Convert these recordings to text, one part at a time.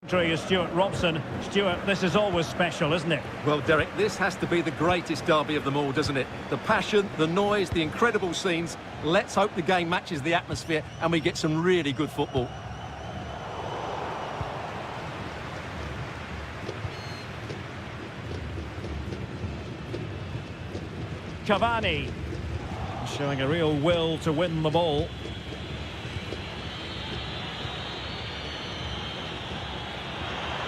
Is Stuart Robson. Stuart, this is always special, isn't it? Well, Derek, this has to be the greatest derby of them all, doesn't it? The passion, the noise, the incredible scenes. Let's hope the game matches the atmosphere and we get some really good football. Cavani showing a real will to win the ball.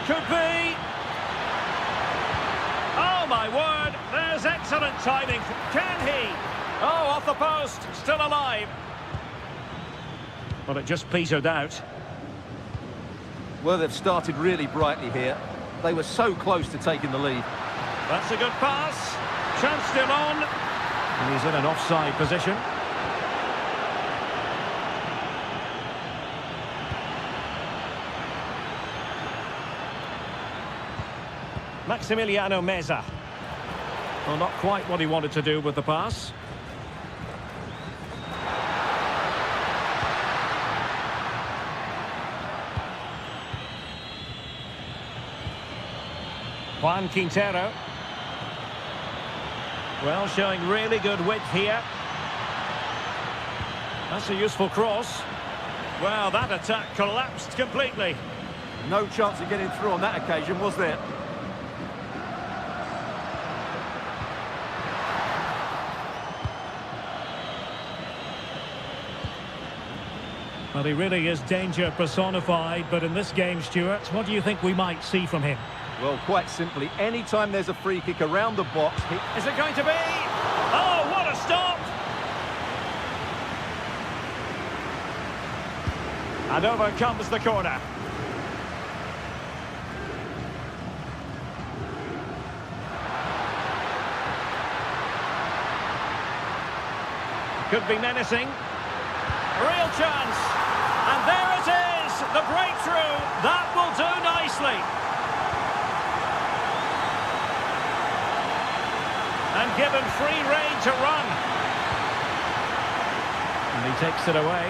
Could be. Oh, my word. There's excellent timing. Can he? Oh, off the post. Still alive. But it just petered out. Well, they've started really brightly here. They were so close to taking the lead. That's a good pass. Chance still on. And he's in an offside position. Maximiliano Meza. Well, not quite what he wanted to do with the pass. Juan Quintero. Well, showing really good width here. That's a useful cross. Well, that attack collapsed completely. No chance of getting through on that occasion, was there? Well, he really is danger personified, but in this game, Stuart, what do you think we might see from him? Well, quite simply, anytime there's a free kick around the box... Is it going to be? Oh, what a stop! And over comes the corner. Could be menacing. Real chance. And there it is, the breakthrough. That will do nicely. And given free rein to run. And he takes it away.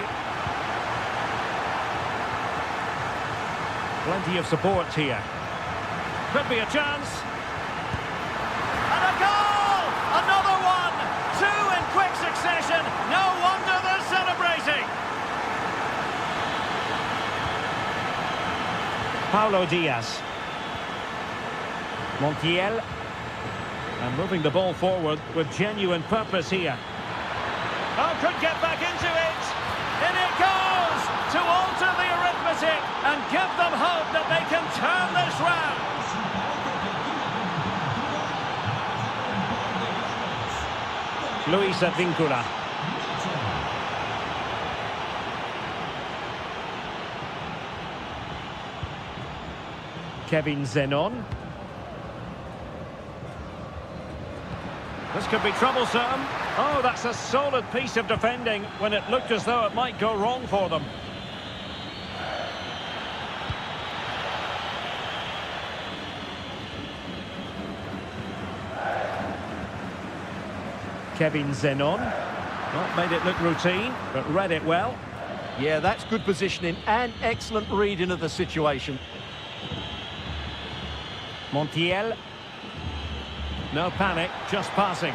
Plenty of support here. Could be a chance. And a goal! Another one! Two in quick succession. No wonder they're celebrating. Paulo Diaz. Montiel. And moving the ball forward with genuine purpose here. Oh, could get back into it. In it goes to alter the arithmetic and give them hope that they can turn this round. Luis Advíncula. Kevin Zenon. This could be troublesome. Oh, that's a solid piece of defending when it looked as though it might go wrong for them. Kevin Zenon. Not made it look routine, but read it well. Yeah, that's good positioning and excellent reading of the situation. Montiel. No panic, just passing.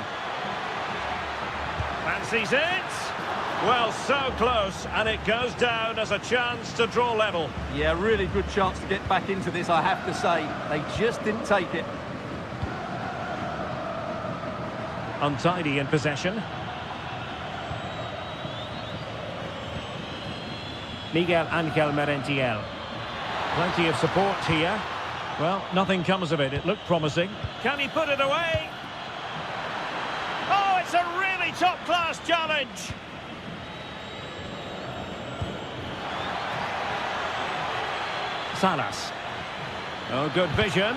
Fancies it. Well, so close, and it goes down as a chance to draw level. Yeah, really good chance to get back into this, I have to say. They just didn't take it. Untidy in possession. Miguel Ángel Merentiel. Plenty of support here. Well, nothing comes of it. It looked promising. Can he put it away? Oh, it's a really top-class challenge. Salas. Oh, good vision.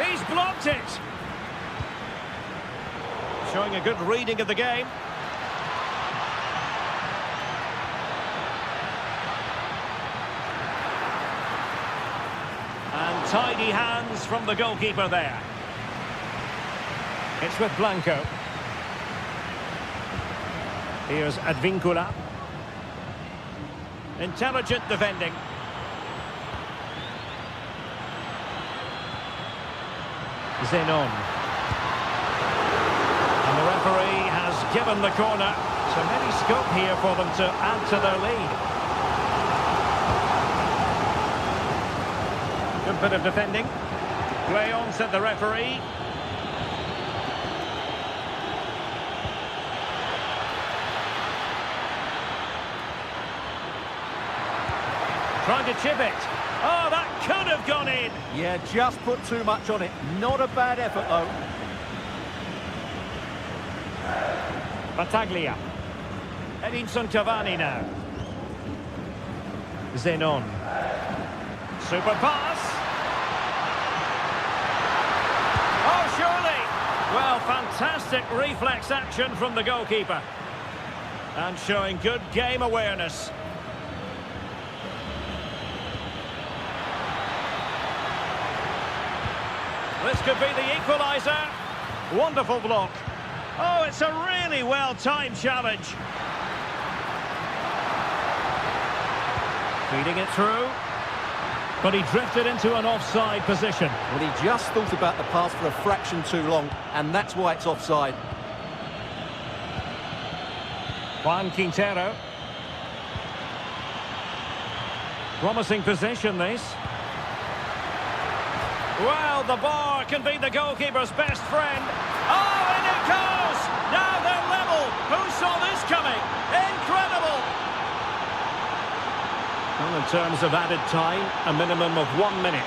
He's blocked it. Showing a good reading of the game. And tidy hands from the goalkeeper there. It's with Blanco. Here's Advíncula. Intelligent defending. Zenon. And the referee has given the corner. So maybe scope here for them to add to their lead. Good bit of defending. Play on, said the referee. Trying to chip it. Oh, that could have gone in. Yeah, just put too much on it. Not a bad effort, though. Battaglia. Edinson Cavani now. Zenon. Super pass. Oh, surely. Well, fantastic reflex action from the goalkeeper. And showing good game awareness. This could be the equaliser. Wonderful block. Oh, it's a really well-timed challenge. Feeding it through. But he drifted into an offside position. Well, he just thought about the pass for a fraction too long, and that's why it's offside. Juan Quintero. Promising position, this. Well, the bar can be the goalkeeper's best friend. Oh, and it goes! Now they're level. Who saw this coming? Incredible! Well, in terms of added time, a minimum of 1 minute.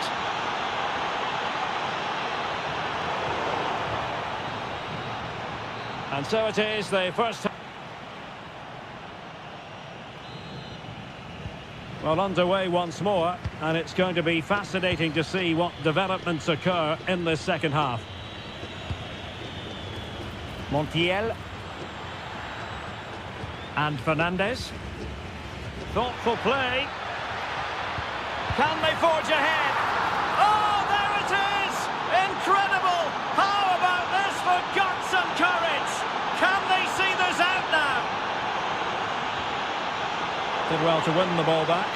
And so it is, the first... Well, underway once more, and it's going to be fascinating to see what developments occur in this second half. Montiel. And Fernandez. Thoughtful play. Can they forge ahead? Oh, there it is! Incredible! How about this for guts and courage? Can they see this out now? Did well to win the ball back.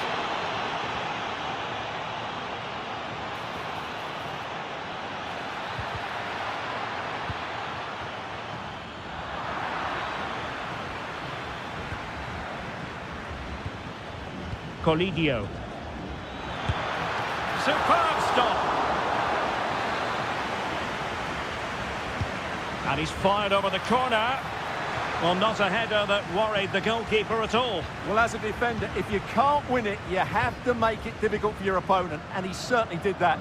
Colidio. Superb stop. And he's fired over the corner. Well, not a header that worried the goalkeeper at all. Well, as a defender, if you can't win it, you have to make it difficult for your opponent, and he certainly did that.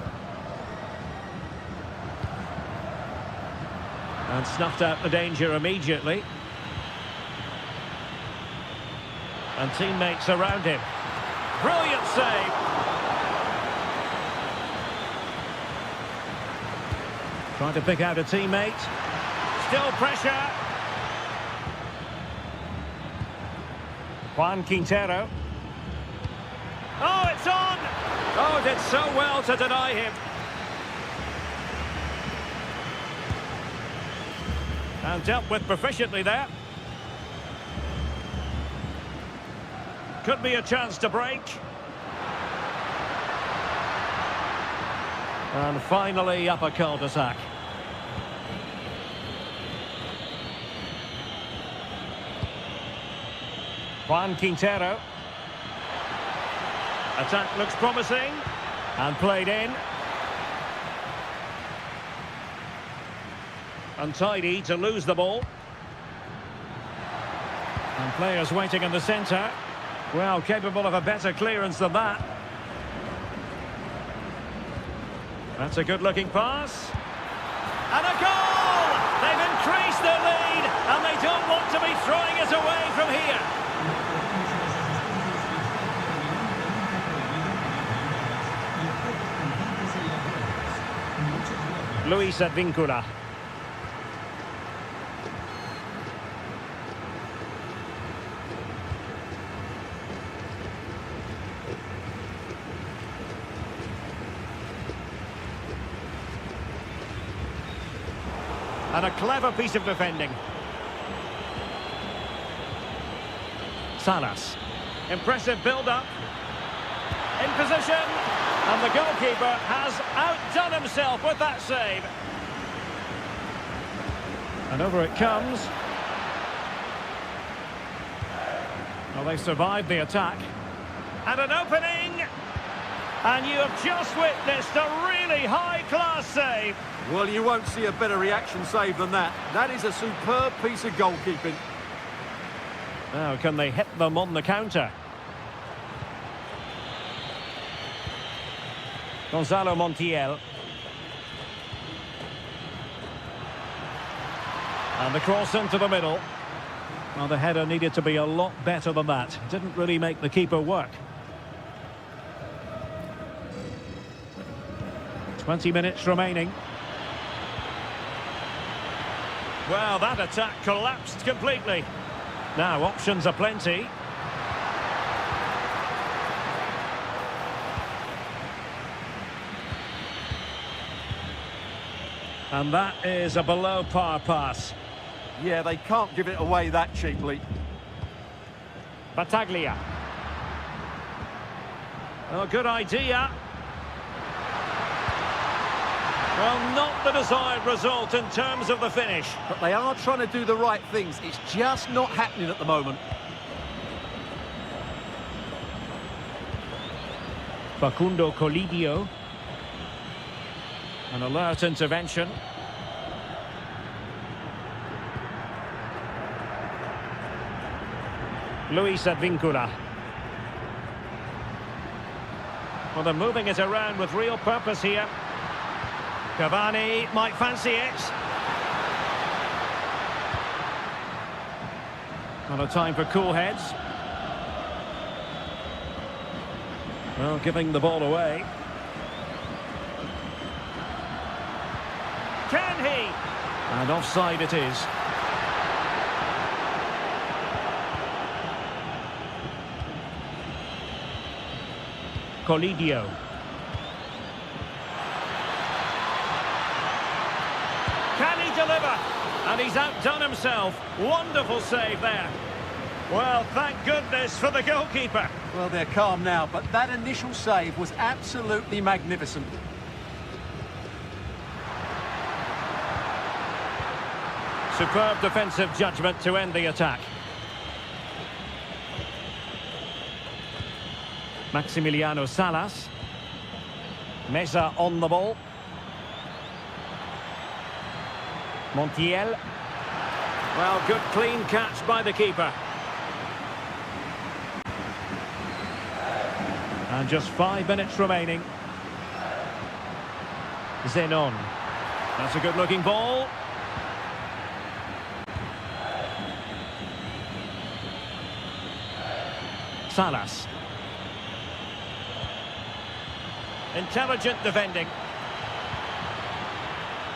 And snuffed out the danger immediately. And teammates around him. Brilliant save. Trying to pick out a teammate. Still pressure. Juan Quintero. Oh, it's on! Oh, did so well to deny him. And dealt with proficiently there. Could be a chance to break. And finally up a cul-de-sac. Juan Quintero. Attack looks promising. And played in. Untidy to lose the ball. And players waiting in the centre. Well, capable of a better clearance than that. That's a good-looking pass. And a goal! They've increased their lead, and they don't want to be throwing it away from here. Luis Advíncula. And a clever piece of defending. Salas. Impressive build-up. In position. And the goalkeeper has outdone himself with that save. And over it comes. Well, they survived the attack. And an opening! And you have just witnessed a really high-class save. Well, you won't see a better reaction save than that. That is a superb piece of goalkeeping. Now, can they hit them on the counter? Gonzalo Montiel. And the cross into the middle. Well, the header needed to be a lot better than that. Didn't really make the keeper work. 20 minutes remaining. Well, that attack collapsed completely. Now, options are plenty. And that is a below-par pass. Yeah, they can't give it away that cheaply. Battaglia. Oh, good idea. Well, not the desired result in terms of the finish. But they are trying to do the right things. It's just not happening at the moment. Facundo Colidio. An alert intervention. Luis Advíncula. Well, they're moving it around with real purpose here. Cavani might fancy it. Not a time for cool heads. Well, giving the ball away. Can he? And offside it is. Colidio. Can he deliver? And he's outdone himself. Wonderful save there. Well, thank goodness for the goalkeeper. Well, they're calm now, but that initial save was absolutely magnificent. Superb defensive judgment to end the attack. Maximiliano Salas. Meza on the ball. Montiel. Well, good clean catch by the keeper. And just 5 minutes remaining. Zenon. That's a good-looking ball. Salas. Intelligent defending.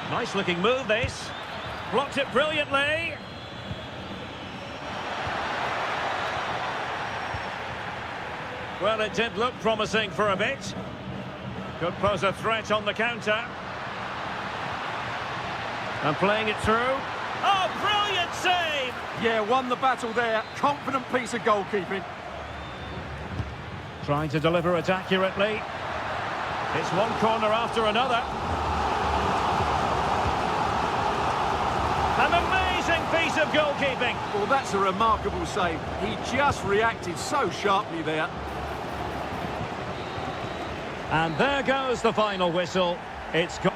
Nice-looking move, this. Blocked it brilliantly. Well, it did look promising for a bit. Could pose a threat on the counter. And playing it through. Oh, brilliant save! Yeah, won the battle there. Confident piece of goalkeeping. Trying to deliver it accurately. It's one corner after another. An amazing piece of goalkeeping. Well, that's a remarkable save. He just reacted so sharply there. And there goes the final whistle. It's gone.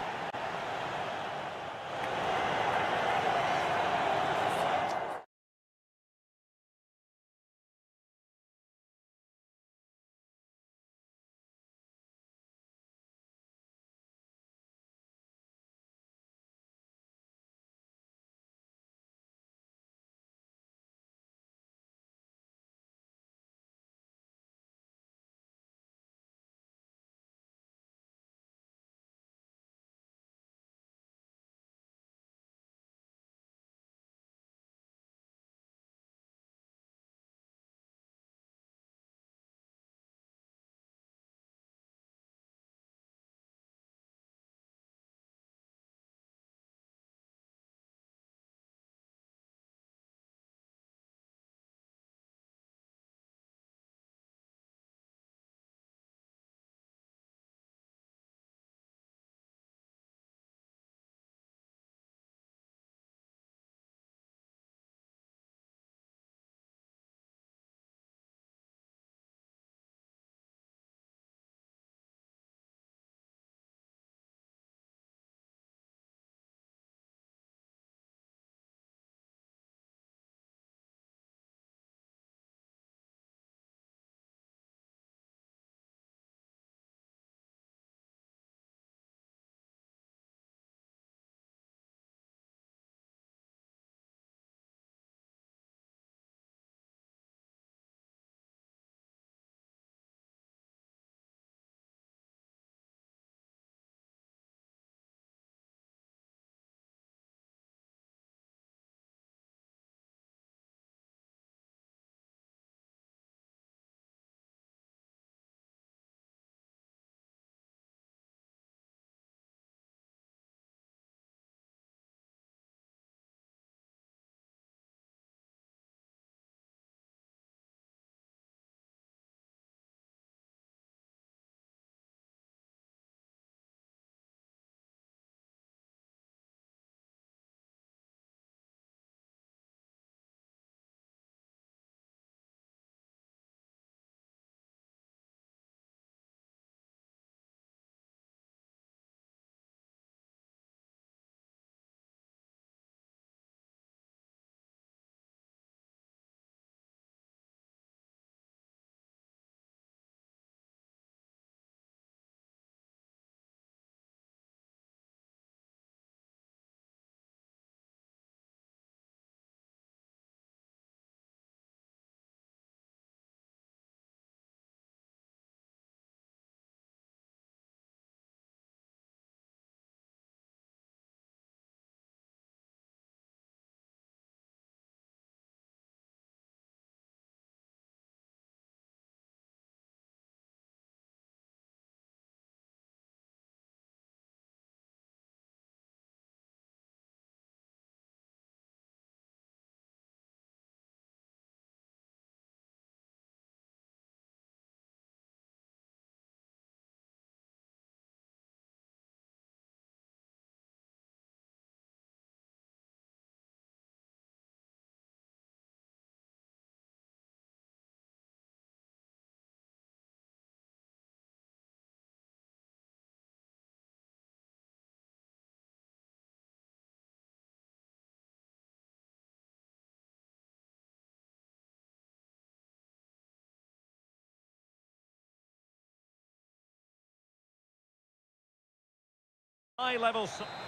High level.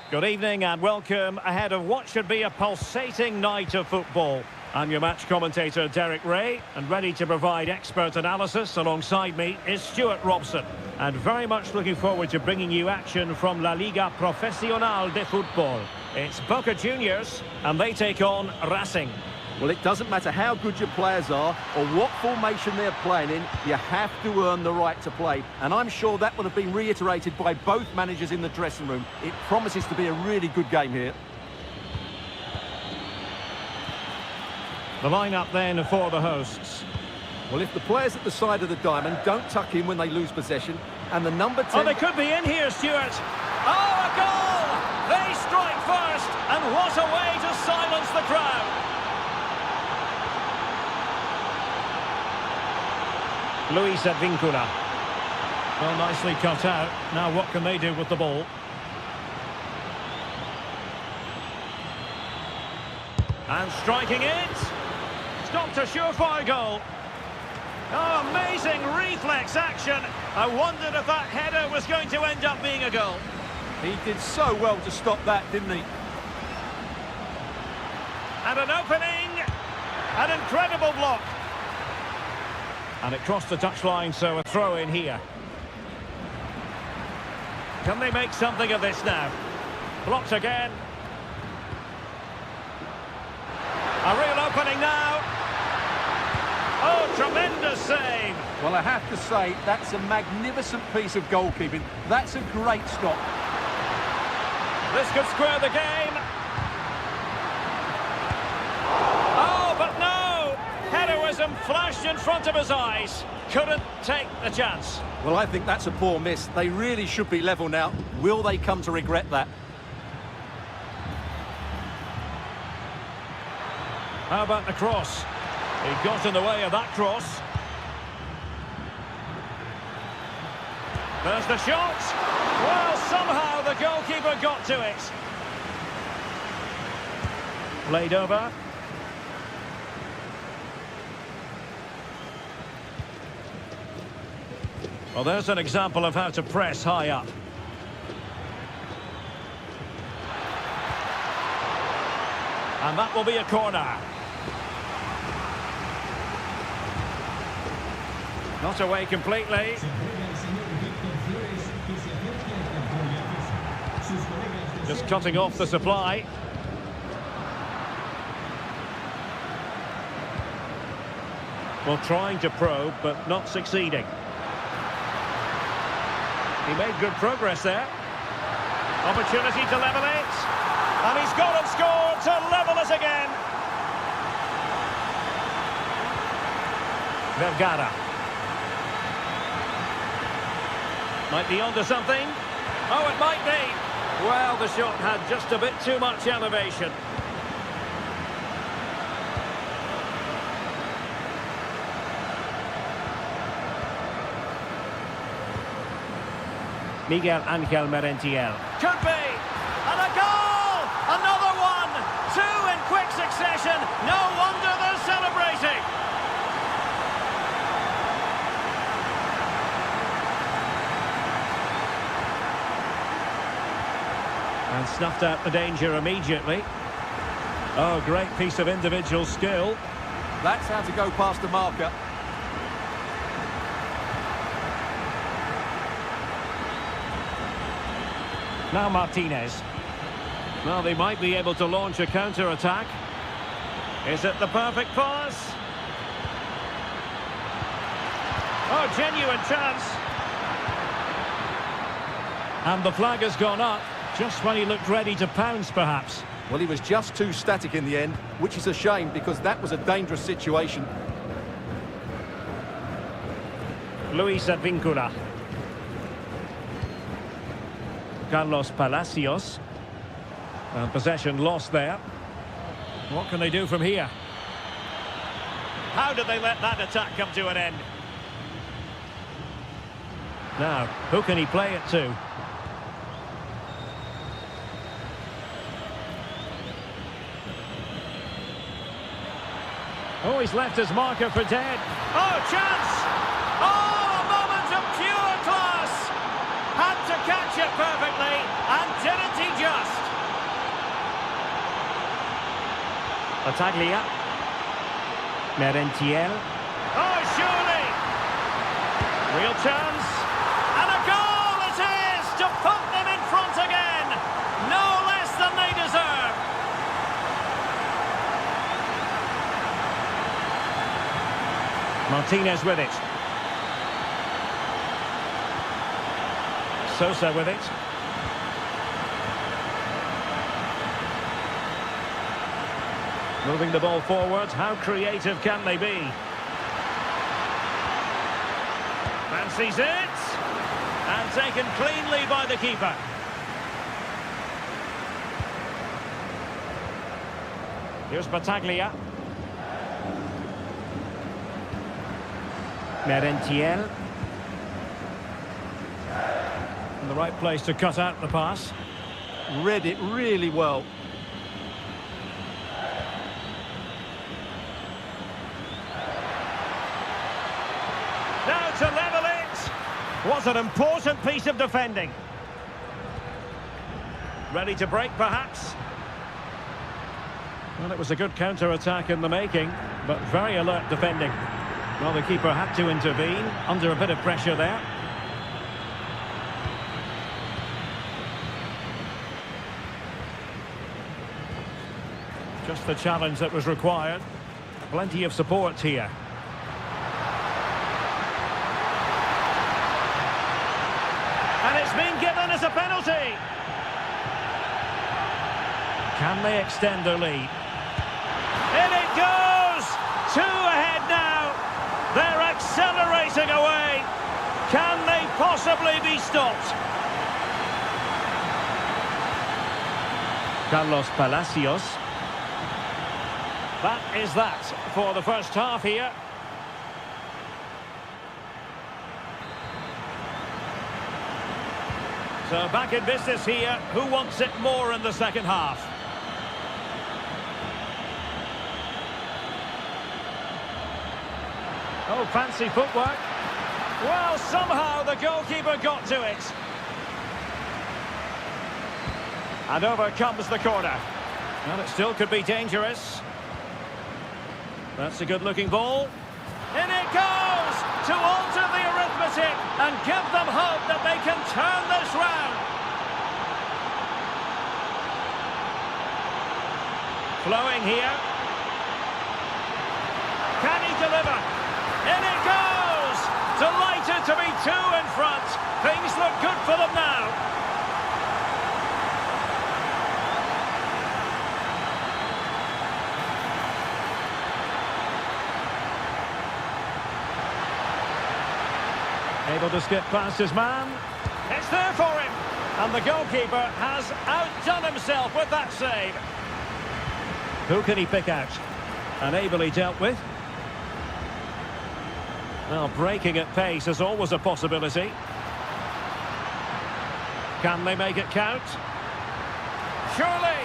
Good evening and welcome ahead of what should be a pulsating night of football. I'm your match commentator Derek Ray, and ready to provide expert analysis alongside me is Stuart Robson. And very much looking forward to bringing you action from La Liga Profesional de Fútbol. It's Boca Juniors and they take on Racing. Well, it doesn't matter how good your players are or what formation they're playing in, you have to earn the right to play. And I'm sure that will have been reiterated by both managers in the dressing room. It promises to be a really good game here. The lineup then for the hosts. Well, if the players at the side of the diamond don't tuck in when they lose possession, and the number 10... Oh, they could be in here, Stuart. Oh, a goal! They strike first, and what a way to silence the crowd. Luis Advíncula. Well, nicely cut out. Now what can they do with the ball? And striking it. Stopped a surefire goal. Oh, amazing reflex action. I wondered if that header was going to end up being a goal. He did so well to stop that, didn't he? And an opening. An incredible block. And it crossed the touchline, so a throw in here. Can they make something of this now? Blocked again. A real opening now. Oh, tremendous save. Well, I have to say, that's a magnificent piece of goalkeeping. That's a great stop. This could square the game. Oh, but no! Heroism flashed in front of his eyes. Couldn't take the chance. Well, I think that's a poor miss. They really should be level now. Will they come to regret that? How about the cross? He got in the way of that cross. There's the shot. Well, somehow the goalkeeper got to it. Played over. Well, there's an example of how to press high up. And that will be a corner. Not away completely. Just cutting off the supply. Well, trying to probe, but not succeeding. He made good progress there. Opportunity to level it. And he's gone and scored to level it again. Vergara. Might be onto something. Oh, it might be. Well, the shot had just a bit too much elevation. Miguel Ángel Merentiel. Could be! And a goal! Another one! Two in quick succession! No wonder they're celebrating! And snuffed out the danger immediately. Oh, great piece of individual skill. That's how to go past the marker. Now Martinez. Well, they might be able to launch a counter-attack. Is it the perfect pass? Oh, genuine chance. And the flag has gone up, just when he looked ready to pounce, perhaps. Well, he was just too static in the end, which is a shame because that was a dangerous situation. Luis Advíncula. Carlos Palacios. And possession lost there. What can they do from here? How did they let that attack come to an end? Now, who can he play it to? Oh, he's left his marker for dead. Oh, chance! Oh, a moment of pure class! Had to catch it perfectly, and Battaglia. Merentiel. Oh, surely! Real chance. And a goal it is to put them in front again. No less than they deserve. Martinez with it. Sosa with it. Moving the ball forward, how creative can they be? Fancies it! And taken cleanly by the keeper. Here's Battaglia. Merentiel. In the right place to cut out the pass. Read it really well. Now to level it. Was an important piece of defending. Ready to break, perhaps? Well, it was a good counter-attack in the making, but very alert defending. Well, the keeper had to intervene, under a bit of pressure there. Just the challenge that was required. Plenty of support here. And it's been given as a penalty. Can they extend their lead? In it goes! 2 ahead now. They're accelerating away. Can they possibly be stopped? Carlos Palacios. That is that for the first half here. So back in business here. Who wants it more in the second half? Oh, fancy footwork. Well, somehow the goalkeeper got to it. And over comes the corner. Well, it still could be dangerous. That's a good-looking ball. In it goes to alter the arithmetic and give them hope that they can turn this round. Flowing here. Can he deliver? In it goes! Delighted to be 2 in front. Things look good for them now. Able to skip past his man. It's there for him. And the goalkeeper has outdone himself with that save. Who can he pick out? And ably dealt with. Well, breaking at pace is always a possibility. Can they make it count? Surely!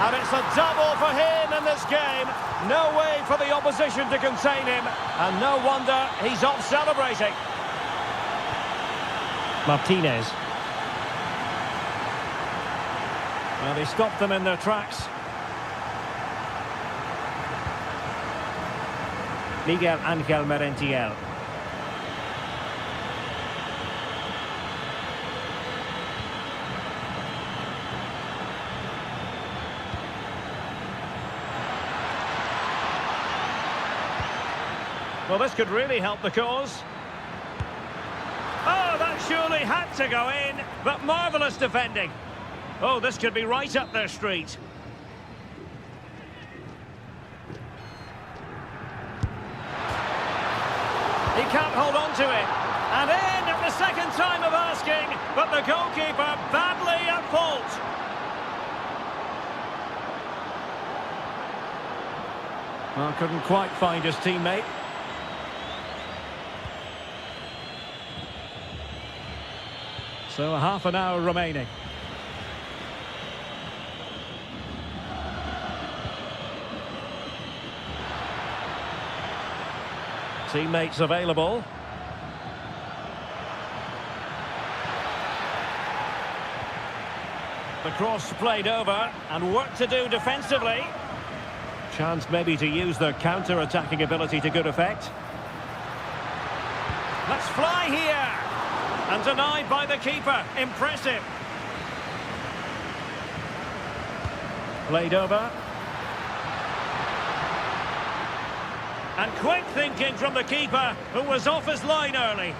And it's a double for him in this game. No way for the opposition to contain him. And no wonder he's off celebrating. Martinez. Well, they stopped them in their tracks. Miguel Angel Merentiel. Well, this could really help the cause. Oh, that surely had to go in, but marvellous defending. Oh, this could be right up their street. He can't hold on to it. And in at the second time of asking, but the goalkeeper badly at fault. Well, couldn't quite find his teammate. So a half an hour remaining. Teammates available. The cross played over and work to do defensively. Chance maybe to use their counter-attacking ability to good effect. Let's fly here! And denied by the keeper. Impressive. Played over. And quick thinking from the keeper, who was off his line early.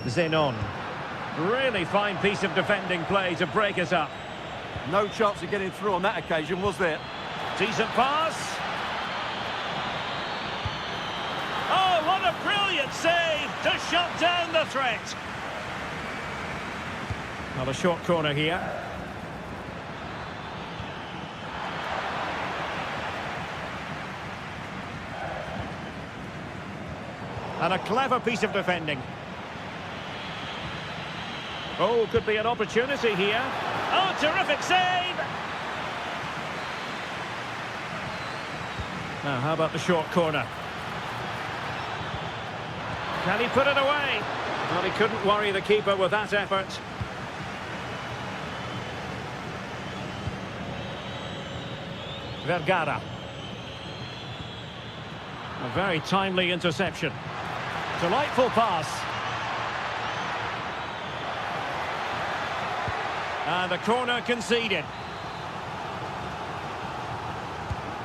Zenon. Really fine piece of defending play to break us up. No chance of getting through on that occasion, was there? Decent pass. Oh, what a brilliant save to shut down the threat. Well, a short corner here. And a clever piece of defending. Oh, could be an opportunity here. Oh, terrific save! Now, how about the short corner? Can he put it away? Well, he couldn't worry the keeper with that effort. Vergara. A very timely interception. Delightful pass. And the corner conceded.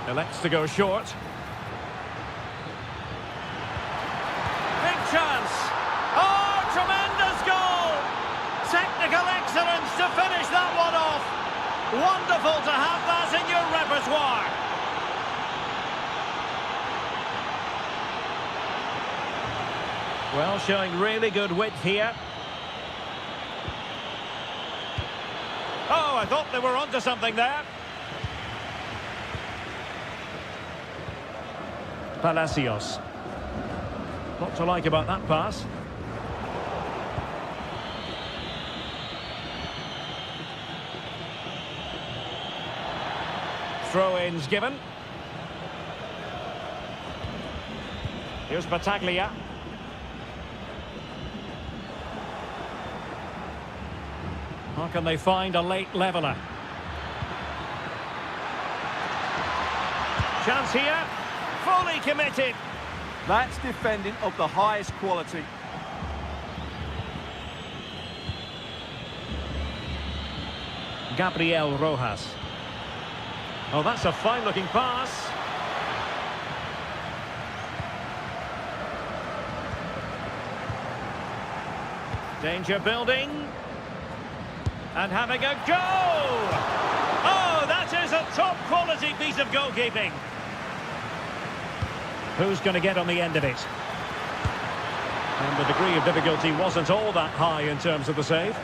Elects to go short. Big chance. Oh, tremendous goal! Technical excellence to finish that one off. Wonderful to have that in your repertoire. Well, showing really good width here. Oh, I thought they were onto something there. Palacios. What to like about that pass. Throw-ins given. Here's Battaglia. How can they find a late leveller? Chance here. Fully committed. That's defending of the highest quality. Gabriel Rojas. Oh, that's a fine-looking pass. Danger building. And having a go! Oh, that is a top-quality piece of goalkeeping. Who's going to get on the end of it? And the degree of difficulty wasn't all that high in terms of the save.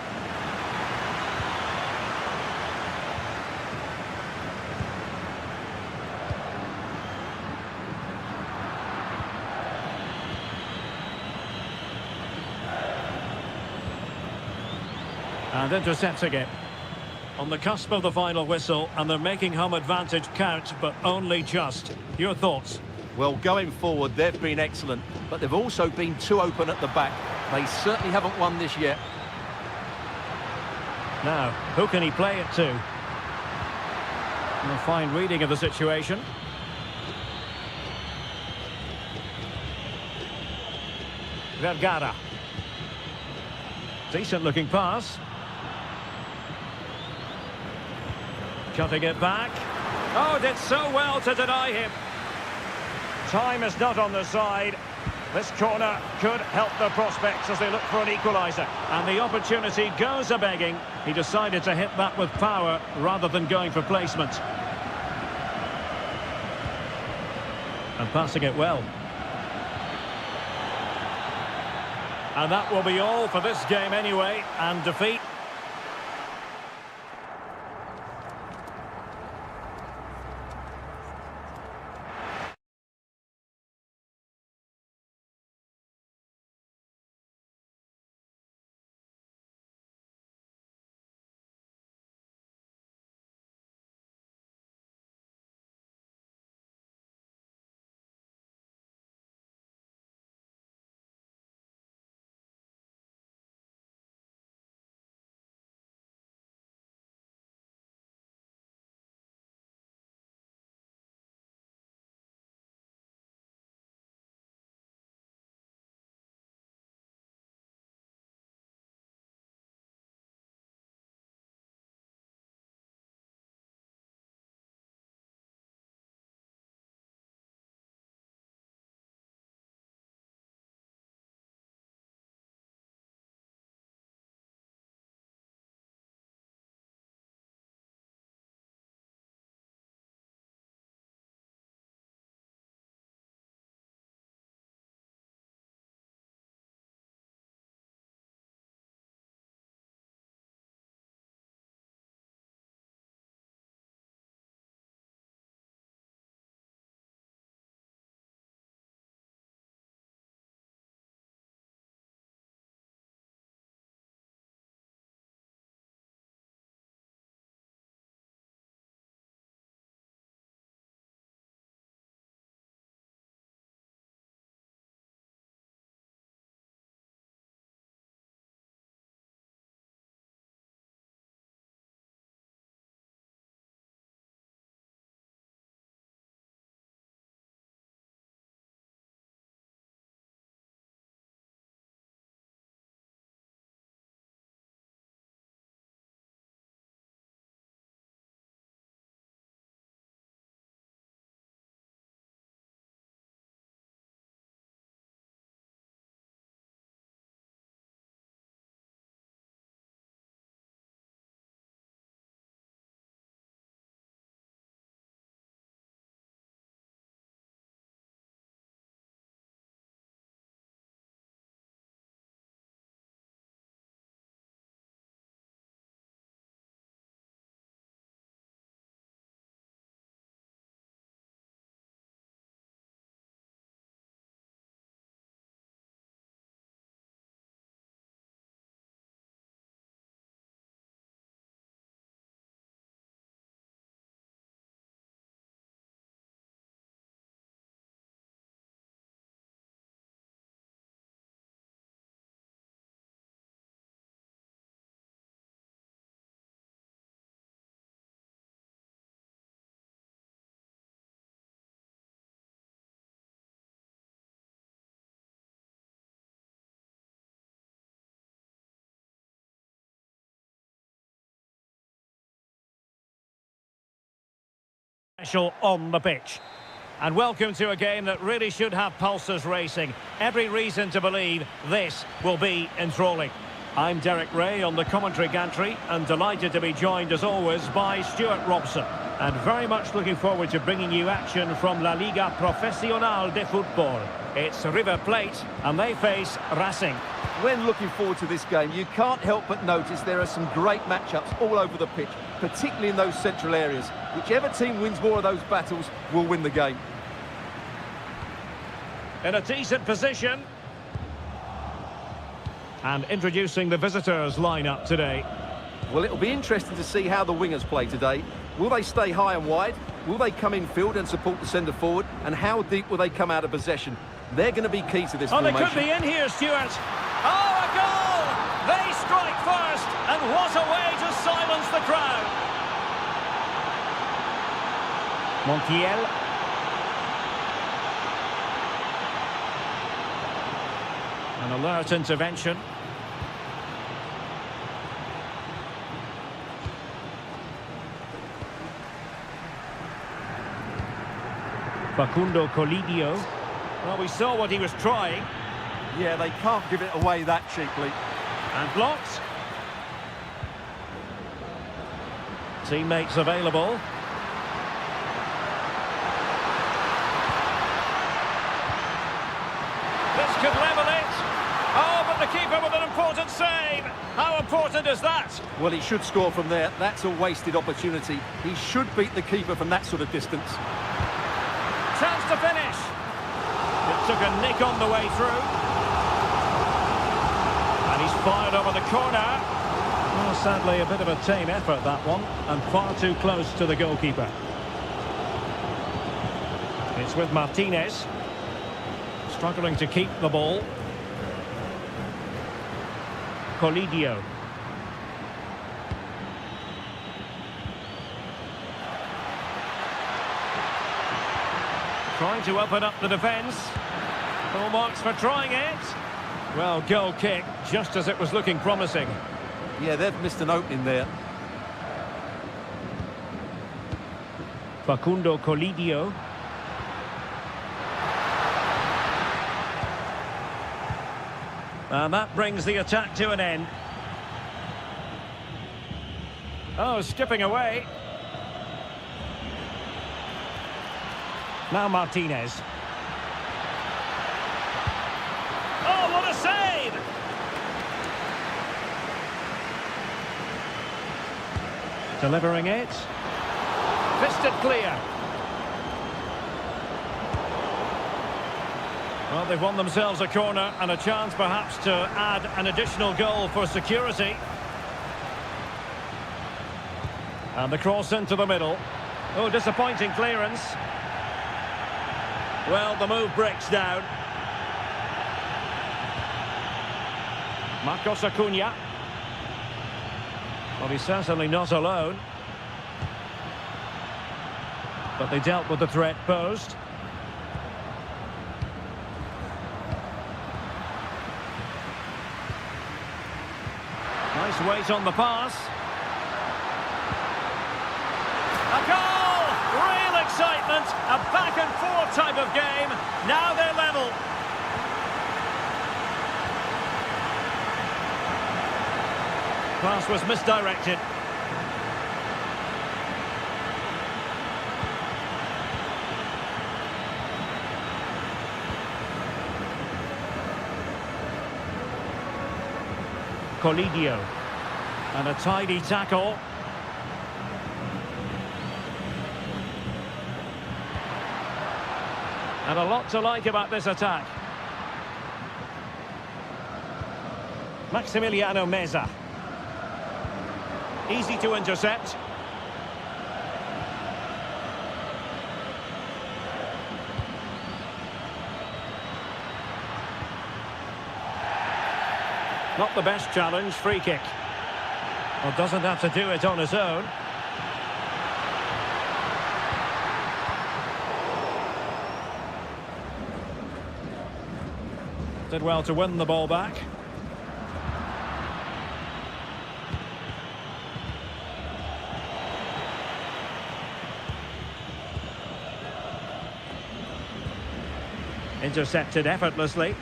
And intercepting it. On the cusp of the final whistle, and they're making home advantage count, but only just. Your thoughts? Well, going forward, they've been excellent, but they've also been too open at the back. They certainly haven't won this yet. Now, who can he play it to? A fine reading of the situation. Vergara. Decent looking pass. Cutting it back. Oh, did so well to deny him. Time is not on the side. This corner could help the prospects as they look for an equaliser. And the opportunity goes a-begging. He decided to hit that with power rather than going for placement. And passing it well. And that will be all for this game anyway. And defeat. special on the pitch. And welcome to a game that really should have pulses racing. Every reason to believe this will be enthralling. I'm Derek Ray on the commentary gantry and delighted to be joined as always by Stuart Robson. And very much looking forward to bringing you action from La Liga Profesional de Fútbol. It's River Plate and they face Racing. When looking forward to this game, you can't help but notice there are some great matchups all over the pitch, particularly in those central areas. Whichever team wins more of those battles will win the game. In a decent position. And introducing the visitors' lineup today. Well, it'll be interesting to see how the wingers play today. Will they stay high and wide? Will they come in field and support the centre forward? And how deep will they come out of possession? They're going to be key to this formation. They could be in here, Stuart. Oh, a goal! They strike first, and what a way to silence the crowd. Montiel. An alert intervention. Facundo Colidio. Well, we saw what he was trying. Yeah, they can't give it away that cheaply. And blocked. Teammates available. This could level it. Oh, but the keeper with an important save. How important is that? Well, he should score from there. That's a wasted opportunity. He should beat the keeper from that sort of distance. Chance to finish. It took a nick on the way through. And he's fired over the corner. Well, sadly, a bit of a tame effort, that one. And far too close to the goalkeeper. It's with Martinez. Struggling to keep the ball. Colidio. Trying to open up the defence. Full marks for trying it. Well, goal kick, just as it was looking promising. Yeah, they've missed an opening there. Facundo Colidio. And that brings the attack to an end. Oh, skipping away. Now Martinez. Oh, what a save! Delivering it. Fisted clear. Well, they've won themselves a corner and a chance perhaps to add an additional goal for security. And the cross into the middle. Oh, disappointing clearance. Well, the move breaks down. Marcos Acuna. Well, he's certainly not alone. But they dealt with the threat posed. Nice weight on the pass. A goal! Real excitement. A back-and-forth type of game. Now they're level. Pass was misdirected. Colidio. And a tidy tackle. And a lot to like about this attack. Maximiliano Meza. Easy to intercept. Not the best challenge, free kick. Well, doesn't have to do it on his own. Did well to win the ball back. Intercepted effortlessly.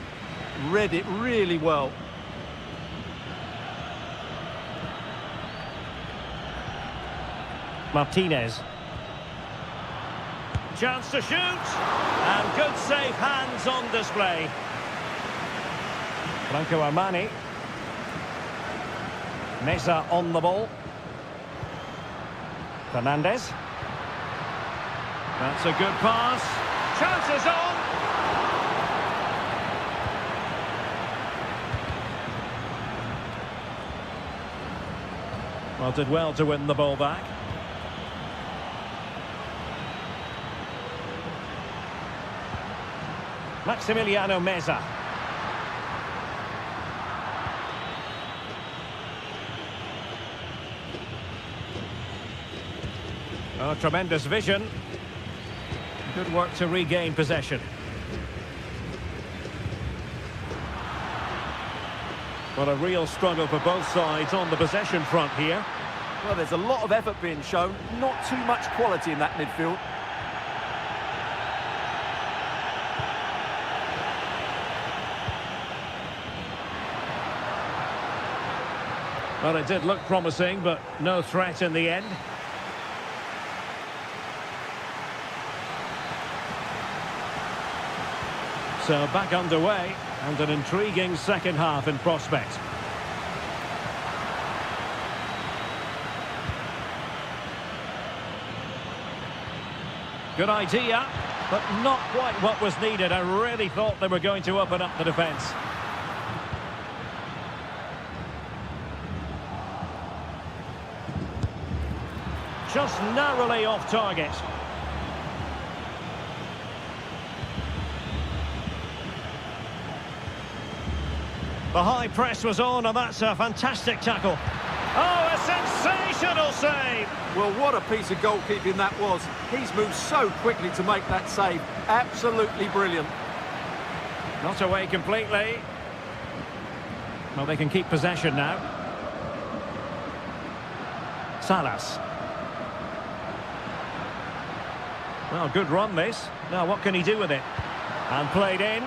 Read it really well. Martinez. Chance to shoot. And good safe hands on display. Franco Armani. Meza on the ball. Fernandez. That's a good pass. Chances on. Well, did well to win the ball back. Maximiliano Meza. Oh, tremendous vision. Good work to regain possession. Well, a real struggle for both sides on the possession front here. Well, there's a lot of effort being shown, not too much quality in that midfield. Well, it did look promising, but no threat in the end. So back underway, and an intriguing second half in prospect. Good idea, but not quite what was needed. I really thought they were going to open up the defence. Just narrowly off target. The high press was on, and that's a fantastic tackle. Oh, a sensational save! Well, what a piece of goalkeeping that was. He's moved so quickly to make that save. Absolutely brilliant. Not away completely. Well, they can keep possession now. Salas. Well, good run this. Now, what can he do with it? And played in.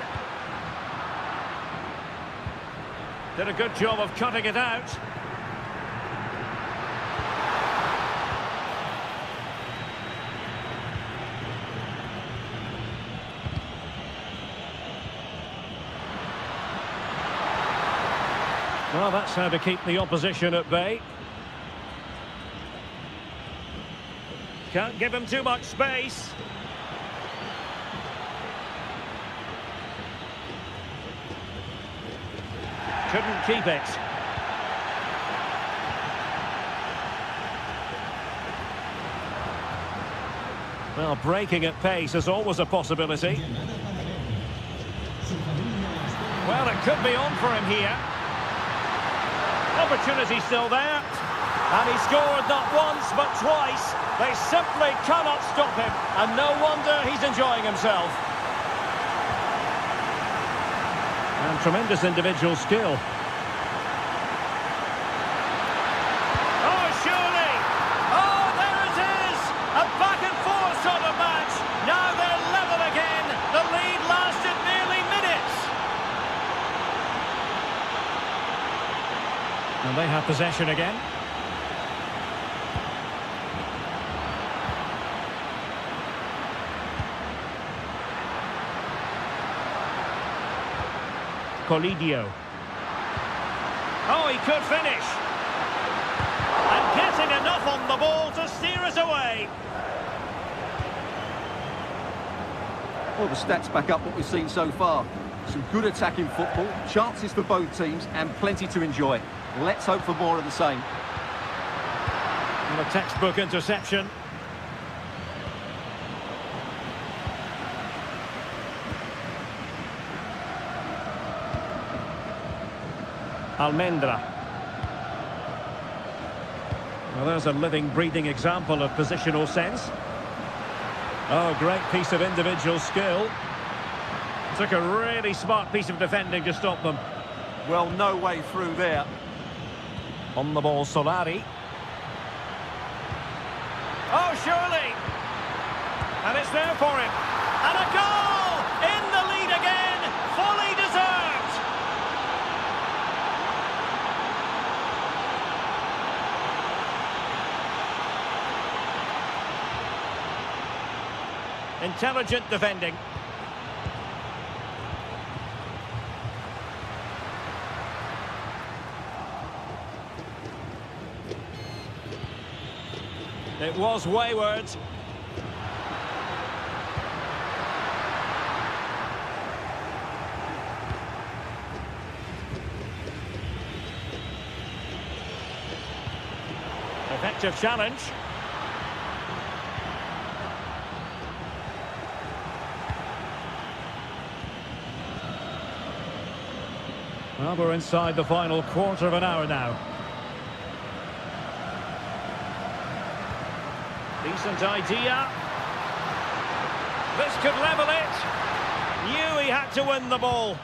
Did a good job of cutting it out. Well, that's how to keep the opposition at bay. Can't give him too much space. Couldn't keep it. Well, breaking at pace is always a possibility. Well, it could be on for him here. Opportunity still there. And he scored not once, but twice. They simply cannot stop him. And no wonder he's enjoying himself. And tremendous individual skill. Oh, surely! Oh, there it is! A back-and-forth sort of match. Now they're level again. The lead lasted nearly minutes. And they have possession again. Colidio. Oh, he could finish. And getting enough on the ball to steer us away. Well, the stats back up what we've seen so far. Some good attacking football, chances for both teams, and plenty to enjoy. Let's hope for more of the same. And a textbook interception. Almendra. Well, there's a living, breathing example of positional sense. Oh, great piece of individual skill. Took a really smart piece of defending to stop them. Well, no way through there. On the ball, Solari. Oh, surely! And it's there for him. And a goal! In the lead again! Intelligent defending. It was wayward. Effective challenge. Well, we're inside the final quarter of an hour now. Decent idea. This could level it. Knew he had to win the ball.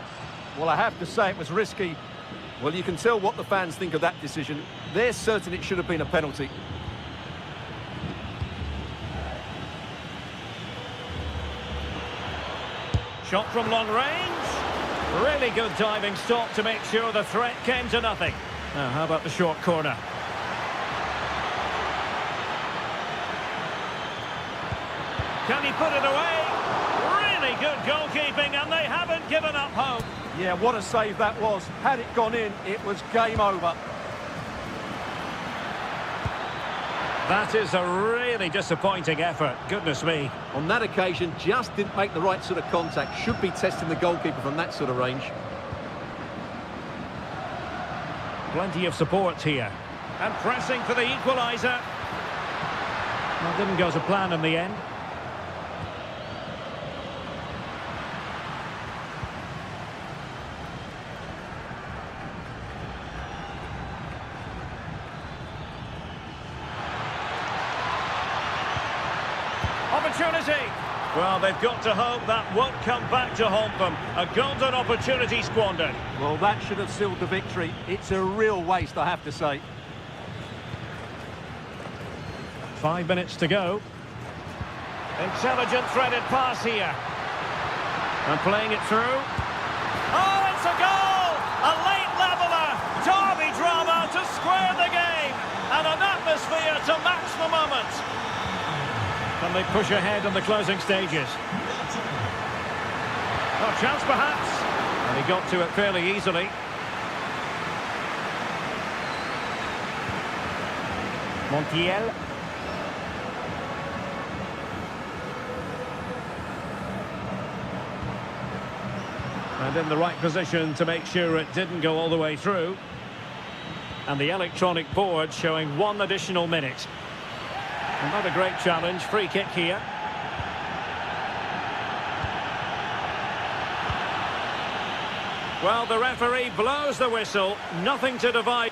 Well, I have to say it was risky. Well, you can tell what the fans think of that decision. They're certain it should have been a penalty. Shot from long range. Really good diving stop to make sure the threat came to nothing. Now, how about the short corner? Can he put it away? Really good goalkeeping, and they haven't given up hope. Yeah, what a save that was. Had it gone in, it was game over. That is a really disappointing effort. Goodness me. On that occasion, just didn't make the right sort of contact. Should be testing the goalkeeper from that sort of range. Plenty of support here. And pressing for the equaliser. Well, didn't go to plan in the end. Opportunity. Well, they've got to hope that won't come back to haunt them. A golden opportunity squandered. Well, that should have sealed the victory. It's a real waste, I have to say. 5 minutes to go. Intelligent threaded pass here. And playing it through. Oh, it's a goal! A late leveller. Derby drama to square the game. And an atmosphere to match the moment. And they push ahead in the closing stages. Oh, chance perhaps. And he got to it fairly easily. Montiel. And in the right position to make sure it didn't go all the way through. And the electronic board showing 1 additional minute. Another great challenge, free kick here. Well, the referee blows the whistle, nothing to divide.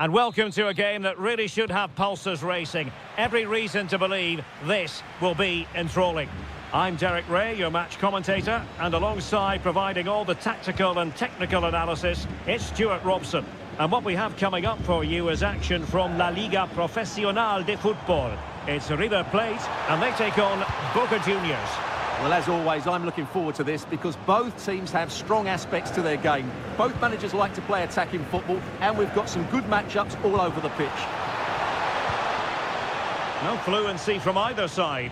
And welcome to a game that really should have pulses racing. Every reason to believe this will be enthralling. I'm Derek Ray, your match commentator, and alongside providing all the tactical and technical analysis, it's Stuart Robson. And what we have coming up for you is action from La Liga Profesional de Fútbol. It's River Plate, and they take on Boca Juniors. Well, as always, I'm looking forward to this because both teams have strong aspects to their game. Both managers like to play attacking football, and we've got some good matchups all over the pitch. No fluency from either side.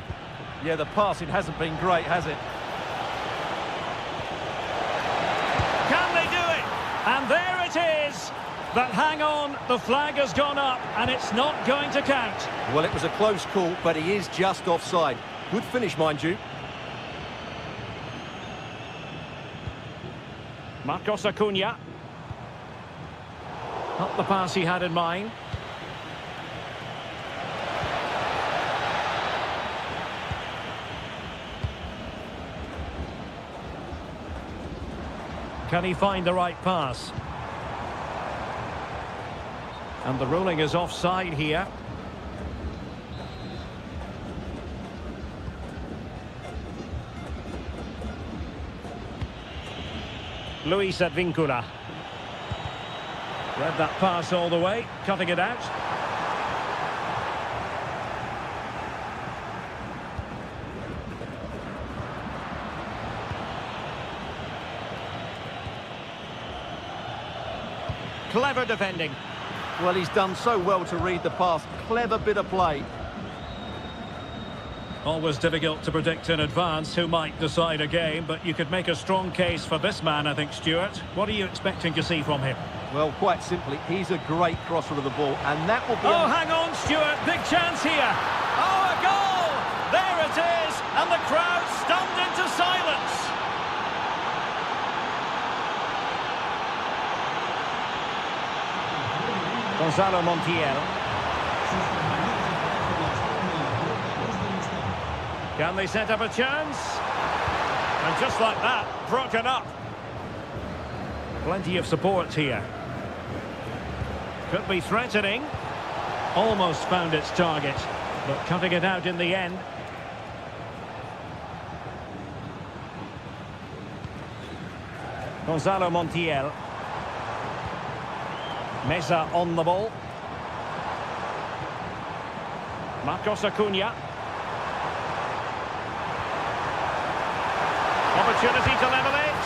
Yeah, the passing hasn't been great, has it? Can they do it? And there it is. But hang on, the flag has gone up, and it's not going to count. Well, it was a close call, but he is just offside. Good finish, mind you. Marcos Acuna. Not the pass he had in mind. Can he find the right pass? And the ruling is offside here. Luis Advíncula. Read that pass all the way, cutting it out. Clever defending. Well, he's done so well to read the pass. Clever bit of play. Always difficult to predict in advance who might decide a game, but you could make a strong case for this man, I think, Stuart. What are you expecting to see from him? Well, quite simply, he's a great crosser of the ball, and that will be... Oh, hang on, Stuart. Big chance here. Oh, a goal! There it is, and the crowd stunned into silence. Gonzalo Montiel. Can they set up a chance? And just like that, broken up. Plenty of support here. Could be threatening. Almost found its target, but cutting it out in the end. Gonzalo Montiel. Mesa on the ball. Marcos Acuna. Opportunity to level it.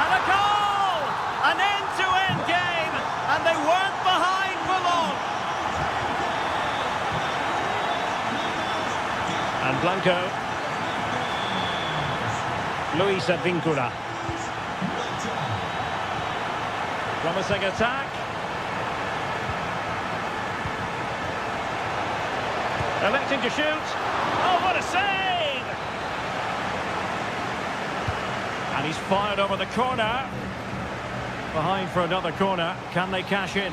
And a goal! An end-to-end game. And they weren't behind for long. And Blanco. Luis Advíncula. Promising attack. Electing to shoot. Oh, what a save! And he's fired over the corner. Behind for another corner. Can they cash in?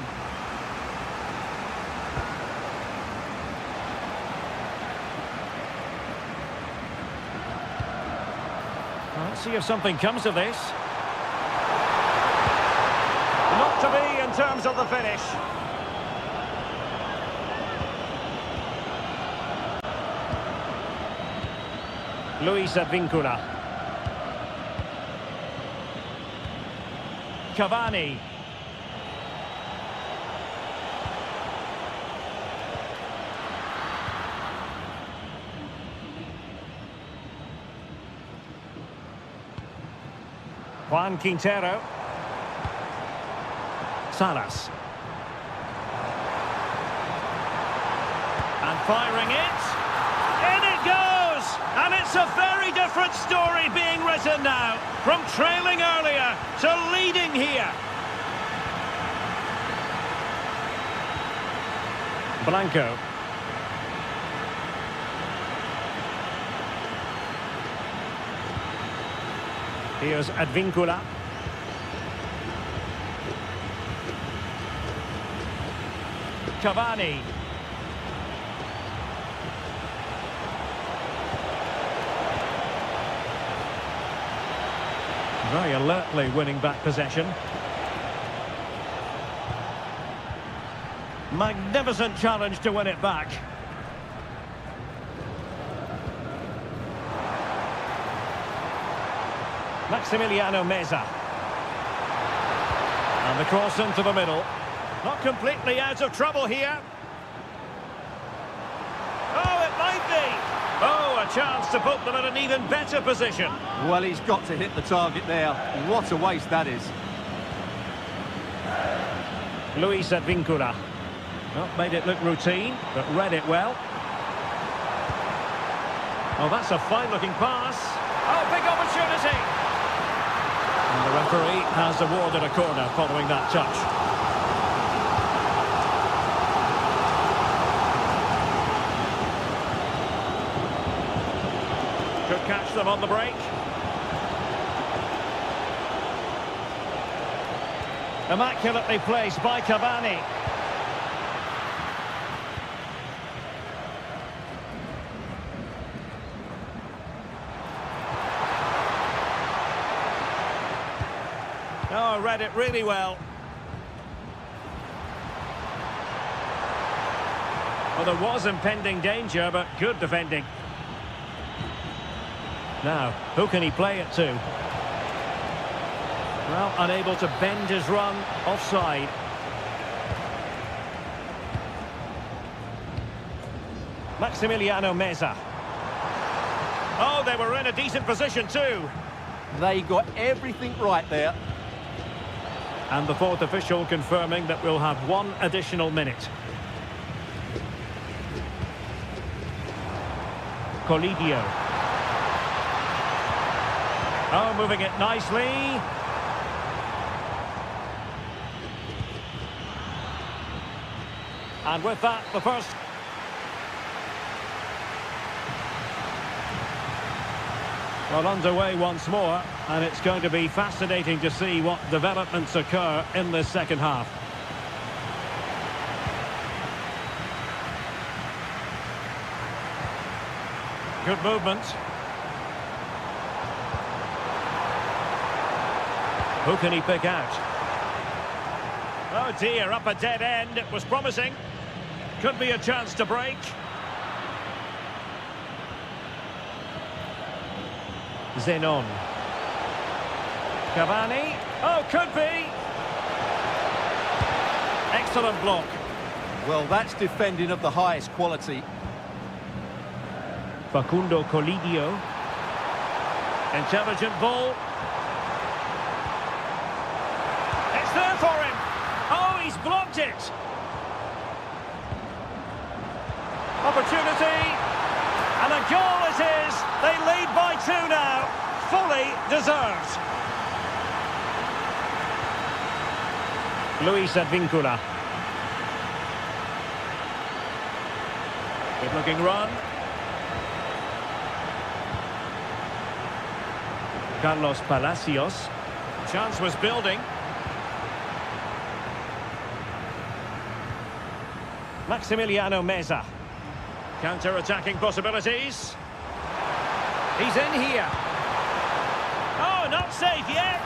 Well, let's see if something comes of this. Not to be in terms of the finish. Luis Advíncula. Cavani. Juan Quintero. Salas. And firing it. In it goes! And it's a very different story being written now. From trailing earlier to leading here. Blanco. Here's Advíncula. Cavani. Very alertly winning back possession. Magnificent challenge to win it back. Maximiliano Meza. And the cross into the middle. Not completely out of trouble here. Oh, it might be. Oh, a chance to put them in an even better position. Well, he's got to hit the target there. What a waste that is. Luis Advíncula. Not made it look routine, but read it well. Oh, that's a fine-looking pass. Oh, big opportunity. And the referee has awarded a corner following that touch. Could catch them on the break. Immaculately placed by Cavani. Oh, read it really well. Well, there was impending danger, but good defending. Now, who can he play it to? Well, unable to bend his run, offside. Maximiliano Meza. Oh, they were in a decent position too. They got everything right there. And the fourth official confirming that we'll have one additional minute. Colidio. Oh, moving it nicely. And with that, the first... Well, underway once more, and it's going to be fascinating to see what developments occur in this second half. Good movement. Who can he pick out? Oh dear, up a dead end. It was promising. Could be a chance to break. Zenon. Cavani. Oh, could be. Excellent block. Well, that's defending of the highest quality. Facundo Colidio. Intelligent ball. It's there for him. Oh, he's blocked it. Opportunity. And a goal it is. They lead by 2 now. Fully deserved. Luis Advíncula. Good looking run. Carlos Palacios. Chance was building. Maximiliano Meza. Counter-attacking possibilities. He's in here. Oh, not safe yet.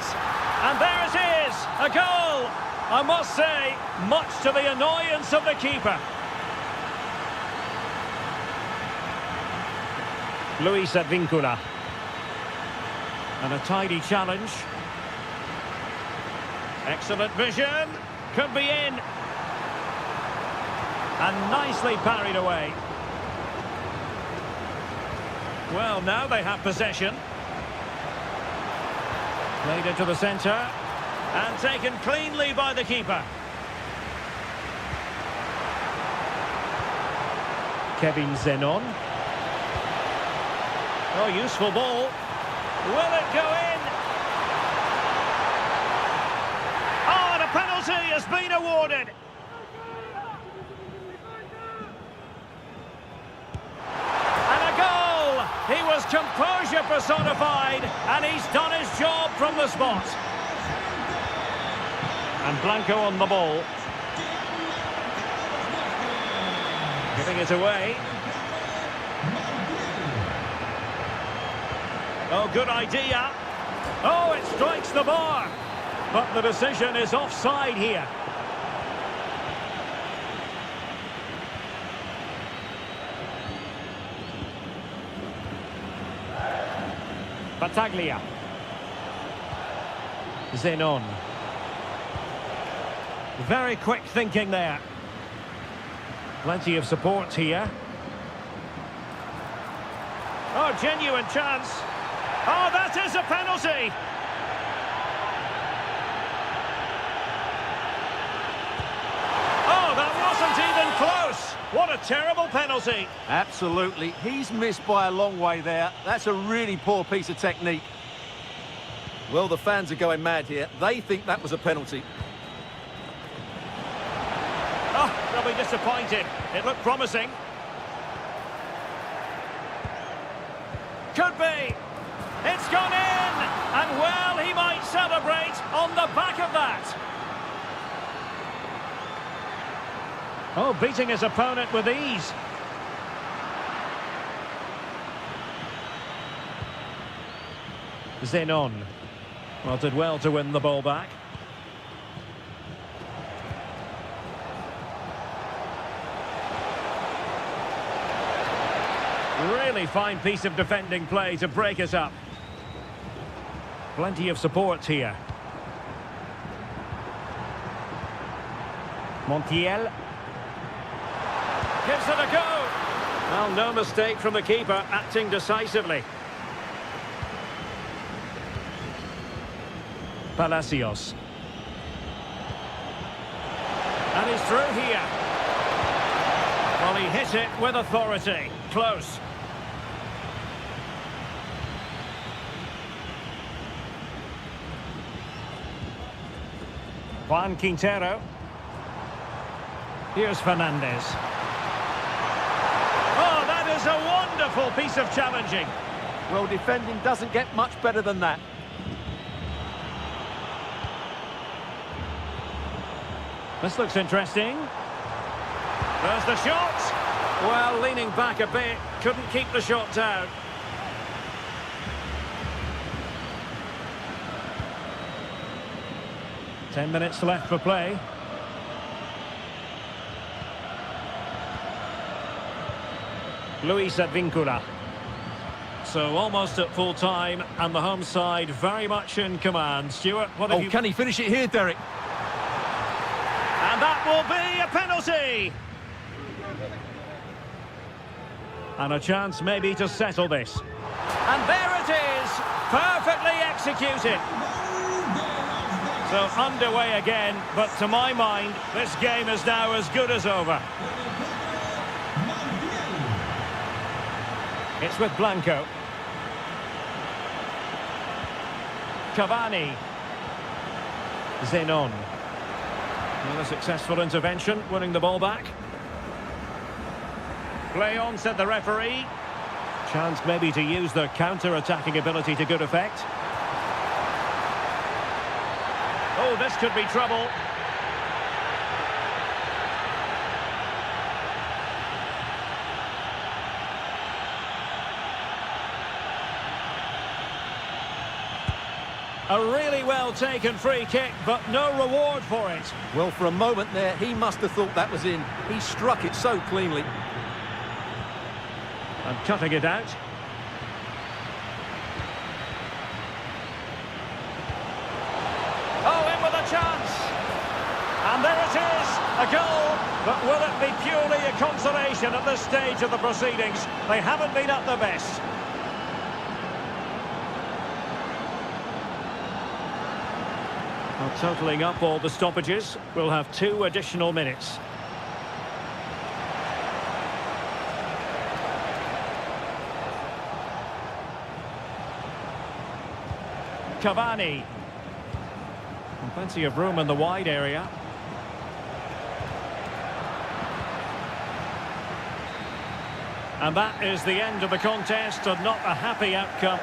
And there it is, a goal. I must say, much to the annoyance of the keeper. Luis Advíncula. And a tidy challenge. Excellent vision. Could be in. And nicely parried away. Well, now they have possession. Played into the centre. And taken cleanly by the keeper. Kevin Zenon. Oh, useful ball. Will it go in? Oh, and a penalty has been awarded. And a goal. He was composure personified, and he's done his job from the spot. And Blanco on the ball. Giving it away. Oh, good idea. Oh, it strikes the bar. But the decision is offside here. Battaglia. Zenon. Very quick thinking there. Plenty of support here. Oh, genuine chance. Oh, that is a penalty. Oh, that wasn't even close. What a terrible penalty. Absolutely. He's missed by a long way there. That's a really poor piece of technique. Well, the fans are going mad here. They think that was a penalty. Oh, they'll be disappointed. It looked promising. Could be. It's gone in. And, well, he might celebrate on the back of that. Oh, beating his opponent with ease. Zenon. Well, did well to win the ball back. Really fine piece of defending play to break us up. Plenty of support here. Montiel. Gives it a go. Well, no mistake from the keeper, acting decisively. Palacios. And he's through here. Well, he hit it with authority. Close. Juan Quintero. Here's Fernandez. Oh, that is a wonderful piece of challenging. Well, defending doesn't get much better than that. This looks interesting. There's the shot. Well, leaning back a bit, couldn't keep the shot down. Ten minutes left for play. Luis Advíncula. So almost at full time, and the home side very much in command. Stuart, what have you... Can he finish it here, Derek? And that will be a penalty! And a chance maybe to settle this. And there it is! Perfectly executed. So underway again, but to my mind, this game is now as good as over. It's with Blanco. Cavani. Zenon. Well, a successful intervention, winning the ball back. Play on, said the referee. Chance maybe to use their counter-attacking ability to good effect. Oh, this could be trouble. A really well-taken free kick, but no reward for it. Well, for a moment there, he must have thought that was in. He struck it so cleanly. And cutting it out. Oh, in with a chance. And there it is, a goal. But will it be purely a consolation at this stage of the proceedings? They haven't been at their best. Well, totalling up all the stoppages, we'll have 2 additional minutes. Cavani. And plenty of room in the wide area. And that is the end of the contest, and not a happy outcome.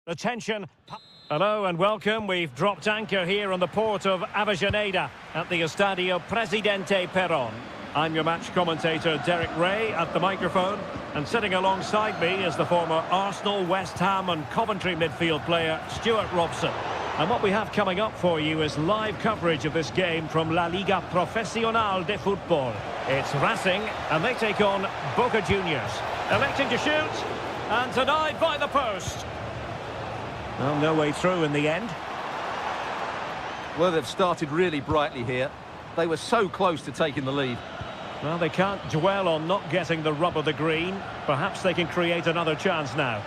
Attention. Hello and welcome. We've dropped anchor here on the port of Avellaneda at the Estadio Presidente Perón. I'm your match commentator, Derek Ray, at the microphone. And sitting alongside me is the former Arsenal, West Ham and Coventry midfield player, Stuart Robson. And what we have coming up for you is live coverage of this game from La Liga Profesional de Fútbol. It's Racing, and they take on Boca Juniors. Electing to shoot, and denied by the post. Well, no way through in the end. Well, they've started really brightly here. They were so close to taking the lead. Well, they can't dwell on not getting the rub of the green. Perhaps they can create another chance now.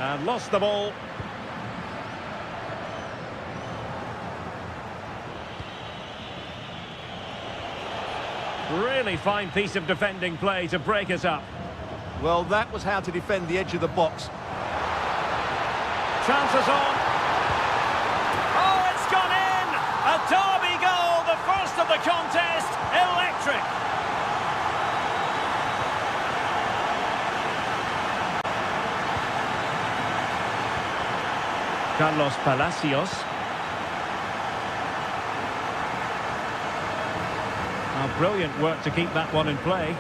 And lost the ball. Really fine piece of defending play to break it up. Well, that was how to defend the edge of the box. Chances on. Oh, it's gone in! A derby goal, the first of the contest. Electric. Carlos Palacios. Oh, brilliant work to keep that one in play.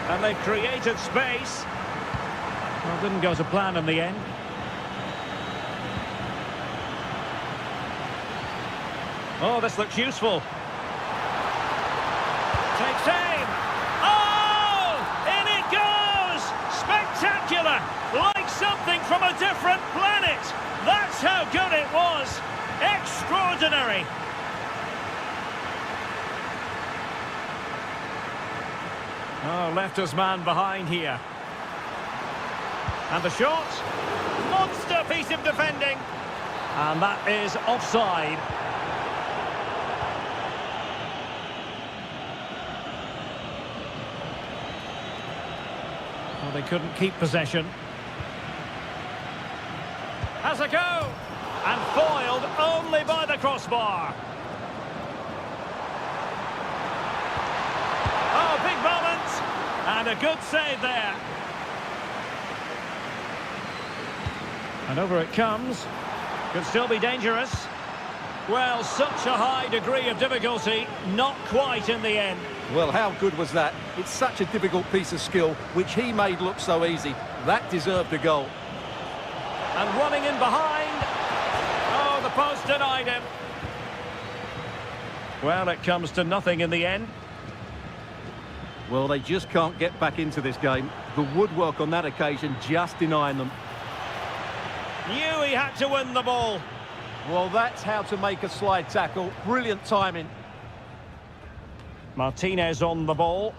And they've created space. Well, didn't go to plan in the end. Oh, this looks useful. Takes aim. Oh! In it goes! Spectacular! Like something from a different planet. That's how good it was. Extraordinary. Oh, left his man behind here. And the shot. Monster piece of defending. And that is offside. Well, they couldn't keep possession. Has a go. And foiled only by the crossbar. Oh, big moment. And a good save there. And over it comes. Could still be dangerous. Well, such a high degree of difficulty, not quite in the end. Well, how good was that? It's such a difficult piece of skill, which he made look so easy. That deserved a goal. And running in behind. Oh, the post denied him. Well, it comes to nothing in the end. Well, they just can't get back into this game. The woodwork on that occasion just denying them. Knew he had to win the ball. Well, that's how to make a slide tackle. Brilliant timing. Martinez on the ball.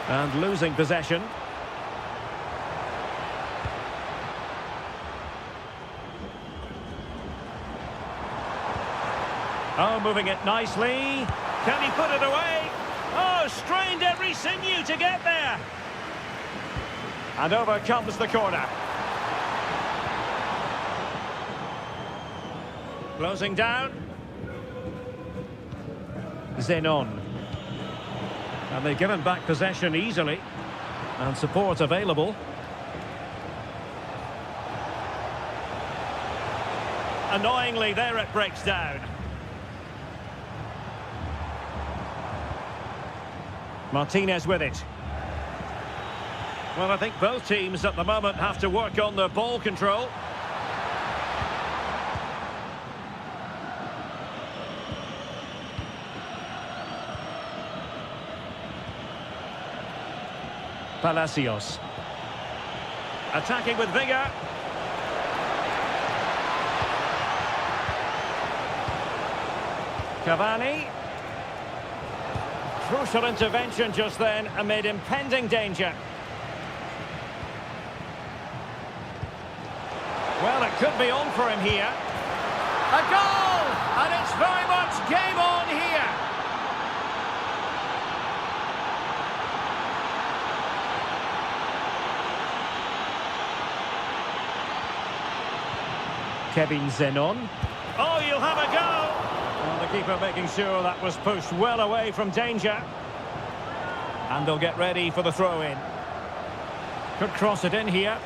And losing possession. Oh, moving it nicely. Can he put it away? Oh, strained every sinew to get there. And over comes the corner. Closing down. Zenon. And they've given back possession easily. And support available. Annoyingly, there it breaks down. Martinez with it. Well, I think both teams at the moment have to work on their ball control. Palacios. Attacking with vigour. Cavani. Crucial intervention just then amid impending danger. Well, it could be on for him here. A goal! And it's very much game on here. Kevin Zenon. Oh, you'll have a go. Well, the Keeper making sure that was pushed well away from danger. And they'll get ready for the throw-in. Could cross it in here.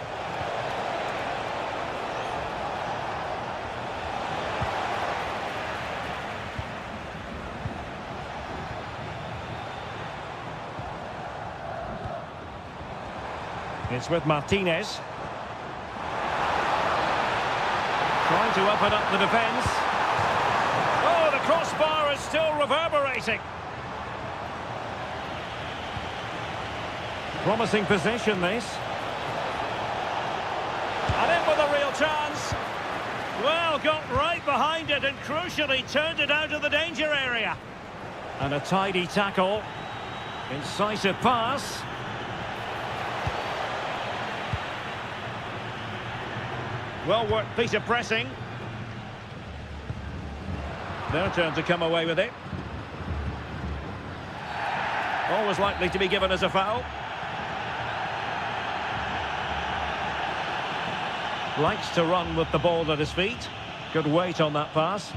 It's with Martinez. Trying to open up the defence. Oh, the crossbar is still reverberating. Promising position, this. And in with a real chance. Well, got right behind it and crucially turned it out of the danger area. And a tidy tackle. Incisive pass. Well-worked piece of pressing. Their turn to come away with it. Always likely to be given as a foul. Likes to run with the ball at his feet. Good weight on that pass.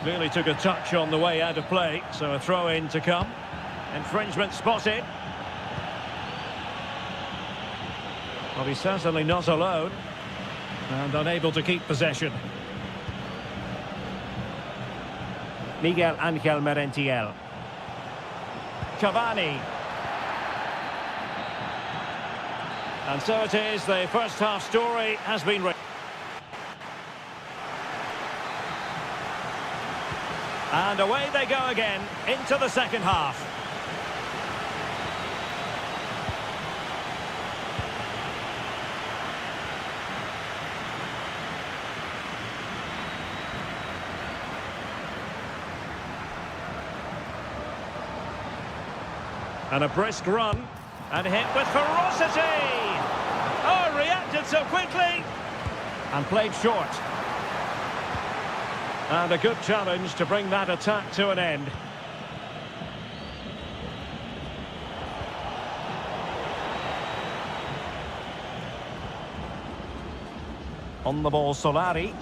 Clearly took a touch on the way out of play, so a throw-in to come. Infringement spotted. Well, he's certainly not alone. And unable to keep possession. Miguel Angel Merentiel. Cavani. And so it is, the first half story has been written. And away they go again into the second half. And a brisk run, and hit with ferocity! Oh, reacted so quickly! And played short. And a good challenge to bring that attack to an end. On the ball, Solari.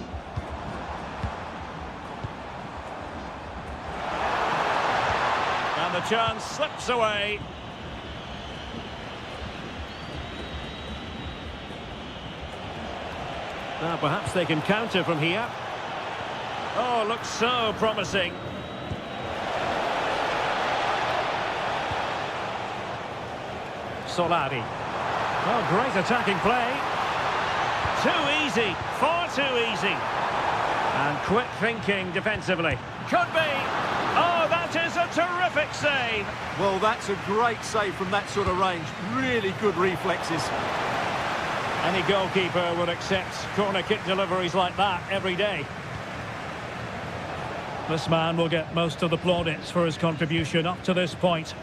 The chance slips away. Now perhaps they can counter from here. Oh, looks so promising. Solari. Oh, great attacking play. Too easy, far too easy. And quick thinking defensively. Could be. Oh, that is a terrific save. Well, that's a great save from that sort of range. Really good reflexes. Any goalkeeper would accept corner kick deliveries like that every day. This man will get most of the plaudits for his contribution up to this point.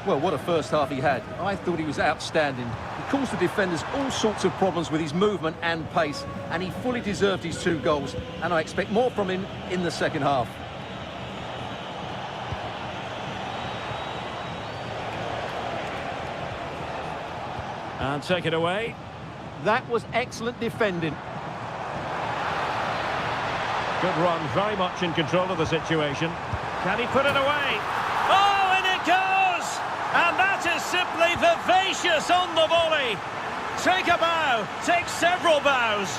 Well, what a first half he had. I thought he was outstanding. He caused the defenders all sorts of problems with his movement and pace, and he fully deserved his 2 goals, and I expect more from him in the second half. And take it away. That was excellent defending. Good run, very much in control of the situation. Can he put it away? Oh, and it goes! And that is simply vivacious on the volley. Take a bow, take several bows.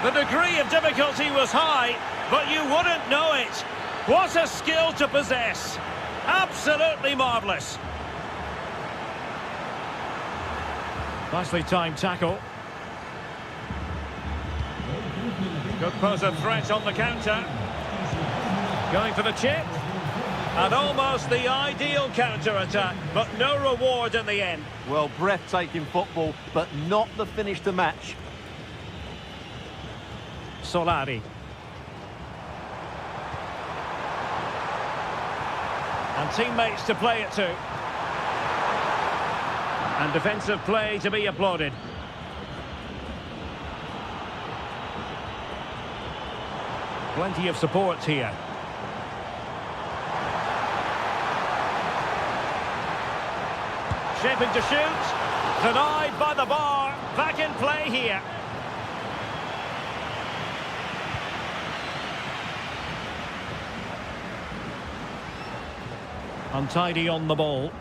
The degree of difficulty was high, but you wouldn't know it. What a skill to possess. Absolutely marvellous. Nicely timed tackle. Could pose a threat on the counter. Going for the chip. And almost the ideal counter-attack, but no reward in the end. Well, breathtaking football, but not the finish to match. Solari. And teammates to play it to. And defensive play to be applauded. Plenty of support here. Shaping to shoot. Denied by the bar. Back in play here. Untidy on the ball.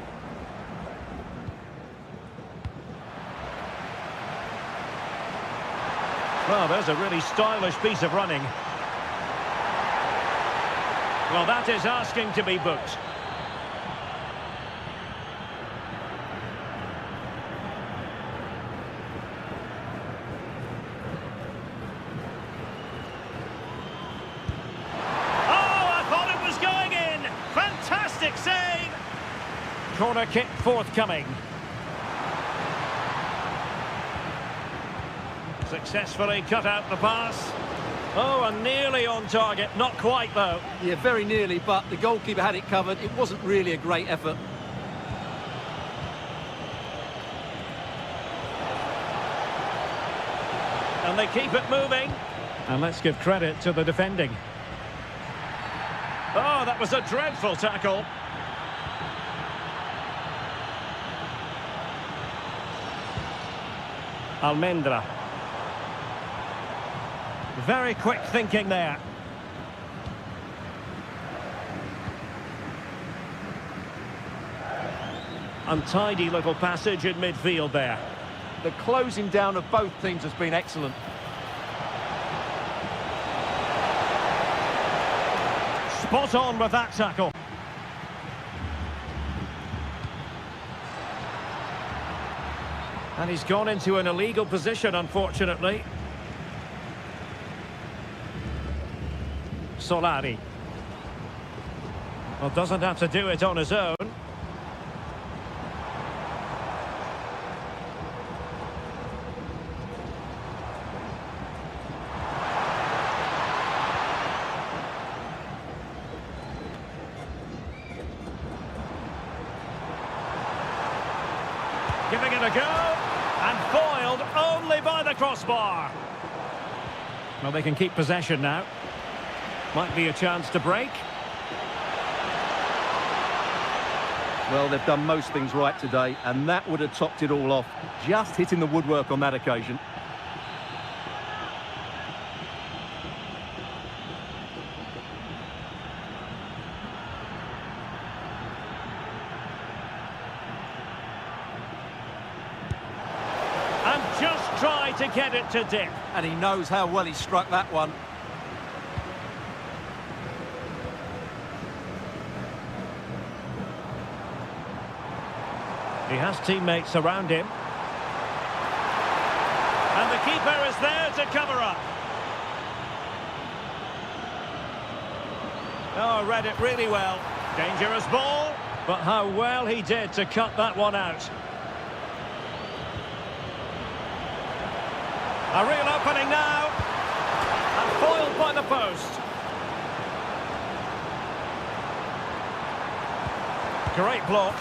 Well, there's a really stylish piece of running. Well, that is asking to be booked. Save! Corner kick forthcoming. Successfully cut out the pass. Oh, and nearly on target. Not quite, though. Yeah, very nearly, but the goalkeeper had it covered. It wasn't really a great effort. And they keep it moving. And let's give credit to the defending. Oh, that was a dreadful tackle. Almendra. Very quick thinking there. Untidy little passage in midfield there. The closing down of both teams has been excellent. Spot on with that tackle. And he's gone into an illegal position, unfortunately. Solari. Well, doesn't have to do it on his own. Giving it a go, and foiled only by the crossbar. Well, they can keep possession now. Might be a chance to break. Well, they've done most things right today, and that would have topped it all off. Just hitting the woodwork on that occasion. And just tried to get it to dip. And he knows how well he struck that one. He has teammates around him. And the keeper is there to cover up. Oh, read it really well. Dangerous ball, but how well he did to cut that one out. A real opening now. And foiled by the post. Great block.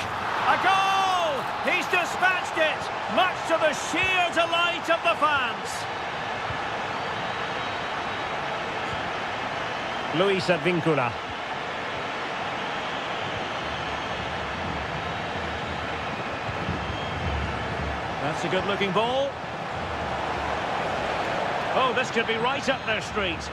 A goal! He's dispatched it, much to the sheer delight of the fans. Luis Advíncula. That's a good-looking ball. Oh, this could be right up their street.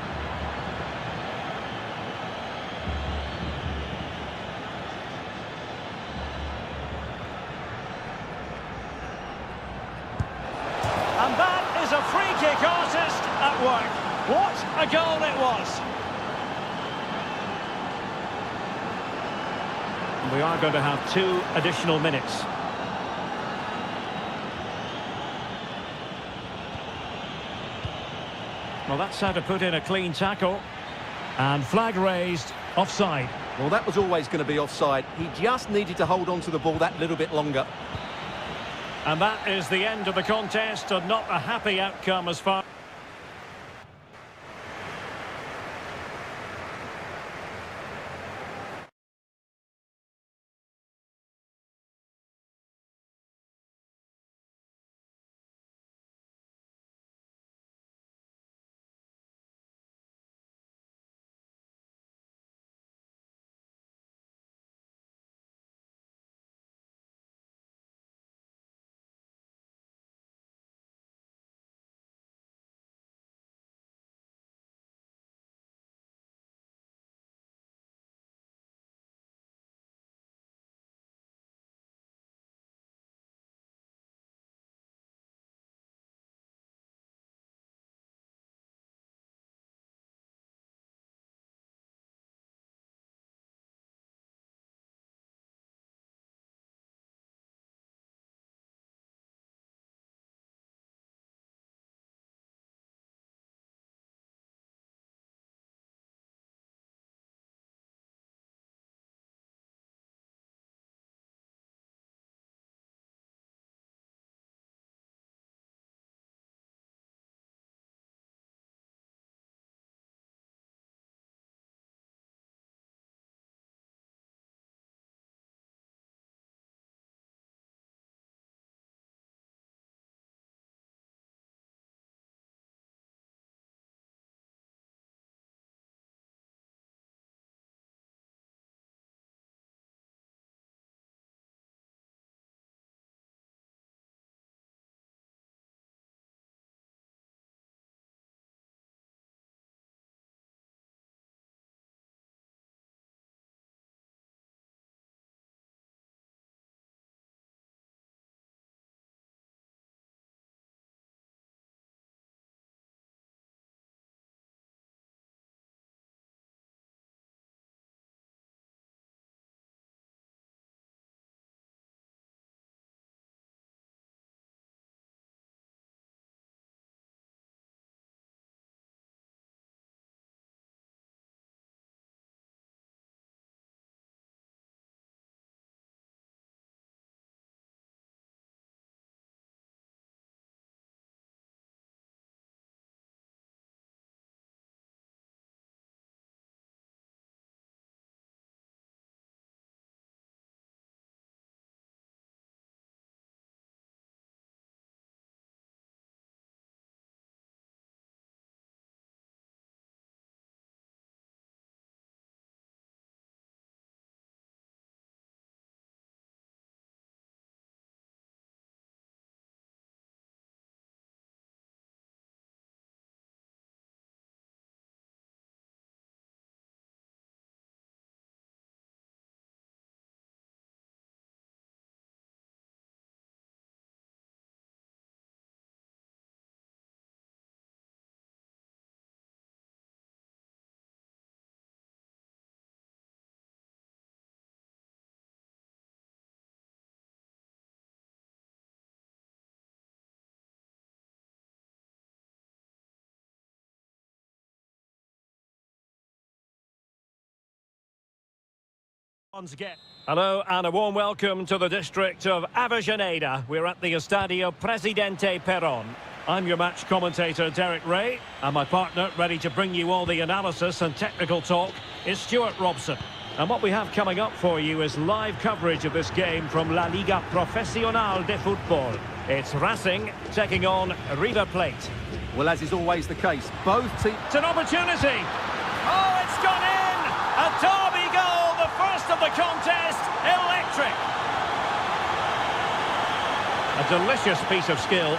And that is a free kick artist at work. What a goal it was. We are going to have 2 additional minutes. Well, that's how to put in a clean tackle. And flag raised, offside. Well, that was always going to be offside. He just needed to hold on to the ball that little bit longer. And that is the end of the contest, and not a happy outcome as far Hello and a warm welcome to the district of Avellaneda. We're at the Estadio Presidente Perón. I'm your match commentator, Derek Ray, and my partner, ready to bring you all the analysis and technical talk, is Stuart Robson. And what we have coming up for you is live coverage of this game from La Liga Profesional de Fútbol. It's Racing taking on River Plate. Well, as is always the case, both teams... It's an opportunity! Oh, it's gone in! A derby goal, the first of the contest, electric! A delicious piece of skill.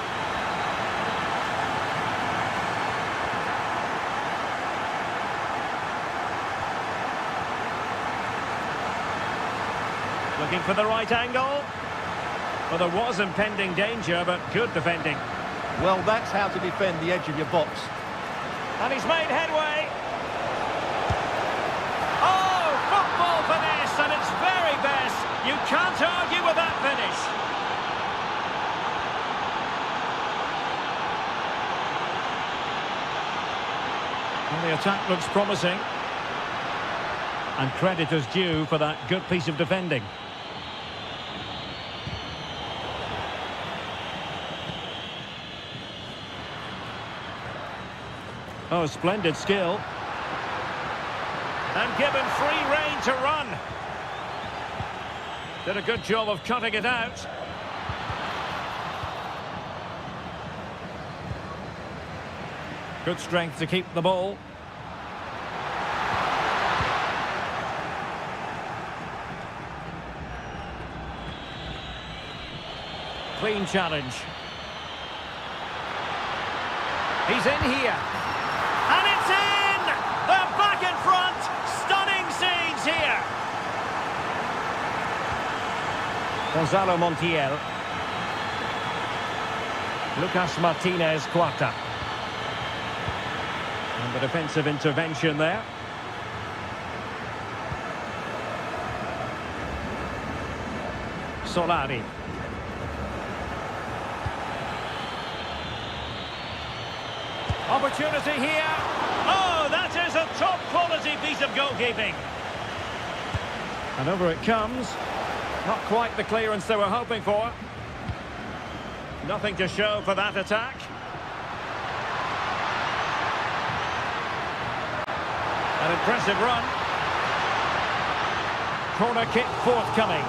Looking for the right angle. Well, there was impending danger, but good defending. Well, that's how to defend the edge of your box. And he's made headway. Oh, football finesse at its very best. You can't argue with that finish. Well, the attack looks promising. And credit is due for that good piece of defending. Oh, splendid skill. And given free rein to run. Did a good job of cutting it out. Good strength to keep the ball. Clean challenge. He's in here. And it's in! They're back in front! Stunning scenes here! Gonzalo Montiel. Lucas Martinez Cuarta. And the defensive intervention there. Solari. Opportunity here. Oh, that is a top-quality piece of goalkeeping. And over it comes. Not quite the clearance they were hoping for. Nothing to show for that attack. An impressive run. Corner kick forthcoming.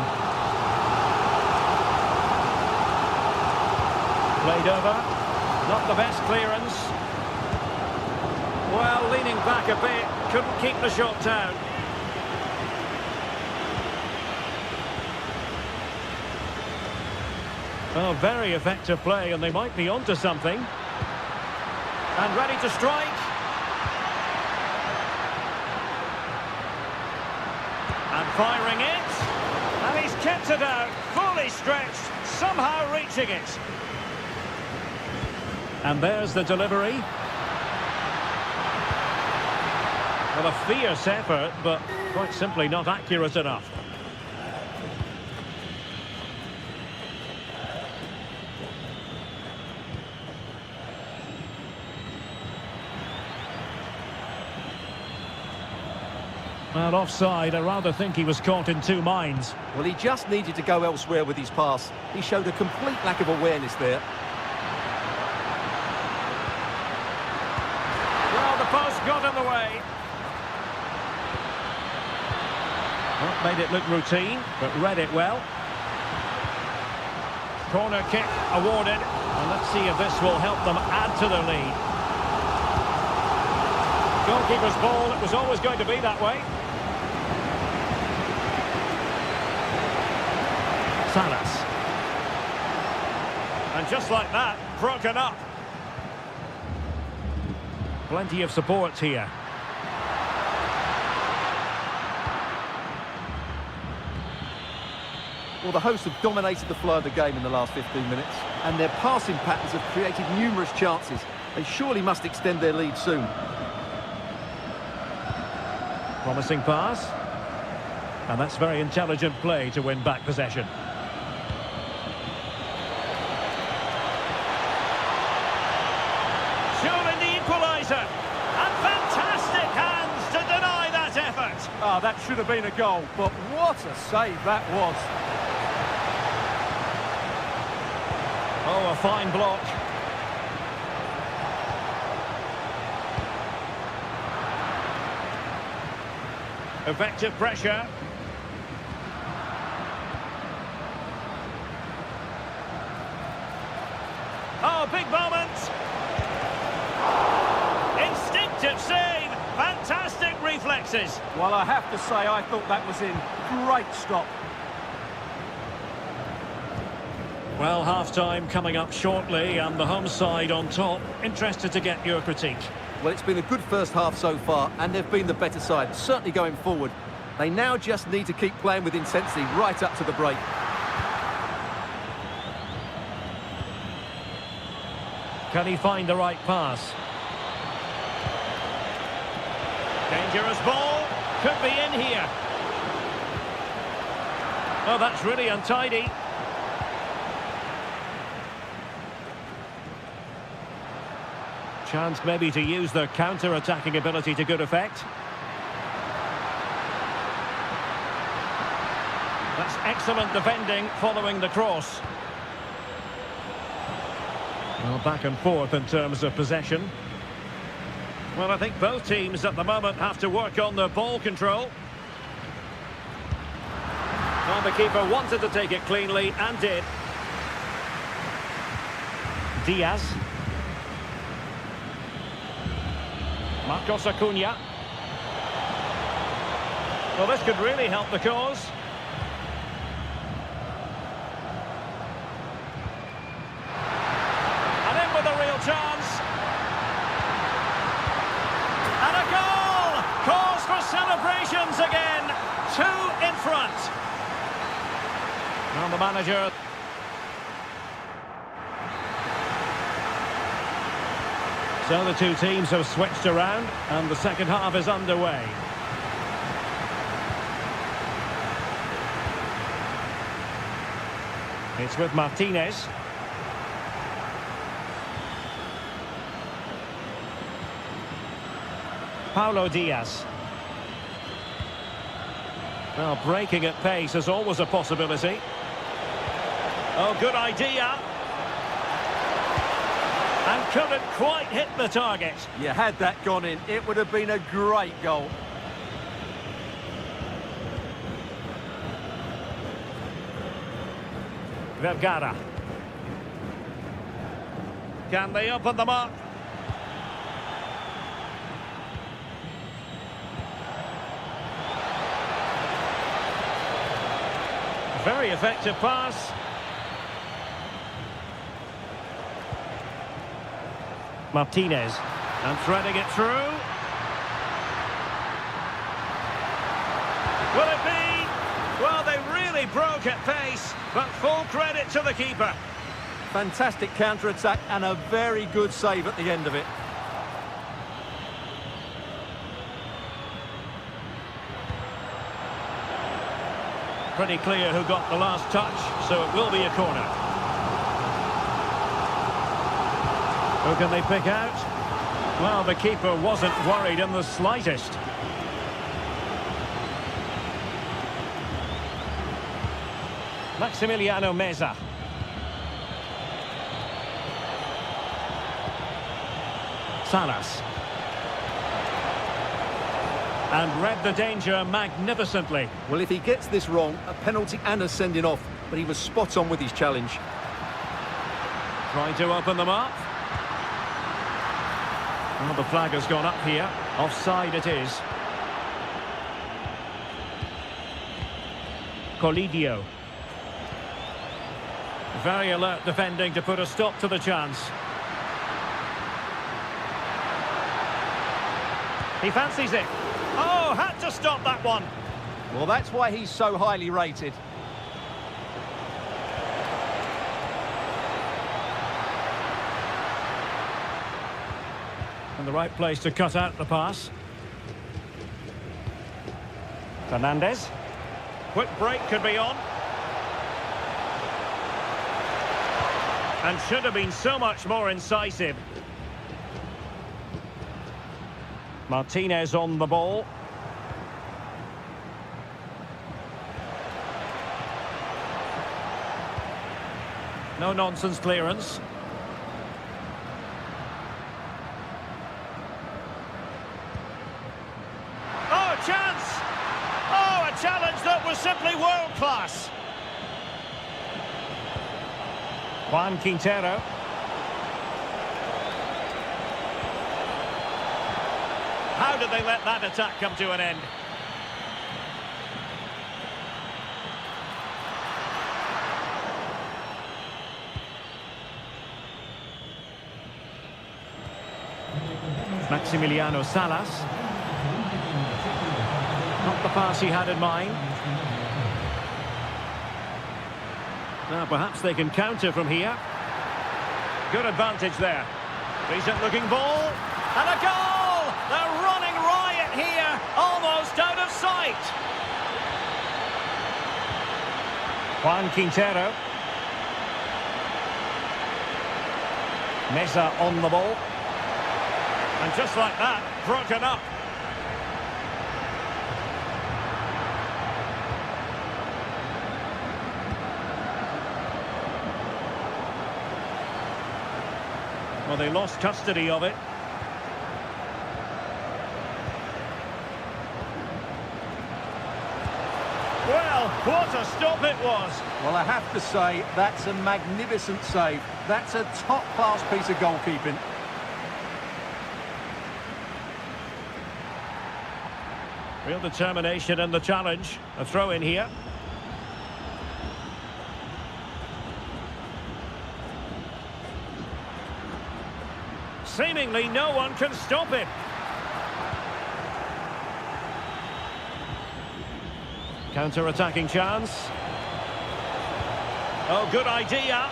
Played over. Not the best clearance. Well, leaning back a bit, couldn't keep the shot down. Oh, very effective play, and they might be onto something. And ready to strike. And firing it. And he's kept it out, fully stretched, somehow reaching it. And there's the delivery. Well, a fierce effort, but quite simply not accurate enough. Well, offside. I rather think he was caught in two minds. Well, he just needed to go elsewhere with his pass. He showed a complete lack of awareness there. Well, the post got in the way. Well, made it look routine, but read it well. Corner kick awarded. And let's see if this will help them add to their lead. Goalkeeper's ball, it was always going to be that way. Salas. And just like that, broken up. Plenty of support here. Well, the hosts have dominated the flow of the game in the last 15 minutes, and their passing patterns have created numerous chances. They surely must extend their lead soon. Promising pass. And that's very intelligent play to win back possession. Surely the equaliser. And fantastic hands to deny that effort. Ah, that should have been a goal, but what a save that was. Oh, a fine block. Effective pressure. Oh, big moment. Instinctive save. Fantastic reflexes. Well, I have to say, I thought that was in. Great stop. Well, half-time coming up shortly and the home side on top. Interested to get your critique. Well, it's been a good first half so far, and they've been the better side, certainly going forward. They now just need to keep playing with intensity right up to the break. Can he find the right pass? Dangerous ball. Could be in here. Oh, that's really untidy. Chance maybe to use their counter-attacking ability to good effect. That's excellent defending following the cross. Well, back and forth in terms of possession. Well, I think both teams at the moment have to work on their ball control. Well, the keeper wanted to take it cleanly and did. Diaz. Marcos Acuna. Well, this could really help the cause. And in with a real chance. And a goal! Cause for celebrations again. 2 in front. And the manager... So the two teams have switched around and the second half is underway. It's with Martinez. Paulo Diaz. Well, breaking at pace is always a possibility. Oh, good idea. And couldn't quite hit the target. You had that gone in, it would have been a great goal. Vergara. Can they open them up? Very effective pass. Martinez, and threading it through. Will it be? Well, they really broke at pace, but full credit to the keeper. Fantastic counter-attack and a very good save at the end of it. Pretty clear who got the last touch, so it will be a corner. Who can they pick out? Well, the keeper wasn't worried in the slightest. Maximiliano Meza. Salas. And read the danger magnificently. Well, if he gets this wrong, a penalty and a sending off, but he was spot on with his challenge. Trying to open them up. Well, the flag has gone up here. Offside it is. Colidio. Very alert defending to put a stop to the chance. He fancies it. Oh, had to stop that one. Well, that's why he's so highly rated. In the right place to cut out the pass. Fernandez. Quick break could be on. And should have been so much more incisive. Martinez on the ball. No-nonsense clearance. Oh, a chance! Oh, a challenge that was simply world-class. Juan Quintero. How did they let that attack come to an end? Maximiliano Salas. Not the pass he had in mind. Now perhaps they can counter from here. Good advantage there. Decent looking ball. And a goal! They're running riot here. Almost out of sight. Juan Quintero. Mesa on the ball. And just like that, broken up. Well, they lost custody of it. Well, what a stop it was. Well, I have to say, that's a magnificent save. That's a top-class piece of goalkeeping. Real determination in the challenge. A throw in here. Seemingly no one can stop him. Counter-attacking chance. Oh, good idea.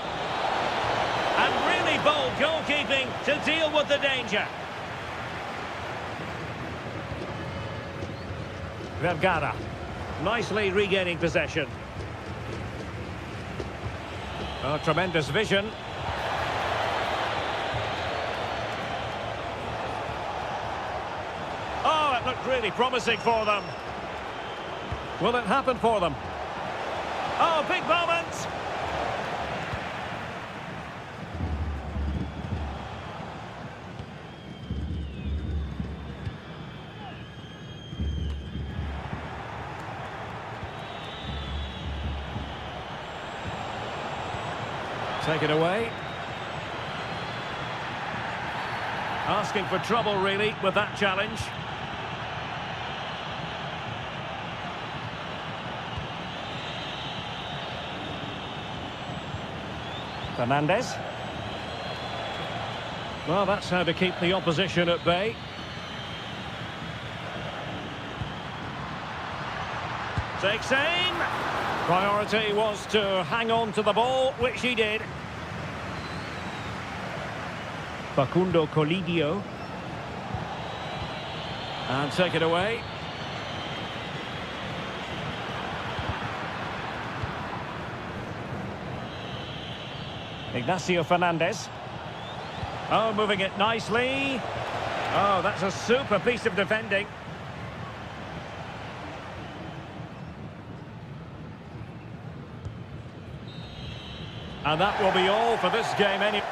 And really bold goalkeeping to deal with the danger. Vergara, nicely regaining possession. Oh, tremendous vision. Oh, it looked really promising for them. Will it happen for them? Oh, big moment. Take it away. Asking for trouble, really, with that challenge. Fernandez. Well, that's how to keep the opposition at bay. Takes aim. Priority was to hang on to the ball, which he did. Facundo Colidio. And take it away. Ignacio Fernandez. Oh, moving it nicely. Oh, that's a super piece of defending. And that will be all for this game anyway.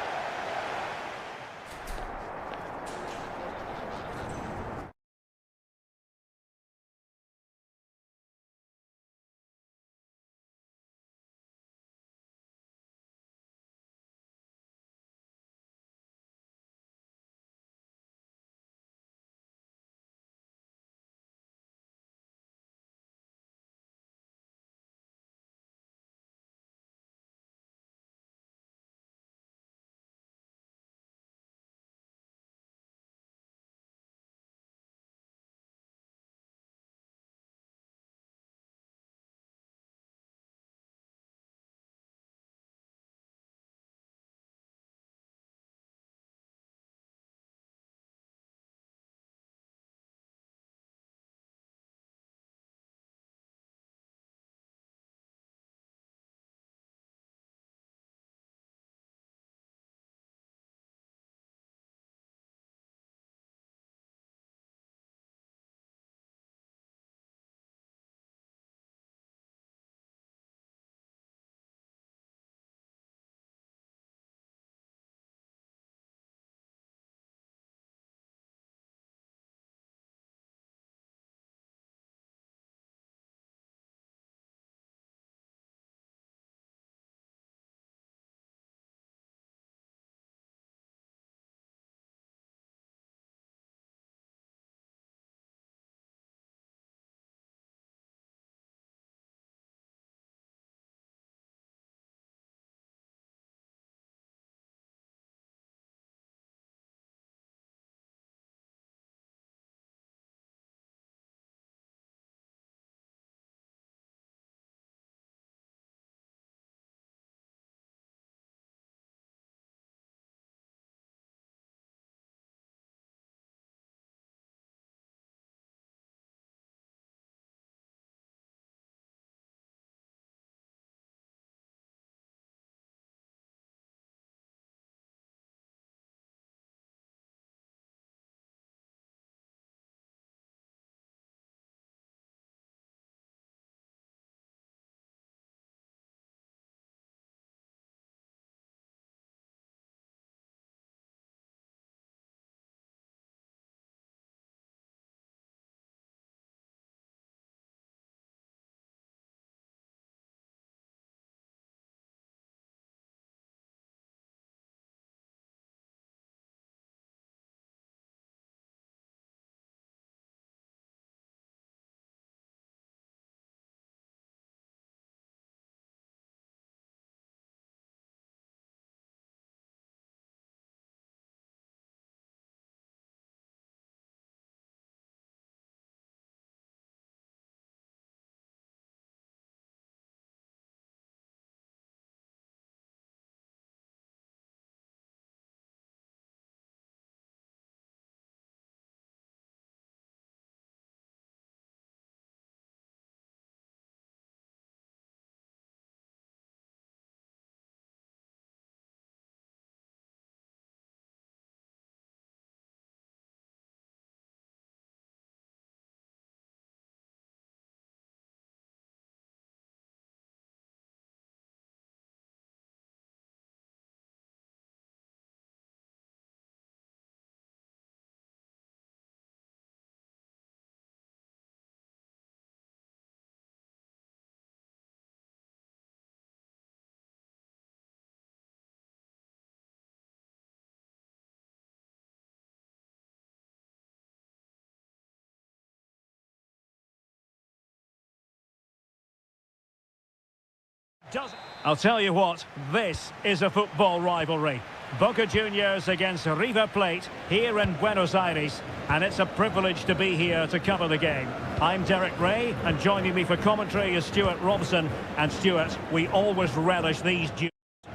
doesn't. I'll tell you what, this is a football rivalry. Boca Juniors against River Plate here in Buenos Aires, and it's a privilege to be here to cover the game. I'm Derek Ray, and joining me for commentary is Stuart Robson. And Stuart, we always relish these duels.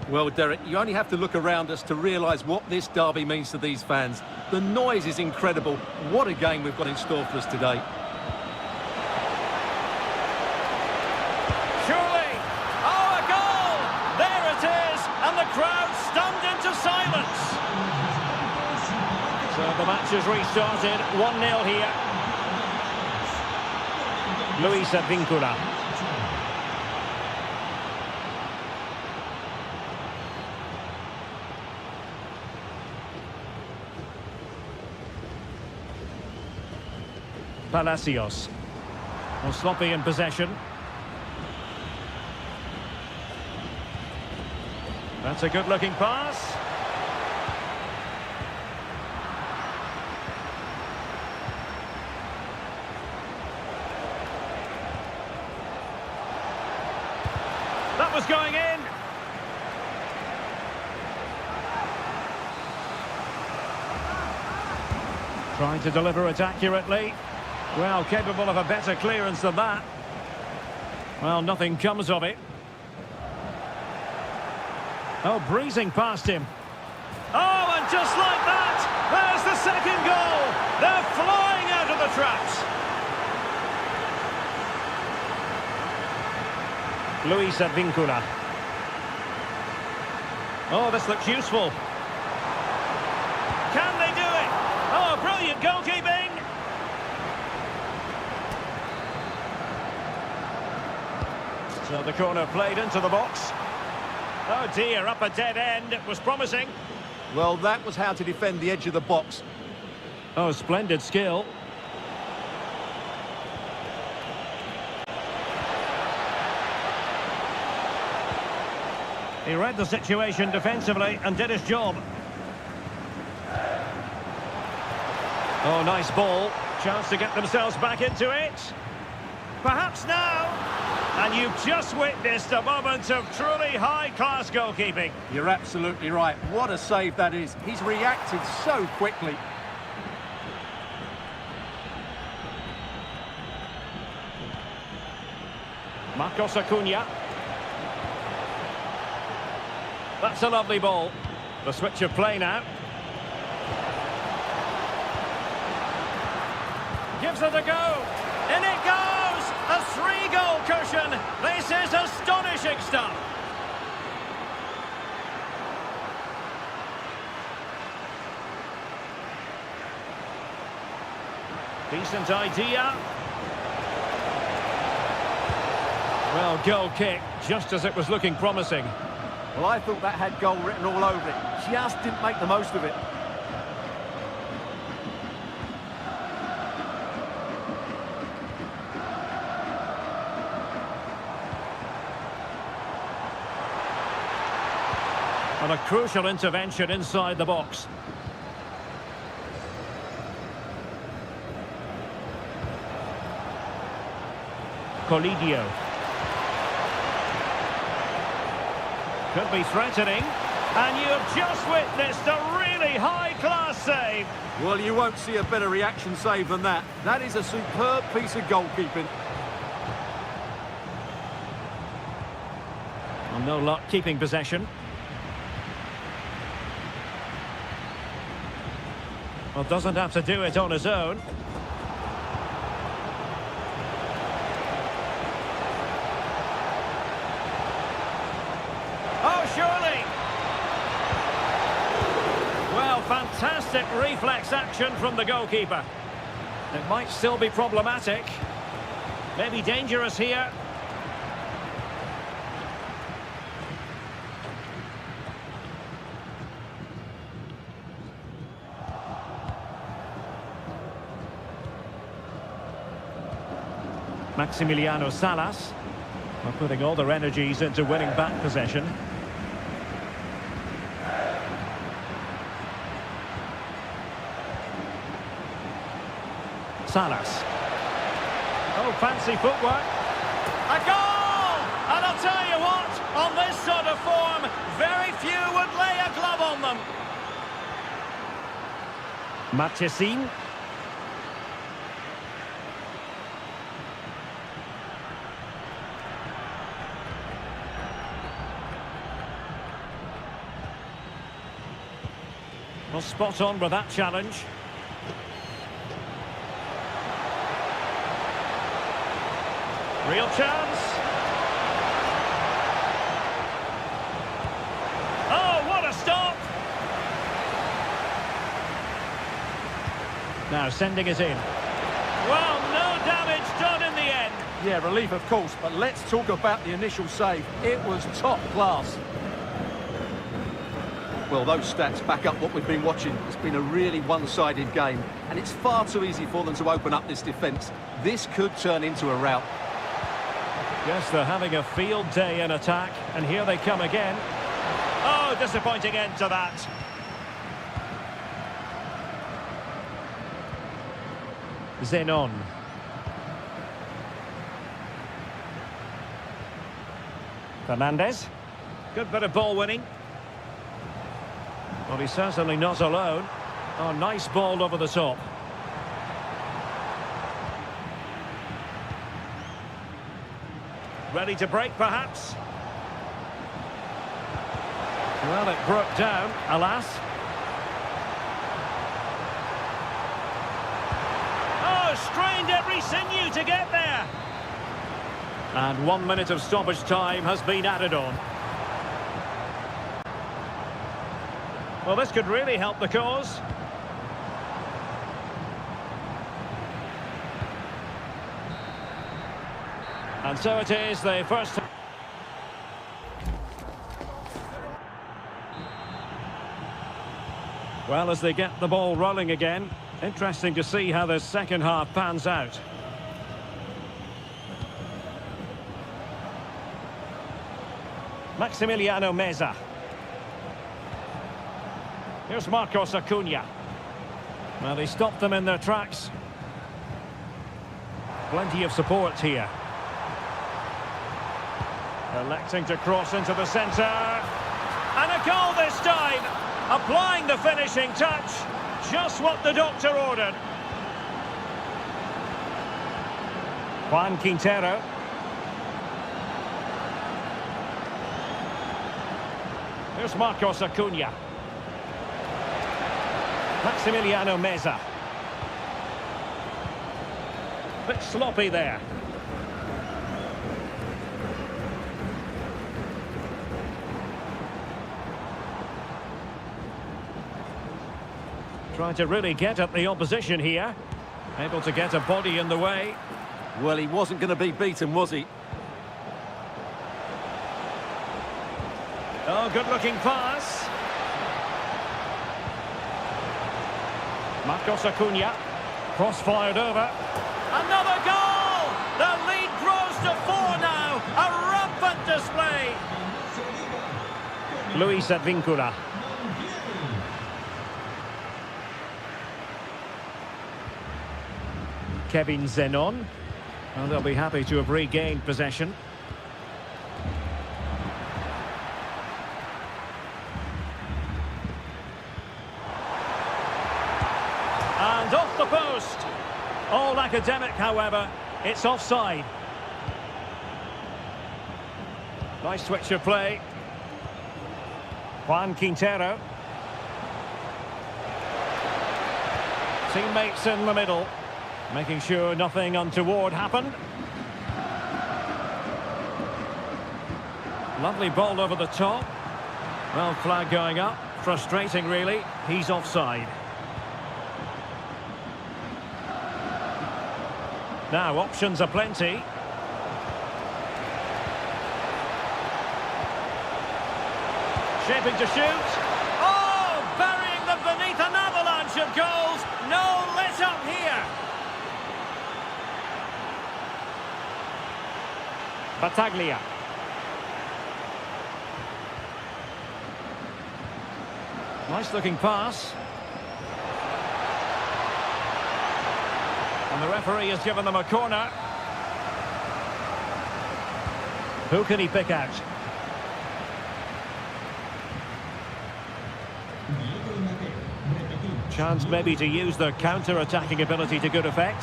Well, Derek, you only have to look around us to realise what this derby means to these fans. The noise is incredible. What a game we've got in store for us today. Surely! Oh, a goal! There it is! And the crowd stunned into silence. So the match has restarted, 1-0 here. Luis Advíncula. Palacios. Well, sloppy in possession. That's a good-looking pass. That was going in. Trying to deliver it accurately. Well, capable of a better clearance than that. Well, nothing comes of it. Oh, breezing past him. Oh, and just like that, there's the second goal. They're flying out of the traps. Luis Advíncula. Oh, this looks useful. Can they do it? Oh, brilliant goalkeeping. So the corner played into the box. Oh dear, up a dead end. It was promising. Well, that was how to defend the edge of the box. Oh, splendid skill. He read the situation defensively and did his job. Oh, nice ball. Chance to get themselves back into it. Perhaps now. And you've just witnessed a moment of truly high-class goalkeeping. You're absolutely right. What a save that is. He's reacted so quickly. Marcos Acuna. That's a lovely ball. The switch of play now. Gives it a go. In it goes! A 3-goal cushion. This is astonishing stuff. Decent idea. Well, goal kick, just as it was looking promising. Well, I thought that had goal written all over it. Just didn't make the most of it. And a crucial intervention inside the box. Colidio. Could be threatening. And you have just witnessed a really high-class save. Well, you won't see a better reaction save than that. That is a superb piece of goalkeeping. Well, no luck keeping possession. Well, doesn't have to do it on his own. Oh, surely. Well, fantastic reflex action from the goalkeeper. It might still be problematic. Maybe dangerous here. Maximiliano Salas are putting all their energies into winning back possession. Salas. Oh, fancy footwork. A goal! And I'll tell you what, on this sort of form, very few would lay a glove on them. Marchesín. Well, spot on with that challenge. Real chance. Oh, what a stop! Now sending it in. Well, no damage done in the end. Yeah, relief of course, but let's talk about the initial save. It was top class. Well, those stats back up what we've been watching. It's been a really one-sided game, and it's far too easy for them to open up this defence. This could turn into a rout. Yes, they're having a field day in attack, and here they come again. Oh, disappointing end to that. Zenon. Fernandez. Good bit of ball winning. Well, he's certainly not alone. Oh, nice ball over the top. Ready to break, perhaps? Well, it broke down, alas. Oh, strained every sinew to get there. And 1 minute of stoppage time has been added on. Well, this could really help the cause. And so it is, the first... Well, as they get the ball rolling again, interesting to see how the second half pans out. Maximiliano Meza. Here's Marcos Acuna. Well, they stopped them in their tracks. Plenty of support here. Electing to cross into the centre. And a goal this time. Applying the finishing touch. Just what the doctor ordered. Juan Quintero. Here's Marcos Acuna. Maximiliano Meza. Bit sloppy there. Trying to really get at the opposition here. Able to get a body in the way. Well, he wasn't going to be beaten, was he? Oh, good-looking pass. Marcos Acuna. Cross-fired over. Another goal! The lead grows to 4 now. A rampant display. Luis Advíncula. Kevin Zenon. Well, they'll be happy to have regained possession. And off the post. All academic, however. It's offside. Nice switch of play. Juan Quintero. Teammates in the middle. Making sure nothing untoward happened. Lovely ball over the top. Well, flag going up. Frustrating, really. He's offside. Now, options are plenty. Shaping to shoot. Oh, burying them beneath an avalanche of goals. No let up here. Battaglia. Nice looking pass. And the referee has given them a corner. Who can he pick out? Chance maybe to use their counter-attacking ability to good effect.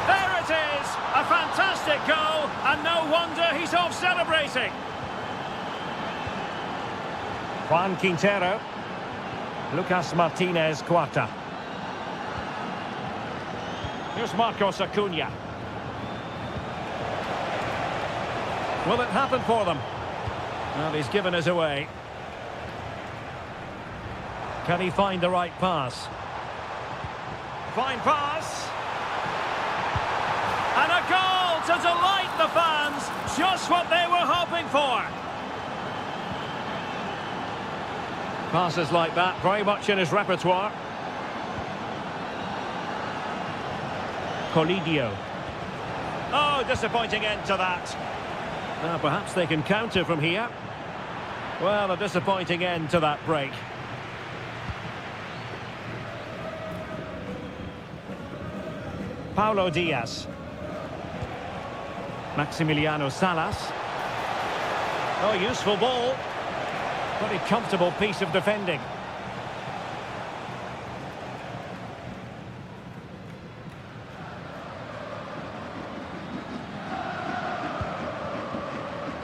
There it is! A fantastic goal, and no wonder he's off celebrating. Juan Quintero. Lucas Martinez Cuarta. Here's Marcos Acuna. Will it happen for them? Well, he's given us away. Can he find the right pass? Fine pass. And a goal to delight the fans. Just what they were hoping for. Passes like that, very much in his repertoire. Colidio. Oh, disappointing end to that. Now perhaps they can counter from here. Well, a disappointing end to that break. Paulo Diaz. Maximiliano Salas. Oh, useful ball. Very comfortable piece of defending.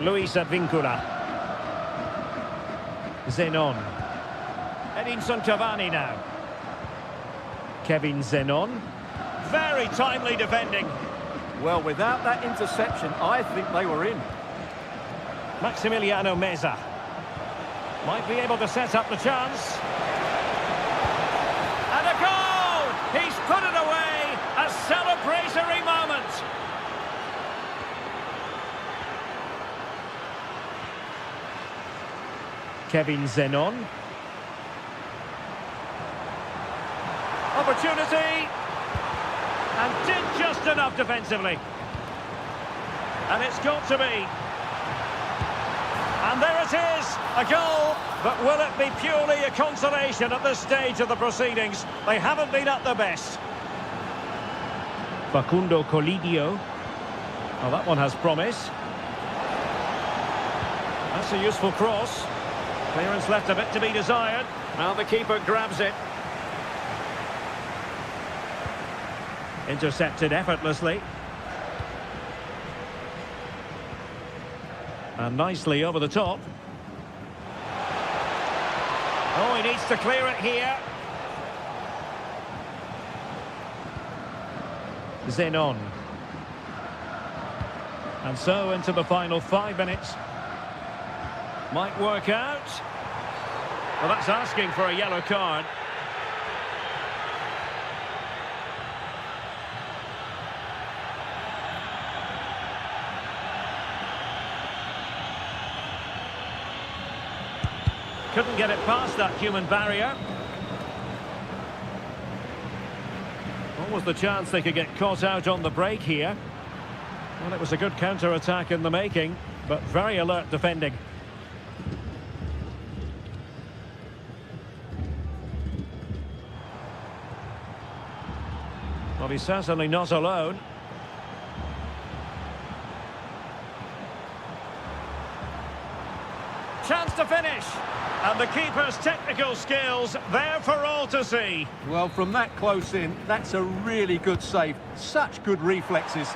Luis Advíncula. Zenon. Edinson Cavani now. Kevin Zenon. Very timely defending. Well, without that interception, I think they were in. Maximiliano Meza. Might be able to set up the chance. And a goal! He's put it away! A celebratory moment! Kevin Zenon. Opportunity! And did just enough defensively. And it's got to be. And there it is, a goal, but will it be purely a consolation at this stage of the proceedings? They haven't been at their best. Facundo Colidio. Oh, that one has promise. That's a useful cross. Clearance left a bit to be desired. Now the keeper grabs it. Intercepted effortlessly. And nicely over the top. Oh, he needs to clear it here. Zenon. And so into the final 5 minutes. Might work out. Well, that's asking for a yellow card. Couldn't get it past that human barrier. What was the chance they could get caught out on the break here? Well, it was a good counter-attack in the making, but very alert defending. Well, he's certainly not alone. Chance to finish. And the keeper's technical skills there for all to see. Well, from that close in, that's a really good save. Such good reflexes.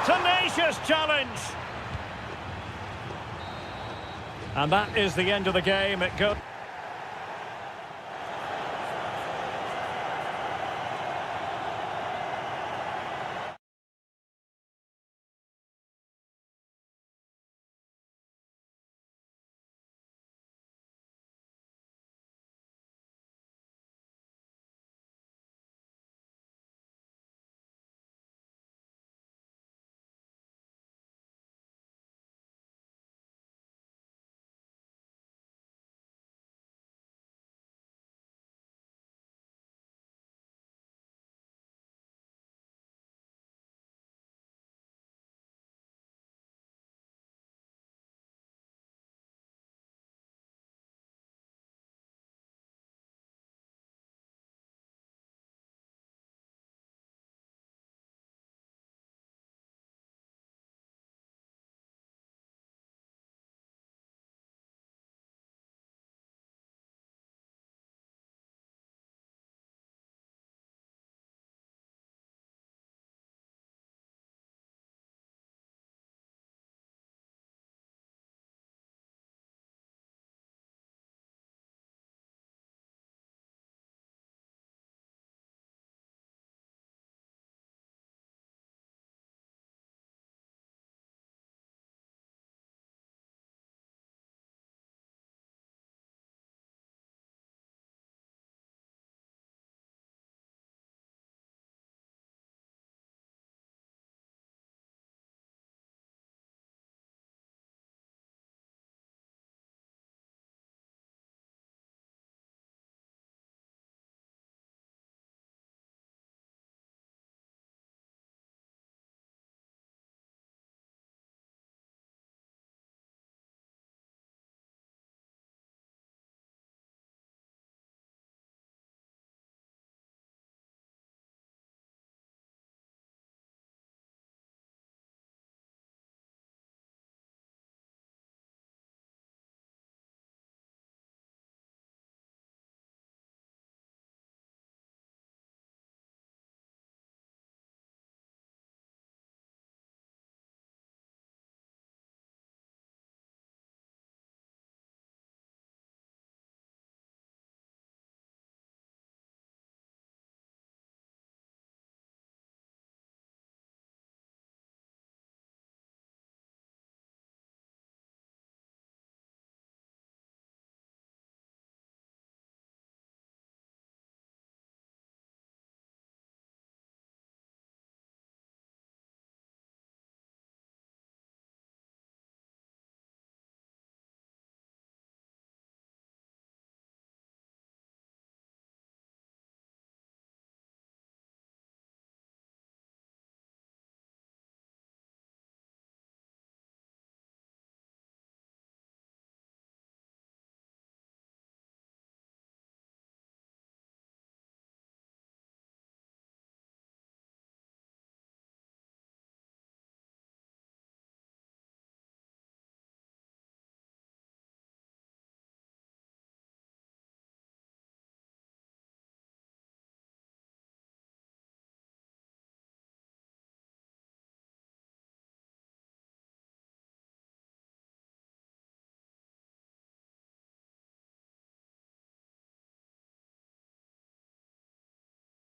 Tenacious challenge. And that is the end of the game. It goes.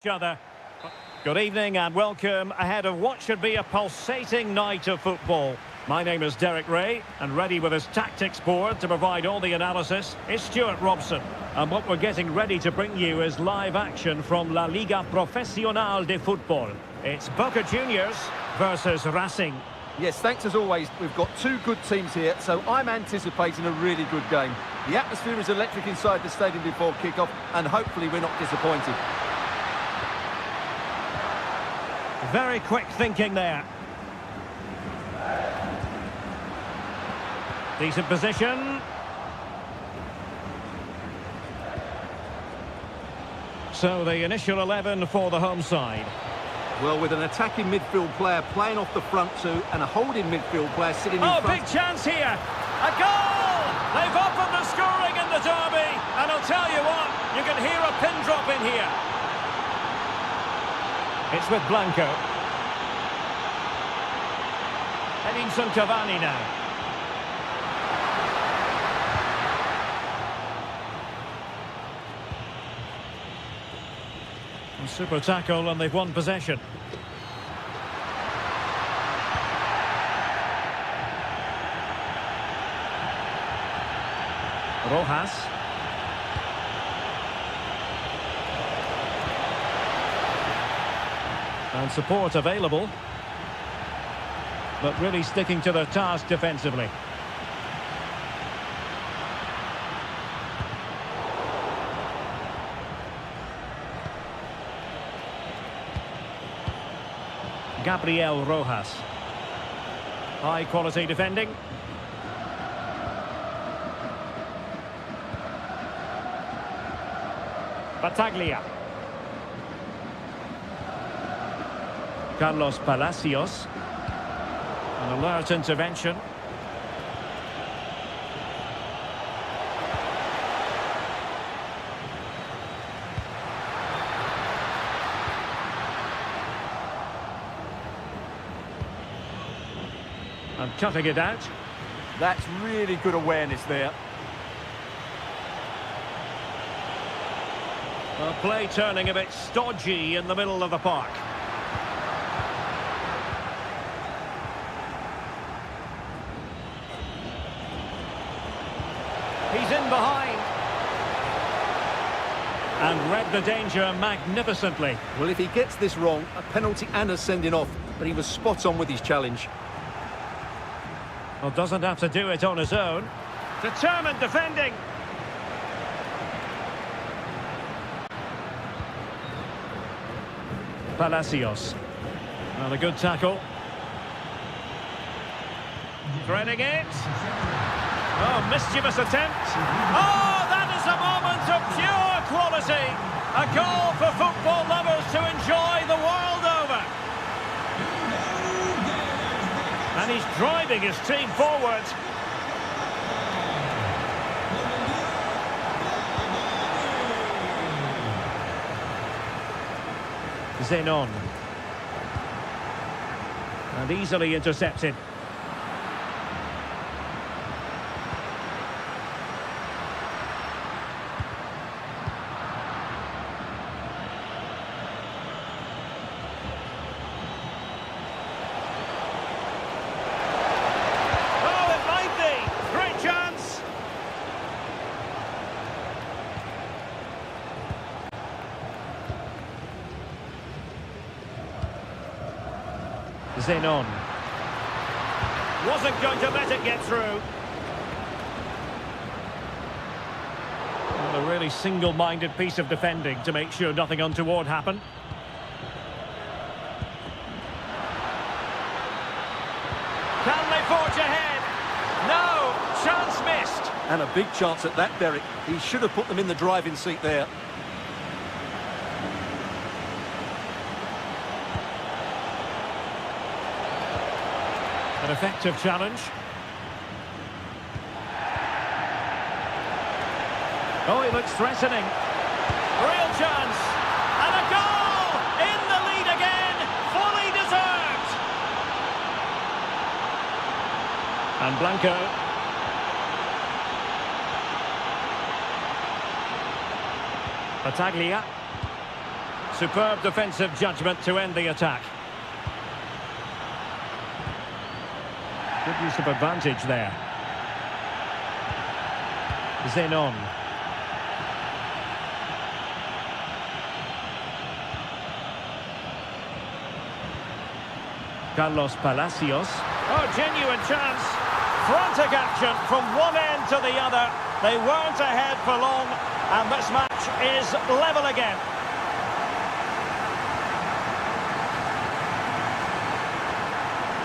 each other. Good evening and welcome ahead of what should be a pulsating night of football. My name is Derek Ray, and ready with his tactics board to provide all the analysis is Stuart Robson. And what we're getting ready to bring you is live action from La Liga Profesional de Fútbol. It's Boca Juniors versus Racing. Yes, thanks as always. We've got two good teams here, so I'm anticipating a really good game. The atmosphere is electric inside the stadium before kick-off, and hopefully we're not disappointed. Very quick thinking there. Decent position. So the initial 11 for the home side. Well, with an attacking midfield player playing off the front two and a holding midfield player sitting in front. Oh, big chance here. A goal! They've opened the scoring in the derby. And I'll tell you what, you can hear a pin drop in here. It's with Blanco. Edinson Cavani now. A super tackle and they've won possession. Rojas. And support available. But really sticking to their task defensively. Gabriel Rojas. High quality defending. Battaglia. Carlos Palacios. An alert intervention. And cutting it out. That's really good awareness there. Well, play turning a bit stodgy in the middle of the park. He's in behind. And read the danger magnificently. Well, if he gets this wrong, a penalty and a sending off, but he was spot on with his challenge. Well, doesn't have to do it on his own. Determined defending. Palacios. Well, a good tackle. Threading it. Oh, mischievous attempt. Oh, that is a moment of pure quality. A goal for football lovers to enjoy the world over. And he's driving his team forward. Zenon. And easily intercepted. Zenon. Wasn't going to let it get through. And a really single-minded piece of defending to make sure nothing untoward happened. Can they forge ahead? No! Chance missed! And a big chance at that, Derek. He should have put them in the driving seat there. An effective challenge. Oh, he looks threatening. Real chance. And a goal! In the lead again. Fully deserved. And Blanco. Battaglia. Superb defensive judgment to end the attack. Good use of advantage there. Zenon. Carlos Palacios. Oh, genuine chance. Frantic action from one end to the other. They weren't ahead for long, and this match is level again.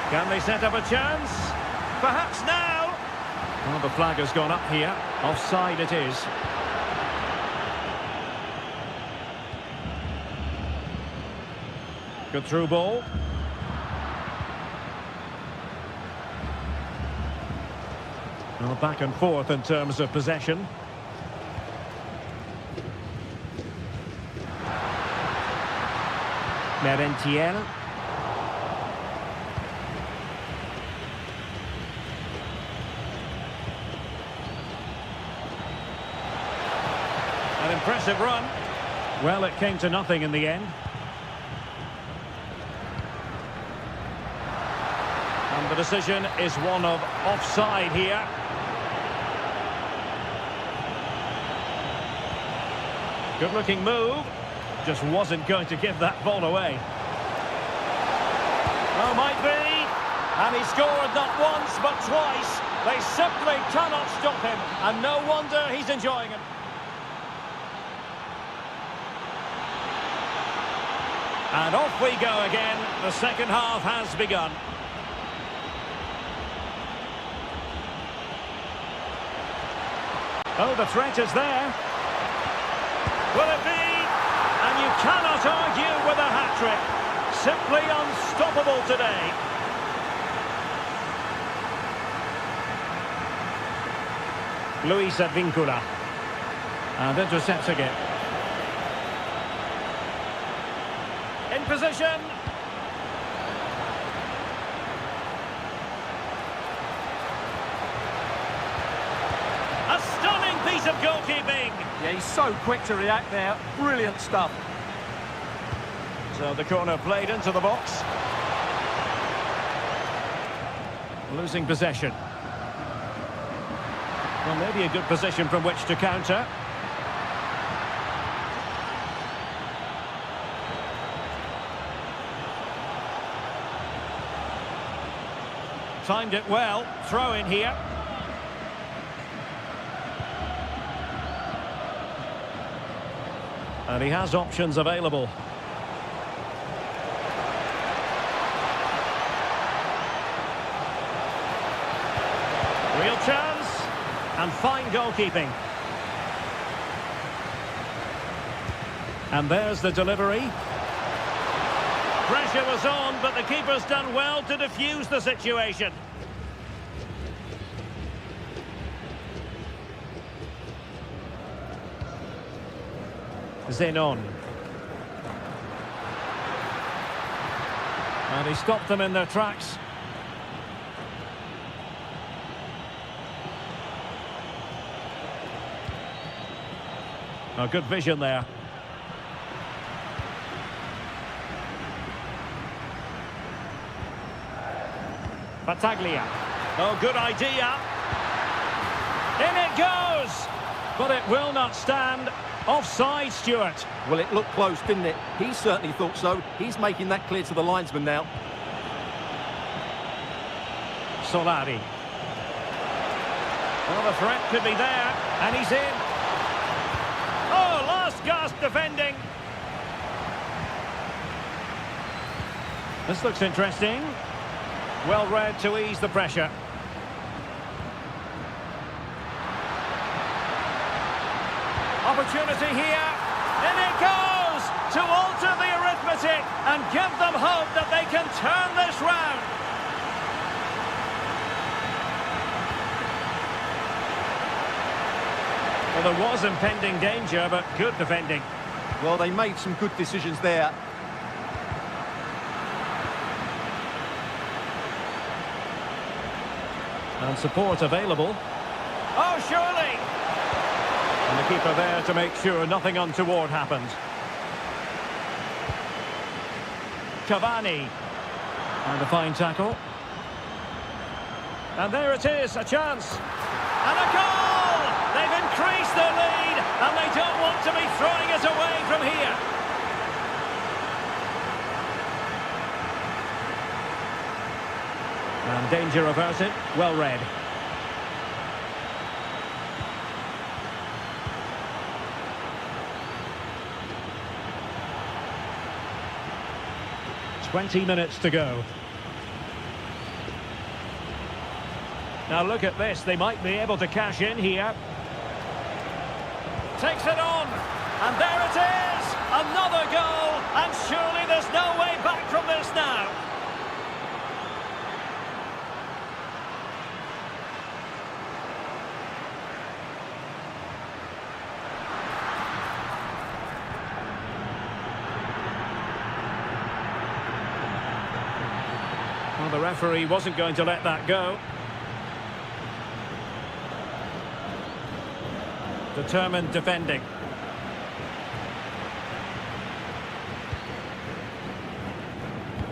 Can they set up a chance? Perhaps now. Well, the flag has gone up here. Offside it is. Good through ball. Well, back and forth in terms of possession. Merentiel. An impressive run. Well, it came to nothing in the end. And the decision is one of offside here. Good-looking move. Just wasn't going to give that ball away. Oh, might be. And he scored not once, but twice. They simply cannot stop him. And no wonder he's enjoying it. And off we go again. The second half has begun. Oh, the threat is there. Will it be? And you cannot argue with a hat-trick. Simply unstoppable today. Luis Advíncula. And intercepting it. In position. A stunning piece of goalkeeping. Yeah, he's so quick to react there. Brilliant stuff. So the corner played into the box. Losing possession. Well, maybe a good position from which to counter. Timed it well. Throw in here. And he has options available. Real chance. And fine goalkeeping. And there's the delivery. Pressure was on, but the keeper's done well to defuse the situation. Zenon. And he stopped them in their tracks. Oh, good vision there. Battaglia. Oh, good idea. In it goes! But it will not stand. Offside, Stuart. Well, it looked close, didn't it? He certainly thought so. He's making that clear to the linesman now. Solari. Well, the threat could be there, and he's in. Oh, last gasp defending. This looks interesting. Well read to ease the pressure. Opportunity here. In it goes to alter the arithmetic and give them hope that they can turn this round. Well, there was impending danger, but good defending. Well, they made some good decisions there. And support available. Oh, surely! And the keeper there to make sure nothing untoward happened. Cavani. And a fine tackle. And there it is, a chance. And a goal! They've increased their lead, and they don't want to be throwing it away from here. And danger averted, well read. "20 minutes to go. Now look at this, they might be able to cash in here. Takes it on, and there it is! Another goal, and surely there's no way back from this now. Well, the referee wasn't going to let that go. Determined defending.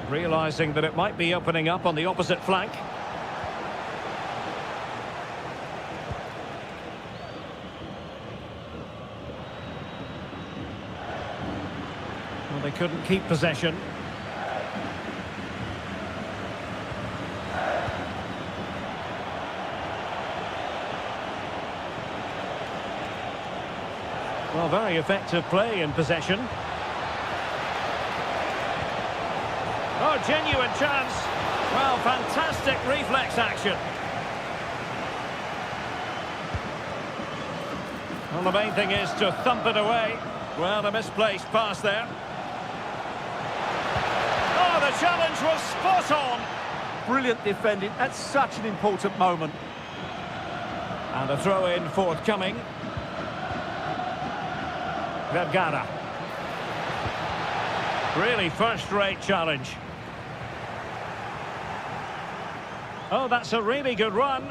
Realising that it might be opening up on the opposite flank. Well, they couldn't keep possession. Well, very effective play in possession. Oh, genuine chance. Well, fantastic reflex action. Well, the main thing is to thump it away. Well, a misplaced pass there. Oh, the challenge was spot on. Brilliant defending at such an important moment. And a throw-in forthcoming. Vergara. Really first-rate challenge. Oh, that's a really good run.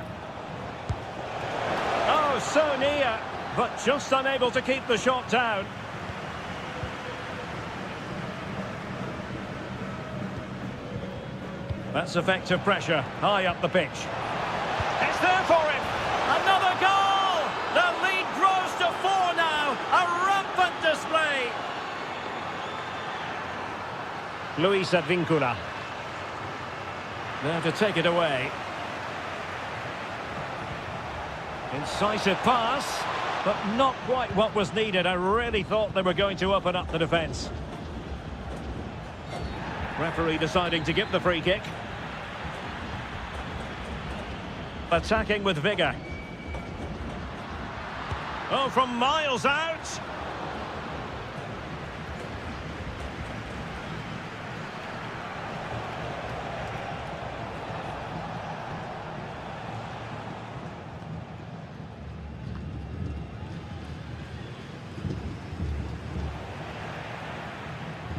Oh, so near, but just unable to keep the shot down. That's effective pressure, high up the pitch. It's there for him. Another goal! The lead grows to 4 now. A rampant display. Luis Advíncula. There to take it away. Incisive pass, but not quite what was needed. I really thought they were going to open up the defence. Referee deciding to give the free kick. Attacking with vigour. Oh, from miles out.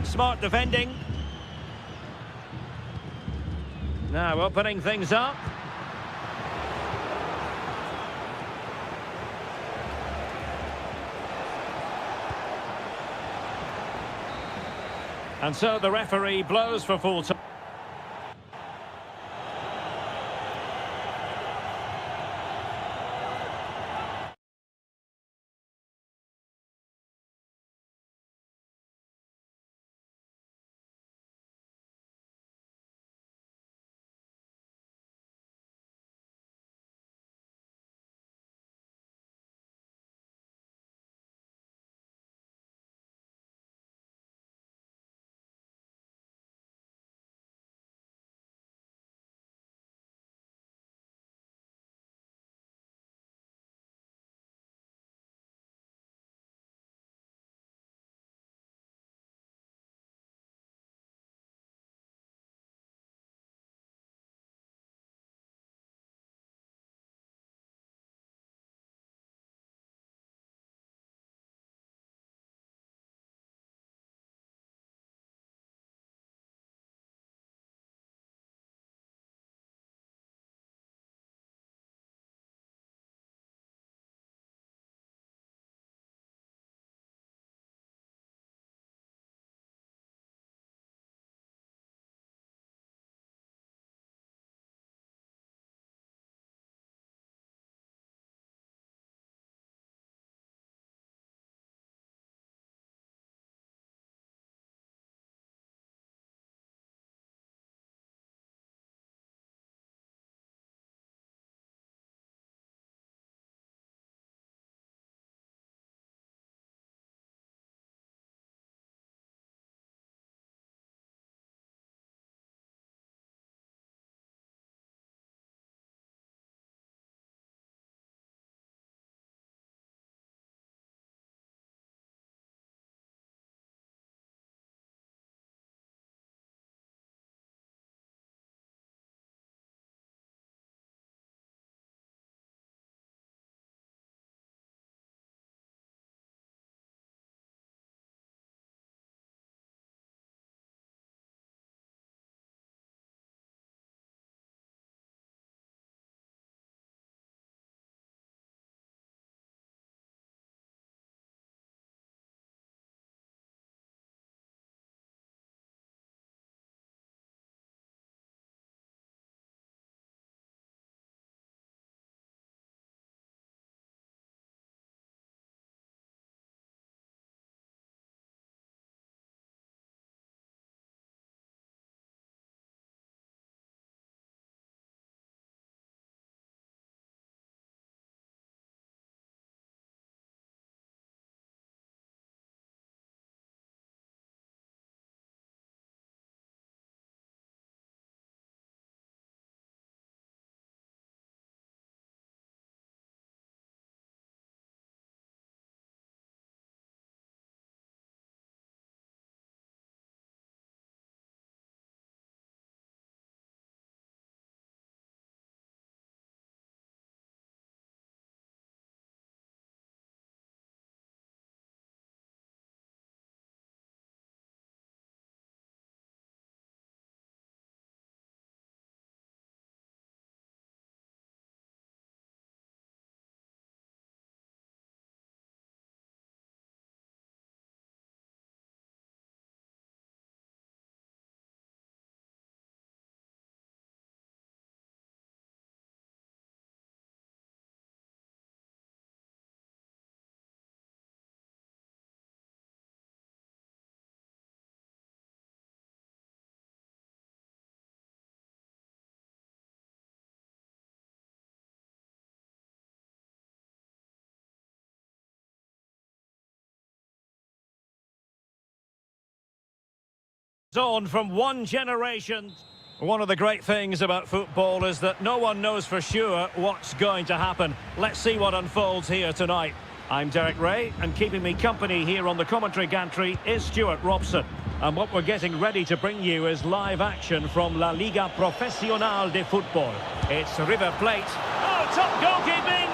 Smart defending. Now opening things up. And so the referee blows for full time. On from one generation. One of the great things about football is that no one knows for sure what's going to happen. Let's see what unfolds here tonight. I'm Derek Ray, and keeping me company here on the commentary gantry is Stuart Robson. And what we're getting ready to bring you is live action from La Liga Profesional de Football. It's River Plate. Oh, top goalkeeping!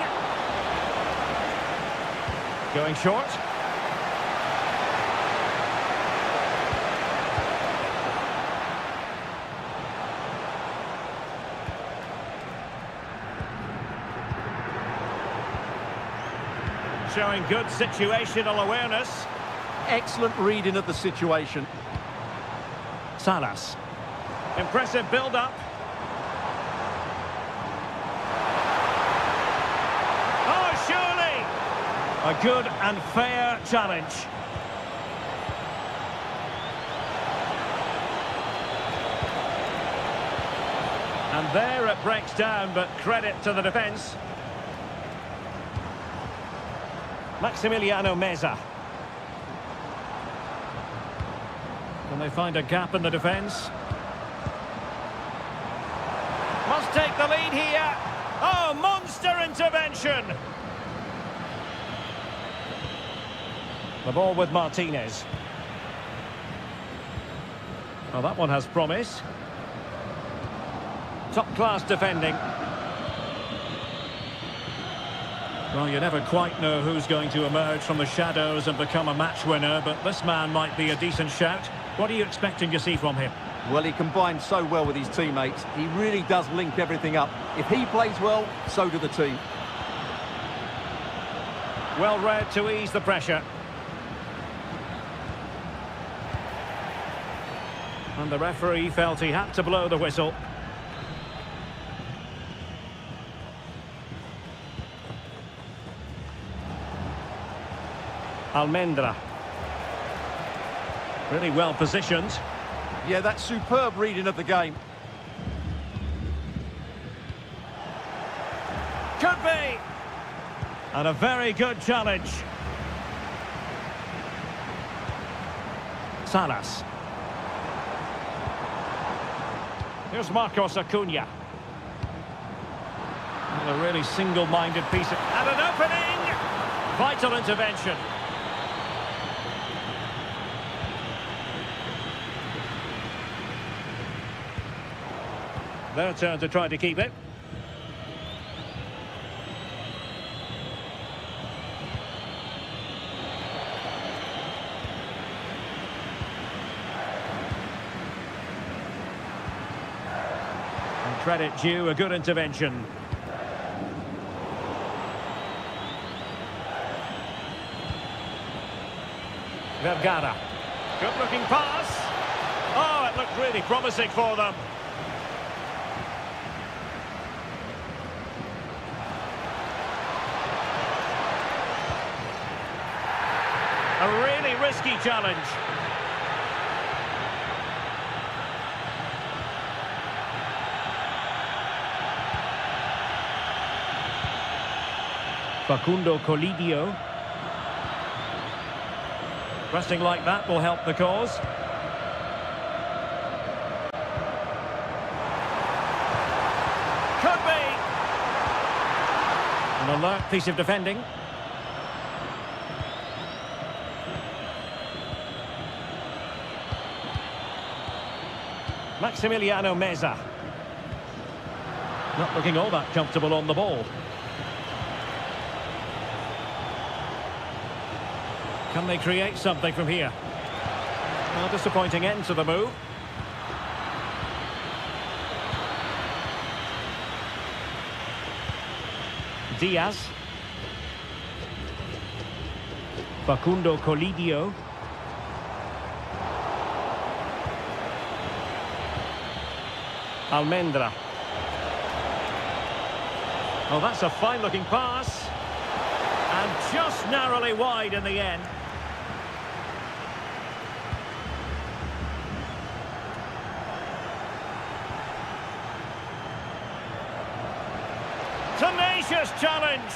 Going short. Showing good situational awareness. Excellent reading of the situation. Salas. Impressive build-up. Oh, surely! A good and fair challenge. And there it breaks down, but credit to the defence. Maximiliano Meza. Can they find a gap in the defence? Must take the lead here. Oh, monster intervention! The ball with Martinez. Oh, that one has promise. Top-class defending. Well, you never quite know who's going to emerge from the shadows and become a match winner, but this man might be a decent shout. What are you expecting to see from him? Well, he combines so well with his teammates. He really does link everything up. If he plays well, so do the team. Well read to ease the pressure. And the referee felt he had to blow the whistle. Almendra. Really well positioned. Yeah, that's superb reading of the game. Could be! And a very good challenge. Salas. Here's Marcos Acuna. And a really single-minded piece of... And an opening! Vital intervention. Their turn to try to keep it. And credit due, a good intervention. Vergara. Good looking pass. Oh, it looked really promising for them. A really risky challenge. Facundo Colidio. Pressing like that will help the cause. Could be! An alert piece of defending. Maximiliano Meza. Not looking all that comfortable on the ball. Can they create something from here? Well, disappointing end to the move. Diaz. Facundo Colidio. Almendra. Oh, that's a fine-looking pass. And just narrowly wide in the end. Tenacious challenge.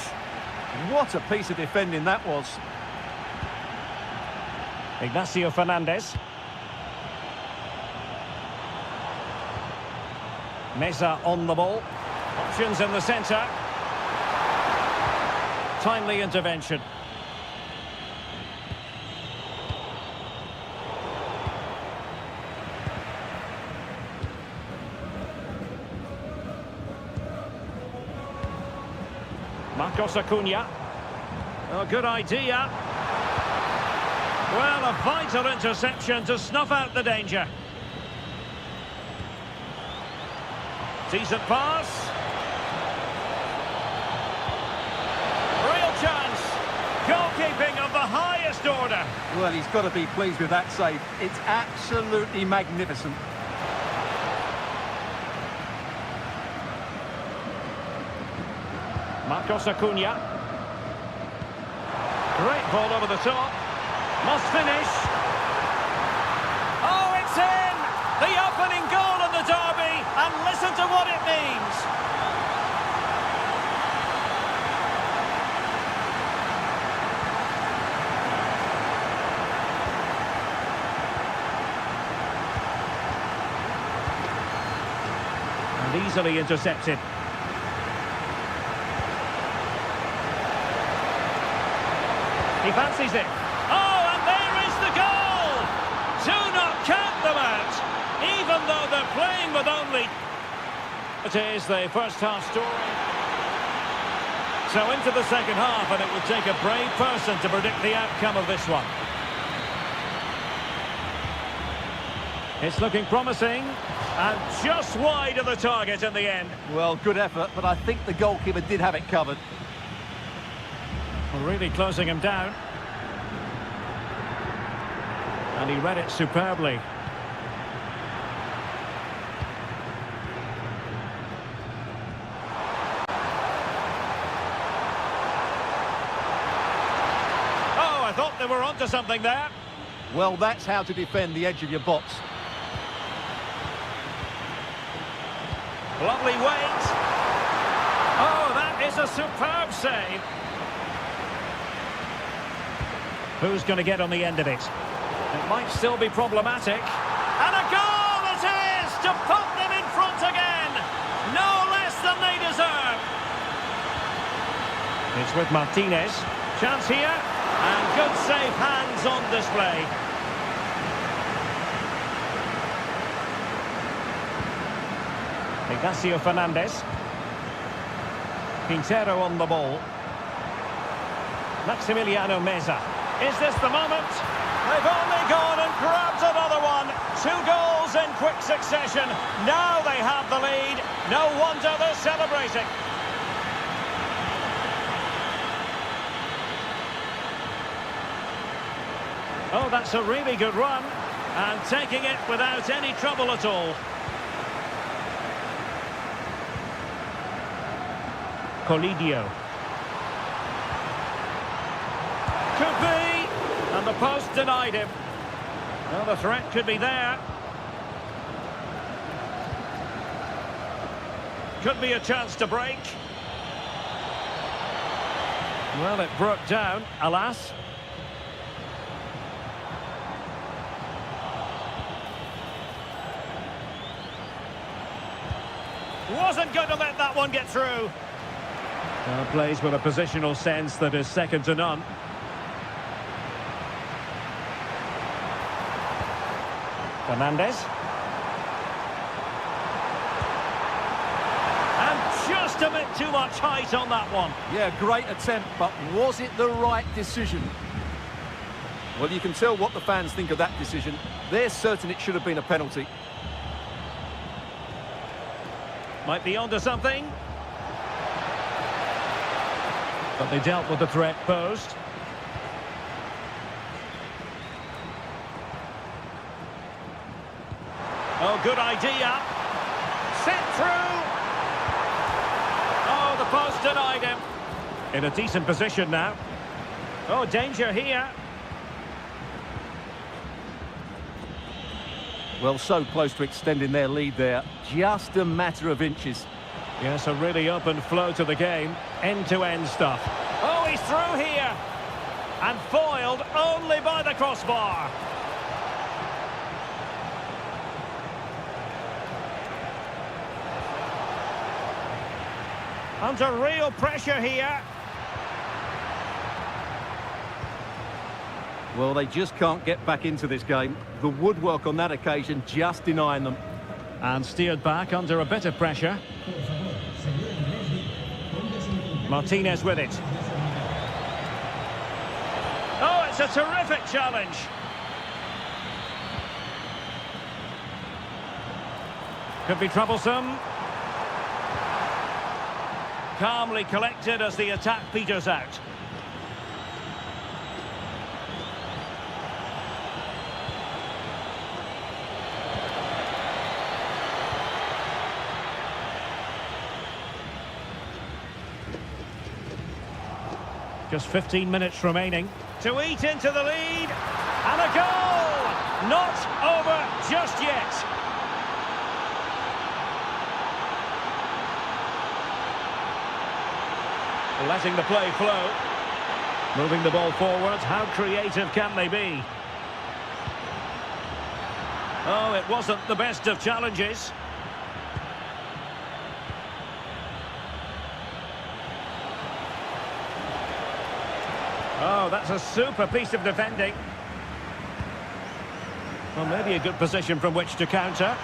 What a piece of defending that was. Ignacio Fernandez. Meza on the ball. Options in the centre. Timely intervention. Marcos Acuna. Oh, good idea. Well, a vital interception to snuff out the danger. Decent pass. Real chance. Goalkeeping of the highest order. Well, he's got to be pleased with that save. It's absolutely magnificent. Marcos Acuna. Great ball over the top. Must finish. Oh, it's in! The opening goal in the derby, and listen to what it means. And easily intercepted. He fancies it. Oh, and there is the goal! Do not count them out, even though they're playing with only... It is the first half story. So into the second half, and it would take a brave person to predict the outcome of this one. It's looking promising, and just wide of the target in the end. Well, good effort, but I think the goalkeeper did have it covered. Really closing him down. And he read it superbly. Oh, I thought they were onto something there. Well, that's how to defend the edge of your box. Lovely weight. Oh, that is a superb save. Who's going to get on the end of it? It might still be problematic. And a goal it is to put them in front again. No less than they deserve. It's with Martinez. Chance here. And good safe hands on display. Ignacio Fernandez. Quintero on the ball. Maximiliano Meza. Is this the moment? They've only gone and grabbed another one. 2 goals in quick succession. Now they have the lead. No wonder they're celebrating. Oh, that's a really good run. And taking it without any trouble at all. Colidio. Could be. And the post denied him. Well, the threat could be there. Could be a chance to break. Well, it broke down, alas. Wasn't going to let that one get through. Plays with a positional sense that is second to none. Fernandez. And just a bit too much height on that one. Yeah, great attempt, but was it the right decision? Well, you can tell what the fans think of that decision. They're certain it should have been a penalty. Might be onto something. But they dealt with the threat posed. Oh, good idea. Set through. Oh, the post denied him. In a decent position now. Oh, danger here. Well, so close to extending their lead there. Just a matter of inches. Yes, a really open flow to the game. End-to-end stuff. Oh, he's through here. And foiled only by the crossbar. Under real pressure here. Well, they just can't get back into this game. The woodwork on that occasion just denying them. And steered back under a bit of pressure. Martinez with it. Oh, it's a terrific challenge. Could be troublesome. Calmly collected as the attack peters out. Just 15 minutes remaining. To eat into the lead. And a goal! Not over just yet. Letting the play flow. Moving the ball forwards. How creative can they be? Oh, it wasn't the best of challenges. Oh, that's a super piece of defending. Well, maybe a good position from which to counter.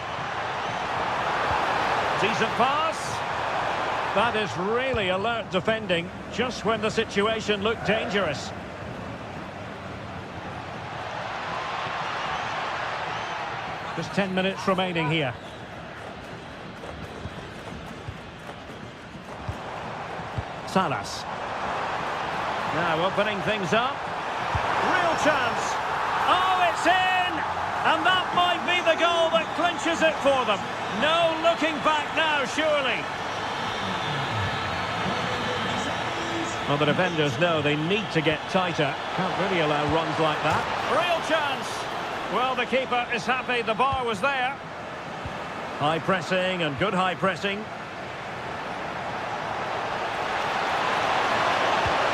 Decent pass. That is really alert defending, just when the situation looked dangerous. Just 10 minutes remaining here. Salas. Now opening things up. Real chance. Oh, it's in! And that might be the goal that clinches it for them. No looking back now, surely. Well, the defenders know they need to get tighter. Can't really allow runs like that. Real chance. Well, the keeper is happy the bar was there. High pressing and good high pressing.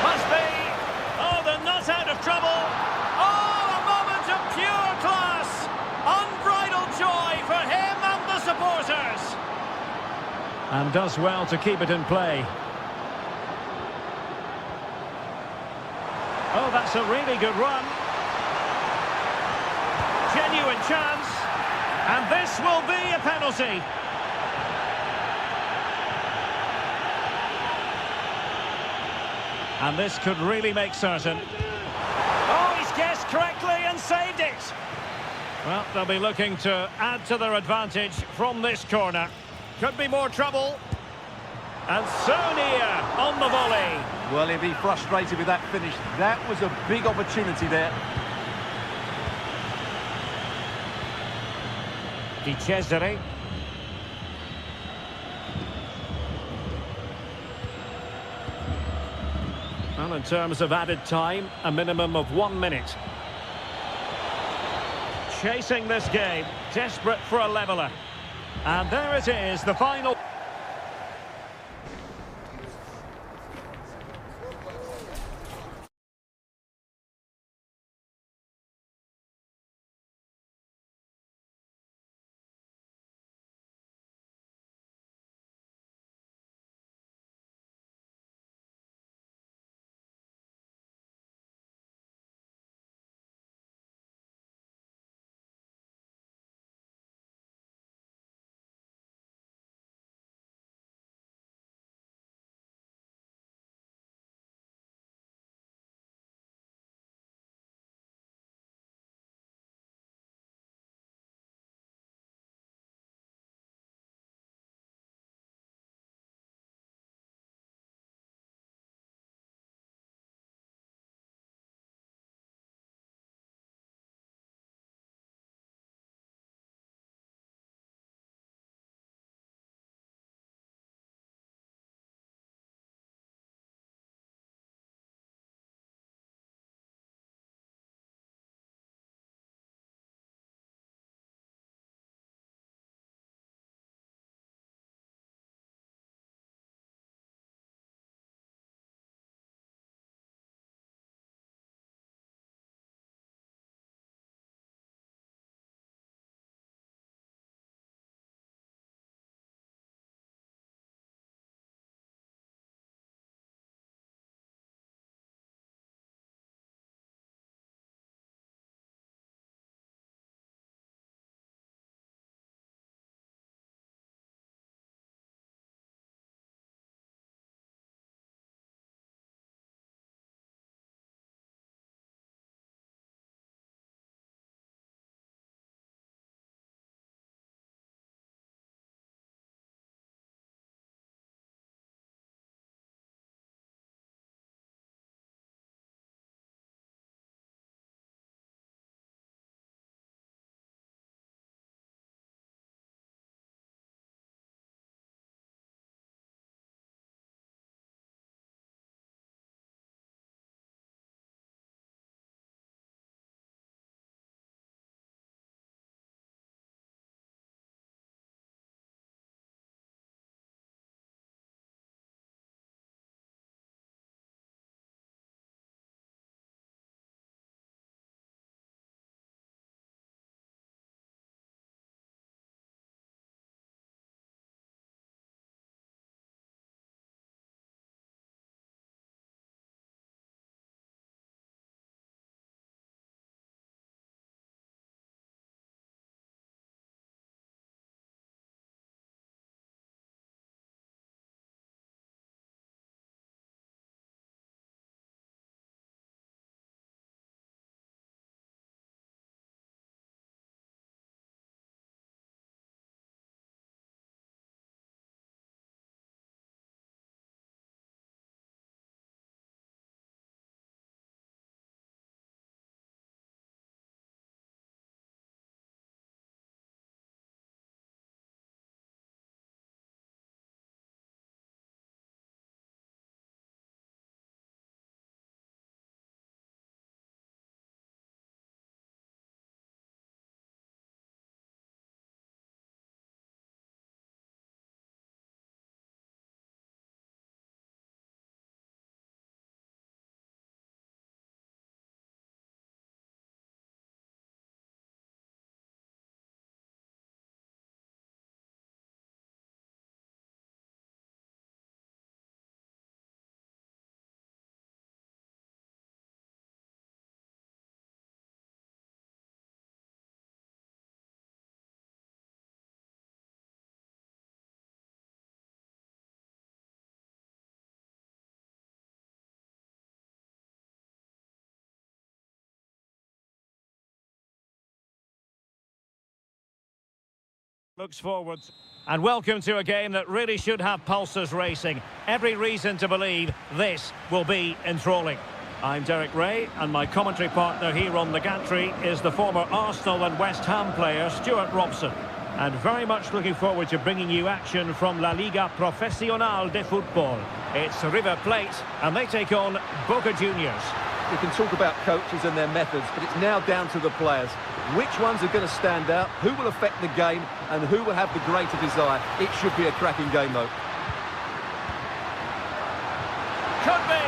Must be. Oh, they're not out of trouble. Oh, a moment of pure class. Unbridled joy for him and the supporters. And does well to keep it in play. Oh, that's a really good run. Genuine chance. And this will be a penalty. And this could really make certain. Oh, he's guessed correctly and saved it. Well, they'll be looking to add to their advantage from this corner. Could be more trouble. And Sonia on the volley. Well, he'll be frustrated with that finish. That was a big opportunity there. Di Cesare. Well, in terms of added time, a minimum of 1 minute. Chasing this game, desperate for a leveller. And there it is, the final. Looks forwards. And welcome to a game that really should have pulses racing. Every reason to believe this will be enthralling. I'm Derek Ray, and my commentary partner here on the gantry is the former Arsenal and West Ham player Stuart Robson. And very much looking forward to bringing you action from La Liga Profesional de Fútbol. It's River Plate, and they take on Boca Juniors. We can talk about coaches and their methods, but it's now down to the players. Which ones are going to stand out, who will affect the game, and who will have the greater desire. It should be a cracking game, though. Could be.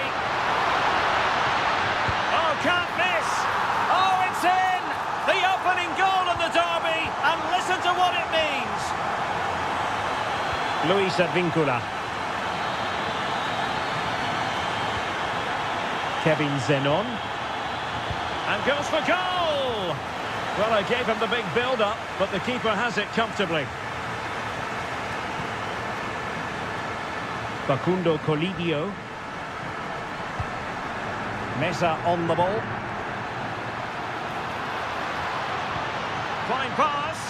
Oh, can't miss. Oh, it's in. The opening goal in the derby, and listen to what it means. Luis Advíncula. Kevin Zenon. And goes for goal. Well, I gave him the big build-up, but the keeper has it comfortably. Facundo Colidio. Mesa on the ball. Fine pass.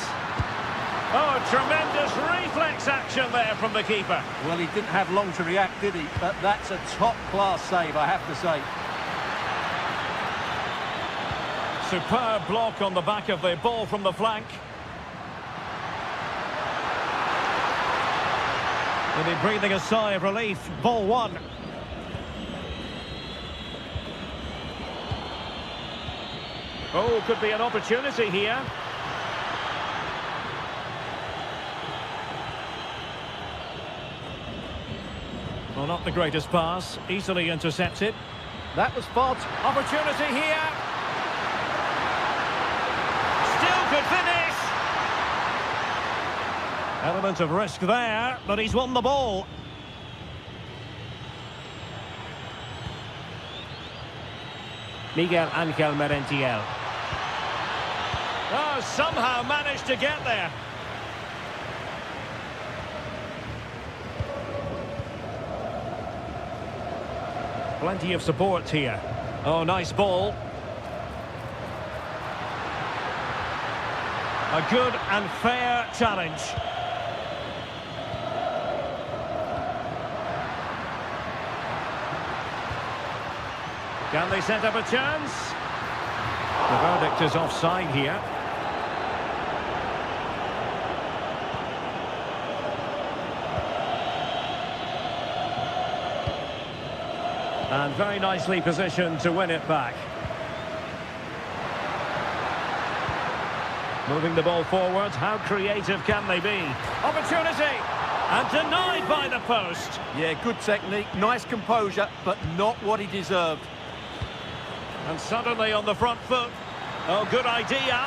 Oh, tremendous reflex action there from the keeper. Well, he didn't have long to react, did he? But that's a top-class save, I have to say. Superb block on the back of the ball from the flank. Maybe breathing a sigh of relief. Ball one. Oh, could be an opportunity here. Well, not the greatest pass. Easily intercepted. That was far Opportunity here. Could finish. Element of risk there, but he's won the ball. Miguel Ángel Merentiel. Oh, somehow managed to get there. Plenty of support here. Oh, nice ball. A good and fair challenge. Can they set up a chance? The verdict is offside here. And very nicely positioned to win it back. Moving the ball forward, how creative can they be? Opportunity! And denied by the post. Yeah, good technique, nice composure, but not what he deserved. And suddenly on the front foot. Oh, good idea.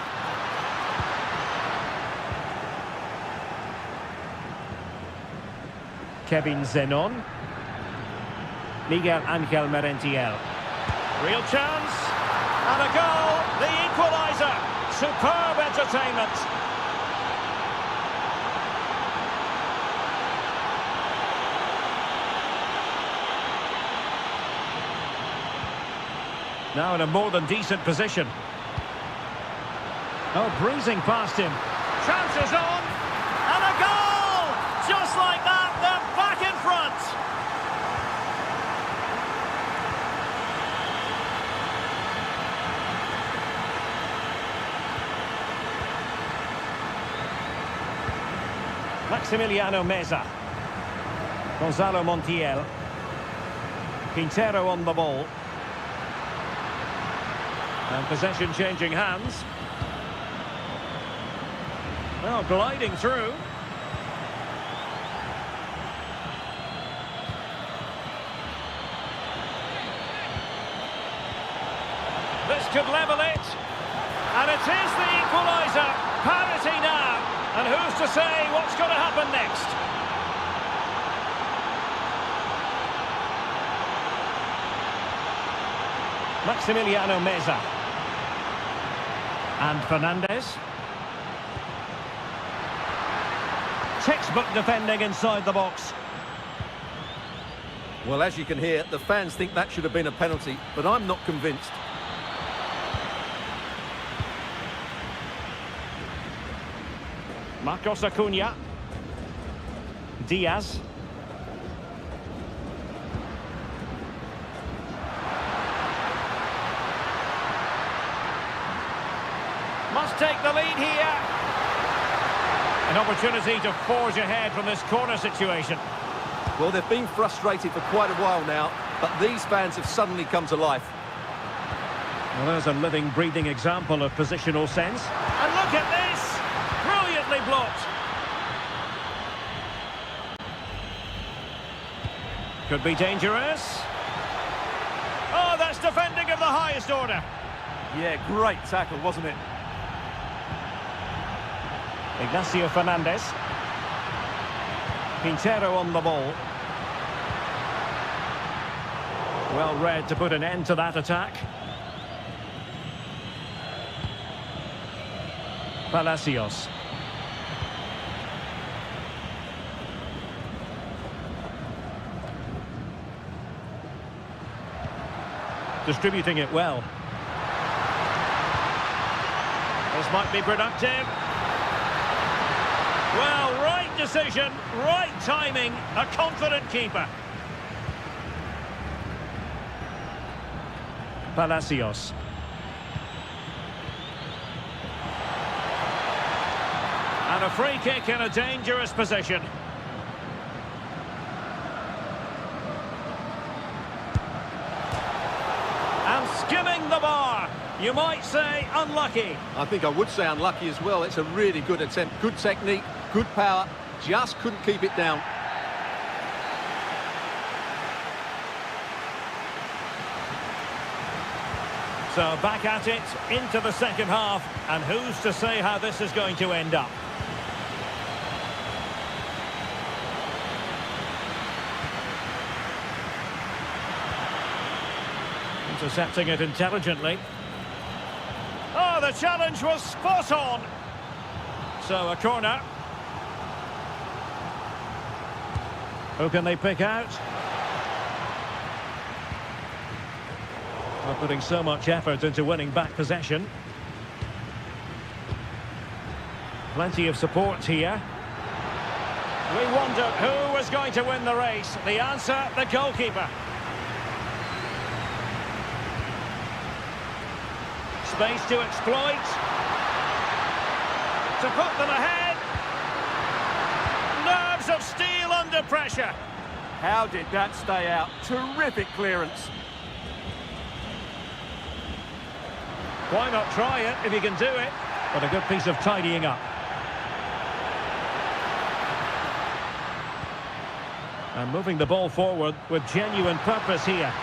Kevin Zenon. Miguel Ángel Merentiel. Real chance. And a goal, the equaliser. Superb entertainment. Now in a more than decent position. Oh, breezing past him. Chances on. And a goal! Just like that, they're back in front. Maximiliano Meza. Gonzalo Montiel. Quintero on the ball. And possession changing hands. Well, gliding through. This could level it. And it is the equaliser. Parity now. And who's to say what's going to happen next? Maximiliano Meza. And Fernandez. Textbook defending inside the box. Well, as you can hear, the fans think that should have been a penalty, but I'm not convinced. Marcos Acuna. Diaz. Must take the lead here. An opportunity to forge ahead from this corner situation. Well, they've been frustrated for quite a while now, but these fans have suddenly come to life. Well, there's a living, breathing example of positional sense. And look at this! Brilliantly blocked. Could be dangerous. Oh, that's defending of the highest order. Yeah, great tackle, wasn't it? Ignacio Fernandez. Quintero on the ball. Well read to put an end to that attack. Palacios. Distributing it well. This might be productive. Well, right decision, right timing, a confident keeper. Palacios. And a free kick in a dangerous position. And skimming the bar. You might say unlucky. I think I would say unlucky as well. It's a really good attempt. Good technique, good power. Just couldn't keep it down. So back at it into the second half. And who's to say how this is going to end up? Intercepting it intelligently. Oh, the challenge was spot on. So a corner. Who can they pick out? They're putting so much effort into winning back possession. Plenty of support here. We wondered who was going to win the race. The answer, the goalkeeper. Space to exploit. To put them ahead. Nerves of steel under pressure. How did that stay out? Terrific clearance. Why not try it if you can do it? But a good piece of tidying up. And moving the ball forward with genuine purpose here.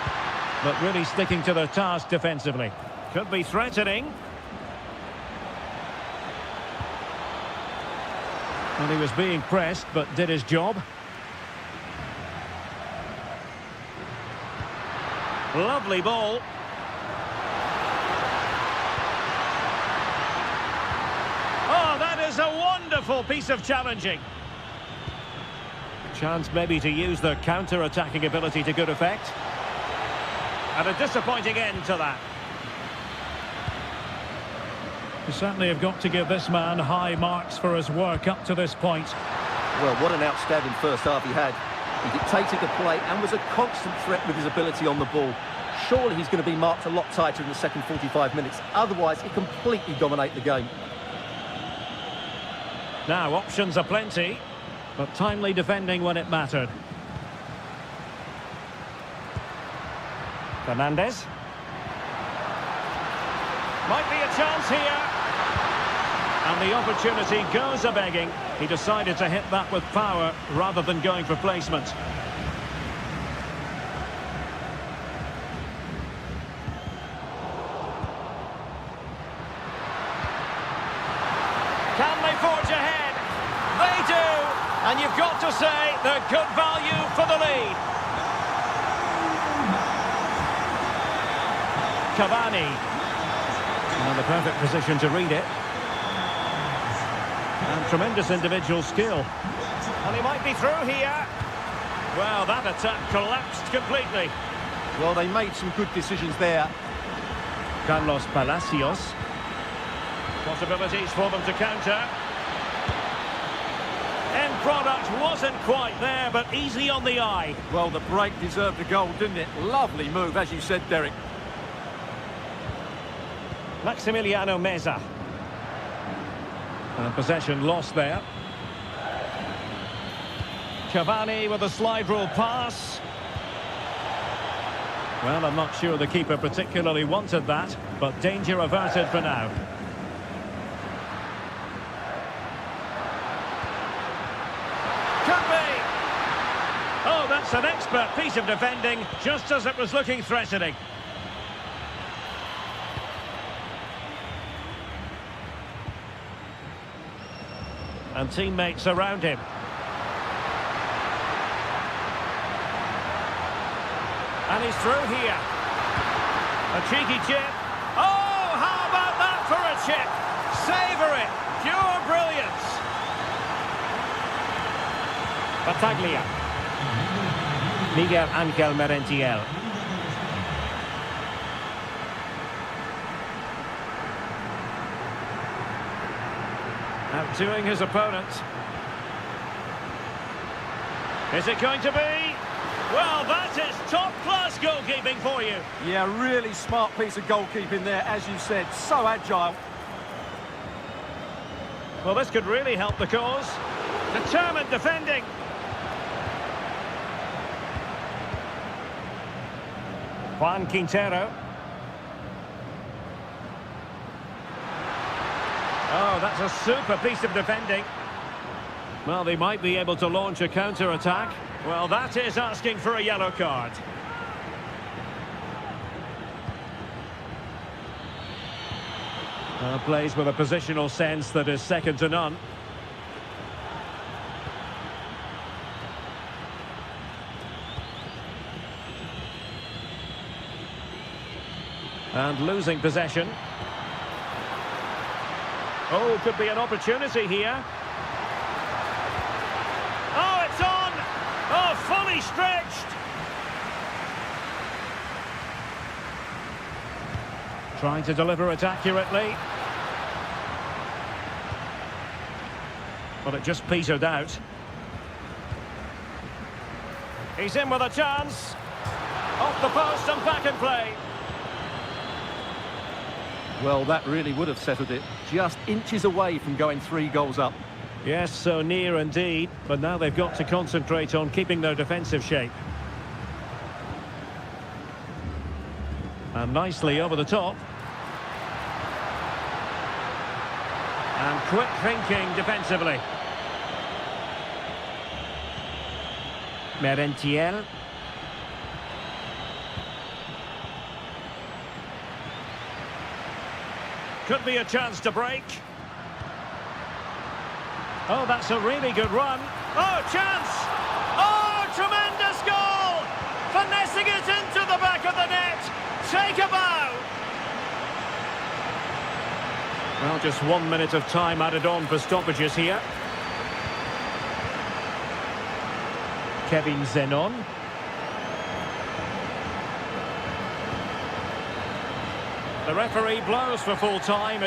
But really sticking to their task defensively. Could be threatening. And he was being pressed, but did his job. Lovely ball. Oh, that is a wonderful piece of challenging. Chance maybe to use their counter-attacking ability to good effect. And a disappointing end to that. You certainly have got to give this man high marks for his work up to this point. Well, what an outstanding first half he had. He dictated the play and was a constant threat with his ability on the ball. Surely he's going to be marked a lot tighter in the second 45 minutes. Otherwise, he completely dominate the game. Now, options are plenty, but timely defending when it mattered. Fernandez. Might be a chance here. And the opportunity goes a-begging. He decided to hit that with power rather than going for placement. Can they forge ahead? They do! And you've got to say they're good value for the lead. Cavani. And the perfect position to read it. And tremendous individual skill. And he might be through here. Well, that attack collapsed completely. Well, they made some good decisions there. Carlos Palacios. Possibilities for them to counter. product wasn't quite there, but easy on the eye. Well, the break deserved a goal, didn't it? Lovely move, as you said, Derek. Maximiliano Meza. And possession lost there. Cavani with a slide rule pass. Well, I'm not sure the keeper particularly wanted that, but danger averted for now. Could be! Oh, that's an expert piece of defending, just as it was looking threatening. And teammates around him. And he's through here. A cheeky chip. Oh, how about that for a chip? Savour it. Pure brilliance. Battaglia. Miguel Ángel Merentiel. Outdoing his opponent. Is it going to be? Well, that is top-class goalkeeping for you. Yeah, really smart piece of goalkeeping there, as you said. So agile. Well, this could really help the cause. Determined defending. Juan Quintero. Oh, that's a super piece of defending. Well, they might be able to launch a counter-attack. Well, that is asking for a yellow card. Plays with a positional sense that is second to none. And losing possession. Oh, could be an opportunity here. Oh, it's on! Oh, fully stretched! Trying to deliver it accurately. But it just petered out. He's in with a chance. Off the post and back in play. Well, that really would have settled it. Just inches away from going 3 goals up. Yes, so near indeed. But now they've got to concentrate on keeping their defensive shape. And nicely over the top. And quick thinking defensively. Merentiel. Could be a chance to break. Oh, that's a really good run. Oh, chance! Oh, tremendous goal! Finessing it into the back of the net. Take a bow. Well, just 1 minute of time added on for stoppages here. Kevin Zenon. The referee blows for full time.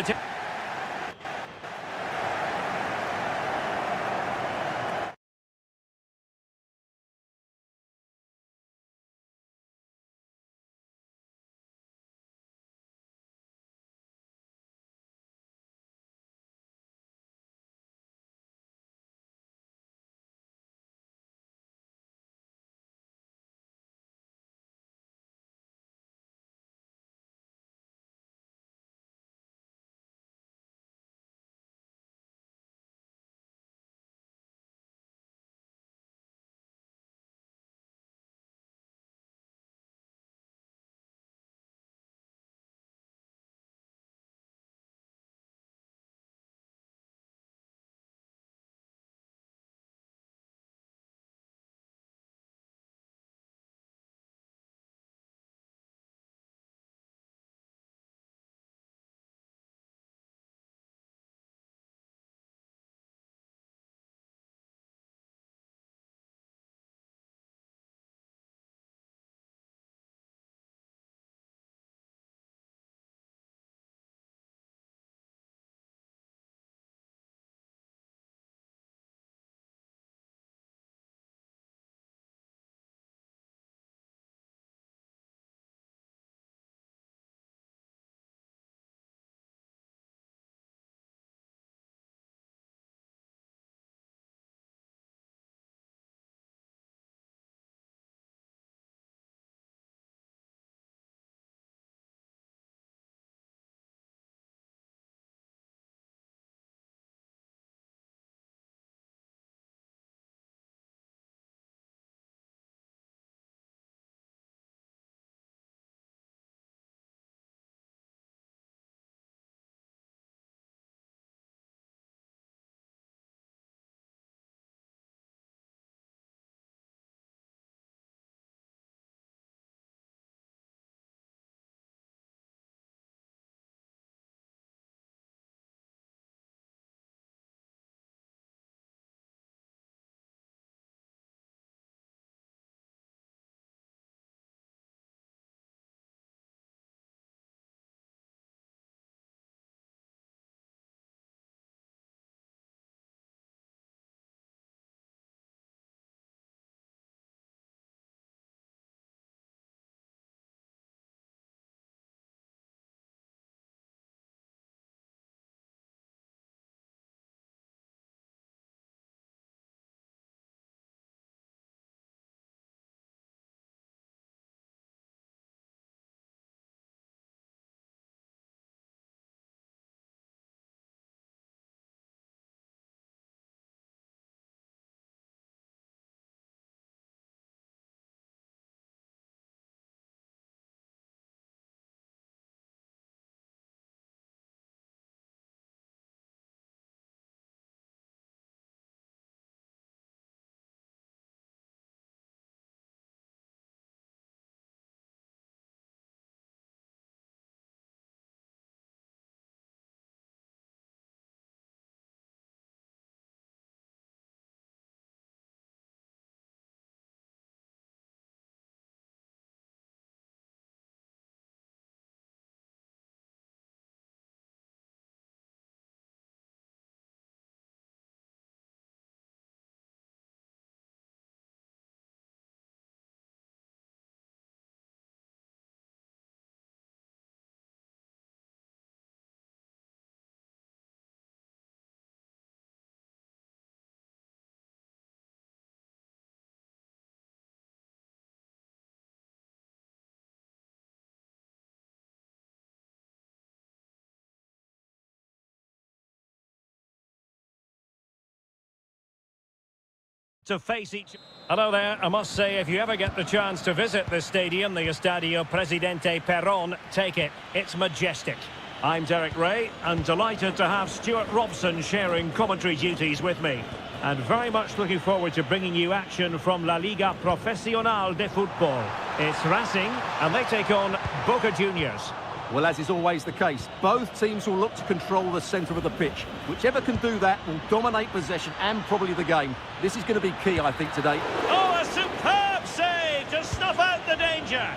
to face each... Hello there, I must say, if you ever get the chance to visit this stadium, the Estadio Presidente Perón, take it. It's majestic. I'm Derek Ray, and delighted to have Stuart Robson sharing commentary duties with me. And very much looking forward to bringing you action from La Liga Profesional de Fútbol. It's Racing, and they take on Boca Juniors. Well, as is always the case, both teams will look to control the centre of the pitch. Whichever can do that will dominate possession and probably the game. This is going to be key, I think, today. Oh, a superb save to snuff out the danger.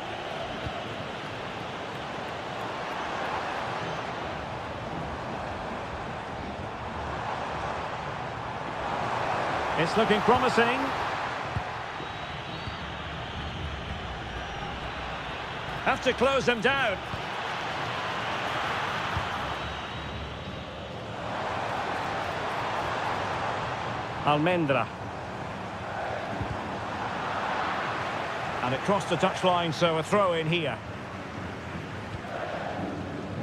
It's looking promising. Have to close them down. Almendra. And it crossed the touchline, so a throw in here.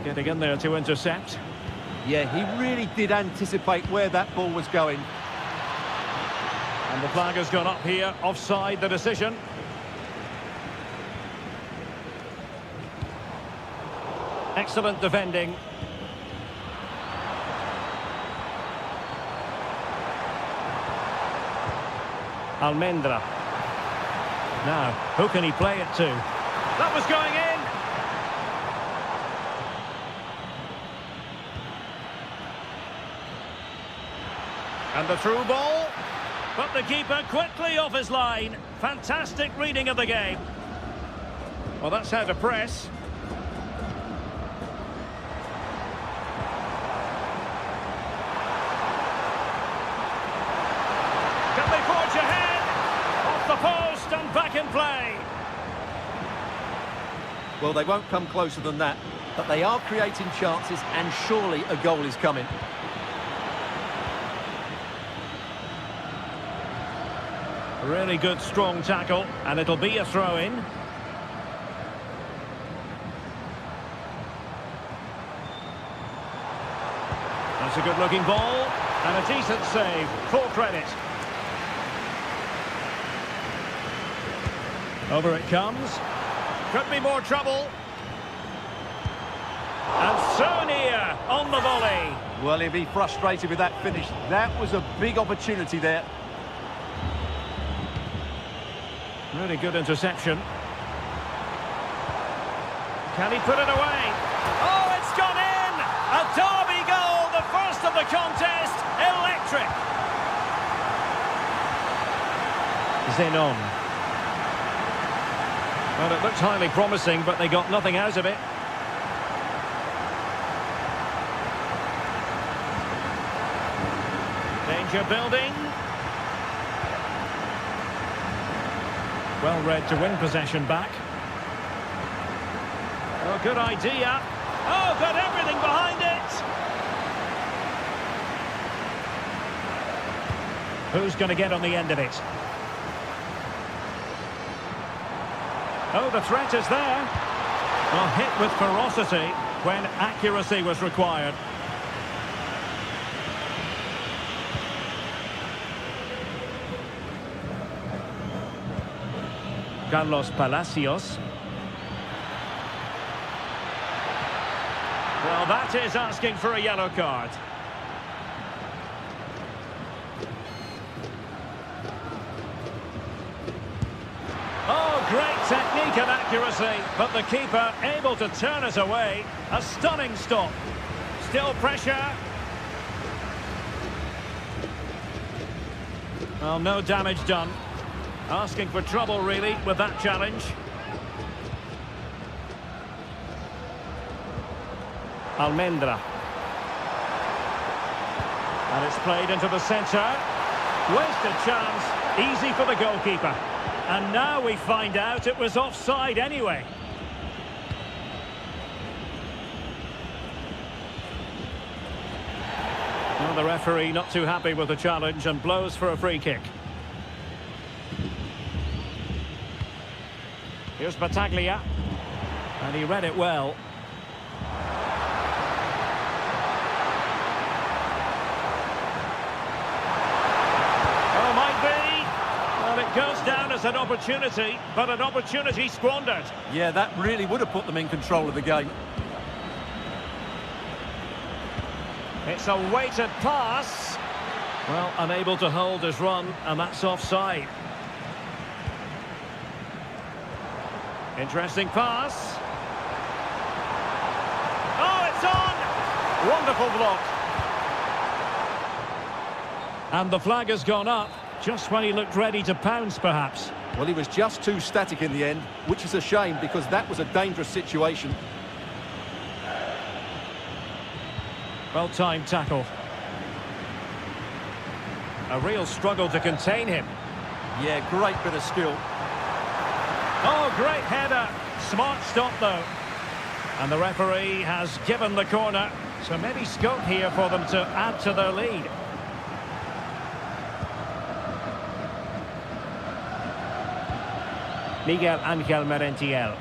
Getting in there to intercept. Yeah, he really did anticipate where that ball was going. And the flag has gone up here, offside the decision. Excellent defending. Almendra. Now, who can he play it to? That was going in! And the through ball. But the keeper quickly off his line. Fantastic reading of the game. Well, that's how to press. Can they forge ahead? Off the post and back in play. Well, they won't come closer than that, but they are creating chances, and surely a goal is coming. Really good, strong tackle, and it'll be a throw-in. That's a good-looking ball, and a decent save. Full credit. Over it comes. Could be more trouble. And so near on the volley. Well, he'll be frustrated with that finish. That was a big opportunity there. Really good interception. Can he put it away? Oh, it's gone in! A derby goal, the first of the contest. Electric. Zenon. Well, it looked highly promising, but they got nothing out of it. Danger building. Well read to win possession back. Oh, good idea. Oh, got everything behind it. Who's going to get on the end of it? Oh, the threat is there. Well, hit with ferocity when accuracy was required. Carlos Palacios. Well, that is asking for a yellow card. Oh, great technique and accuracy, but the keeper able to turn it away. A stunning stop. Still pressure. Well, no damage done. Asking for trouble, really, with that challenge. Almendra. And it's played into the centre. Wasted chance. Easy for the goalkeeper. And now we find out it was offside anyway. Well, the referee not too happy with the challenge and blows for a free kick. Here's Battaglia, and he read it well. Oh, might be. was an opportunity, but an opportunity squandered. Yeah, that really would have put them in control of the game. It's a weighted pass. Well, unable to hold his run, and that's offside. Interesting pass. Oh, it's on! Wonderful block. And the flag has gone up, just when he looked ready to pounce, perhaps. Well, he was just too static in the end, which is a shame because that was a dangerous situation. Well-timed tackle. A real struggle to contain him. Yeah, great bit of skill. Oh, great header. Smart stop, though. And the referee has given the corner, so maybe scope here for them to add to their lead. Miguel Ángel Merentiel.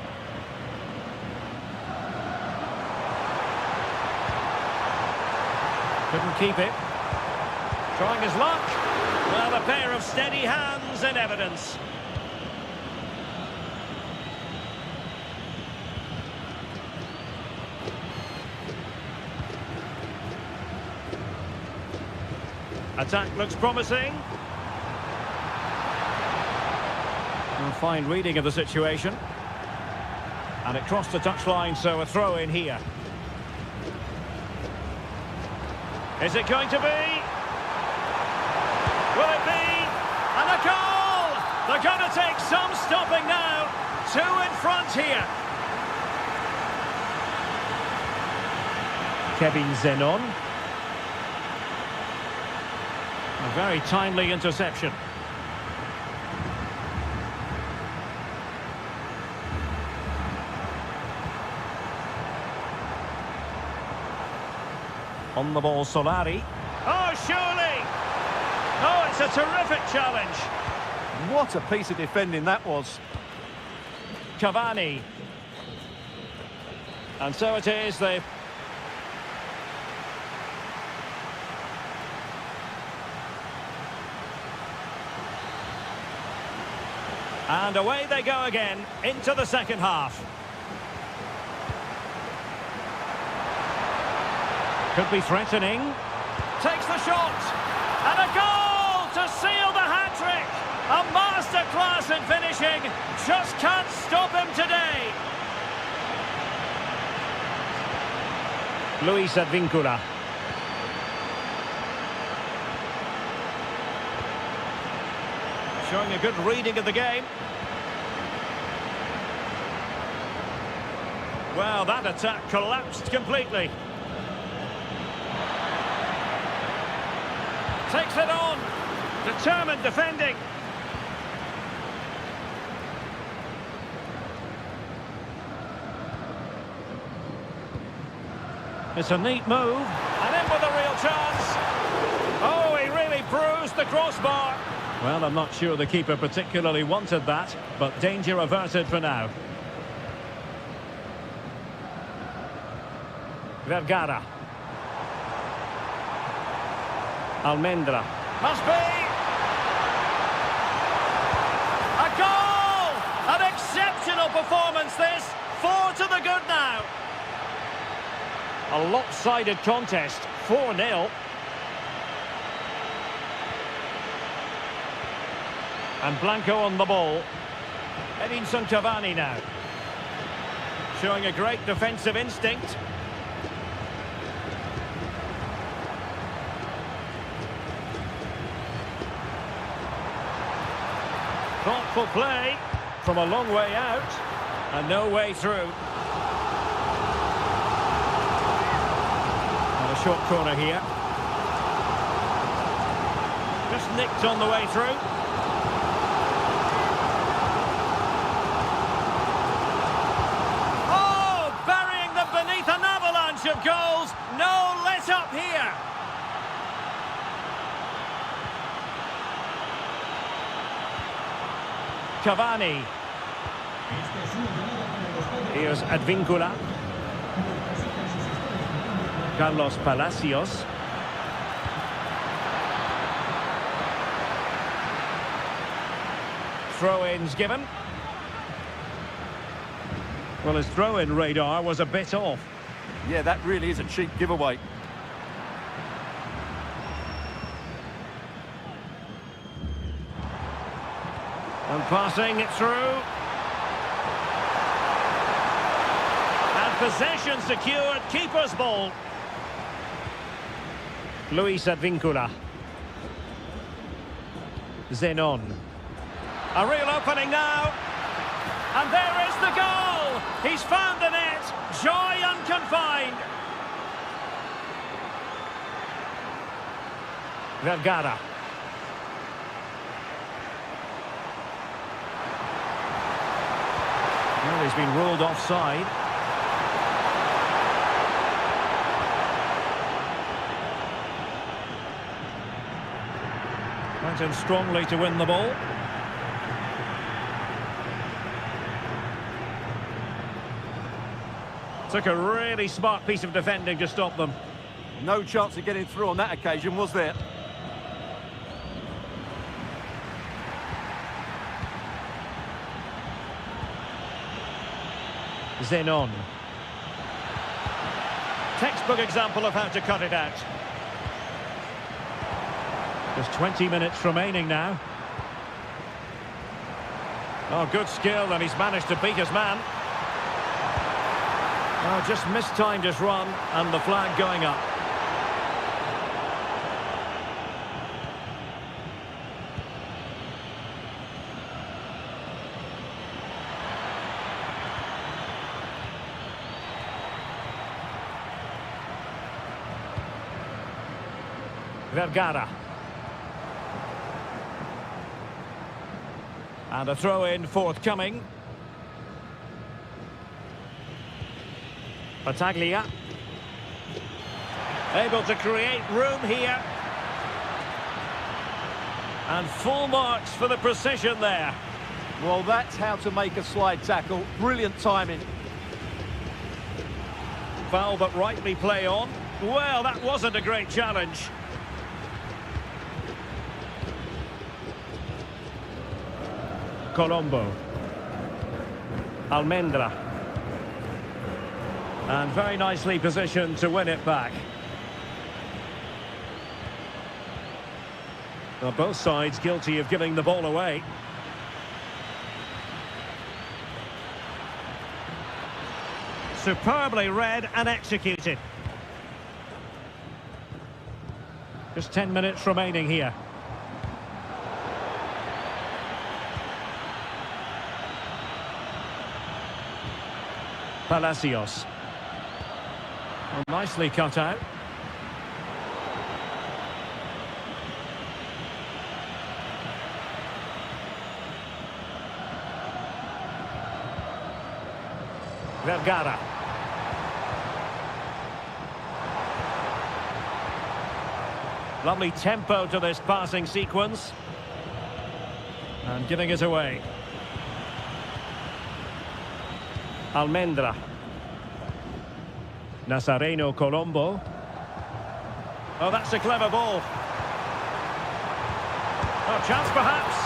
Couldn't keep it. Trying his luck. Well, a pair of steady hands in evidence. Attack looks promising. A fine reading of the situation. And it crossed the touchline, so a throw in here. Is it going to be? Will it be? And a goal! They're going to take some stopping now. 2 in front here. Kevin Zenon. A very timely interception. On the ball, Solari. Oh, surely! Oh, it's a terrific challenge. What a piece of defending that was. Cavani. And so it is, they... And away they go again, into the second half. Could be threatening. Takes the shot. And a goal to seal the hat-trick. A masterclass in finishing. Just can't stop him today. Luis Advíncula. Showing a good reading of the game. Well, that attack collapsed completely. Takes it on. Determined defending. It's a neat move. And in with a real chance. Oh, he really bruised the crossbar. Well, I'm not sure the keeper particularly wanted that, but danger averted for now. Vergara. Almendra. Must be! A goal! An exceptional performance this! 4 to the good now. A lopsided contest, 4-0. And Blanco on the ball. Edinson Cavani now. Showing a great defensive instinct. Thoughtful play from a long way out and no way through. And a short corner here. Just nicked on the way through. Oh, burying them beneath an avalanche of goals. No let up here. Cavani. Here's Advíncula. Carlos Palacios. throw-ins given. Well, his throw-in radar was a bit off. Yeah, that really is a cheap giveaway. And passing it through. And possession secured, keeper's ball. Luis Advíncula. Zenon. A real opening now. And there is the goal! He's found the net. Joy unconfined. Vergara. Well, he's been ruled offside. Went in strongly to win the ball. Took a really smart piece of defending to stop them. No chance of getting through on that occasion, was there? Zenon. Textbook example of how to cut it out. There's 20 minutes remaining now. Oh, good skill, and he's managed to beat his man. Oh, just mistimed his run, and the flag going up. Vergara. And a throw-in forthcoming. Battaglia. Able to create room here. And full marks for the precision there. Well, that's how to make a slide tackle. Brilliant timing. Foul but rightly play on. Well, that wasn't a great challenge. Colombo. Almendra. And very nicely positioned to win it back. Well, both sides guilty of giving the ball away. Superbly read and executed. Just 10 minutes remaining here. Palacios. Well, nicely cut out. Vergara. Lovely tempo to this passing sequence. And giving it away. Almendra. Nazareno Colombo. Oh, that's a clever ball. Oh, chance perhaps.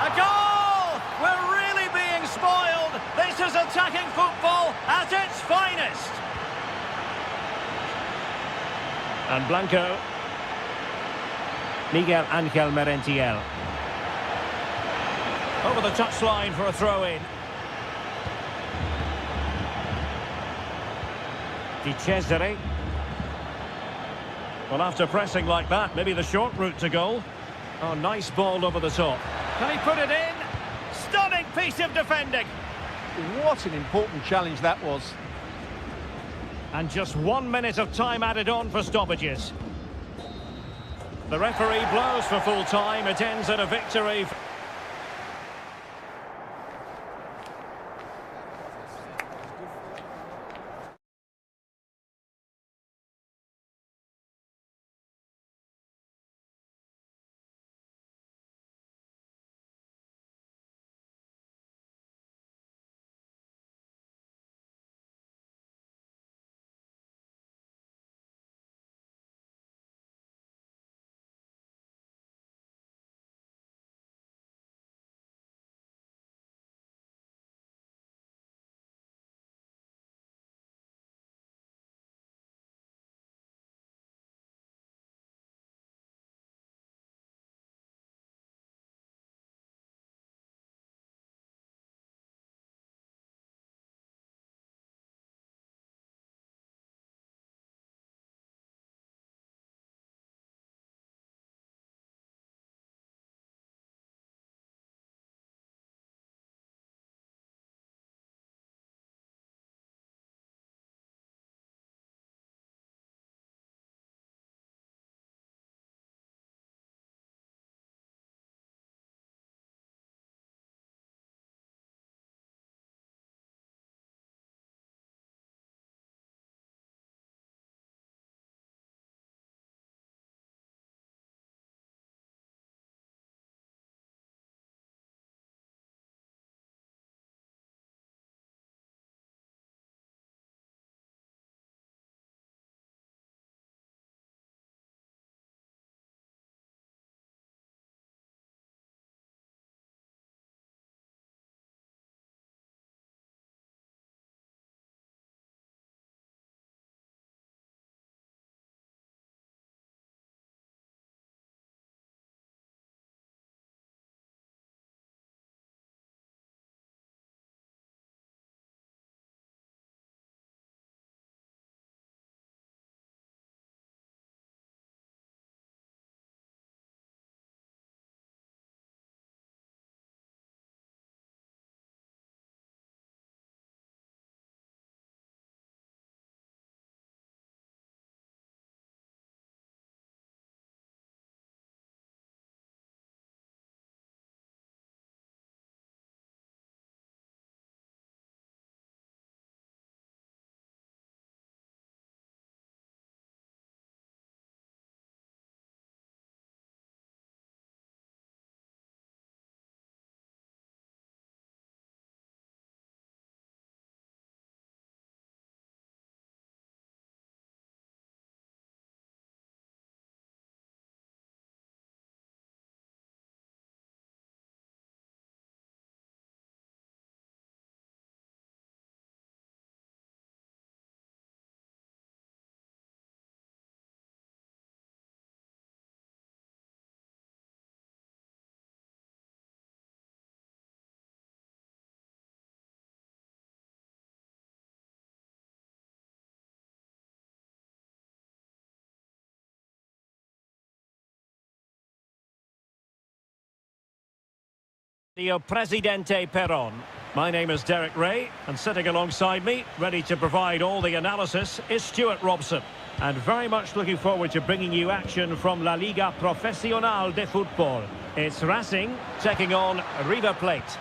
A goal! We're really being spoiled. This is attacking football at its finest. And Blanco. Miguel Ángel Merentiel. Over the touchline for a throw-in. Di Cesare. Well, after pressing like that, maybe the short route to goal. Oh, nice ball over the top. Can he put it in? Stunning piece of defending. What an important challenge that was. And just 1 minute of time added on for stoppages. The referee blows for full time. It ends in a victory. Dio Presidente Peron. My name is Derek Ray, and sitting alongside me, ready to provide all the analysis, is Stuart Robson. And very much looking forward to bringing you action from La Liga Profesional de Fútbol. It's Racing taking on River Plate.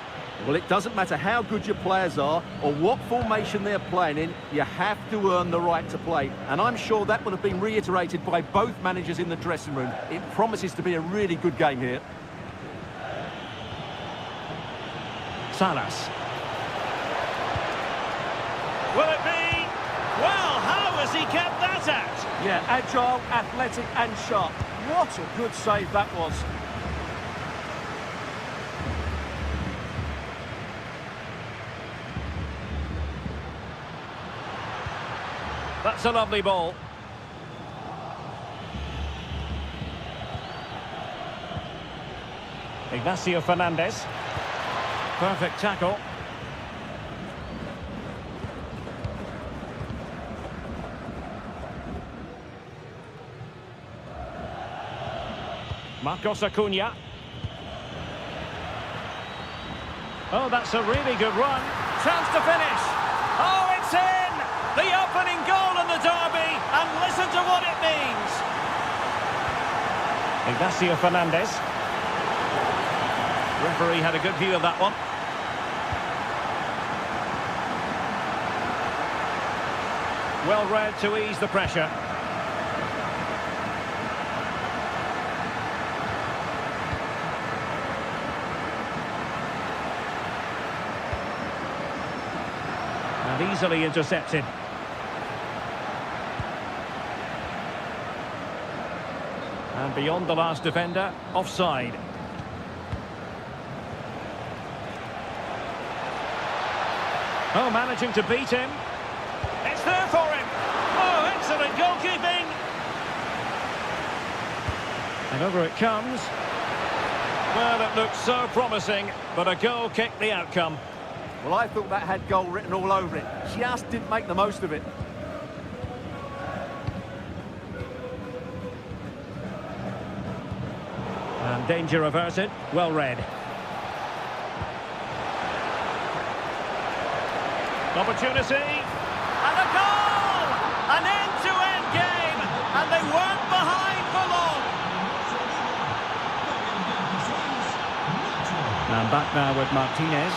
Well, it doesn't matter how good your players are or what formation they're playing in, you have to earn the right to play. And I'm sure that would have been reiterated by both managers in the dressing room. It promises to be a really good game here. Salas. Will it be? Well, how has he kept that out? Yeah, agile, athletic and sharp. What a good save that was. That's a lovely ball. Ignacio Fernandez. Perfect tackle. Marcos Acuna. Oh, that's a really good run. Chance to finish. Oh, it's in! The opening goal in the derby, and listen to what it means. Ignacio Fernandez. Referee had a good view of that one. Well read to ease the pressure. And easily intercepted. And beyond the last defender, offside. Oh, managing to beat him. It's there for him. Oh, excellent goalkeeping. And over it comes. Well, it looked so promising, but a goal kicked the outcome. Well, I thought that had goal written all over it. Just didn't make the most of it. And danger averted. Well read. Opportunity. And a goal! An end-to-end game. And they weren't behind for long. And back now with Martinez.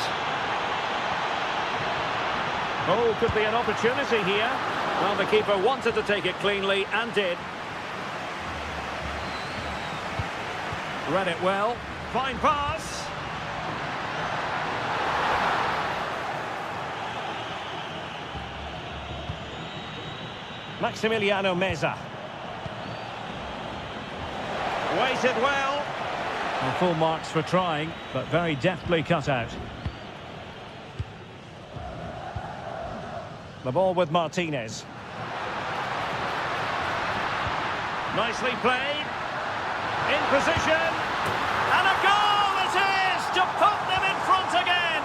Oh, could be an opportunity here. Well, the keeper wanted to take it cleanly and did. Read it well. Fine pass. Maximiliano Meza. Waited well. And full marks for trying, but very deftly cut out. The ball with Martinez. Nicely played. In position. And a goal it is to put them in front again.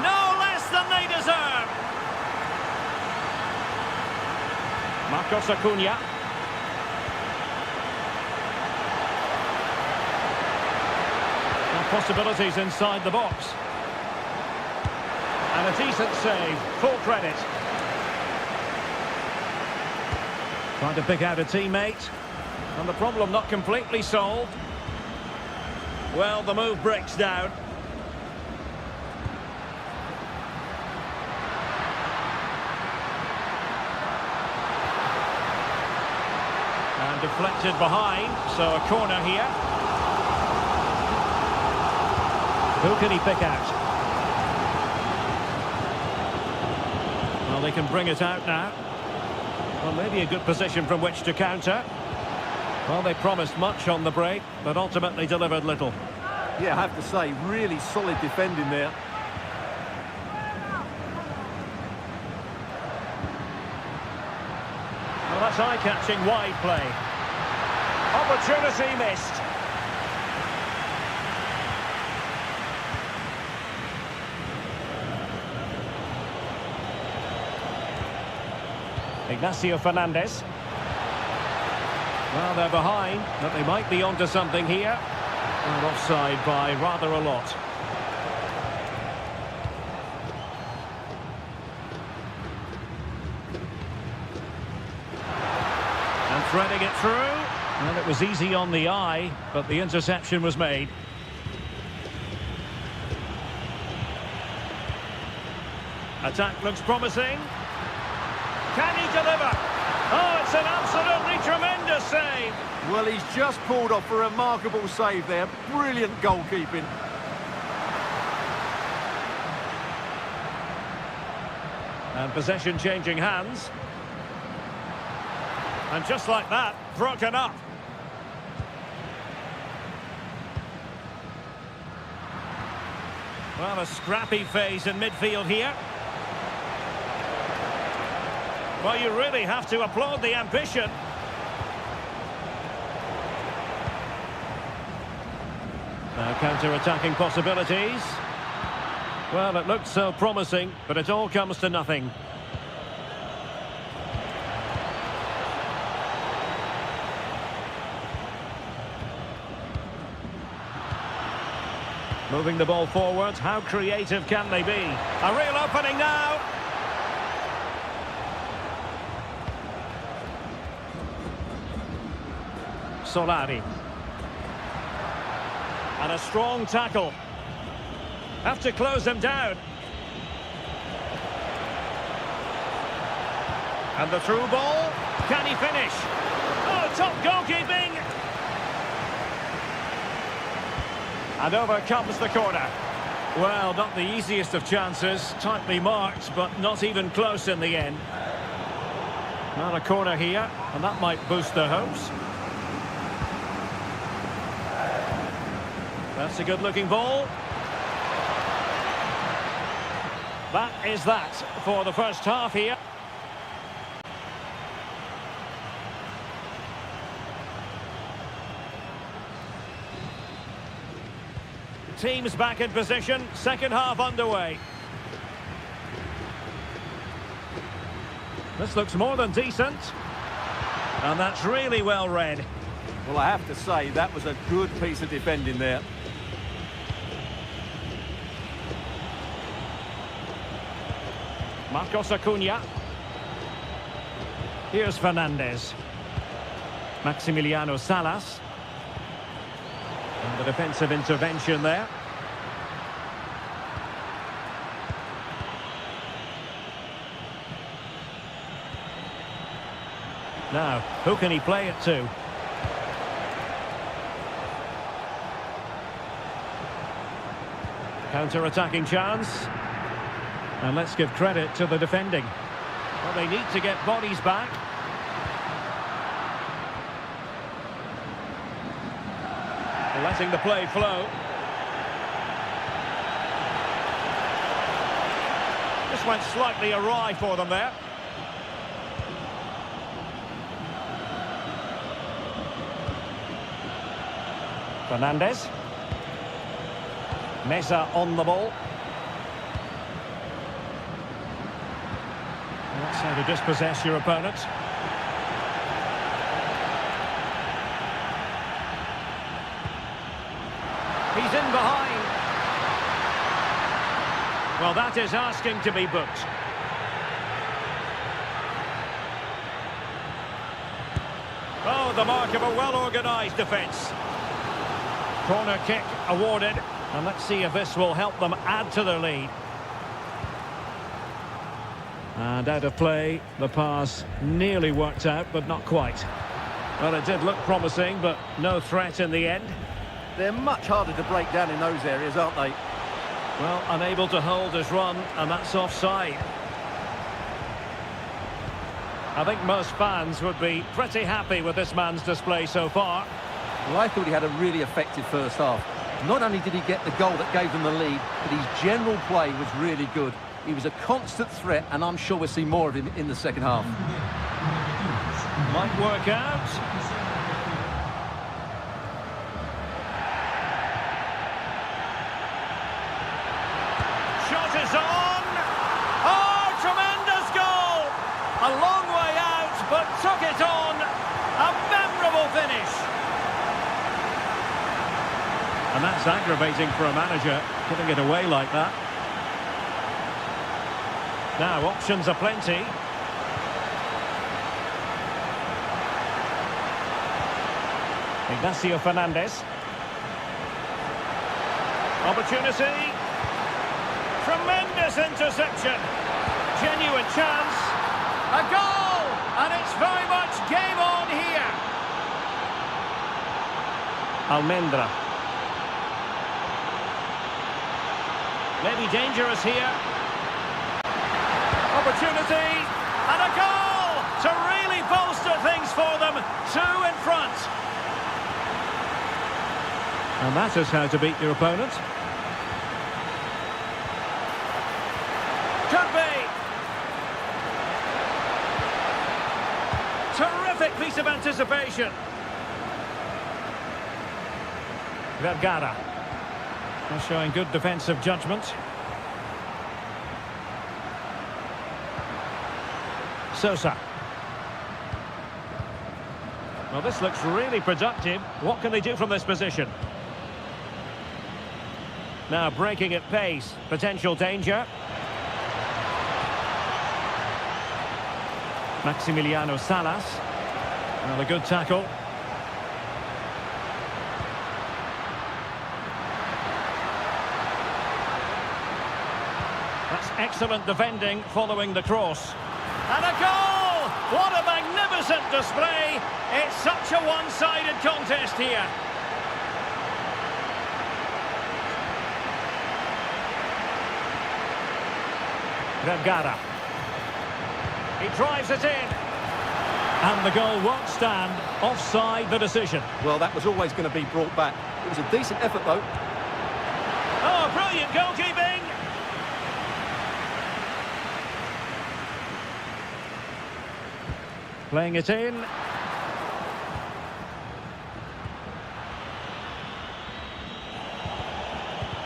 No less than they deserve. Marcos Acuna. And possibilities inside the box. And a decent save. Full credit. Trying to pick out a teammate. And the problem not completely solved. Well, the move breaks down. And deflected behind, so a corner here. Who can he pick out? Well, they can bring it out now. Well, maybe a good position from which to counter. Well, they promised much on the break, but ultimately delivered little. Yeah, I have to say, really solid defending there. Well, that's eye-catching wide play. Opportunity missed. Ignacio Fernandez. Well, they're behind, but they might be onto something here. And offside by rather a lot. threading it through. Well, it was easy on the eye, but the interception was made. Attack looks promising. Can he deliver? Oh, it's an absolutely tremendous save. Well, he's just pulled off a remarkable save there. Brilliant goalkeeping. And possession changing hands. And just like that, broken up. Well, a scrappy phase in midfield here. Well, you really have to applaud the ambition. Now counter-attacking possibilities. Well, it looked so promising, but it all comes to nothing. Moving the ball forward, how creative can they be? A real opening now. Solari. And a strong tackle. Have to close them down. And the through ball. Can he finish? Oh, top goalkeeping. And over comes the corner. Well, not the easiest of chances. Tightly marked, but not even close in the end. Not a corner here, and that might boost their hopes. That's a good-looking ball. That is that for the first half here. Teams back in position, second half underway. This looks more than decent. And that's really well read. Well, I have to say, that was a good piece of defending there. Marcos Acuna. Here's Fernandez. Maximiliano Salas. And the defensive intervention there. Now, who can he play it to? Counter-attacking chance. And let's give credit to the defending. Well, they need to get bodies back. Letting the play flow. This went slightly awry for them there. Fernandez. Meza on the ball. That's how to dispossess your opponent. He's in behind. Well, that is asking to be booked. Oh, the mark of a well-organised defence. Corner kick awarded. And let's see if this will help them add to their lead. And out of play, the pass nearly worked out, but not quite. Well, it did look promising, but no threat in the end. They're much harder to break down in those areas, aren't they? Well, unable to hold his run, and that's offside. I think most fans would be pretty happy with this man's display so far. Well, I thought he had a really effective first half. Not only did he get the goal that gave them the lead, but his general play was really good. He was a constant threat, and I'm sure we'll see more of him in the second half. Might work out. Shot is on! Oh, tremendous goal! A long way out, but took it on. A memorable finish. And that's aggravating for a manager, putting it away like that. Now, options are plenty. Ignacio Fernandez. Opportunity. Tremendous interception. Genuine chance. A goal! And it's very much game on here. Almendra. Maybe dangerous here. Opportunity. And a goal! To really bolster things for them. 2 in front. And that is how to beat your opponent. Could be. Terrific piece of anticipation. Vergara. Showing good defensive judgment. Sosa. Well, this looks really productive. What can they do from this position? Now breaking at pace. Potential danger. Maximiliano Salas. Another good tackle. That's excellent defending following the cross. And a goal! What a magnificent display! It's such a one-sided contest here. Vergara. He drives it in. And the goal won't stand. Offside the decision. Well, that was always going to be brought back. It was a decent effort, though. Oh, brilliant goalkeeping! Playing it in.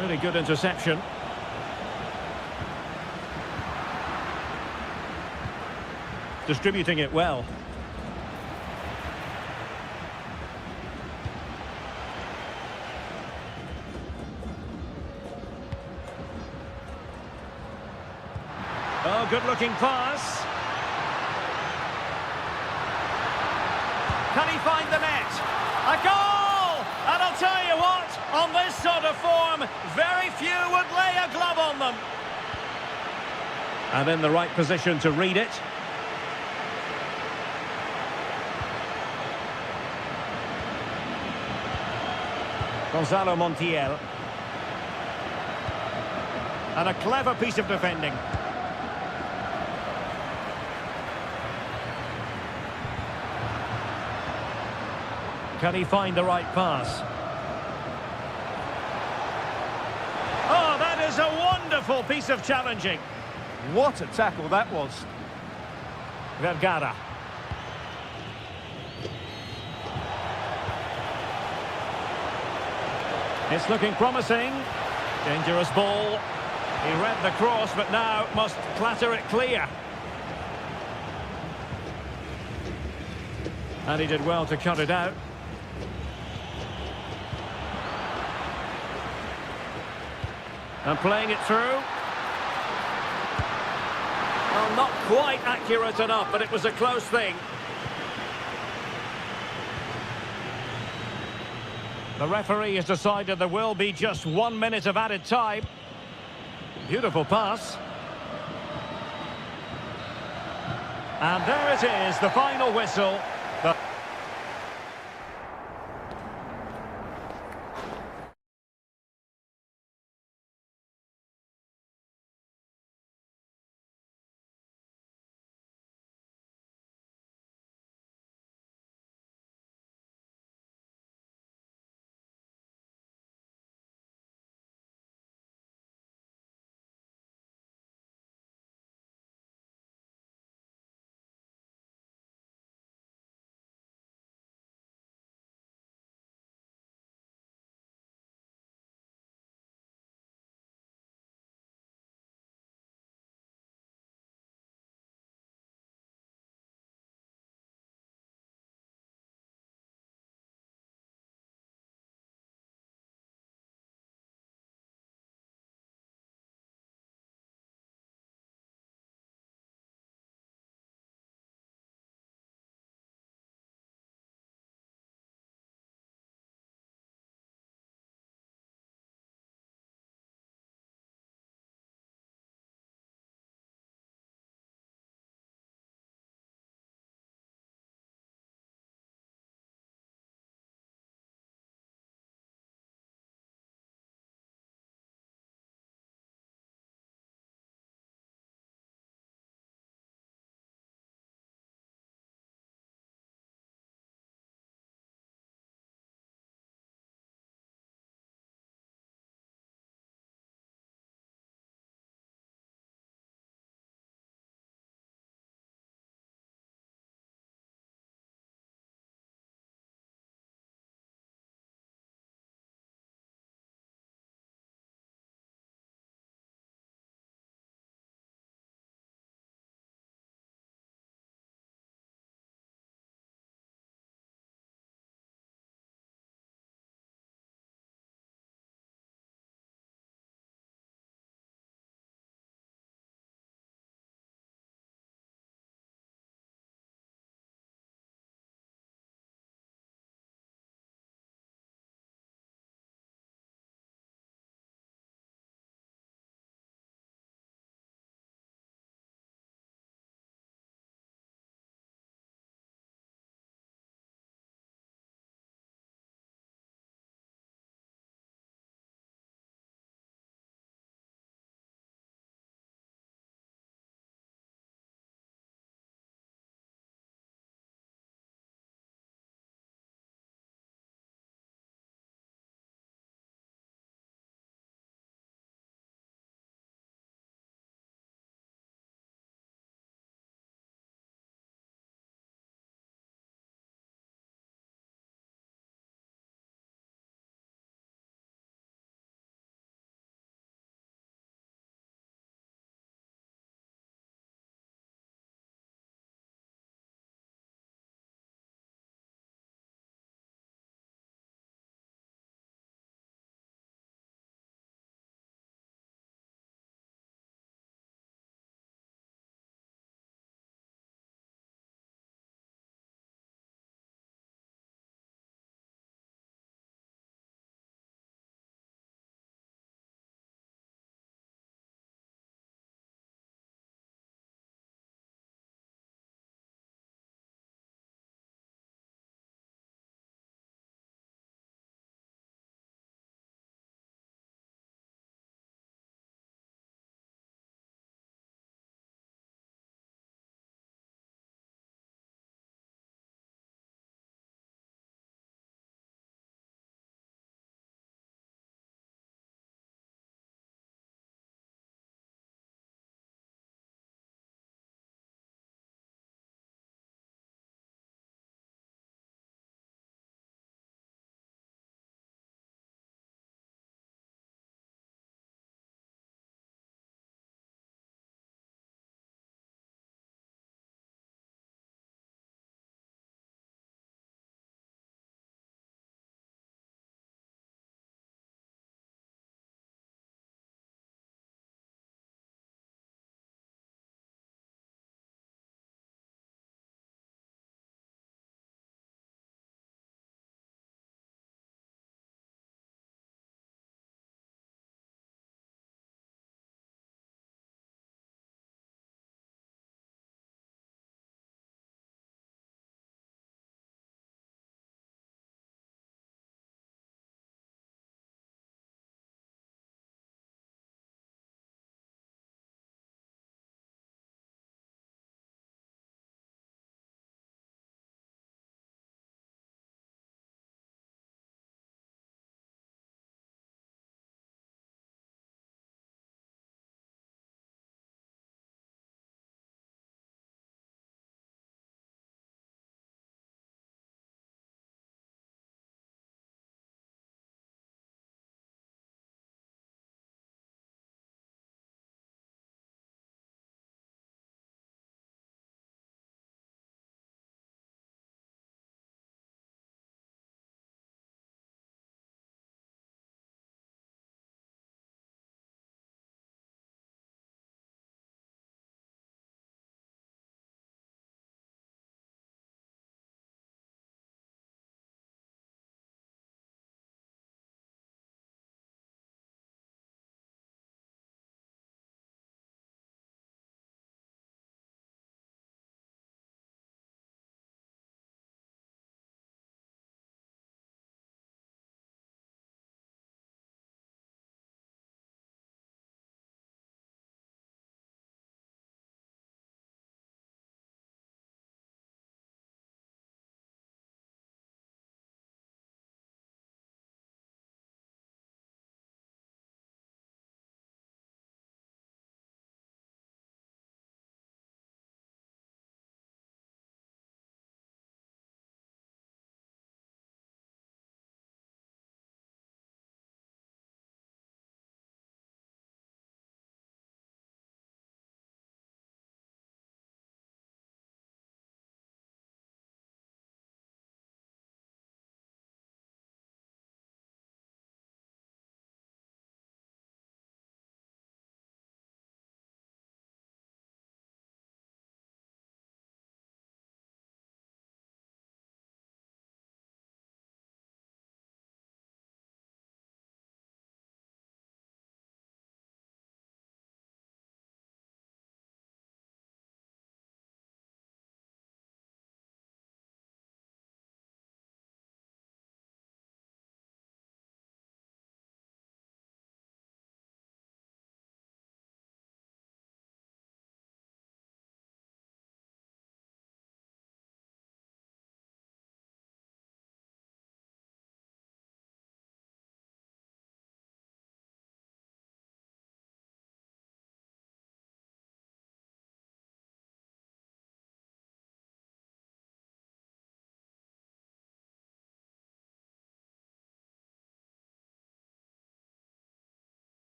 Really good interception. Distributing it well. Oh, good-looking pass. Can he find the net? A goal! And I'll tell you what, on this sort of form, very few would lay a glove on them. And in the right position to read it. Gonzalo Montiel. And a clever piece of defending. Can he find the right pass? Oh, that is a wonderful piece of challenging. What a tackle that was. Vergara. It's looking promising. Dangerous ball. He read the cross, but now must clatter it clear. And he did well to cut it out. And playing it through. Well, not quite accurate enough, but it was a close thing. The referee has decided there will be just 1 minute of added time. Beautiful pass. And there it is, the final whistle.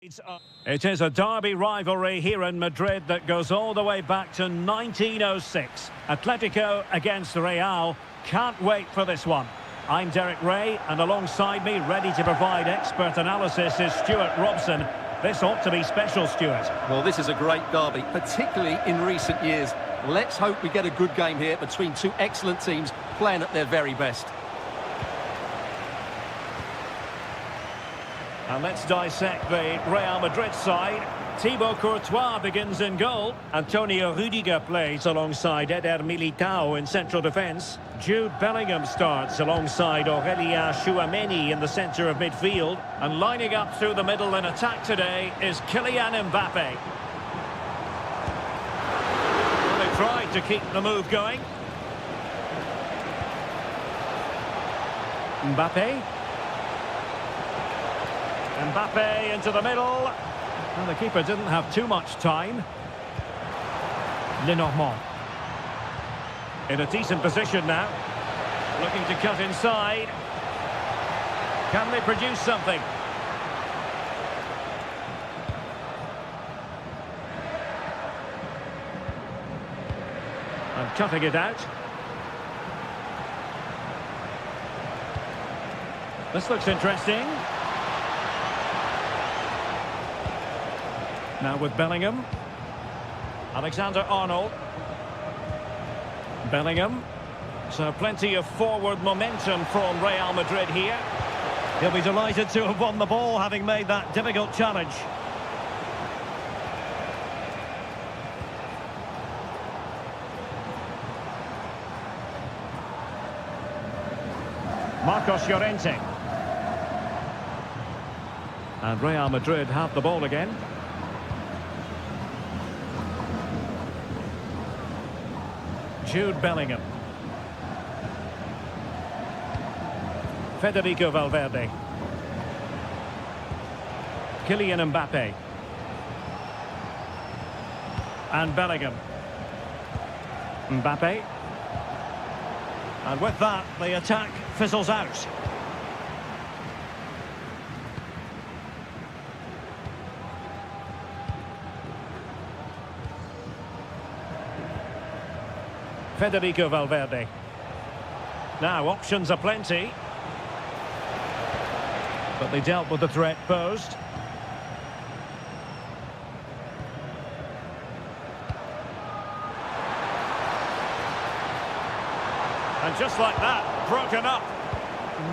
It is a derby rivalry here in Madrid that goes all the way back to 1906. Atletico against Real. Can't wait for this one. I'm Derek Ray, and alongside me, ready to provide expert analysis, is Stuart Robson. This ought to be special, Stuart. Well, this is a great derby, particularly in recent years. Let's hope we get a good game here between two excellent teams playing at their very best. And let's dissect the Real Madrid side. Thibaut Courtois begins in goal. Antonio Rudiger plays alongside Eder Militao in central defence. Jude Bellingham starts alongside Aurélien Tchouameni in the centre of midfield. And lining up through the middle in attack today is Kylian Mbappe. Well, they tried to keep the move going. Mbappe into the middle. Well, the keeper didn't have too much time. Lenormand. In a decent position now. Looking to cut inside. Can they produce something? And cutting it out. This looks interesting. Now with Bellingham. Alexander-Arnold. Bellingham. So plenty of forward momentum from Real Madrid here. He'll be delighted to have won the ball, having made that difficult challenge. Marcos Llorente. And Real Madrid have the ball again. Jude Bellingham. Federico Valverde. Kylian Mbappe. And Bellingham. Mbappe. And with that, the attack fizzles out. Federico Valverde. Now, options are plenty. But they dealt with the threat posed. And just like that, broken up.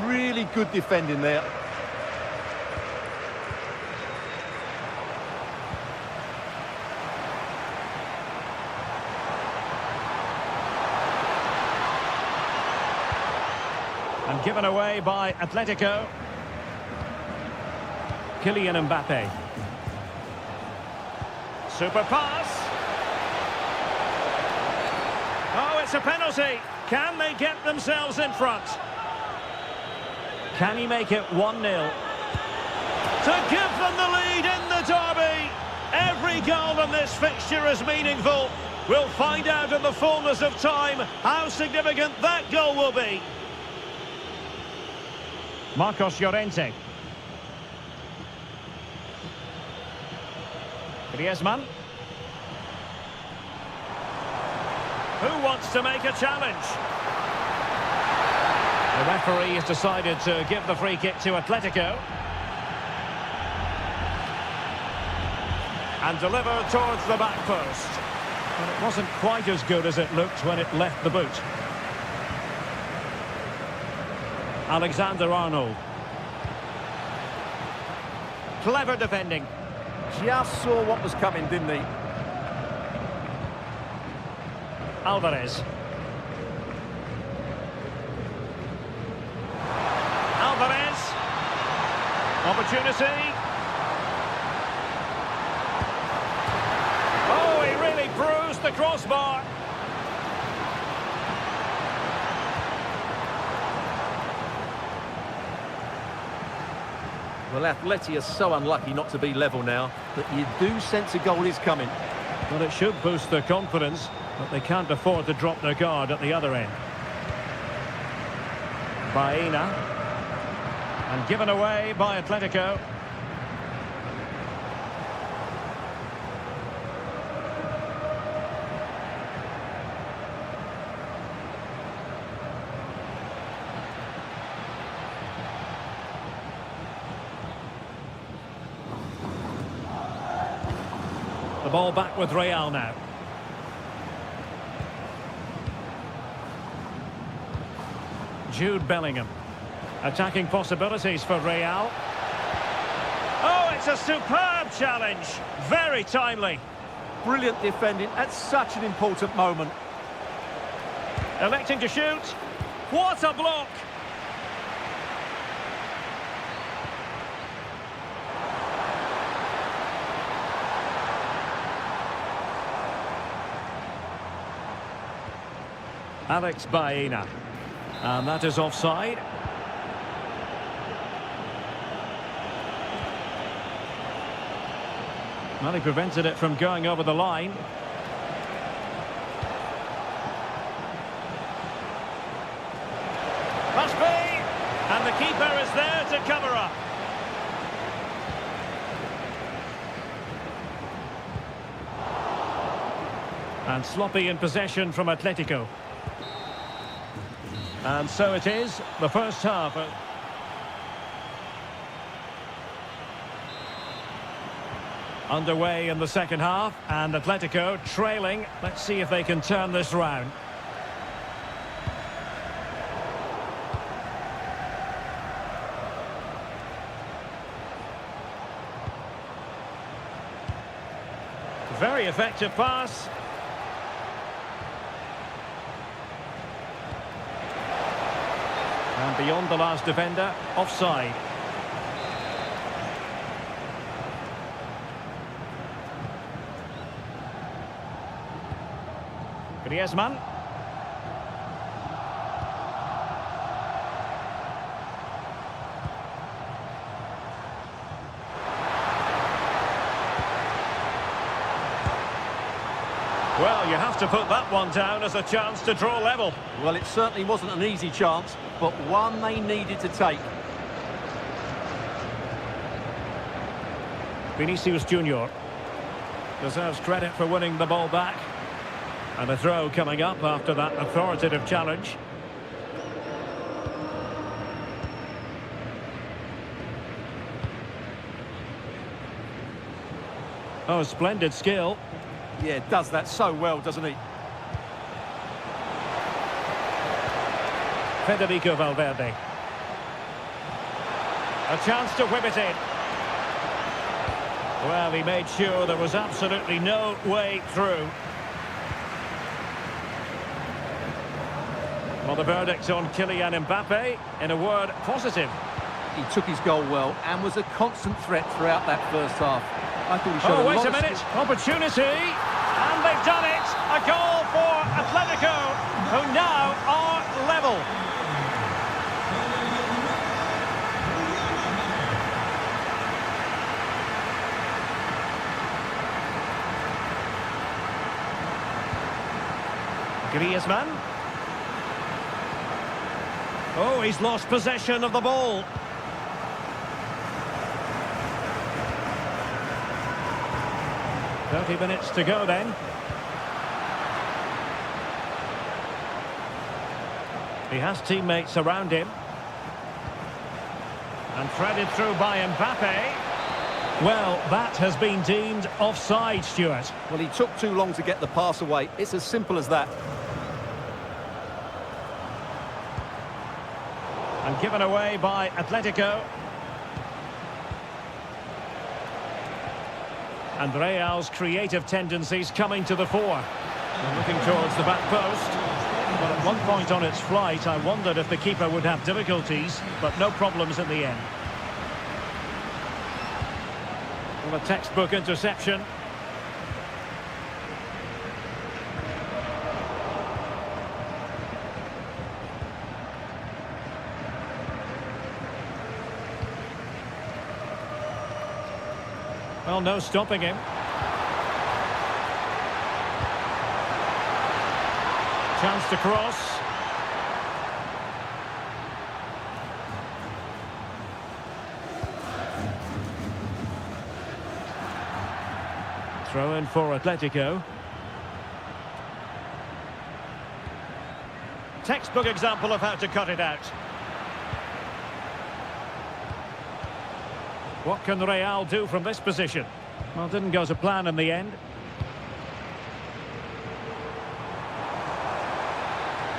Really good defending there. And given away by Atletico. Kylian Mbappe. Super pass. Oh, it's a penalty. Can they get themselves in front? Can he make it 1-0? To give them the lead in the derby. Every goal in this fixture is meaningful. We'll find out in the fullness of time how significant that goal will be. Marcos Llorente. Griezmann. Who wants to make a challenge? The referee has decided to give the free kick to Atletico. And deliver towards the back post. And it wasn't quite as good as it looked when it left the boot. Alexander-Arnold. Clever defending. Just saw what was coming, didn't he? Alvarez. Alvarez. Opportunity. Oh, he really bruised the crossbar. Well, Atleti are so unlucky not to be level now, but you do sense a goal is coming. Well, it should boost their confidence, but they can't afford to drop their guard at the other end. Baena. And given away by Atletico. The ball back with Real now. Jude Bellingham. Attacking possibilities for Real. Oh, it's a superb challenge. Very timely. Brilliant defending at such an important moment. Electing to shoot. What a block! Alex Baena. And that is offside. Well, he prevented it from going over the line. Must be! And the keeper is there to cover up. And sloppy in possession from Atletico. And so it is, the first half. Underway in the second half, and Atletico trailing. Let's see if they can turn this round. Very effective pass. And beyond the last defender, offside. Griezmann. Well, you have to put that one down as a chance to draw level. Well, it certainly wasn't an easy chance, but one they needed to take. Vinicius Junior deserves credit for winning the ball back. And a throw coming up after that authoritative challenge. Oh, splendid skill. Yeah, does that so well, doesn't he? Federico Valverde. A chance to whip it in. Well, he made sure there was absolutely no way through. Well, the verdict on Kylian Mbappe, in a word, positive. He took his goal well and was a constant threat throughout that first half. I thought he showed Oh, a wait lot a of minute. skill. Opportunity. And they've done it. A goal for Atletico, who now are level. Griezmann. Oh, he's lost possession of the ball. "30 minutes to go then." He has teammates around him. And threaded through by Mbappe. Well, that has been deemed offside, Stuart. Well, he took too long to get the pass away. It's as simple as that. And given away by Atletico. And Real's creative tendencies coming to the fore. And looking towards the back post. But at one point on its flight, I wondered if the keeper would have difficulties, but no problems in the end. Well, a textbook interception. Well, no stopping him. Chance to cross. Throw in for Atletico. Textbook example of how to cut it out. What can Real do from this position? Well, didn't go to plan in the end.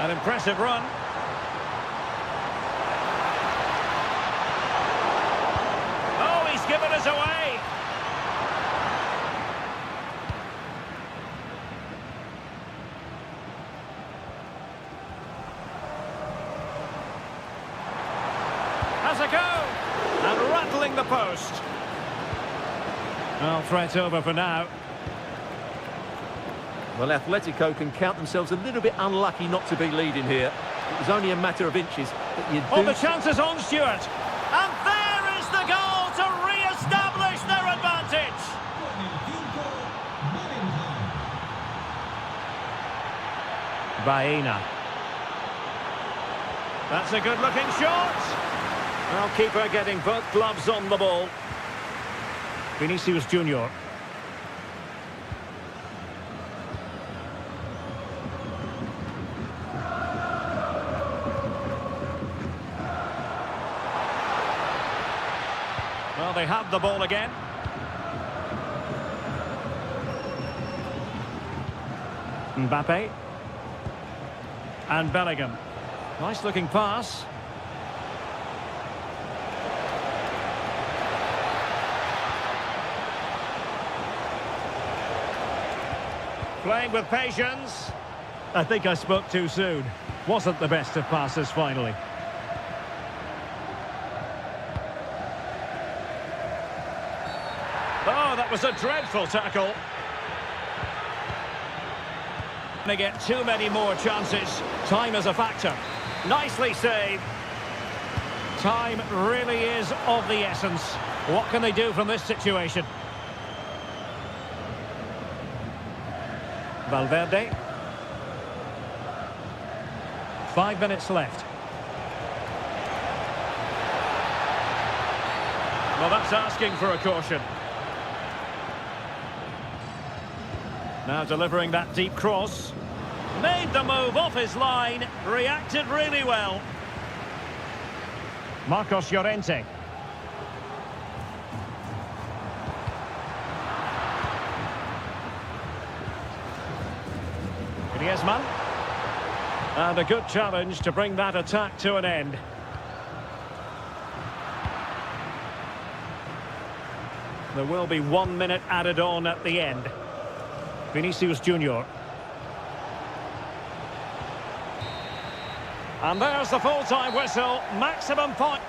An impressive run. Oh, he's given us away. Has a go. And rattling the post. Well, threat over for now. Well, Atletico can count themselves a little bit unlucky not to be leading here. It was only a matter of inches, but you do... Oh, the chance is on, Stuart. And there is the goal to re-establish their advantage. Baena. That's a good-looking shot. Well, keeper getting both gloves on the ball. Vinicius Junior. Well, they have the ball again. Mbappe. And Bellingham. Nice looking pass. Playing with patience. I think I spoke too soon. Wasn't the best of passes finally. Oh, that was a dreadful tackle. They get too many more chances. Time is a factor. Nicely saved. Time really is of the essence. What can they do from this situation? Valverde. 5 minutes left. Well, that's asking for a caution. Now delivering that deep cross. Made the move off his line. Reacted really well. Marcos Llorente. Griezmann. And a good challenge to bring that attack to an end. There will be 1 minute added on at the end. Vinicius Junior. And there's the full-time whistle. Maximum point.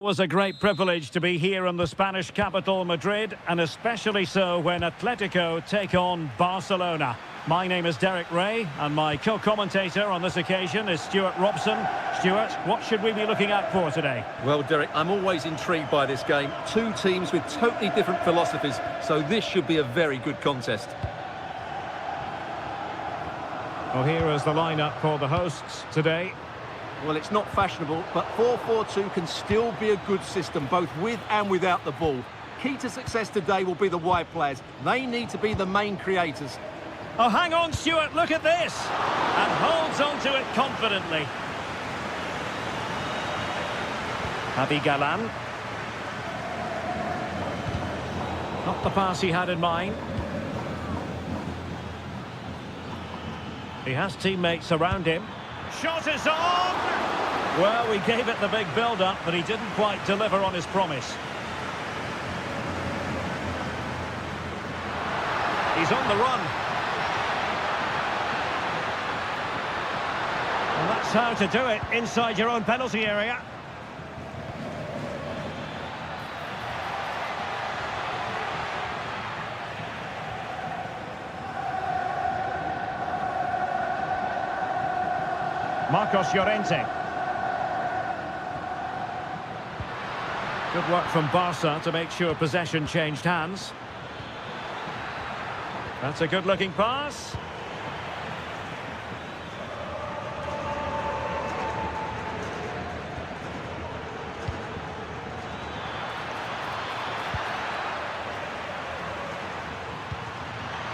It was a great privilege to be here in the Spanish capital, Madrid, and especially so when Atletico take on Barcelona. My name is Derek Ray, and my co-commentator on this occasion is Stuart Robson. Stuart, what should we be looking out for today? Well, Derek, I'm always intrigued by this game. Two teams with totally different philosophies, so this should be a very good contest. Well, here is the lineup for the hosts today. Well, it's not fashionable, but 4-4-2 can still be a good system, both with and without the ball. Key to success today will be the wide players. They need to be the main creators. Oh, hang on, Stuart, look at this! And holds on to it confidently. Javi Galan. Not the pass he had in mind. He has teammates around him. Shot is on! Well, we gave it the big build-up, but he didn't quite deliver on his promise. He's on the run. And that's how to do it, inside your own penalty area. Marcos Llorente. Good work from Barca to make sure possession changed hands. That's a good-looking pass.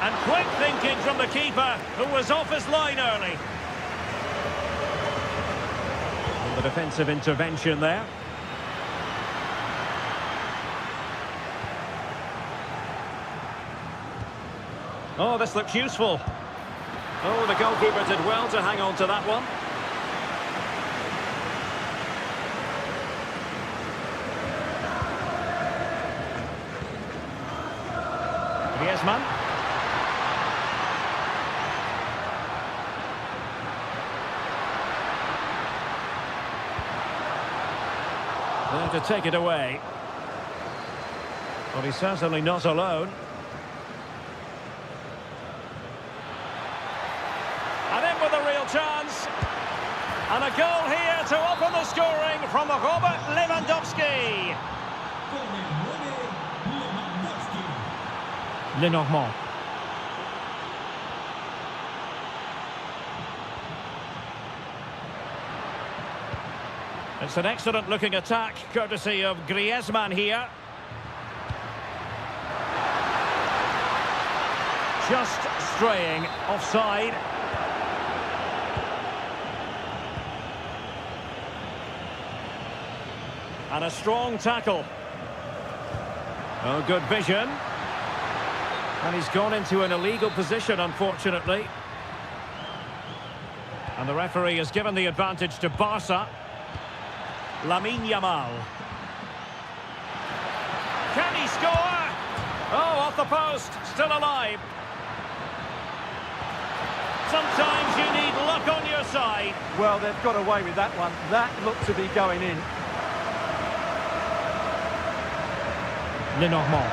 And quick thinking from the keeper, who was off his line early. The defensive intervention there. Oh, this looks useful. Oh, the goalkeeper did well to hang on to that one. Griezmann. There to take it away. Well, he's certainly not alone. And in with a real chance. And a goal here to open the scoring from Robert Lewandowski. Lenormand. It's an excellent-looking attack, courtesy of Griezmann here. Just straying offside. And a strong tackle. Oh, good vision. And he's gone into an illegal position, unfortunately. And the referee has given the advantage to Barca. Lamine Yamal. Can he score? Oh, off the post, still alive. Sometimes you need luck on your side. Well, they've got away with that one. That looked to be going in. Lenormand.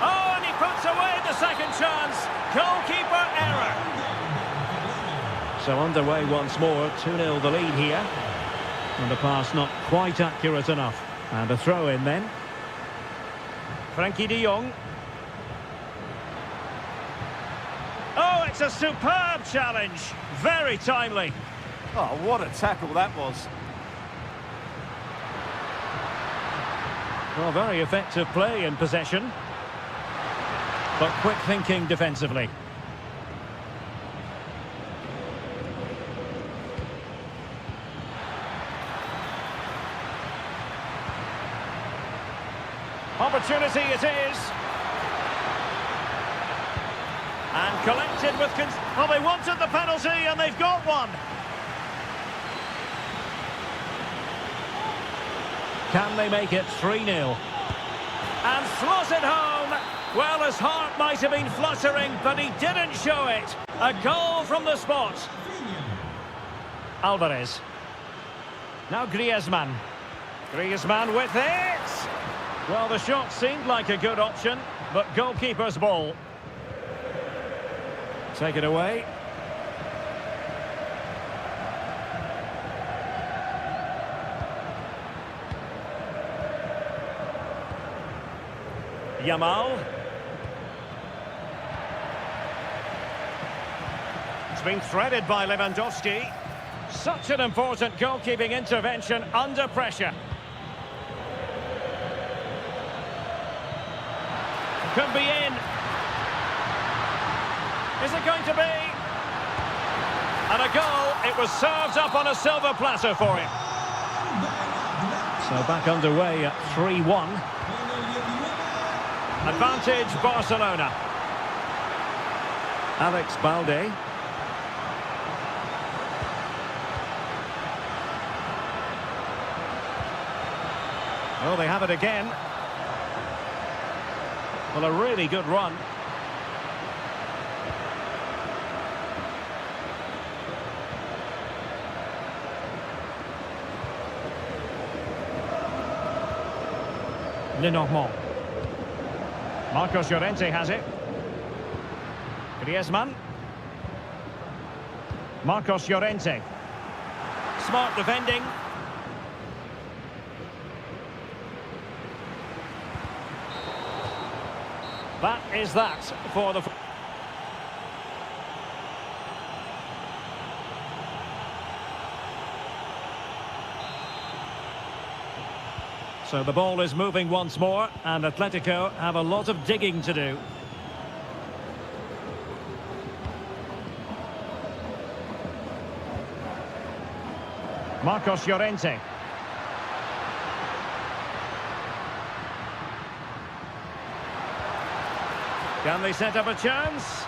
Oh, and he puts away the second chance. Goalkeeper error. So underway once more, 2-0 the lead here. And the pass not quite accurate enough. And a throw in then. Frankie de Jong. Oh, it's a superb challenge. Very timely. Oh, what a tackle that was. Well, very effective play in possession. But quick thinking defensively. Opportunity it is. And collected with... Well, they wanted the penalty and they've got one. Can they make it 3-0? And slotted home. Well, his heart might have been fluttering, but he didn't show it. A goal from the spot. Alvarez. Now Griezmann. Griezmann with it! Well, the shot seemed like a good option, but goalkeeper's ball. Take it away. Yamal. It's been threaded by Lewandowski. Such an important goalkeeping intervention under pressure. Could be in. Is it going to be? And a goal. It was served up on a silver platter for him. So back underway at 3-1. Advantage Barcelona. Alex Balde. Oh, they have it again. Well, a really good run. Lenormand. Marcos Llorente has it. Griezmann. Marcos Llorente. Smart defending. That is that for the... So the ball is moving once more, and Atletico have a lot of digging to do. Marcos Llorente. Can they set up a chance?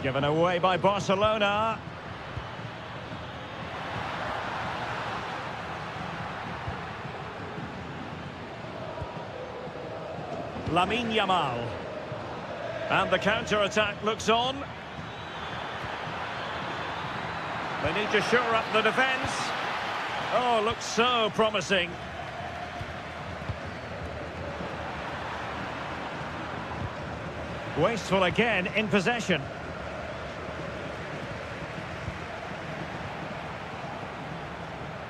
Given away by Barcelona. Lamine Yamal. And the counter-attack looks on. They need to shore up the defence. Oh, looks so promising. Wasteful again in possession.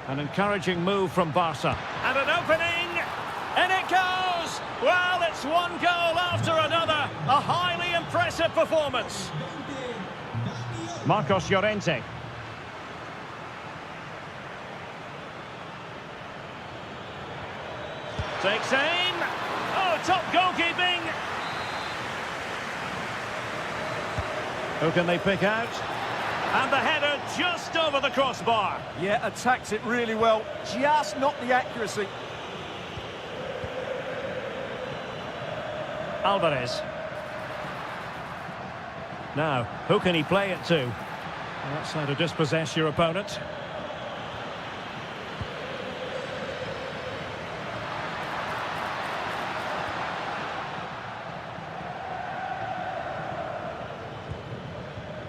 An encouraging move from Barca. And an opening! And it goes! Well, it's one goal after another. A highly impressive performance. Marcos Llorente. Takes aim. Oh, top goalkeeping. Who can they pick out? And the header just over the crossbar. Yeah, attacks it really well. Just not the accuracy. Alvarez. Now, who can he play it to? Well, that's how to dispossess your opponent.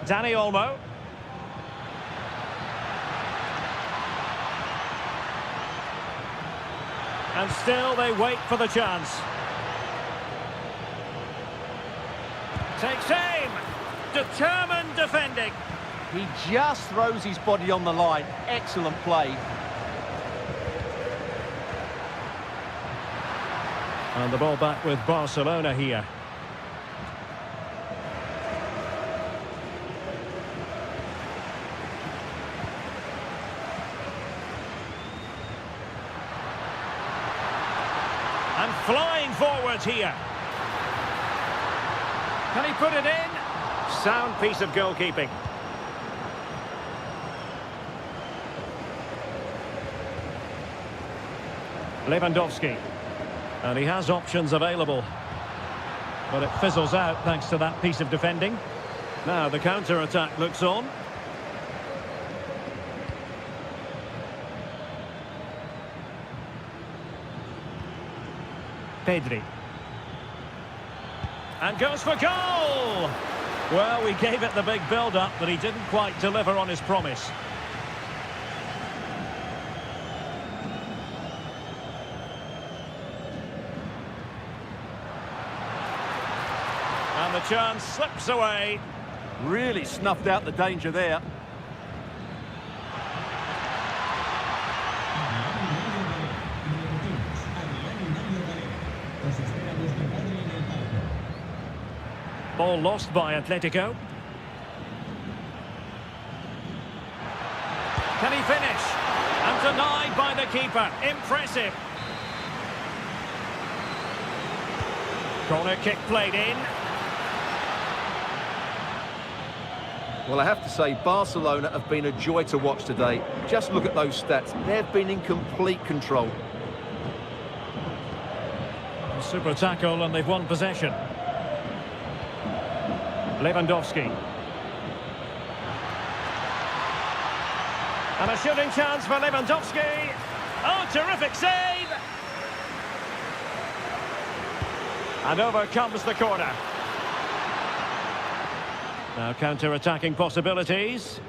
Dani Olmo. And still they wait for the chance. Takes aim. Determined defending. He just throws his body on the line. Excellent play. And the ball back with Barcelona here. And flying forwards here. Can he put it in? Sound piece of goalkeeping. Lewandowski. And he has options available. But it fizzles out thanks to that piece of defending. Now the counter-attack looks on. Pedri. And goes for goal! Well, we gave it the big build-up, but he didn't quite deliver on his promise. And the chance slips away. Really snuffed out the danger there. Ball lost by Atletico. Can he finish? And denied by the keeper. Impressive. Corner kick played in. Well, I have to say, Barcelona have been a joy to watch today. Just look at those stats. They've been in complete control. A super tackle and they've won possession. Lewandowski. And a shooting chance for Lewandowski. Oh, terrific save! And over comes the corner. Now counter-attacking possibilities.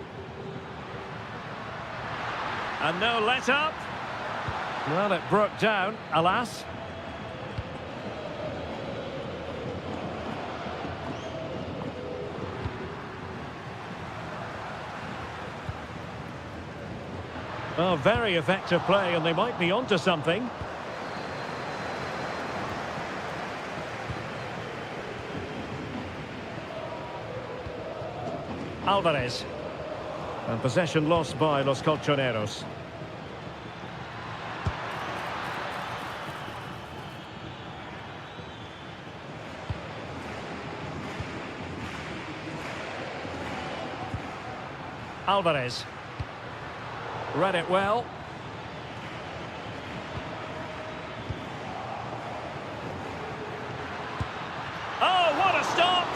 And no let-up. Well, it broke down, alas. Oh, very effective play, and they might be onto something. Alvarez. And possession lost by Los Colchoneros. Alvarez. Read it well. Oh, what a stop!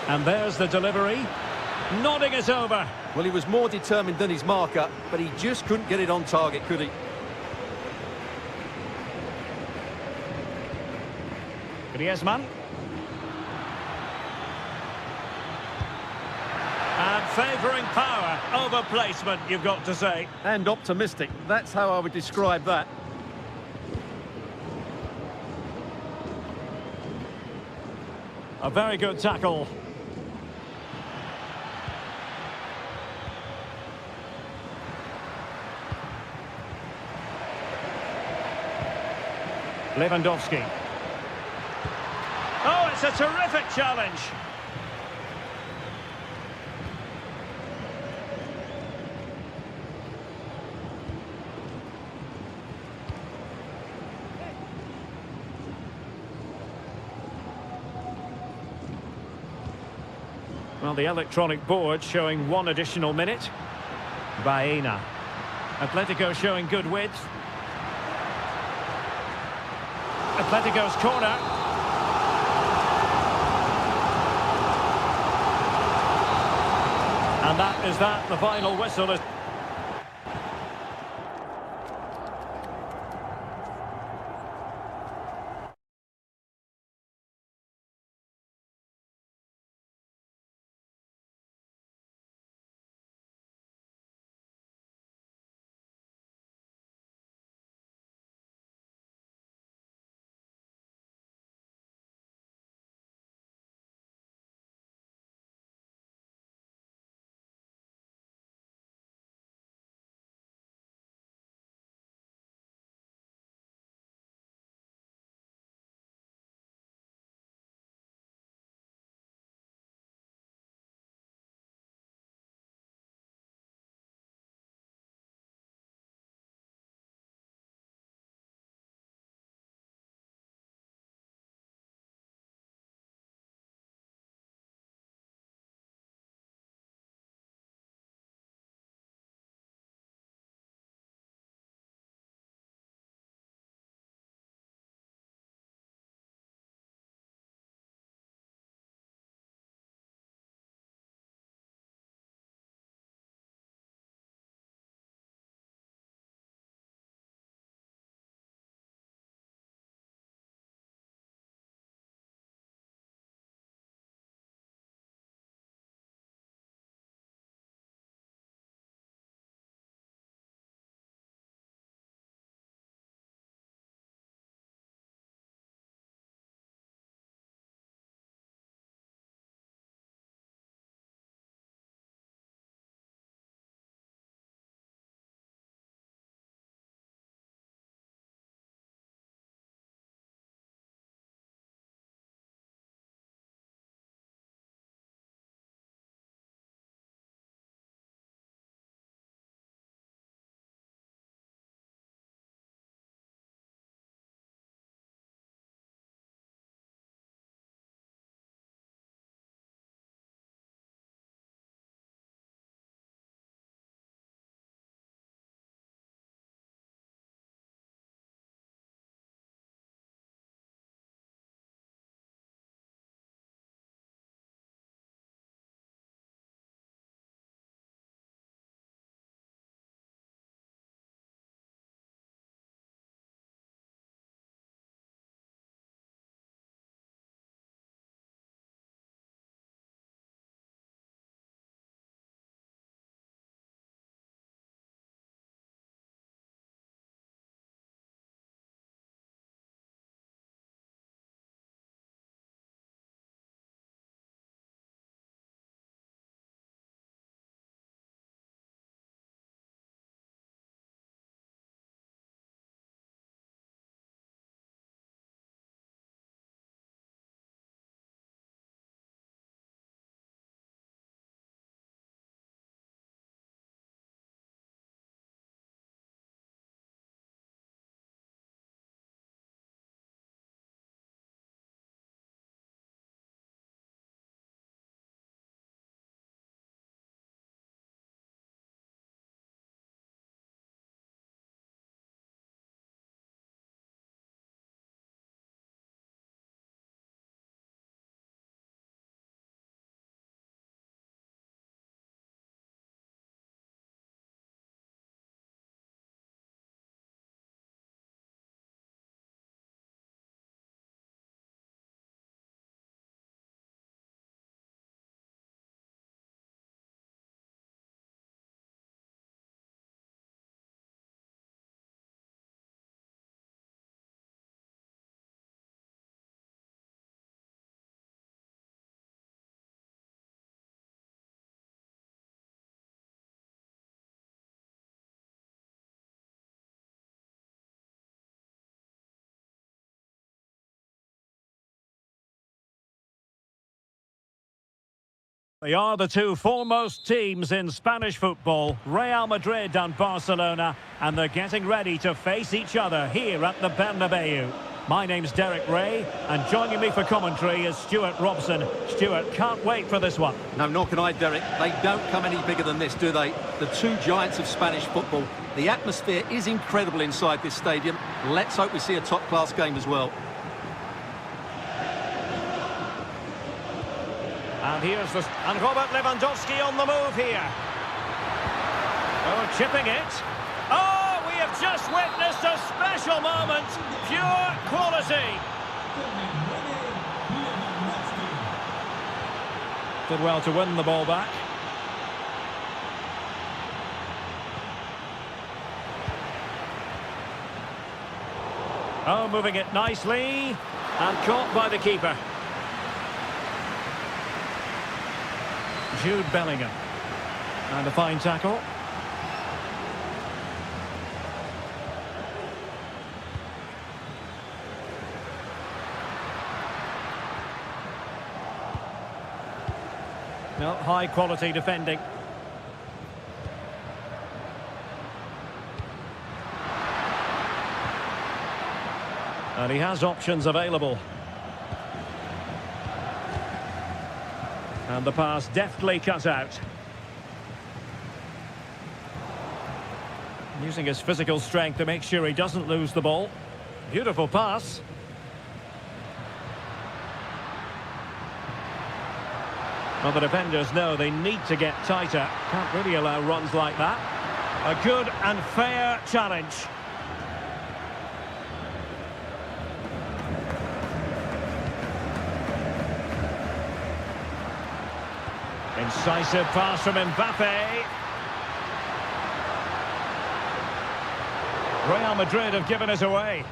And there's the delivery. Nodding it over. Well, he was more determined than his marker, but he just couldn't get it on target, could he? Griezmann. And favouring power over placement, you've got to say. And optimistic. That's how I would describe that. A very good tackle. Lewandowski. Oh, it's a terrific challenge. Well, the electronic board showing one additional minute. Baena. Atletico showing good width. Atletico's corner. And that is that. The final whistle is... They are the two foremost teams in Spanish football, Real Madrid and Barcelona, and they're getting ready to face each other here at the Bernabeu. My name's Derek Ray, and joining me for commentary is Stuart Robson. Stuart, can't wait for this one. No, nor can I, Derek. They don't come any bigger than this, do they? The two giants of Spanish football. The atmosphere is incredible inside this stadium. Let's hope we see a top-class game as well. And here's and Robert Lewandowski on the move here. Oh, chipping it. Oh, we have just witnessed a special moment. Pure quality. Did well to win the ball back. Oh, moving it nicely. And caught by the keeper. Jude Bellingham. And a fine tackle. No, high quality defending. And he has options available. And the pass deftly cut out. Using his physical strength to make sure he doesn't lose the ball. Beautiful pass. Well, the defenders know they need to get tighter. Can't really allow runs like that. A good and fair challenge. Incisive pass from Mbappe. Real Madrid have given it away.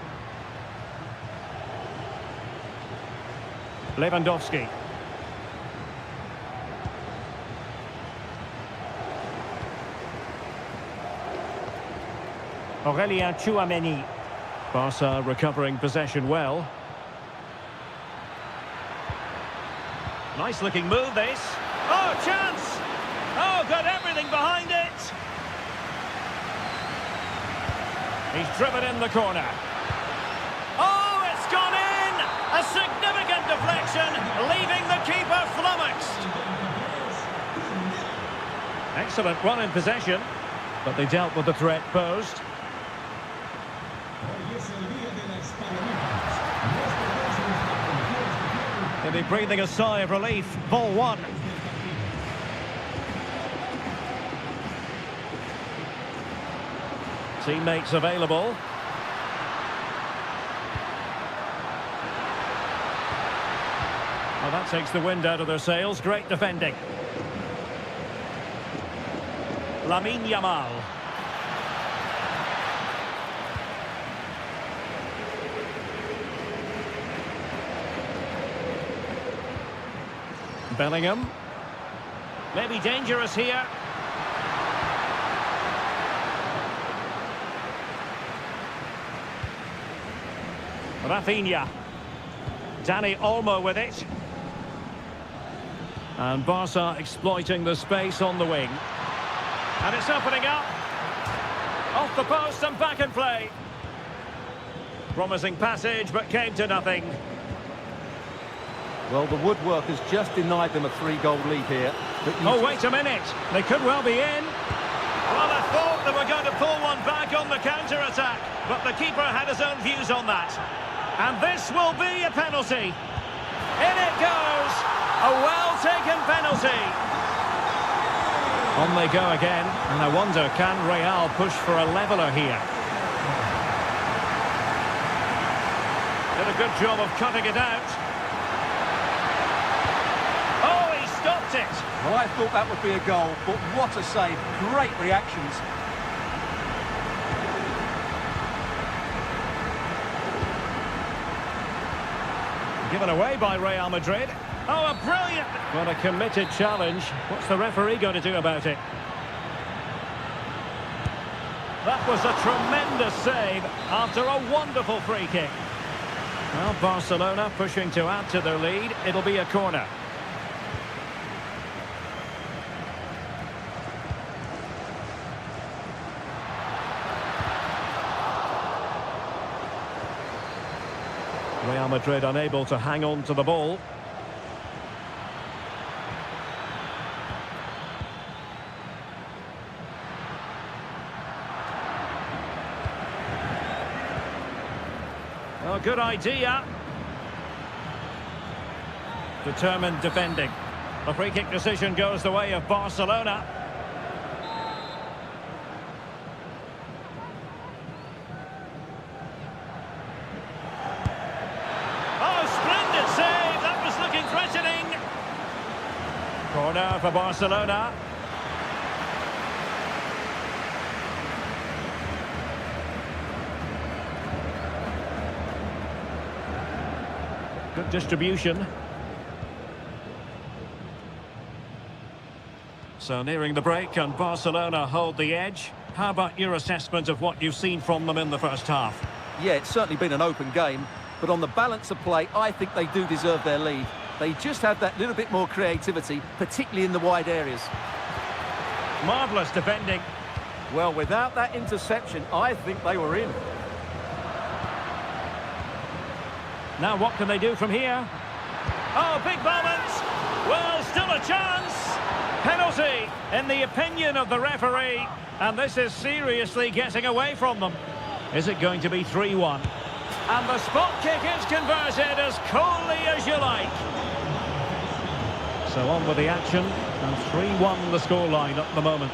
Lewandowski. Aurelien Tchouameni. Barca recovering possession well. Nice looking move this. Oh, chance! Oh, got everything behind it! He's driven in the corner. Oh, it's gone in! A significant deflection, leaving the keeper flummoxed. Excellent run in possession, but they dealt with the threat posed. They'll be breathing a sigh of relief. Ball one. Teammates available. Well, that takes the wind out of their sails. Great defending. Lamine Yamal. Bellingham. Maybe dangerous here. Rafinha. Dani Olmo with it. And Barca exploiting the space on the wing. And it's opening up. Off the post and back in play. Promising passage, but came to nothing. Well, the woodwork has just denied them a 3-goal lead here. Oh, wait a minute. They could well be in. Well, I thought they were going to pull one back on the counter-attack, but the keeper had his own views on that. And this will be a penalty. In it goes. A well-taken penalty. On they go again. And I wonder, can Real push for a leveller here? Did a good job of cutting it out. Oh, he stopped it. Well, I thought that would be a goal, but what a save. Great reactions. Given away by Real Madrid. Oh, a brilliant... What a committed challenge. What's the referee going to do about it? That was a tremendous save after a wonderful free kick. Well, Barcelona pushing to add to their lead. It'll be a corner. Real Madrid unable to hang on to the ball. Oh, good idea. Determined defending. The free kick decision goes the way of Barcelona. Oh, splendid save. That was looking threatening. Corner for Barcelona. Good distribution. So nearing the break and Barcelona hold the edge. How about your assessment of what you've seen from them in the first half? Yeah, it's certainly been an open game, but on the balance of play, I think they do deserve their lead. They just have that little bit more creativity, particularly in the wide areas. Marvellous defending. Well, without that interception, I think they were in. Now what can they do from here? Oh, big moment! Well, still a chance! Penalty, in the opinion of the referee. And this is seriously getting away from them. Is it going to be 3-1? And the spot kick is converted as coolly as you like. So on with the action, and 3-1 the scoreline at the moment.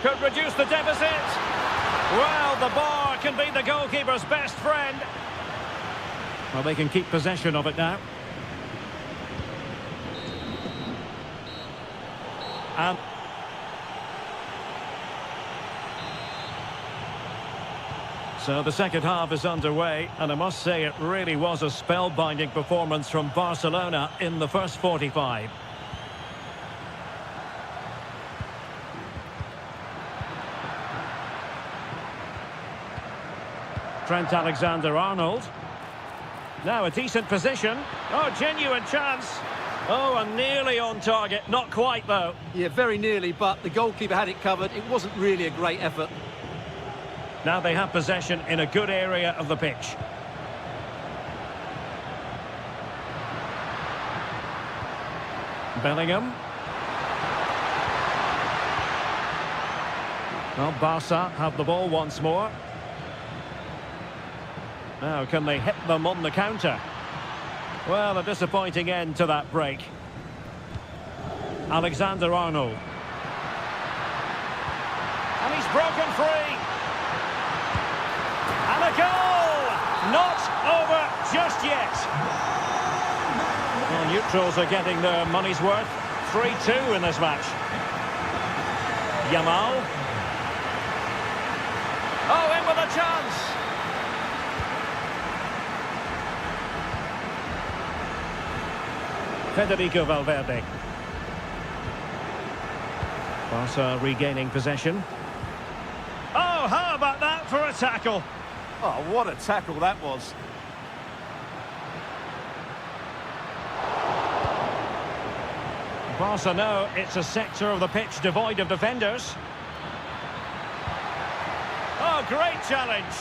Could reduce the deficit. Well, the bar can be the goalkeeper's best friend. Well, they can keep possession of it now. And so the second half is underway, and I must say it really was a spellbinding performance from Barcelona in the first 45. Trent Alexander-Arnold. Now a decent position. Oh, genuine chance. Oh, and nearly on target. Not quite, though. Yeah, very nearly, but the goalkeeper had it covered. It wasn't really a great effort. Now they have possession in a good area of the pitch. Bellingham. Well, Barca have the ball once more. Now, can they hit them on the counter? Well, a disappointing end to that break. Alexander-Arnold. And he's broken free. And a goal! Not over just yet. Well, neutrals are getting their money's worth. 3-2 in this match. Yamal. Oh, in with a chance. Federico Valverde. Barca regaining possession. Oh, how about that for a tackle? Oh, what a tackle that was. Barca know it's a sector of the pitch devoid of defenders. Oh, great challenge.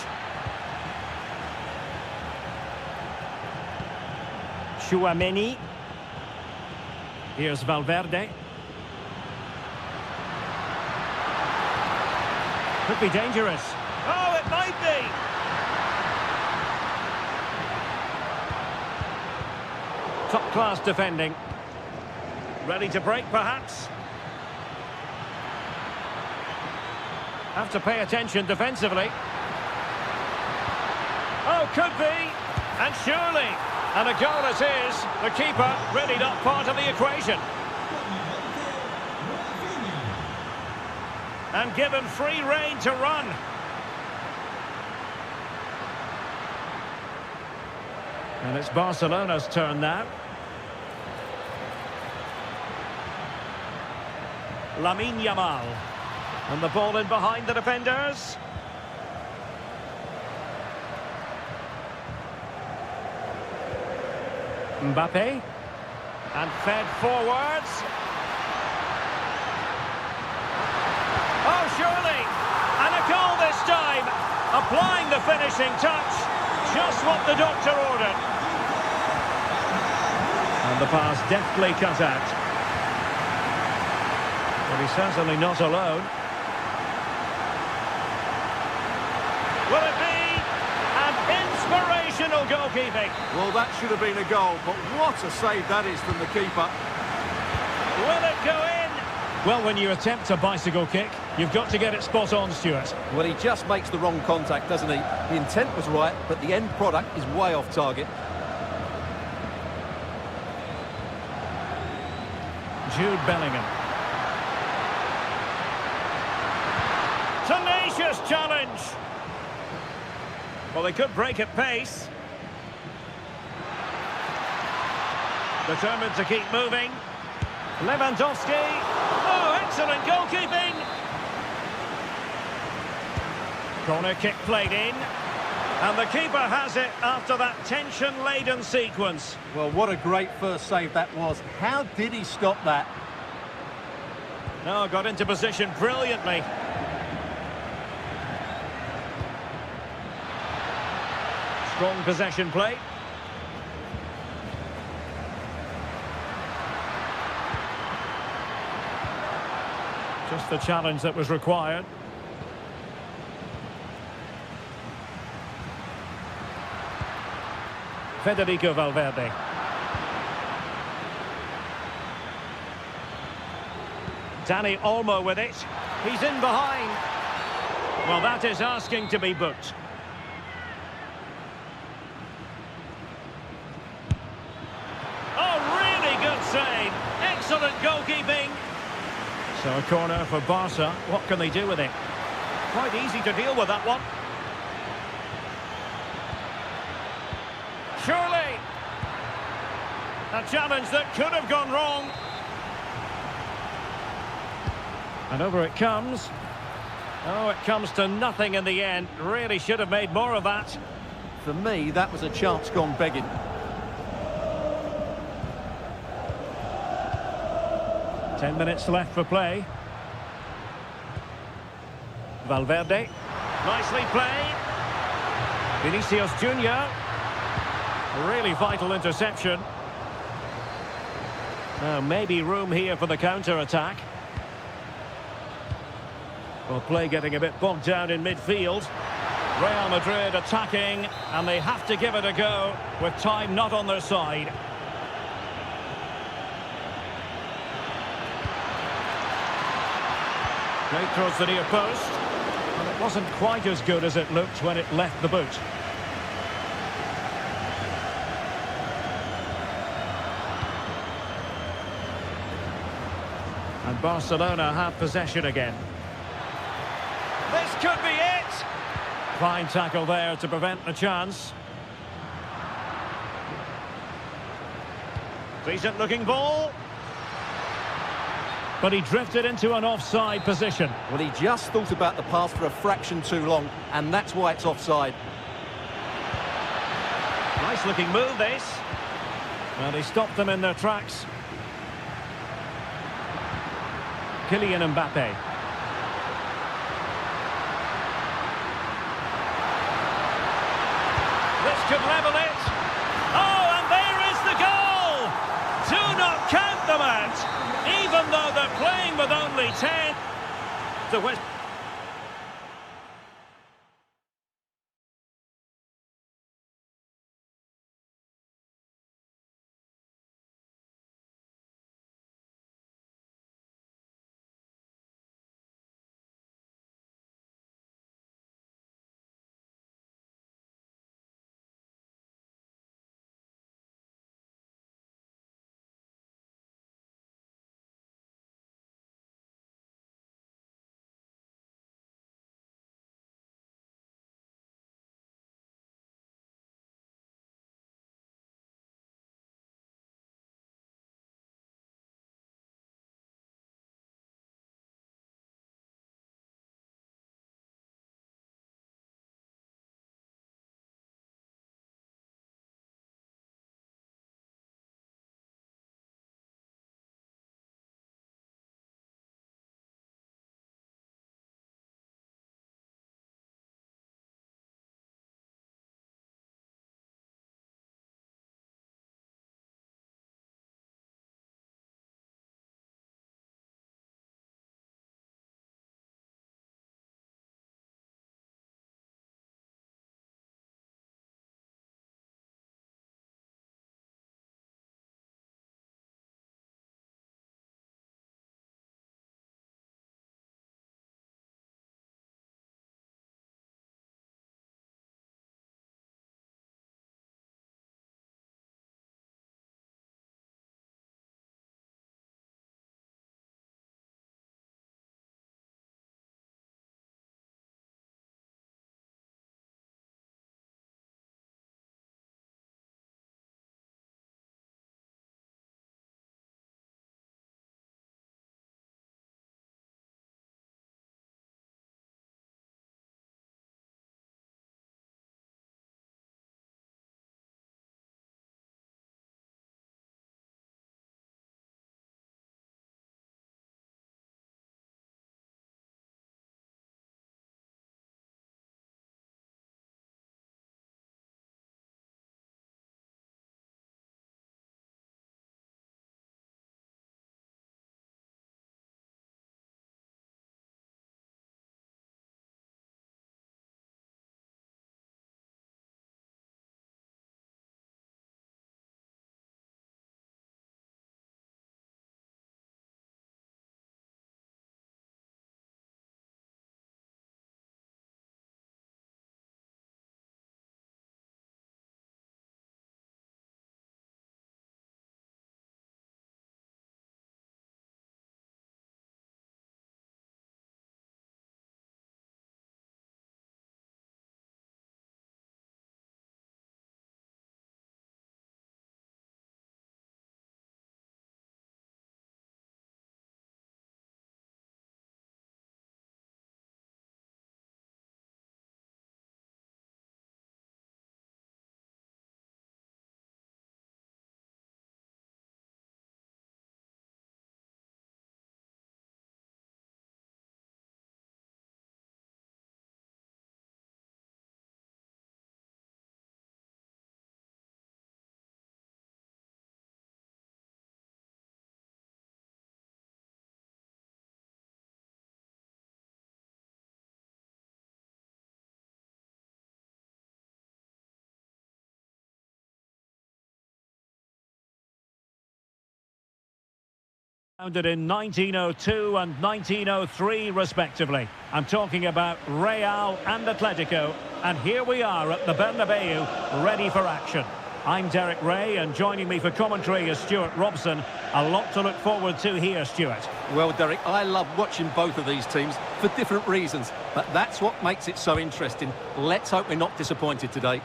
Tchouaméni. Here's Valverde. Could be dangerous. Oh, it might be. Top-class defending. Ready to break, perhaps? Have to pay attention defensively. Oh, could be. And surely. And a goal it is. The keeper really not part of the equation. And given free rein to run. And it's Barcelona's turn now. Lamine Yamal. And the ball in behind the defenders. Mbappe. And fed forwards. Oh, surely. And a goal this time. Applying the finishing touch. Just what the doctor ordered. And the pass deftly cut out. But he's certainly not alone. Will it be an inspirational goalkeeping? Well, that should have been a goal, but what a save that is from the keeper. Will it go in? Well, when you attempt a bicycle kick, you've got to get it spot on, Stuart. Well, he just makes the wrong contact, doesn't he? The intent was right, but the end product is way off target. Jude Bellingham. Tenacious challenge. Well, they could break at pace. Determined to keep moving. Lewandowski. Oh, excellent goalkeeping. Corner kick played in. And the keeper has it after that tension-laden sequence. Well, what a great first save that was. How did he stop that? Oh, got into position brilliantly. Strong possession play. Just the challenge that was required. Federico Valverde. Dani Olmo with it. He's in behind. Well, that is asking to be booked. Oh, really good save. Excellent goalkeeping. So a corner for Barca. What can they do with it? Quite easy to deal with that one. Surely. A challenge that could have gone wrong. And over it comes. Oh, it comes to nothing in the end. Really should have made more of that. For me, that was a chance gone begging. Ten minutes left for play. Valverde. Nicely played. Vinicius Junior. Really vital interception. Now, maybe room here for the counter-attack. Well, play getting a bit bogged down in midfield. Real Madrid attacking, and they have to give it a go with time not on their side. Played towards the near post, and it wasn't quite as good as it looked when it left the boot. And Barcelona have possession again. This could be it! Fine tackle there to prevent the chance. Decent looking ball. But he drifted into an offside position. Well, he just thought about the pass for a fraction too long, and that's why it's offside. Nice looking move, this. And he stopped them in their tracks. Kylian Mbappe. This could level it. Oh, and there is the goal! Do not count them out, even though they're playing with only 10. The West Founded in 1902 and 1903 respectively. I'm talking about Real and Atletico, and here we are at the Bernabeu, ready for action. I'm Derek Ray, and joining me for commentary is Stuart Robson. A lot to look forward to here, Stuart. Well, Derek, I love watching both of these teams for different reasons, but that's what makes it so interesting. Let's hope we're not disappointed today.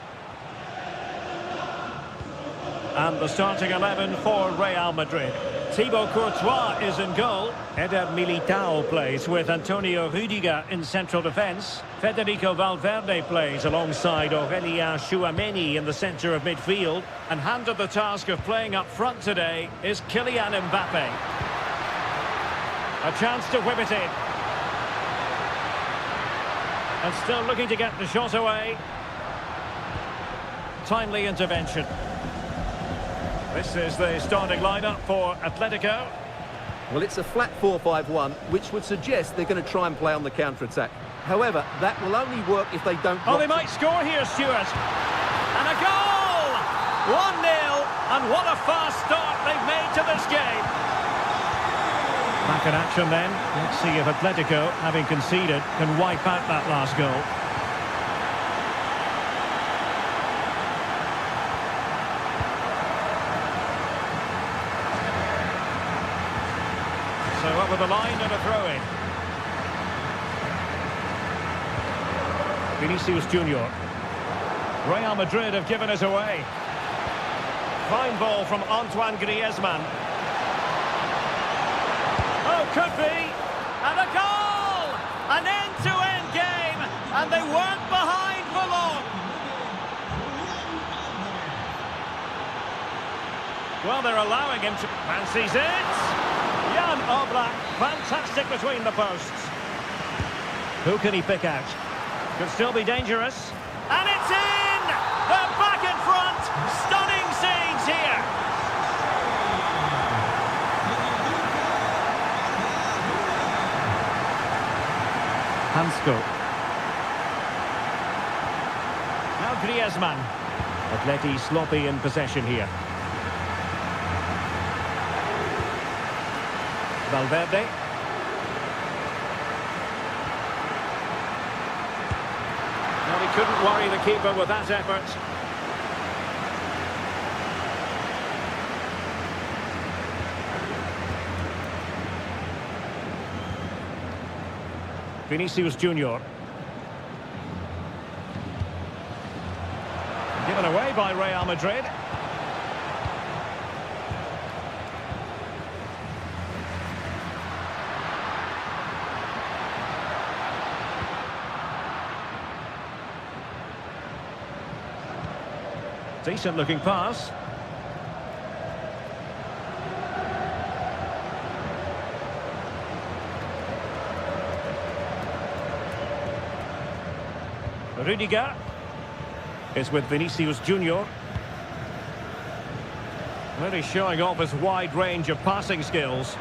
And the starting 11 for Real Madrid. Thibaut Courtois is in goal. Eder Militao plays with Antonio Rudiger in central defence. Federico Valverde plays alongside Aurelien Chouameni in the centre of midfield. And handed the task of playing up front today is Kylian Mbappe. A chance to whip it in. And still looking to get the shot away. Timely intervention. This is the starting lineup for Atletico. Well, it's a flat 4-5-1, which would suggest they're going to try and play on the counter-attack. However, that will only work if they don't... Oh, they might score here, Stuart. And a goal! 1-0, and what a fast start they've made to this game. Back in action then. Let's see if Atletico, having conceded, can wipe out that last goal. So over the line and a throw-in. Vinicius Junior. Real Madrid have given it away. Fine ball from Antoine Griezmann. Oh, could be. And a goal! An end-to-end game, and they weren't behind for long. Well, they're allowing him to... Fancies it! Jan Oblak, fantastic between the posts. Who can he pick out? Could still be dangerous. And it's in! They're back in front! Stunning scenes here! Hansko. Now Griezmann. Atleti sloppy in possession here. Valverde. Well, he couldn't worry the keeper with that effort. Vinicius Junior. Given away by Real Madrid. Decent looking pass. Rudiger is with Vinicius Junior. Really showing off his wide range of passing skills.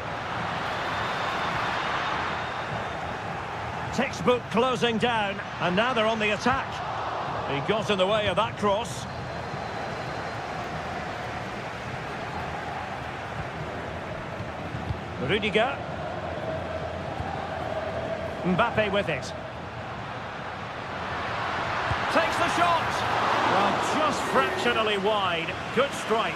Textbook closing down, and now they're on the attack. He got in the way of that cross. Rudiger. Mbappe with it. Takes the shot. Well, just fractionally wide. Good strike.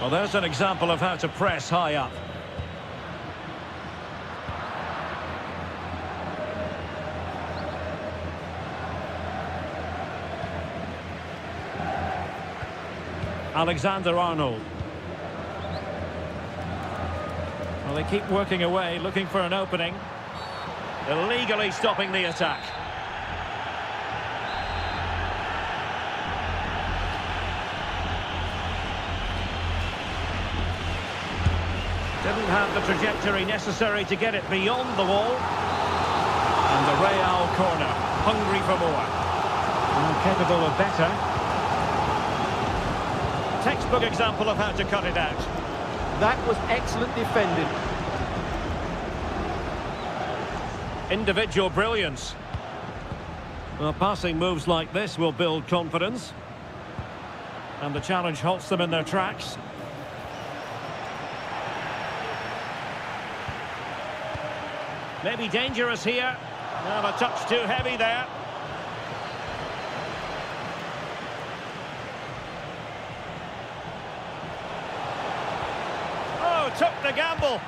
Well, there's an example of how to press high up. Alexander-Arnold. Well, they keep working away, looking for an opening. Illegally stopping the attack. Didn't have the trajectory necessary to get it beyond the wall. And the Real corner, hungry for more. And capable of better. Textbook example of how to cut it out. That was excellent defending. Individual brilliance. Well, passing moves like this will build confidence. And the challenge halts them in their tracks. Maybe dangerous here. Well, a touch too heavy there. Oh, took the gamble.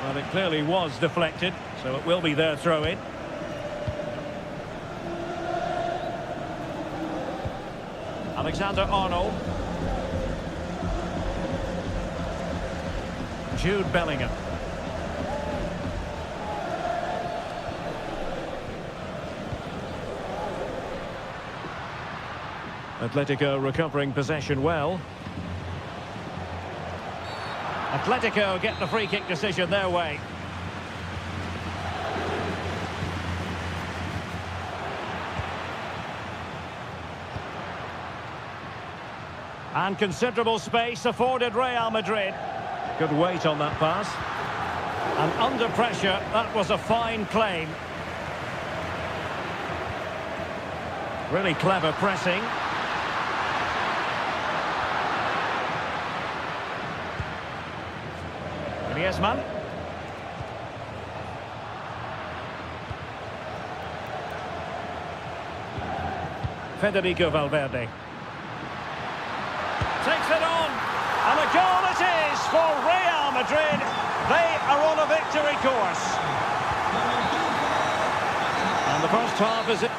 Well, it clearly was deflected, so it will be their throw-in. Alexander-Arnold. Jude Bellingham. Atletico recovering possession well. Atletico get the free kick decision their way. And considerable space afforded Real Madrid. Good weight on that pass. And under pressure, that was a fine claim. Really clever pressing. Griezmann. Federico Valverde. Takes it on. And a goal it is for Real Madrid. They are on a victory course. And the first half is it.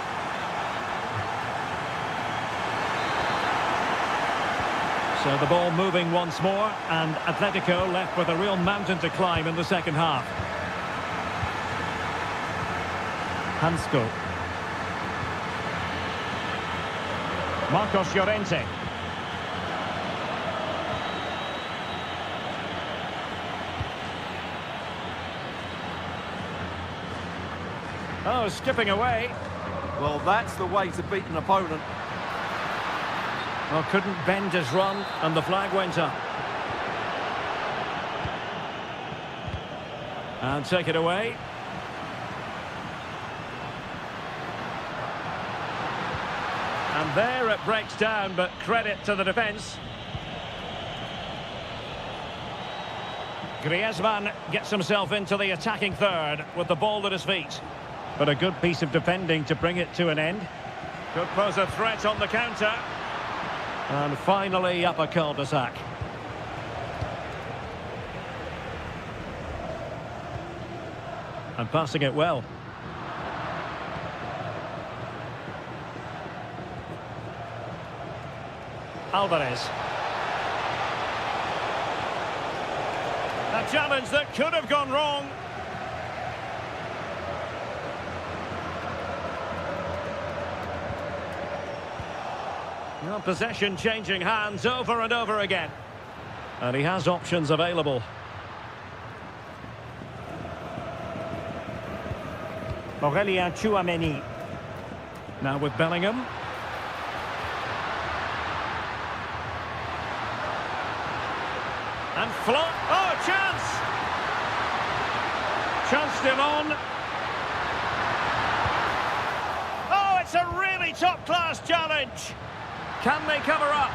So the ball moving once more, and Atletico left with a real mountain to climb in the second half. Hansko. Marcos Llorente. Oh, skipping away. Well, that's the way to beat an opponent. Well, couldn't bend his run, and the flag went up. And take it away. And there it breaks down, but credit to the defence. Griezmann gets himself into the attacking third with the ball at his feet. But a good piece of defending to bring it to an end. Could pose a threat on the counter. And finally up a cul-de-sac. And passing it well. Alvarez. A challenge that could have gone wrong. Well, possession changing hands over and over again. And he has options available. Aurélien Tchouaméni. Now with Bellingham. And flop. Oh, chance! Chance still on. Oh, it's a really top-class challenge. Can they cover up?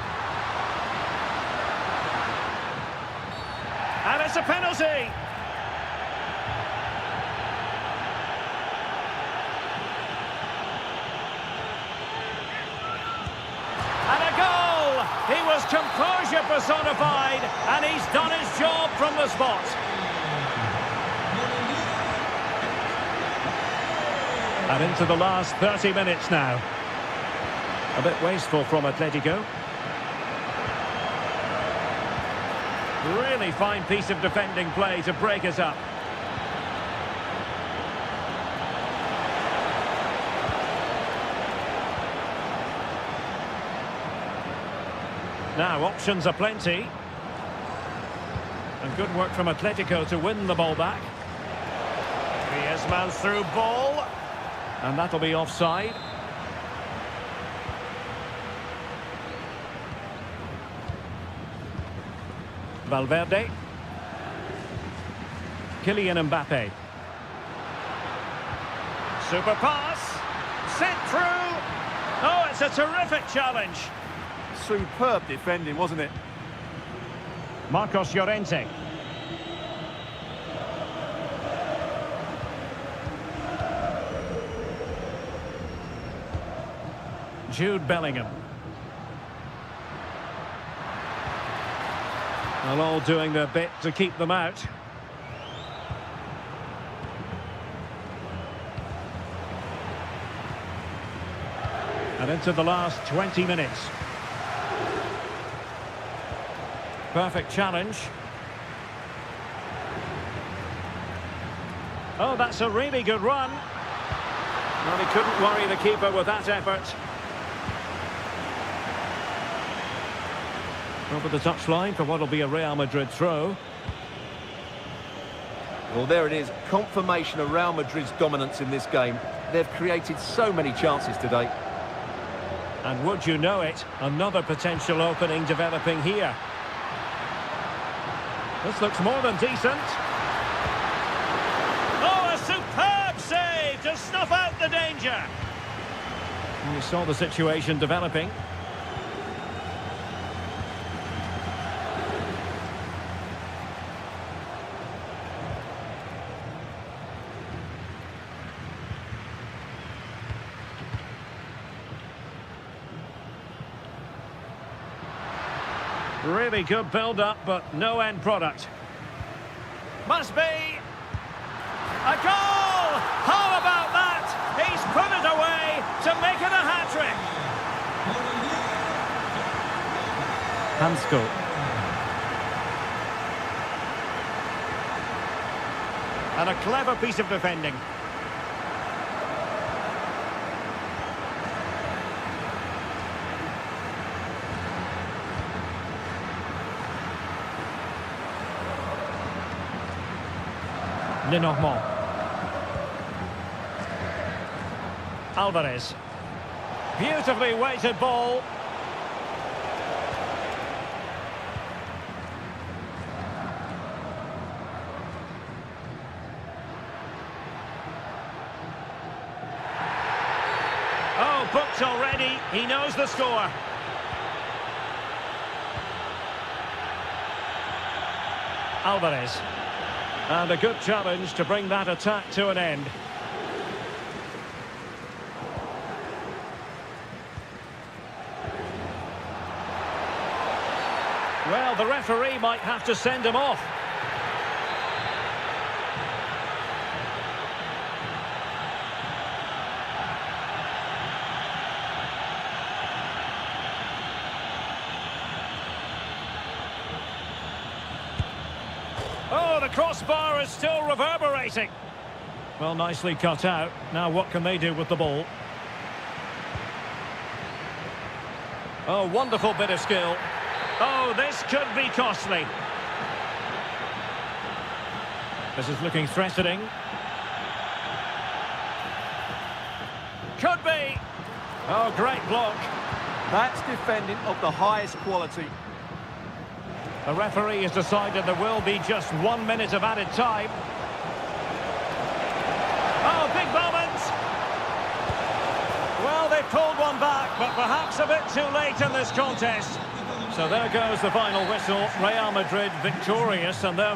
And it's a penalty. And a goal! He was composure personified, and he's done his job from the spot. And into the last 30 minutes now. A bit wasteful from Atletico. Really fine piece of defending play to break us up. Now, options are plenty. And good work from Atletico to win the ball back. Griezmann's through ball. And that'll be offside. Valverde. Kylian Mbappe. Super pass. sent through. Oh, it's a terrific challenge. Superb defending, wasn't it? Marcos Llorente. Jude Bellingham. Well, all doing their bit to keep them out. And into the last 20 minutes. Perfect challenge. Oh, that's a really good run. Well, he couldn't worry the keeper with that effort. Over the touchline for what will be a Real Madrid throw. Well, there it is. Confirmation of Real Madrid's dominance in this game. They've created so many chances today. And would you know it, another potential opening developing here. This looks more than decent. Oh, a superb save to snuff out the danger. And you saw the situation developing. Really good build-up, but no end product. Must be a goal! How about that? He's put it away to make it a hat-trick. Hansko. And a clever piece of defending. Lenormand. Alvarez. Beautifully weighted ball. Oh, booked already. He knows the score. Alvarez. And a good challenge to bring that attack to an end. Well, the referee might have to send him off. Oh, the crossbar is still reverberating. Well, nicely cut out. Now what can they do with the ball? Oh, wonderful bit of skill. Oh, this could be costly. This is looking threatening. Could be. Oh, great block. That's defending of the highest quality. The referee has decided there will be just 1 minute of added time. Oh, big moment! Well, they've pulled one back, but perhaps a bit too late in this contest. So there goes the final whistle. Real Madrid victorious, and they're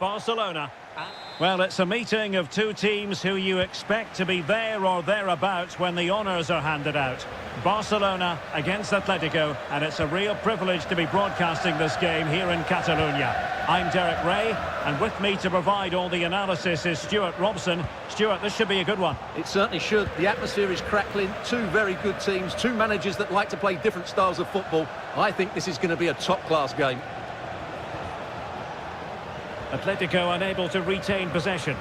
Barcelona. Well, it's a meeting of two teams who you expect to be there or thereabouts when the honours are handed out. Barcelona against Atletico, and it's a real privilege to be broadcasting this game here in Catalonia. I'm Derek Ray, and with me to provide all the analysis is Stuart Robson. Stuart, this should be a good one. It certainly should. The atmosphere is crackling. Two very good teams, two managers that like to play different styles of football. I think this is going to be a top-class game. Atletico unable to retain possession.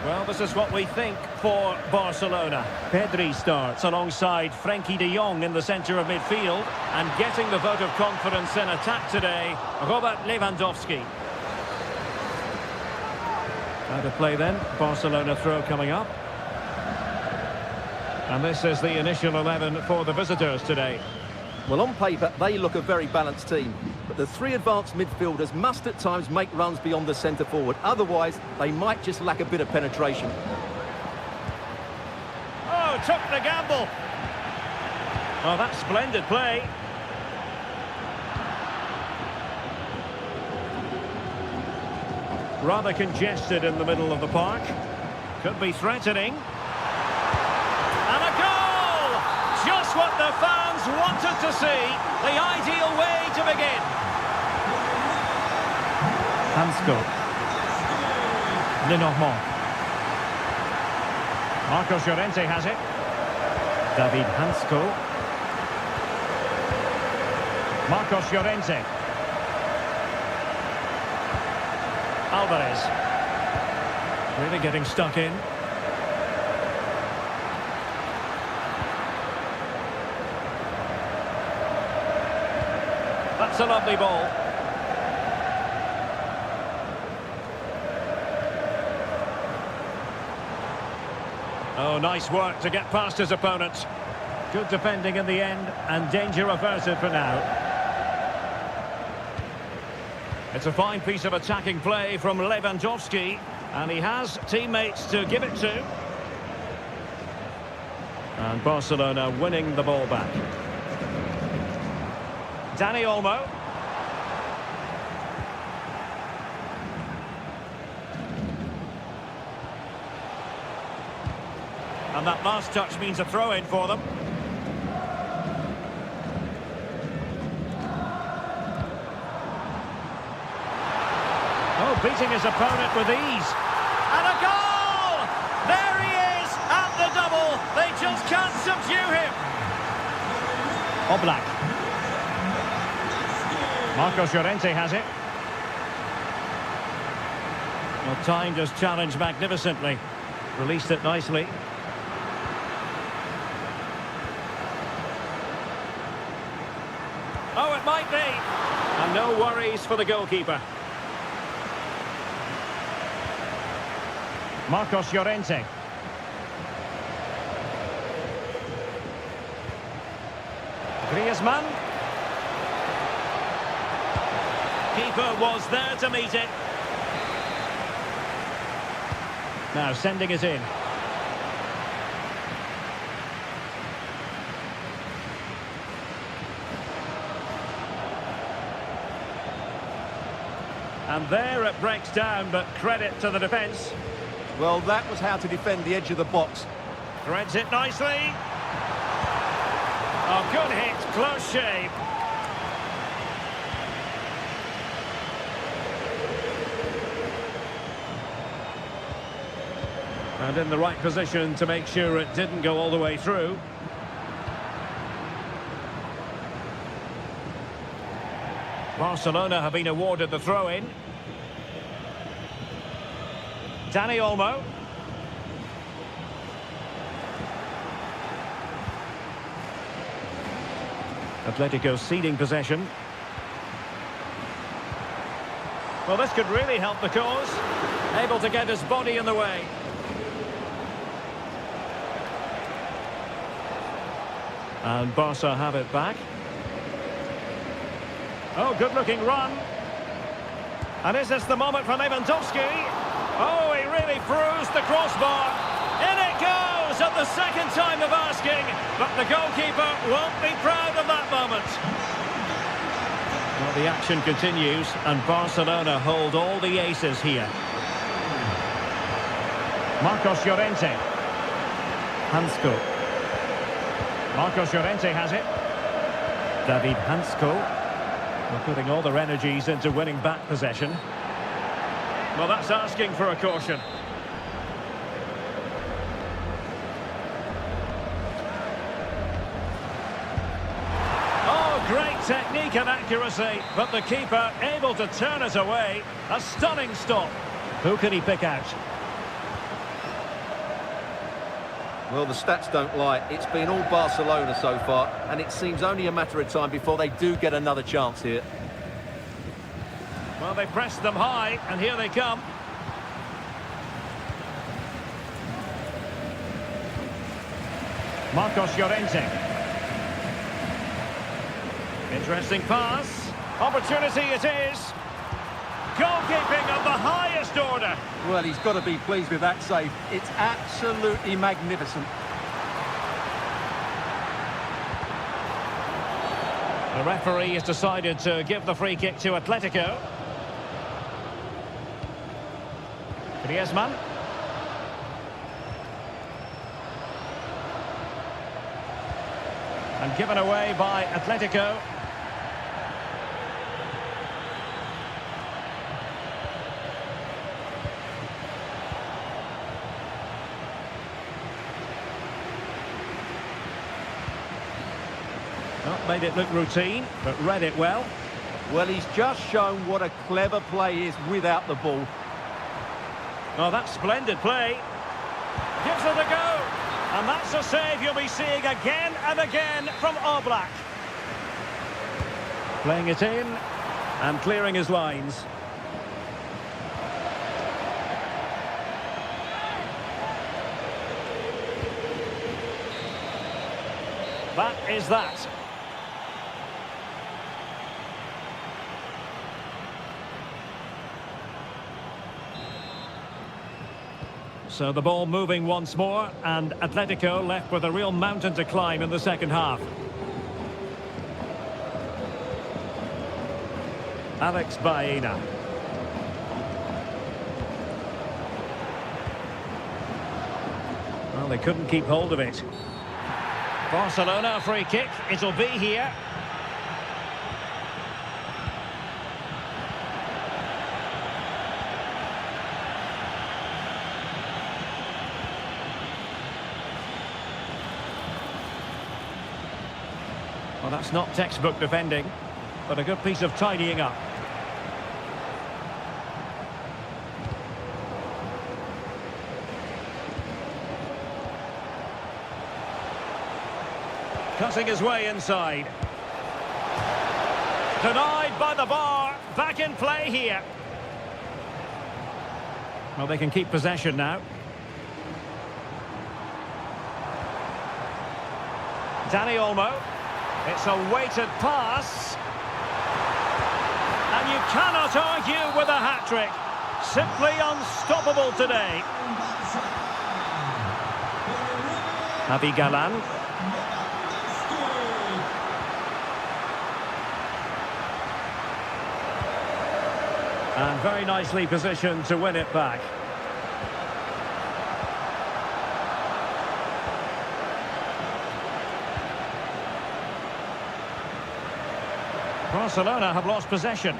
Well, this is what we think for Barcelona. Pedri starts alongside Frenkie de Jong in the centre of midfield. And getting the vote of confidence in attack today, Robert Lewandowski. Out of play then, Barcelona throw coming up. And this is the initial 11 for the visitors today. Well, on paper, they look a very balanced team. But the three advanced midfielders must at times make runs beyond the centre forward. Otherwise, they might just lack a bit of penetration. Oh, took the gamble. Oh, that's splendid play. Rather congested in the middle of the park. Could be threatening. And a goal! Just what the fans wanted to see. The ideal way to begin. Hansko. Lenormand. Marcos Llorente has it. David Hansko. Marcos Llorente. Alvarez. Really getting stuck in. That's a lovely ball. Oh, nice work to get past his opponent. Good defending in the end, and danger averted for now. It's a fine piece of attacking play from Lewandowski, and he has teammates to give it to. And Barcelona winning the ball back. Dani Olmo. And that last touch means a throw-in for them. Oh, beating his opponent with ease. And a goal! There he is at the double. They just can't subdue him. Oblak. Marcos Llorente has it. Well, timed his challenge magnificently. Released it nicely. Oh, it might be. And no worries for the goalkeeper. Marcos Llorente. Griezmann. Keeper was there to meet it. Now sending it in. And there it breaks down, but credit to the defence. Well, that was how to defend the edge of the box. Threads it nicely. Oh, good hit, close shave. And in the right position to make sure it didn't go all the way through. Barcelona have been awarded the throw-in. Dani Olmo. Atletico ceding possession. Well, this could really help the cause. Able to get his body in the way. And Barca have it back. Oh, good-looking run. And is this the moment for Lewandowski? Oh, he really bruised the crossbar. In it goes at the second time of asking. But the goalkeeper won't be proud of that moment. Well, the action continues, and Barcelona hold all the aces here. Marcos Llorente. Hansko. Marcos Llorente has it. David Hansko. They're putting all their energies into winning back possession. Well, that's asking for a caution. Oh, great technique and accuracy, but the keeper able to turn it away. A stunning stop. Who can he pick out? Well, the stats don't lie. It's been all Barcelona so far, and it seems only a matter of time before they do get another chance here. Well, they pressed them high, and here they come. Marcos Llorente. Interesting pass. Opportunity it is. Goalkeeping of the highest order. Well, he's got to be pleased with that save. It's absolutely magnificent. The referee has decided to give the free kick to Atletico. Griezmann. And given away by Atletico. Not made it look routine, but read it well. Well, he's just shown what a clever play is without the ball. Oh, that's splendid play. Gives it a go. And that's a save you'll be seeing again and again from Oblak. Playing it in and clearing his lines. That is that. So the ball moving once more, and Atletico left with a real mountain to climb in the second half. Alex Baena. Well, they couldn't keep hold of it. Barcelona, a free kick. It'll be here. Well, that's not textbook defending, but a good piece of tidying up. Cutting his way inside. Denied by the bar. Back in play here. Well, they can keep possession now. Dani Olmo. It's a weighted pass. And you cannot argue with a hat-trick. Simply unstoppable today. Javi Galan. And very nicely positioned to win it back. Barcelona have lost possession.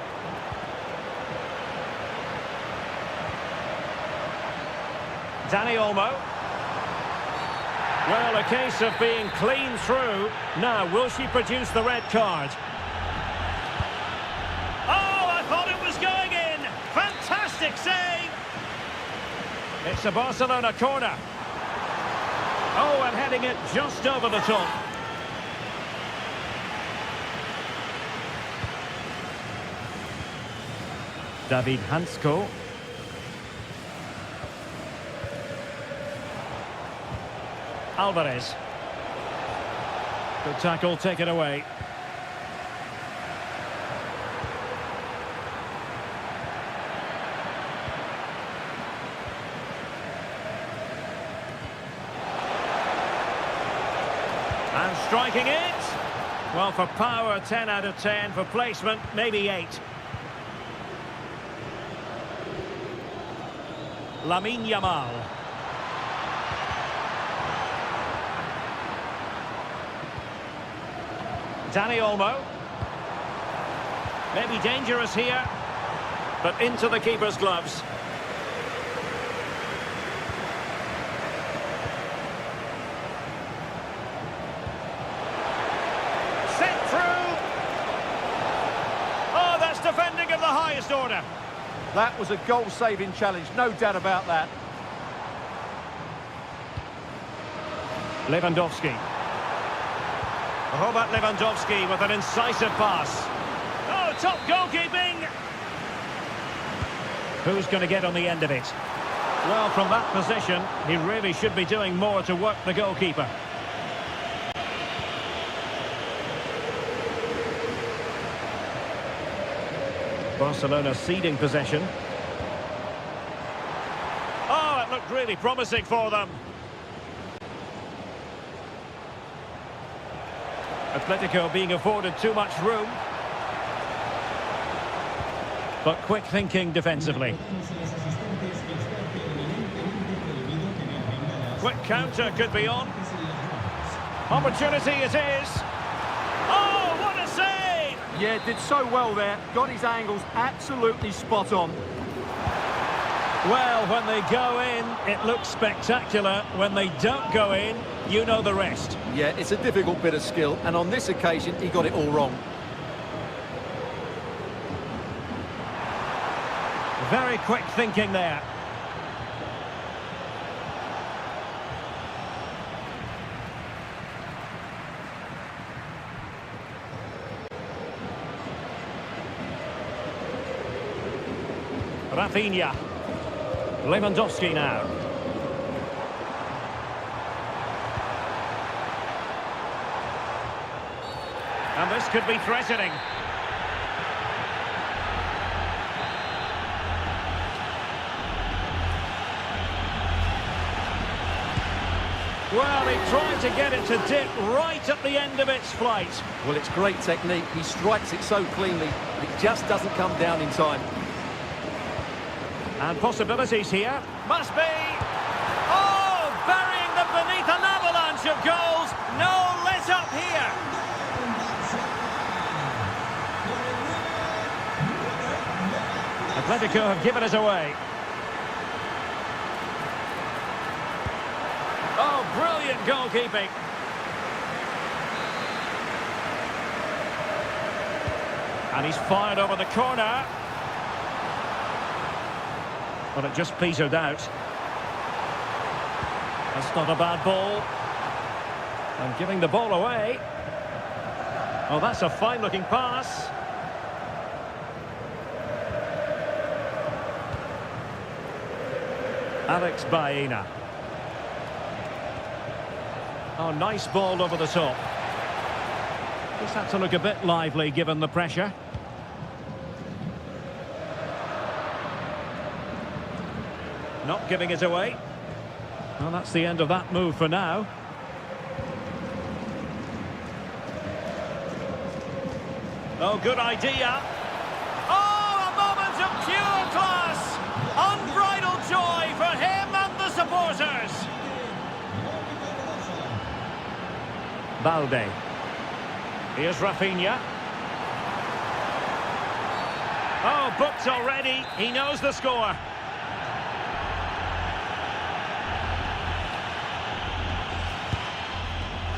Dani Olmo. Well, a case of being clean through. Now, will she produce the red card? Oh, I thought it was going in. Fantastic save. It's a Barcelona corner. Oh, and heading it just over the top. David Hansko. Alvarez. Good tackle taken away. And striking it. Well, for power, 10 out of 10. For placement, maybe 8. Lamine Yamal. Dani Olmo. Maybe dangerous here, but into the keeper's gloves. Sent through. Oh, that's defending of the highest order. That was a goal-saving challenge, no doubt about that. Lewandowski. Robert Lewandowski with an incisive pass. Oh, top goalkeeping! Who's going to get on the end of it? Well, from that position, he really should be doing more to work the goalkeeper. Barcelona ceding possession. Oh, it looked really promising for them. Atletico being afforded too much room. But quick thinking defensively. Quick counter could be on. Opportunity it is. Oh, what a save! Yeah, did so well there. Got his angles absolutely spot on. Well, when they go in, it looks spectacular. When they don't go in, you know the rest. Yeah, it's a difficult bit of skill, and on this occasion, he got it all wrong. Very quick thinking there. Rafinha. Lewandowski now. And this could be threatening. Well, he tried to get it to dip right at the end of its flight. Well, it's great technique. He strikes it so cleanly, but it just doesn't come down in time. And possibilities here. Must be. Oh, burying them beneath an avalanche of goals. No let up here. Atletico have given it away. Oh, brilliant goalkeeping. And he's fired over the corner. But it just petered out. That's not a bad ball. And giving the ball away. Oh, that's a fine-looking pass. Alex Baena. Oh, nice ball over the top. Just had to look a bit lively given the pressure. Not giving it away. Well, that's the end of that move for now. Oh, good idea. Oh, a moment of pure class. Unbridled joy for him and the supporters. Balde. Here's Rafinha. Oh, booked already. He knows the score.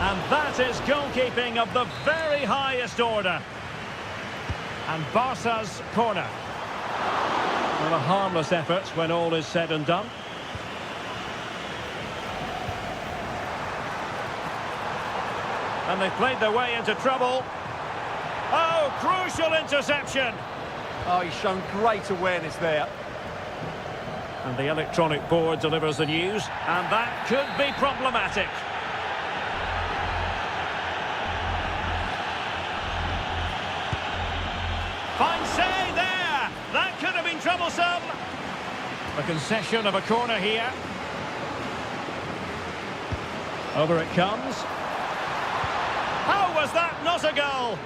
And that is goalkeeping of the very highest order. And Barca's corner. Well, a harmless effort when all is said and done. And they've played their way into trouble. Oh, crucial interception. Oh, he's shown great awareness there. And the electronic board delivers the news. And that could be problematic. Fine save there. That could have been troublesome. A concession of a corner here. Over it comes. How well was that not a goal?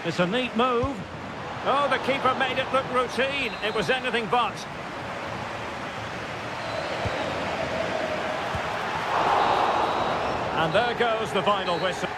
It's a neat move. Oh, the keeper made it look routine. It was anything but. And there goes the final whistle.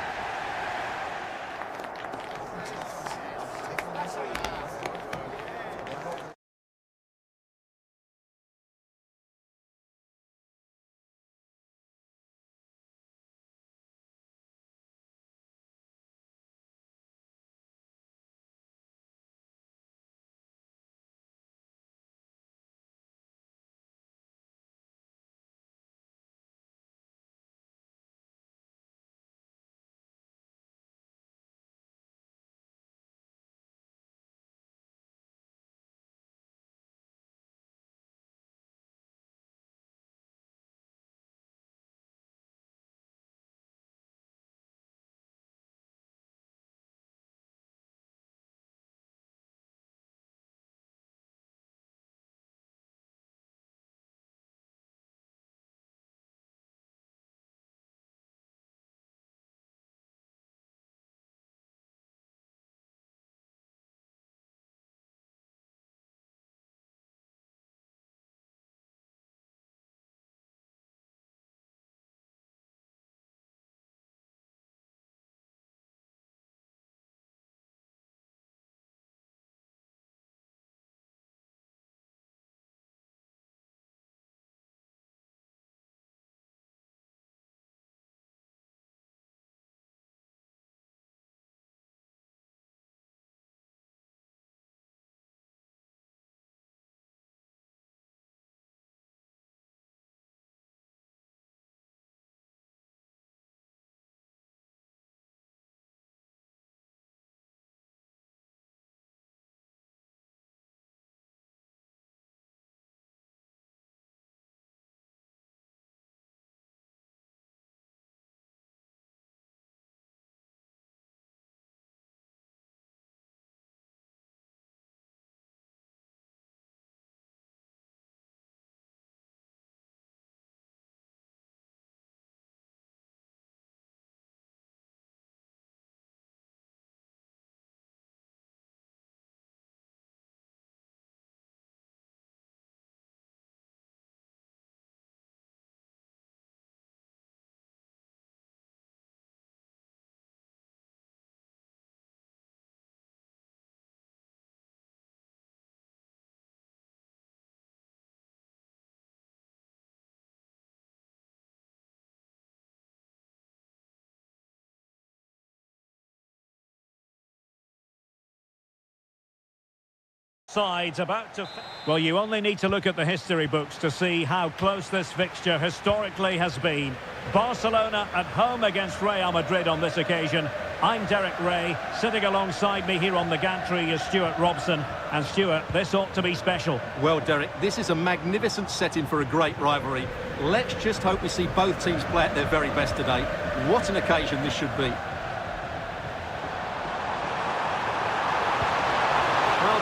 Sides about to... Well, you only need to look at the history books to see how close this fixture historically has been. Barcelona at home against Real Madrid on this occasion. I'm Derek Ray. Sitting alongside me here on the gantry is Stuart Robson. And Stuart, this ought to be special. Well, Derek, this is a magnificent setting for a great rivalry. Let's just hope we see both teams play at their very best today. What an occasion this should be.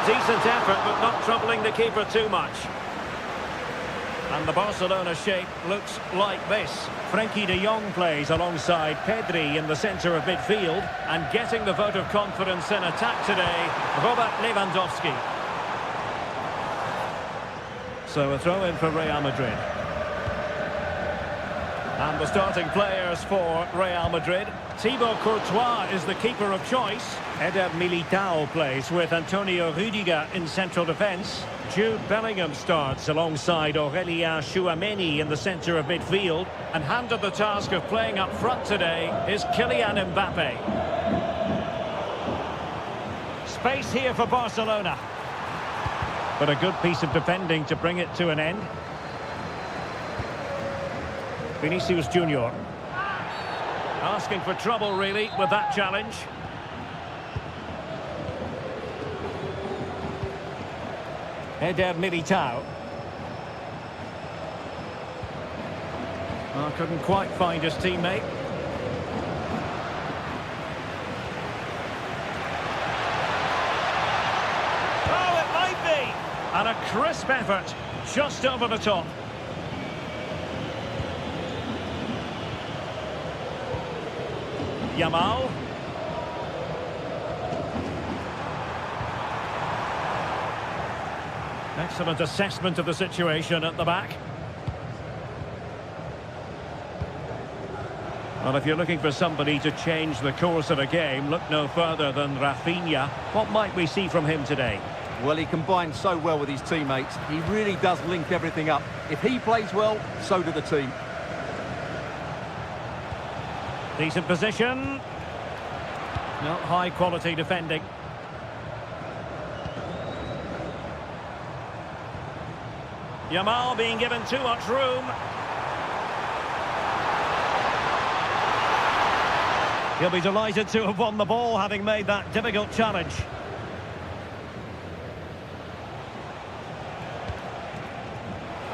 Decent effort, but not troubling the keeper too much. And the Barcelona shape looks like this. Frenkie de Jong plays alongside Pedri in the centre of midfield. And getting the vote of confidence in attack today, Robert Lewandowski. So a throw-in for Real Madrid. And the starting players for Real Madrid. Thibaut Courtois is the keeper of choice. Eder Militao plays with Antonio Rüdiger in central defence. Jude Bellingham starts alongside Aurélien Tchouameni in the centre of midfield. And handed the task of playing up front today is Kylian Mbappe. Space here for Barcelona. But a good piece of defending to bring it to an end. Vinicius Junior. Asking for trouble, really, with that challenge. Eder Militao. Oh, couldn't quite find his teammate. Oh, it might be! And a crisp effort, just over the top. Yamal. Excellent assessment of the situation at the back. Well, if you're looking for somebody to change the course of a game, look no further than Rafinha. What might we see from him today? Well, he combines so well with his teammates. He really does link everything up. If he plays well, so do the team. Decent position. No, high quality defending. Yamal being given too much room. He'll be delighted to have won the ball, having made that difficult challenge.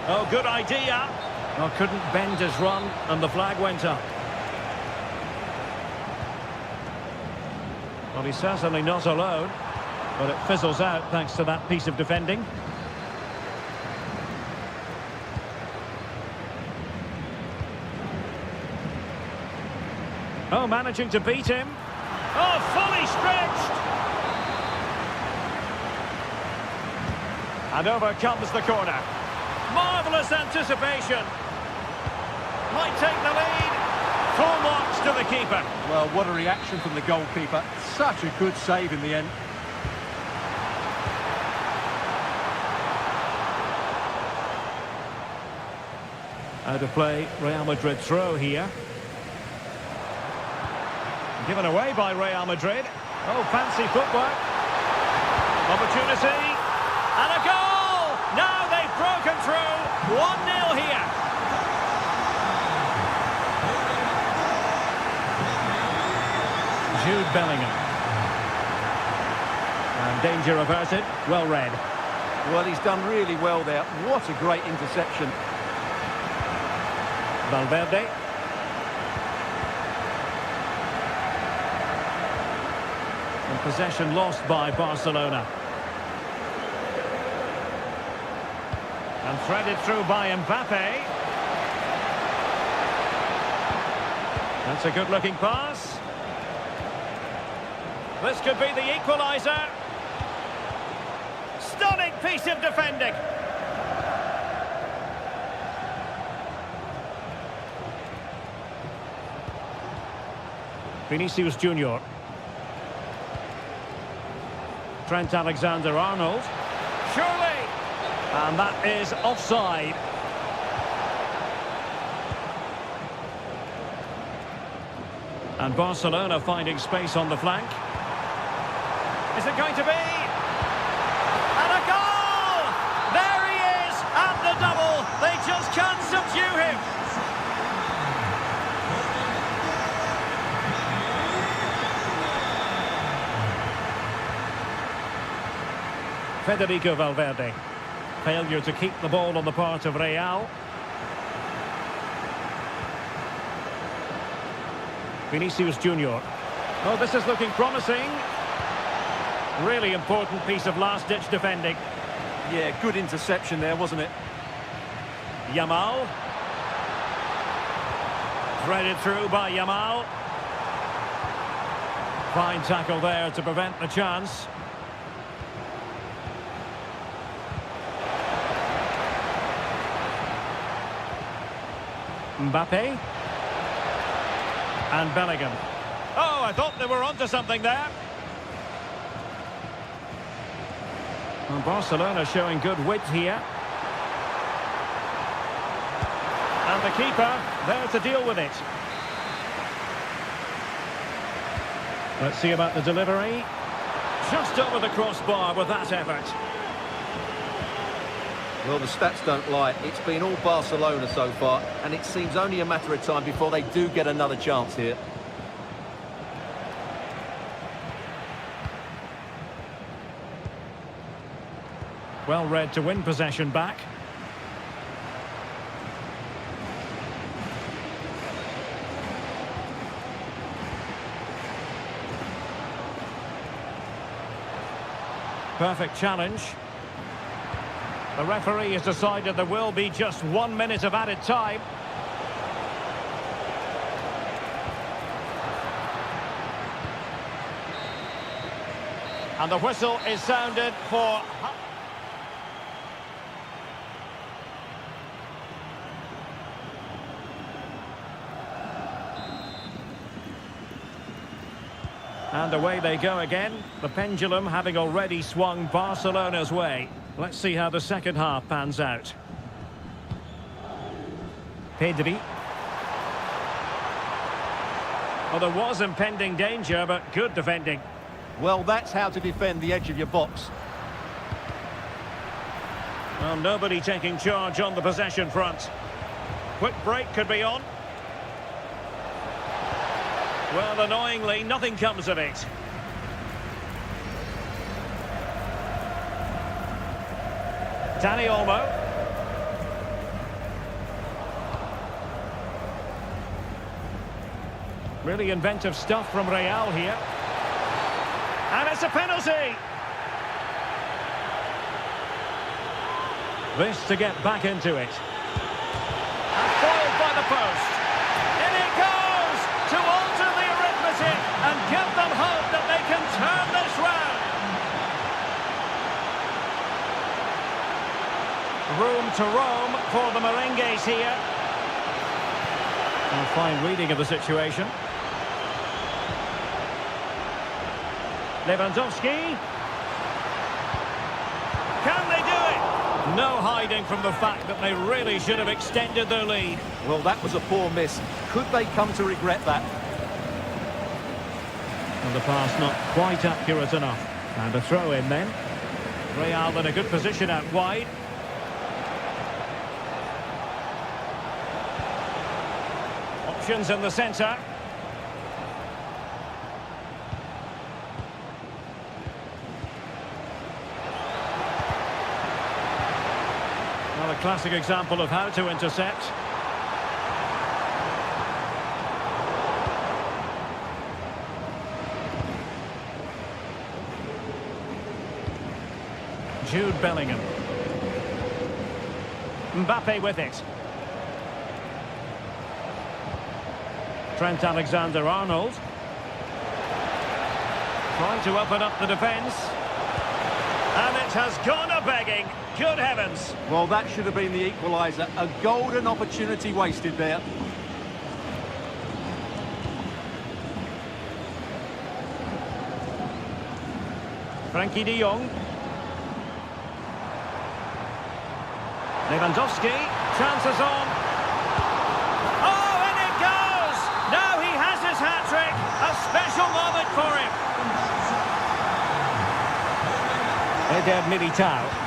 Oh, good idea. Well, couldn't bend his run, and the flag went up. Well, he's certainly not alone, but it fizzles out thanks to that piece of defending. Oh, managing to beat him. Oh, fully stretched. And over comes the corner. Marvellous anticipation. Might take the lead. Full marks to the keeper. Well, what a reaction from the goalkeeper. Such a good save in the end. Out of play, Real Madrid throw here. Given away by Real Madrid. Oh, fancy footwork. Opportunity. And a goal! Now they've broken through. 1-0 here. Jude Bellingham. And danger averted. Well read. Well, he's done really well there. What a great interception. Valverde. And possession lost by Barcelona. And threaded through by Mbappe. That's a good-looking pass. This could be the equaliser. Stunning piece of defending. Vinicius Junior. Trent Alexander-Arnold. Surely! And that is offside. And Barcelona finding space on the flank. Is it going to be? And a goal! There he is at the double. They just can't subdue him. Federico Valverde. Failure to keep the ball on the part of Real. Vinicius Junior. Oh, this is looking promising. Really important piece of last-ditch defending. Yeah, good interception there, wasn't it? Yamal. Threaded through by Yamal. Fine tackle there to prevent the chance. Mbappe. And Bellingham. Oh, I thought they were onto something there. And Barcelona showing good wit here. And the keeper there to deal with it. Let's see about the delivery. Just over the crossbar with that effort. Well, the stats don't lie. It's been all Barcelona so far, and it seems only a matter of time before they do get another chance here. Well read to win possession back. Perfect challenge. The referee has decided there will be just 1 minute of added time. And the whistle is sounded for... And away they go again. The pendulum having already swung Barcelona's way. Let's see how the second half pans out. Pedri. Well, there was impending danger, but good defending. Well, that's how to defend the edge of your box. Well, nobody taking charge on the possession front. Quick break could be on. Well, annoyingly, nothing comes of it. Dani Olmo. Really inventive stuff from Real here. And it's a penalty! This to get back into it. And foiled by the post. In it goes to alter the arithmetic and give them hope that they can turn this round. Room to roam for the Merengues here. And a fine reading of the situation. Lewandowski. Can they do it? No hiding from the fact that they really should have extended their lead. Well, that was a poor miss. Could they come to regret that? And the pass not quite accurate enough. And a throw in then. Real in a good position out wide. Options in the centre. Well, a classic example of how to intercept. Jude Bellingham. Mbappe with it. Trent Alexander-Arnold. Trying to open up the defence. And it has gone a-begging. Good heavens. Well, that should have been the equaliser. A golden opportunity wasted there. Frankie de Jong. Lewandowski. Chances on. Oh, and it goes! Now he has his hat-trick. A special moment for him. Eder Militao.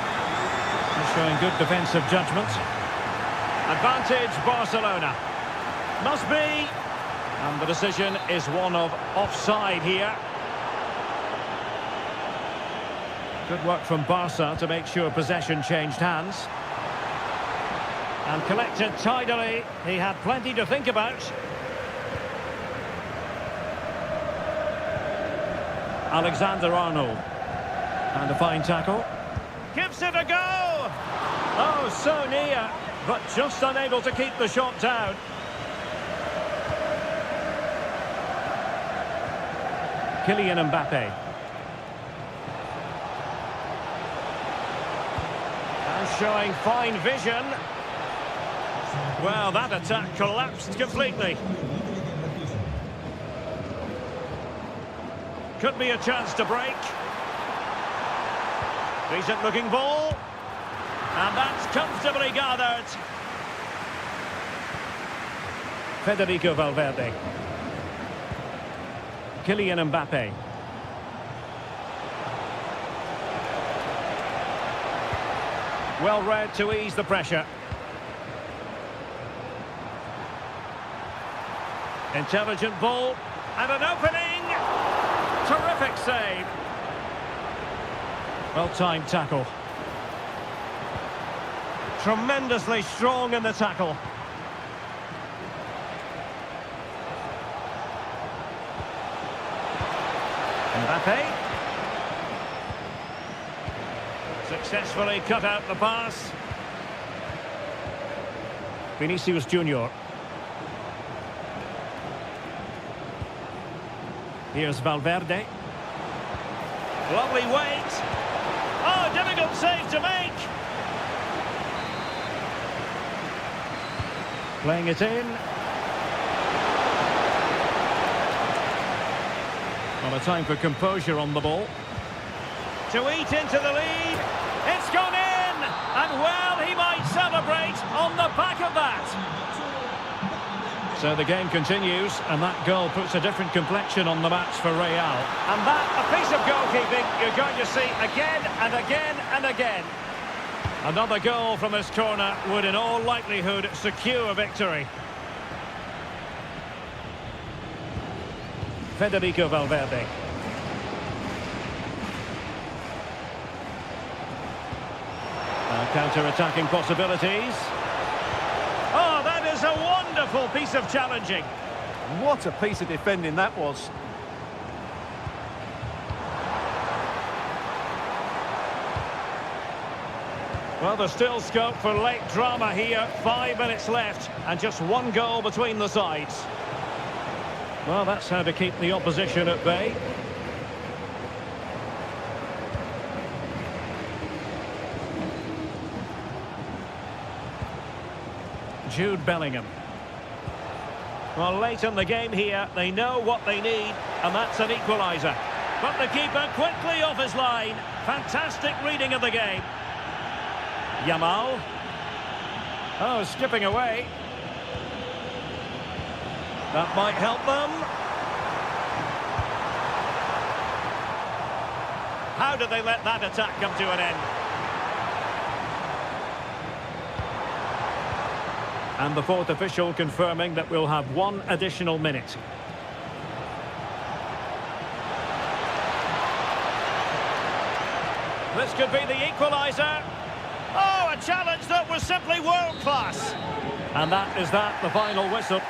He's showing good defensive judgment. Advantage Barcelona. Must be. And the decision is one of offside here. Good work from Barca to make sure possession changed hands. And collected tidily. He had plenty to think about. Alexander-Arnold. And a fine tackle. Gives it a go! Oh, so near, but just unable to keep the shot down. Kylian Mbappe. And showing fine vision. Well, that attack collapsed completely. Could be a chance to break. Decent looking ball. And that's comfortably gathered. Federico Valverde. Kylian Mbappe. Well read to ease the pressure. Intelligent ball. And an opening. Terrific save. Well-timed tackle. Tremendously strong in the tackle. Mbappe. Successfully cut out the pass. Vinicius Junior. Here's Valverde. Lovely weight. Oh, difficult save to make. Playing it in. Well, a time for composure on the ball. To eat into the lead. It's gone in! And well, he might celebrate on the back of that. So the game continues, and that goal puts a different complexion on the match for Real. And that, a piece of goalkeeping you're going to see again and again and again. Another goal from this corner would in all likelihood secure victory. Federico Valverde. Counter-attacking possibilities. Oh, that is a wonderful piece of challenging. What a piece of defending that was. Well, there's still scope for late drama here. 5 minutes left and just one goal between the sides. Well, that's how to keep the opposition at bay. Jude Bellingham. Well, late in the game here, they know what they need, and that's an equaliser. But the keeper quickly off his line. Fantastic reading of the game. Yamal. Oh, skipping away. That might help them. How did they let that attack come to an end? And the fourth official confirming that we'll have one additional minute. This could be the equaliser. Oh, a challenge that was simply world-class. And that is that, the final whistle.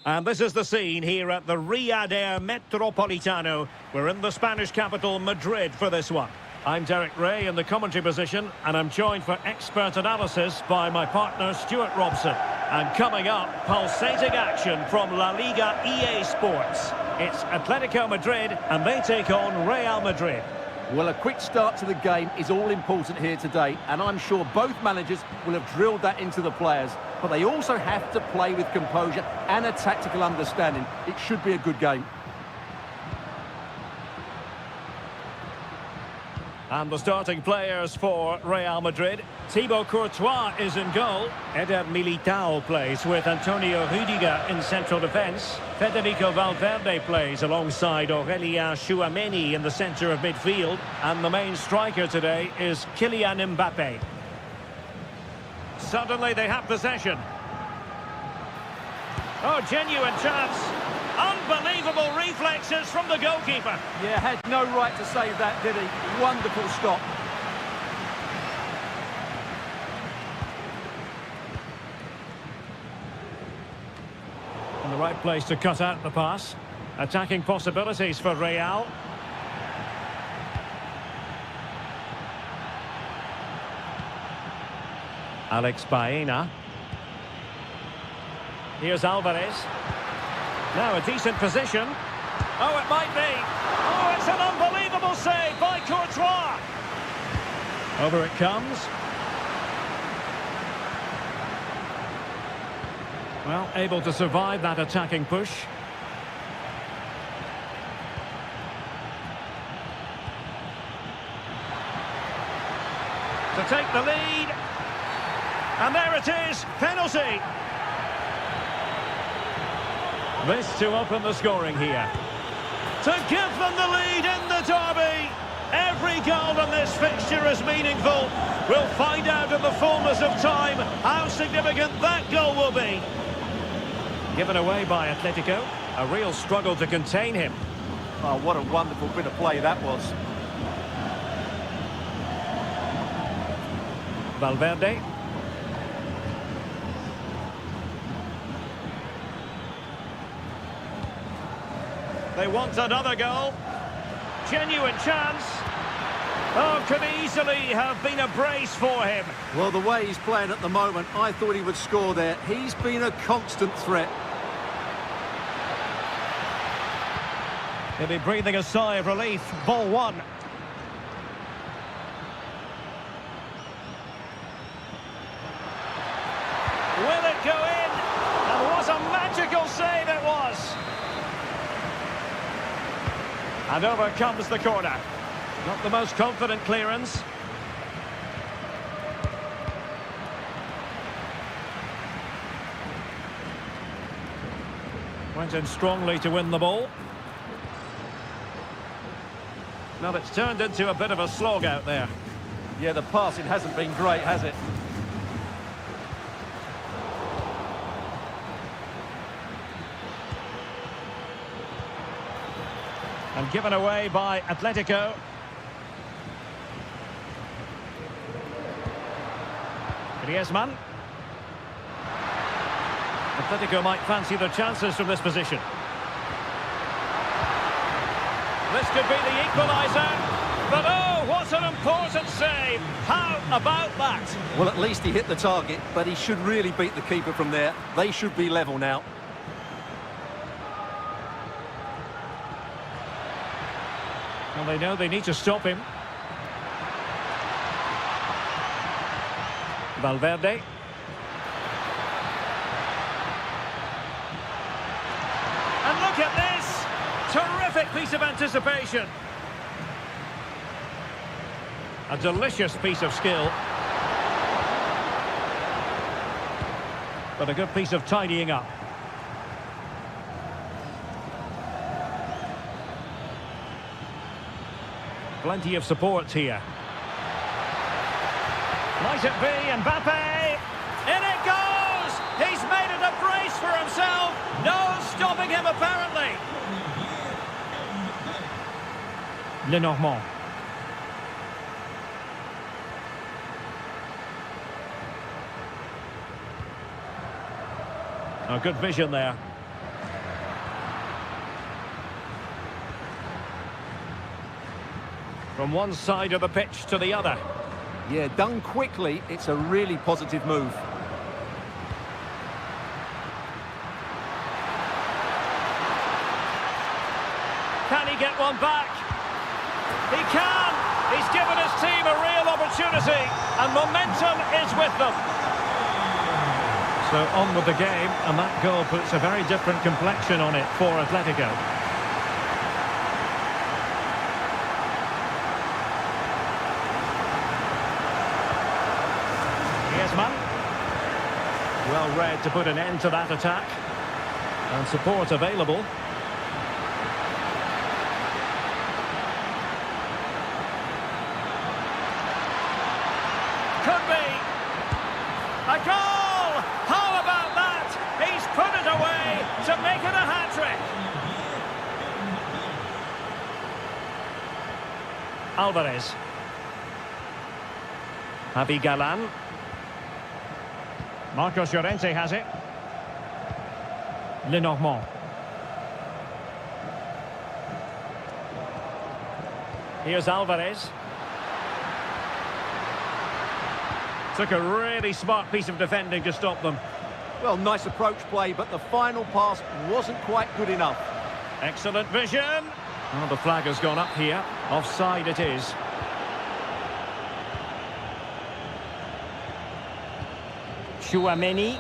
And this is the scene here at the Riyadh Air Metropolitano. We're in the Spanish capital, Madrid, for this one. I'm Derek Ray in the commentary position, and I'm joined for expert analysis by my partner, Stuart Robson. And coming up, pulsating action from La Liga EA Sports. It's Atletico Madrid, and they take on Real Madrid. Well, a quick start to the game is all important here today, and I'm sure both managers will have drilled that into the players. But they also have to play with composure and a tactical understanding. It should be a good game. And the starting players for Real Madrid. Thibaut Courtois is in goal. Eder Militao plays with Antonio Rüdiger in central defence. Federico Valverde plays alongside Aurélien Tchouaméni in the centre of midfield. And the main striker today is Kylian Mbappé. Suddenly they have possession. Oh, genuine chance. Unbelievable reflexes from the goalkeeper. Yeah, had no right to save that, did he? Wonderful stop. In the right place to cut out the pass. Attacking possibilities for Real. Alex Baena. Here's Alvarez. Now a decent position. Oh, it might be. Oh, it's an unbelievable save by Courtois. Over it comes. Well, able to survive that attacking push. To take the lead. And there it is, penalty. This to open the scoring here. To give them the lead in the derby. Every goal in this fixture is meaningful. We'll find out in the fullness of time how significant that goal will be. Given away by Atletico. A real struggle to contain him. Oh, what a wonderful bit of play that was. Valverde. They want another goal. Genuine chance. Oh, could easily have been a brace for him. Well, the way he's playing at the moment, I thought he would score there. He's been a constant threat. He'll be breathing a sigh of relief. Ball one. Will it go in? And what a magical save it was. And over comes the corner. Not the most confident clearance. Went in strongly to win the ball. Now it's turned into a bit of a slog out there. Yeah, the passing hasn't been great, has it? And given away by Atletico. Griezmann. Atletico might fancy their chances from this position. This could be the equaliser. But oh, what an important save. How about that? Well, at least he hit the target, but he should really beat the keeper from there. They should be level now. Well, they know they need to stop him. Valverde. And look at this! Terrific piece of anticipation. A delicious piece of skill. But a good piece of tidying up. Plenty of support here. Might it be Mbappé? In it goes! He's made it a brace for himself. No stopping him, apparently. Lenormand. Oh, good vision there. From one side of the pitch to the other. Yeah, done quickly, it's a really positive move. Can he get one back? He can! He's given his team a real opportunity, and momentum is with them. So on with the game, and that goal puts a very different complexion on it for Atletico. Well read to put an end to that attack. And support available. Could be. A goal! How about that? He's put it away to make it a hat-trick. Alvarez. Javi Galan. Marcos Llorente has it. Lenormand. Here's Alvarez. Took a really smart piece of defending to stop them. Well, nice approach play, but the final pass wasn't quite good enough. Excellent vision. Oh, the flag has gone up here. Offside it is. Chouameni.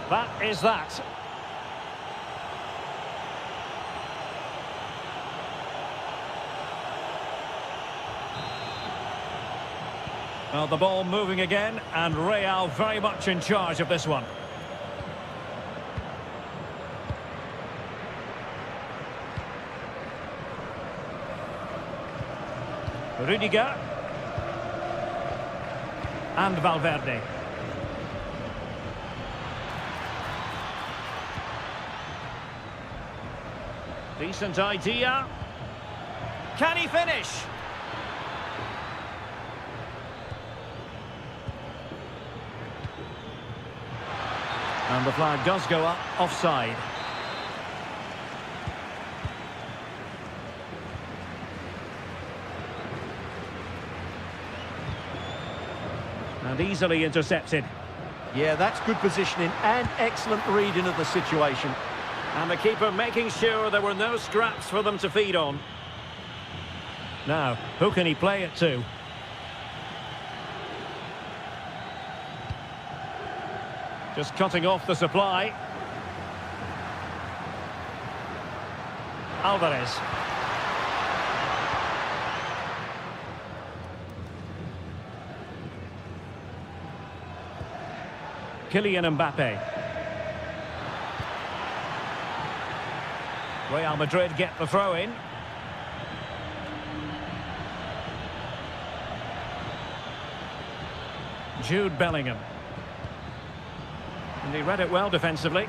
That is that. Well, the ball moving again, and Real very much in charge of this one. Rudiger. And Valverde. Decent idea. Can he finish? And the flag does go up, offside. And easily intercepted. Yeah, that's good positioning and excellent reading of the situation. And the keeper making sure there were no scraps for them to feed on. Now, who can he play it to? Just cutting off the supply. Alvarez. Kylian Mbappe. Real Madrid get the throw in. Jude Bellingham. And he read it well defensively.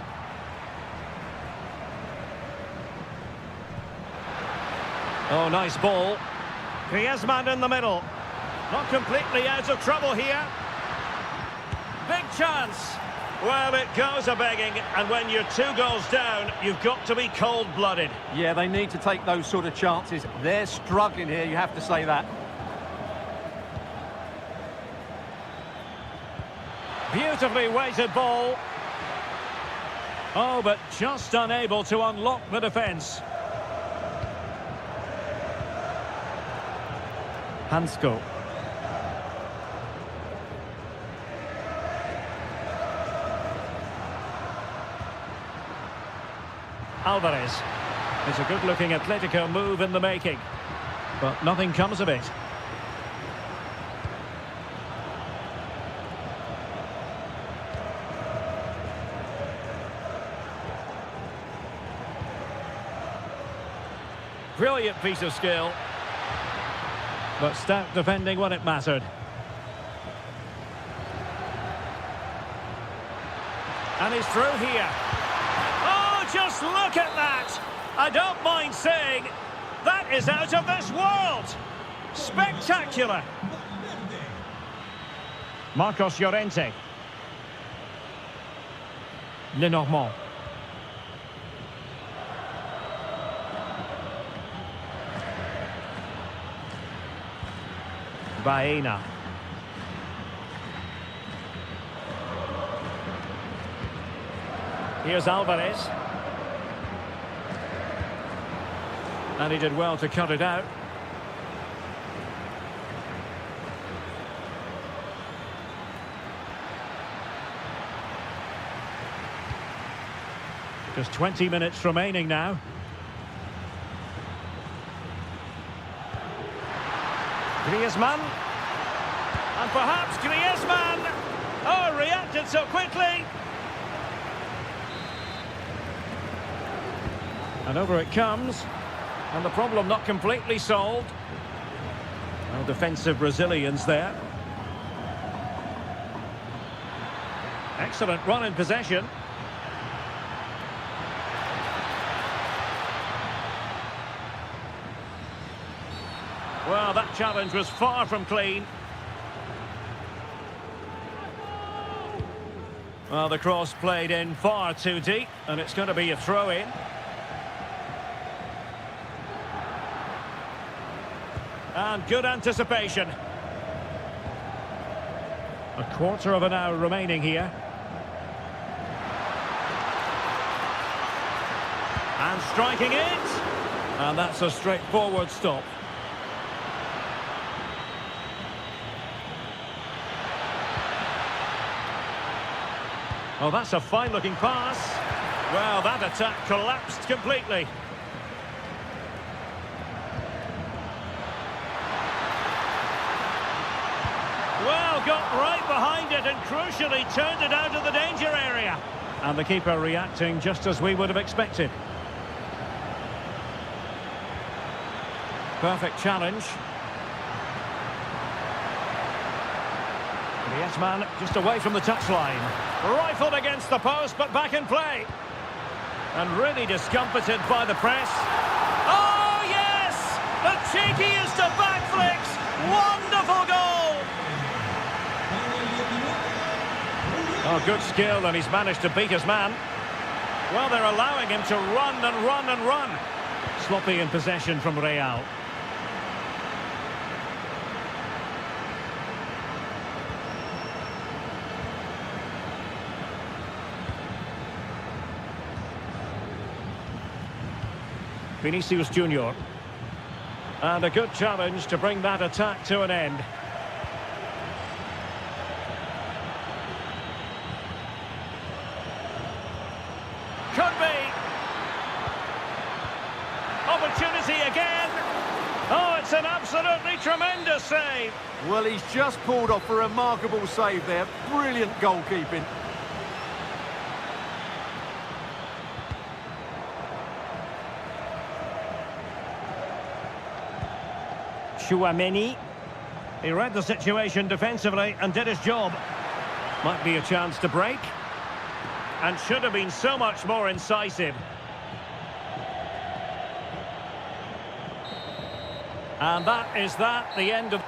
Oh, nice ball. Griezmann in the middle. Not completely out of trouble here. Big chance. Well, it goes a-begging, and when you're 2 goals down, you've got to be cold-blooded. Yeah, they need to take those sort of chances. They're struggling here, you have to say that. Beautifully weighted ball. Oh, but just unable to unlock the defence. Hansko. Alvarez. It's a good-looking Atletico move in the making, but nothing comes of it. Brilliant piece of skill, but stout defending when it mattered. And he's through here. Oh, just look at that! I don't mind saying, that is out of this world! Spectacular! Marcos Llorente. Lenormand. Baena. Here's Alvarez. And he did well to cut it out. Just 20 minutes remaining now. Griezmann. And perhaps Griezmann. Oh, reacted so quickly. And over it comes. And the problem not completely solved. Well, defensive resilience there. Excellent run in possession. Well, that challenge was far from clean. Well, the cross played in far too deep, and it's going to be a throw-in. And good anticipation. A quarter of an hour remaining here. And striking it. And that's a straightforward stop. Oh, that's a fine-looking pass. Well, that attack collapsed completely. Well, got right behind it and crucially turned it out of the danger area. And the keeper reacting just as we would have expected. Perfect challenge. Griezmann just away from the touchline. Rifled against the post, but back in play. And really discomfited by the press. Oh, yes! The cheekiest of backflicks! Wonderful goal! Oh, good skill, and he's managed to beat his man. Well, they're allowing him to run and run and run. Sloppy in possession from Real. Vinicius Junior. And a good challenge to bring that attack to an end. Could be. Opportunity again. Oh, it's an absolutely tremendous save. Well, he's just pulled off a remarkable save there. Brilliant goalkeeping. Chouameni. He read the situation defensively and did his job. Might be a chance to break. And should have been so much more incisive. And that is the end of...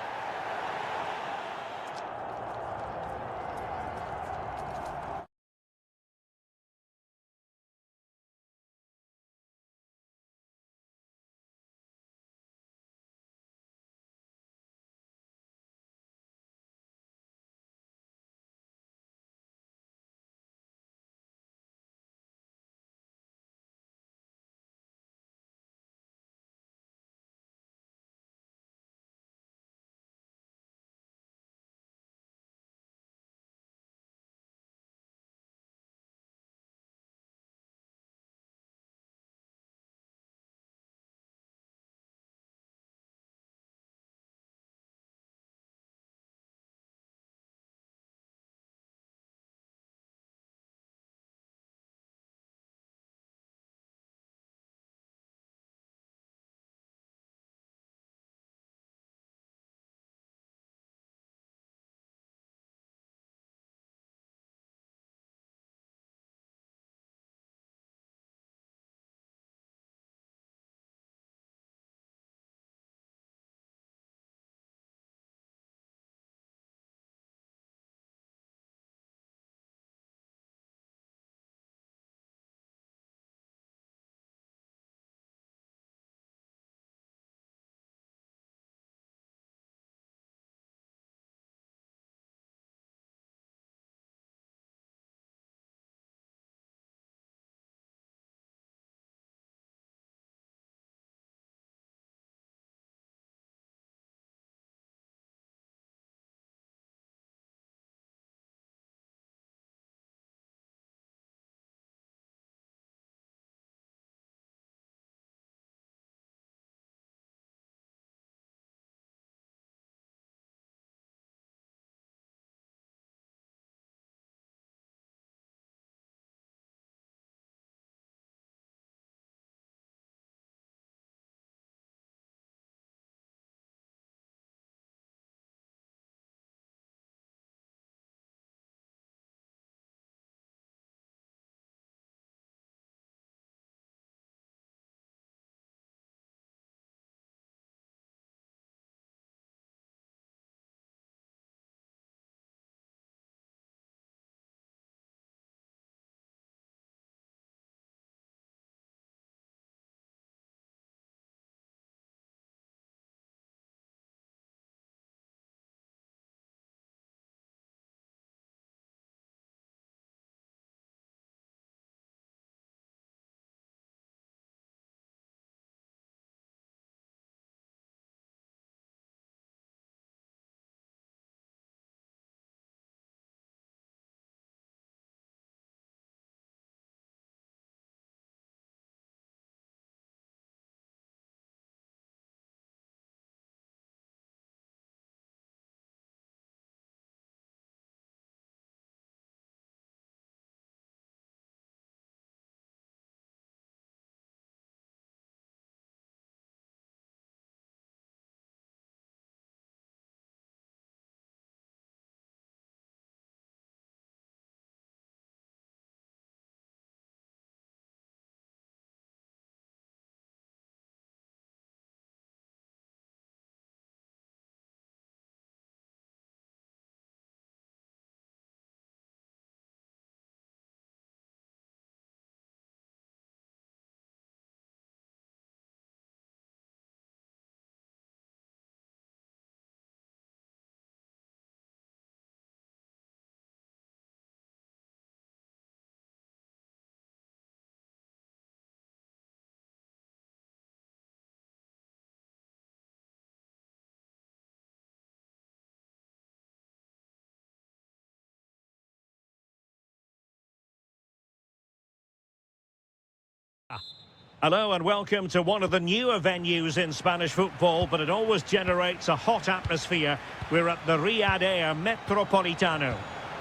Hello and welcome to one of the newer venues in Spanish football, but it always generates a hot atmosphere. We're at the Riyadh Air Metropolitano.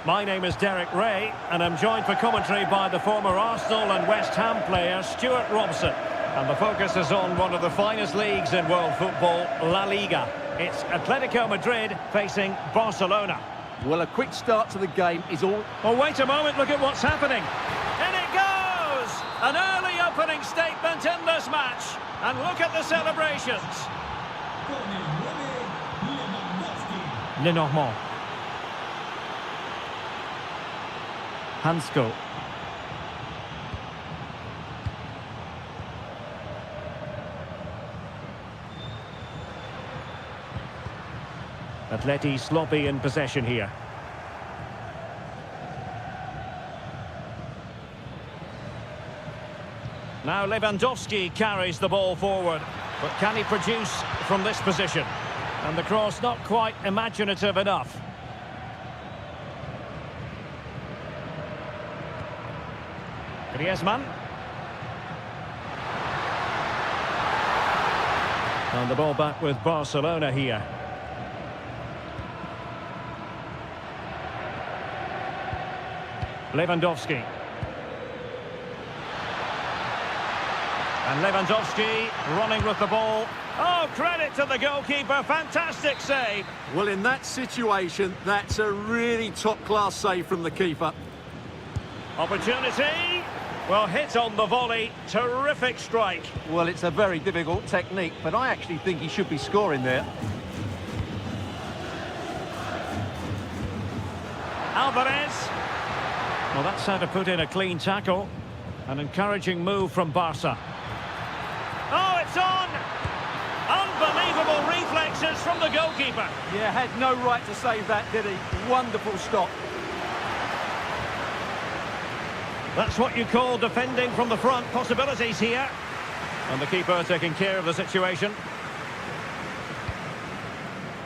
My name is Derek Ray, and I'm joined for commentary by the former Arsenal and West Ham player Stuart Robson. And the focus is on one of the finest leagues in world football, La Liga. It's Atletico Madrid facing Barcelona. Well, a quick start to the game is all... Oh, wait a moment, look at what's happening. In it goes! An early opening statement in this match. And look at the celebrations. Lenormand. Hansko. Atleti sloppy in possession here. Now Lewandowski carries the ball forward, but can he produce from this position? And the cross not quite imaginative enough. Griezmann. And the ball back with Barcelona here. Lewandowski. And Lewandowski running with the ball. Oh, credit to the goalkeeper. Fantastic save. Well, in that situation, that's a really top-class save from the keeper. Opportunity. Well, hit on the volley. Terrific strike. Well, it's a very difficult technique, but I actually think he should be scoring there. Alvarez. Well, that's how to put in a clean tackle. An encouraging move from Barca. Oh, it's on! Unbelievable reflexes from the goalkeeper. Yeah, had no right to save that, did he? Wonderful stop. That's what you call defending from the front. Possibilities here. And the keeper taking care of the situation.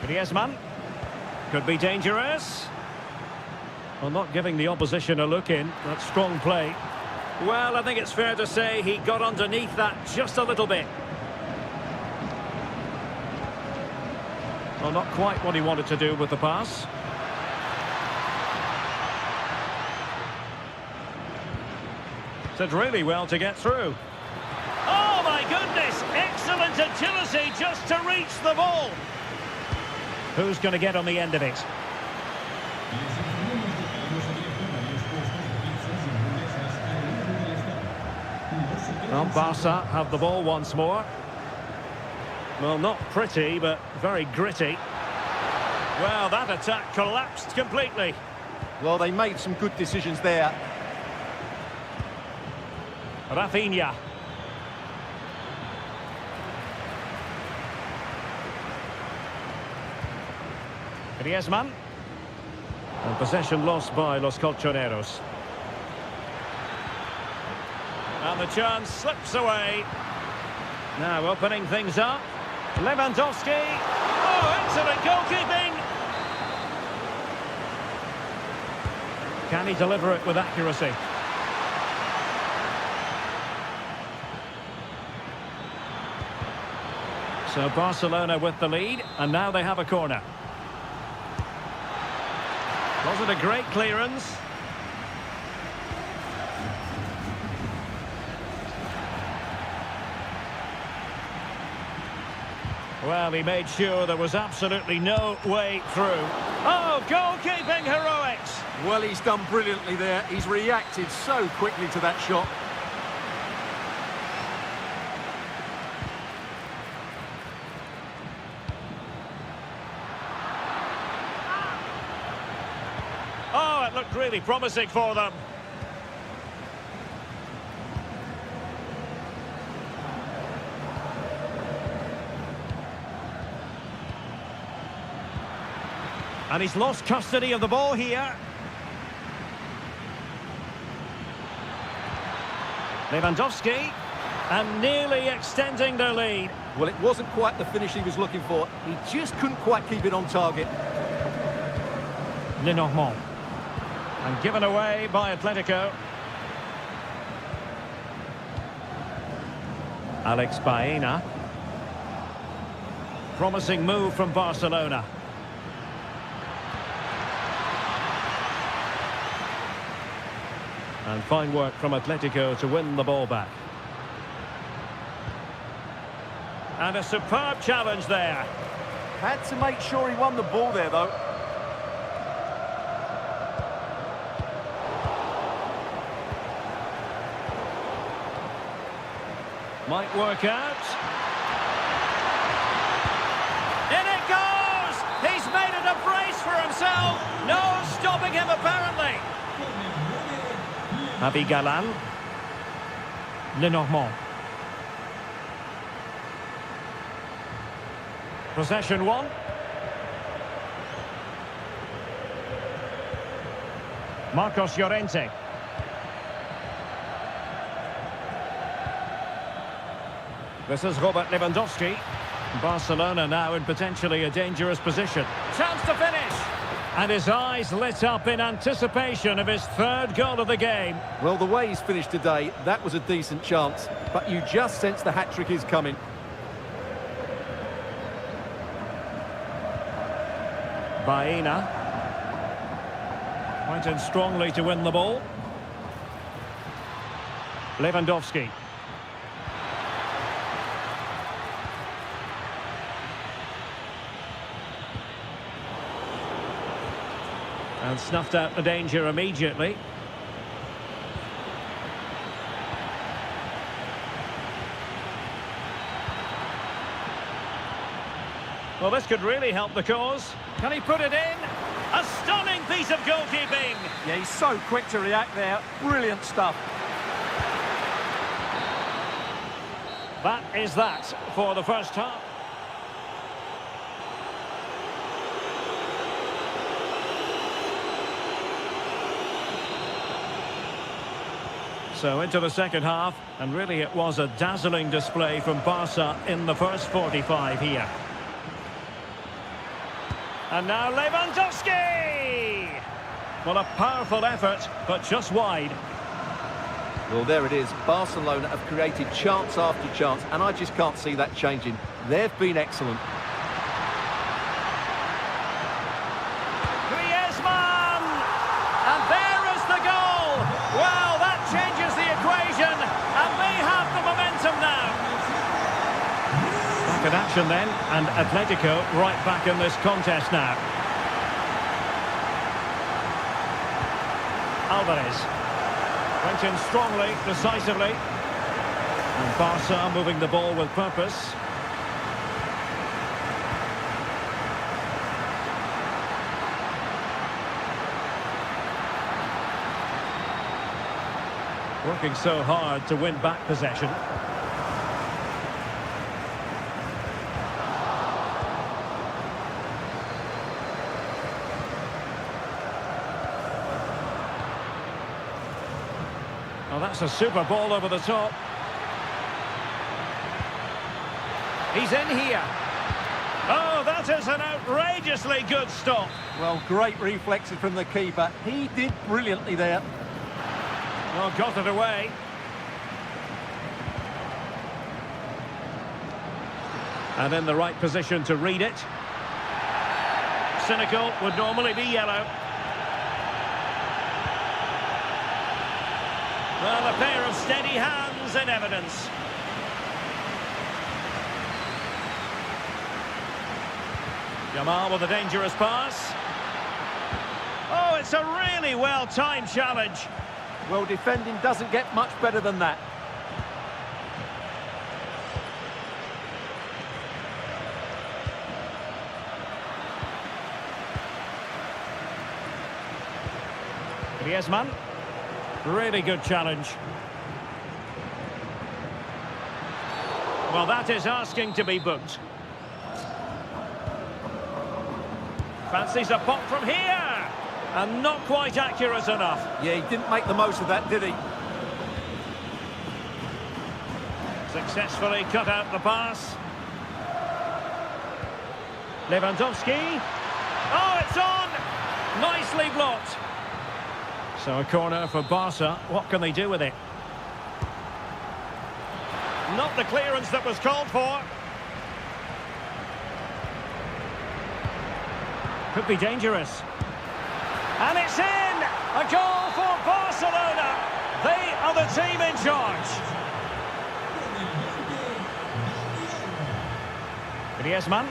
Griezmann. Could be dangerous. Well, not giving the opposition a look in. That's strong play. Well, I think it's fair to say he got underneath that just a little bit. Well, not quite what he wanted to do with the pass. Did really well to get through. Oh, my goodness! Excellent agility just to reach the ball. Who's going to get on the end of it? Well, Barca have the ball once more. Well, not pretty, but very gritty. Well, that attack collapsed completely. Well, they made some good decisions there. Rafinha. Griezmann. And possession lost by Los Colchoneros. And the chance slips away. Now opening things up. Lewandowski. Oh, excellent goalkeeping. Can he deliver it with accuracy? So Barcelona with the lead, and now they have a corner. Wasn't a great clearance. Well, he made sure there was absolutely no way through. Oh, goalkeeping heroics! Well, he's done brilliantly there. He's reacted so quickly to that shot. Oh, it looked really promising for them. And he's lost custody of the ball here. Lewandowski. And nearly extending their lead. Well, it wasn't quite the finish he was looking for. He just couldn't quite keep it on target. Lenormand. And given away by Atletico. Alex Baena. Promising move from Barcelona. And fine work from Atletico to win the ball back. And a superb challenge there. Had to make sure he won the ball there, though. Might work out. In it goes! He's made it a brace for himself. No stopping him, apparently. Javi Galán. Lenormand. Possession one. Marcos Llorente. This is Robert Lewandowski. Barcelona now in potentially a dangerous position. Chance to finish. And his eyes lit up in anticipation of his third goal of the game. Well, the way he's finished today, that was a decent chance. But you just sense the hat-trick is coming. Baena. Went in strongly to win the ball. Lewandowski. And snuffed out the danger immediately. Well, this could really help the cause. Can he put it in? A stunning piece of goalkeeping. Yeah, he's so quick to react there. Brilliant stuff. That is that for the first half. So into the second half, and really it was a dazzling display from Barca in the first 45 here. And now Lewandowski! Well, a powerful effort, but just wide. Well, there it is. Barcelona have created chance after chance, and I just can't see that changing. They've been excellent. Griezmann! And there is the goal! Well, that changes the equation, and they have the momentum now. Back in action then, and Atletico right back in this contest now. Alvarez. Went in strongly, decisively. And Barca moving the ball with purpose. Working so hard to win back possession. Oh, that's a super ball over the top. He's in here. Oh, that is an outrageously good stop. Well, great reflexes from the keeper. He did brilliantly there. Well, got it away. And in the right position to read it. Cynical would normally be yellow. Well, a pair of steady hands in evidence. Jamal with a dangerous pass. Oh, it's a really well-timed challenge. Well, defending doesn't get much better than that. Griezmann. Really good challenge. Well, that is asking to be booked. Fancies a pop from here. And not quite accurate enough. Yeah, he didn't make the most of that, did he? Successfully cut out the pass. Lewandowski. Oh, it's on! Nicely blocked. So a corner for Barca. What can they do with it? Not the clearance that was called for. Could be dangerous. And it's in! A goal for Barcelona! They are the team in charge. Griezmann.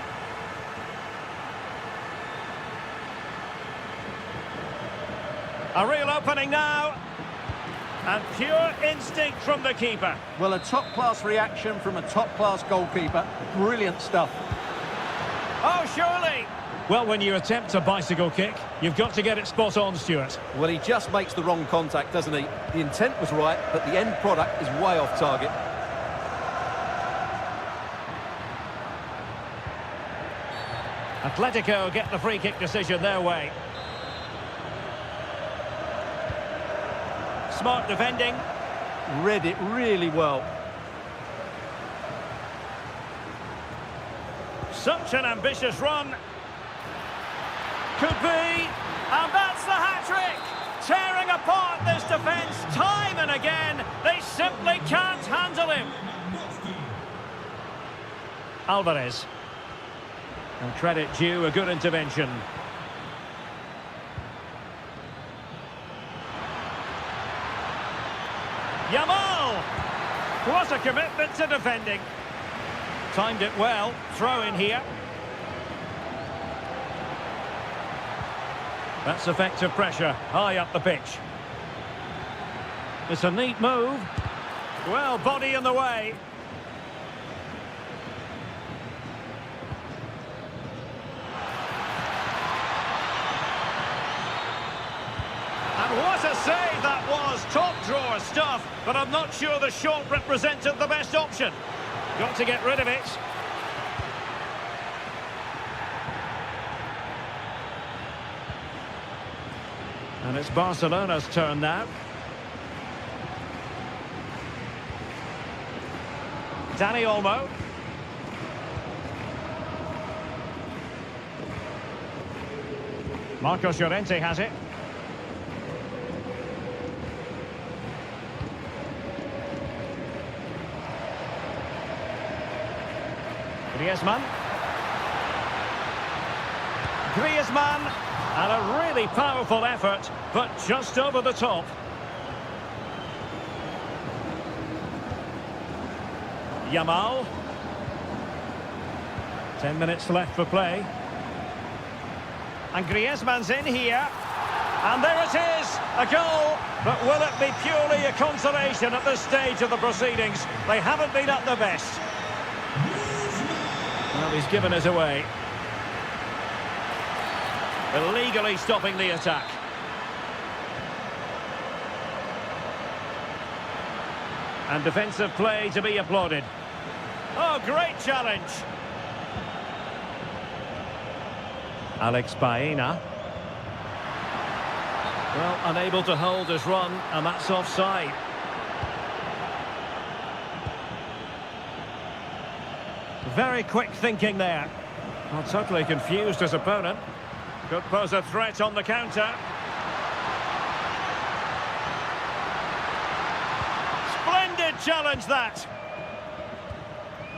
A real opening now. And pure instinct from the keeper. Well, a top-class reaction from a top-class goalkeeper. Brilliant stuff. Oh, surely! Well, when you attempt a bicycle kick, you've got to get it spot on, Stuart. Well, he just makes the wrong contact, doesn't he? The intent was right, but the end product is way off target. Atletico get the free kick decision their way. Smart defending. Read it really well. Such an ambitious run. Could be. And that's the hat-trick. Tearing apart this defence time and again. They simply can't handle him. Alvarez. And credit due, a good intervention. Yamal! What a commitment to defending. Timed it well. Throw in here. That's effective pressure, high up the pitch. It's a neat move. Well, body in the way. And what a save that was. Top drawer stuff, but I'm not sure the shot represented the best option. Got to get rid of it. And it's Barcelona's turn now. Dani Olmo. Marcos Llorente has it. Griezmann. Griezmann. And a really powerful effort, but just over the top. Yamal. 10 minutes left for play. And Griezmann's in here. And there it is, a goal. But will it be purely a consolation at this stage of the proceedings? They haven't been at their best. Well, he's given it away. Illegally stopping the attack. And defensive play to be applauded. Oh, great challenge. Alex Baena. Well, unable to hold his run, and that's offside. Very quick thinking there. Well, totally confused his opponent. Could pose a threat on the counter. Splendid challenge, that.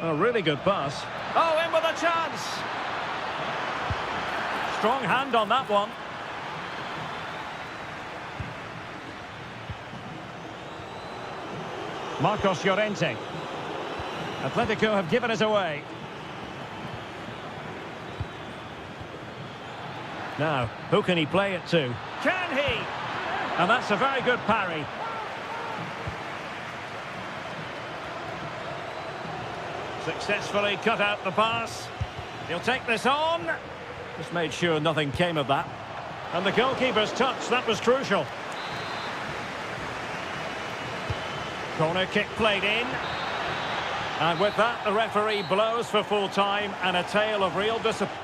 A really good pass. Oh, in with a chance. Strong hand on that one. Marcos Llorente. Atletico have given it away. Now, who can he play it to? Can he? And that's a very good parry. Successfully cut out the pass. He'll take this on. Just made sure nothing came of that. And the goalkeeper's touch, that was crucial. Corner kick played in. And with that, the referee blows for full time, and a tale of real disappointment.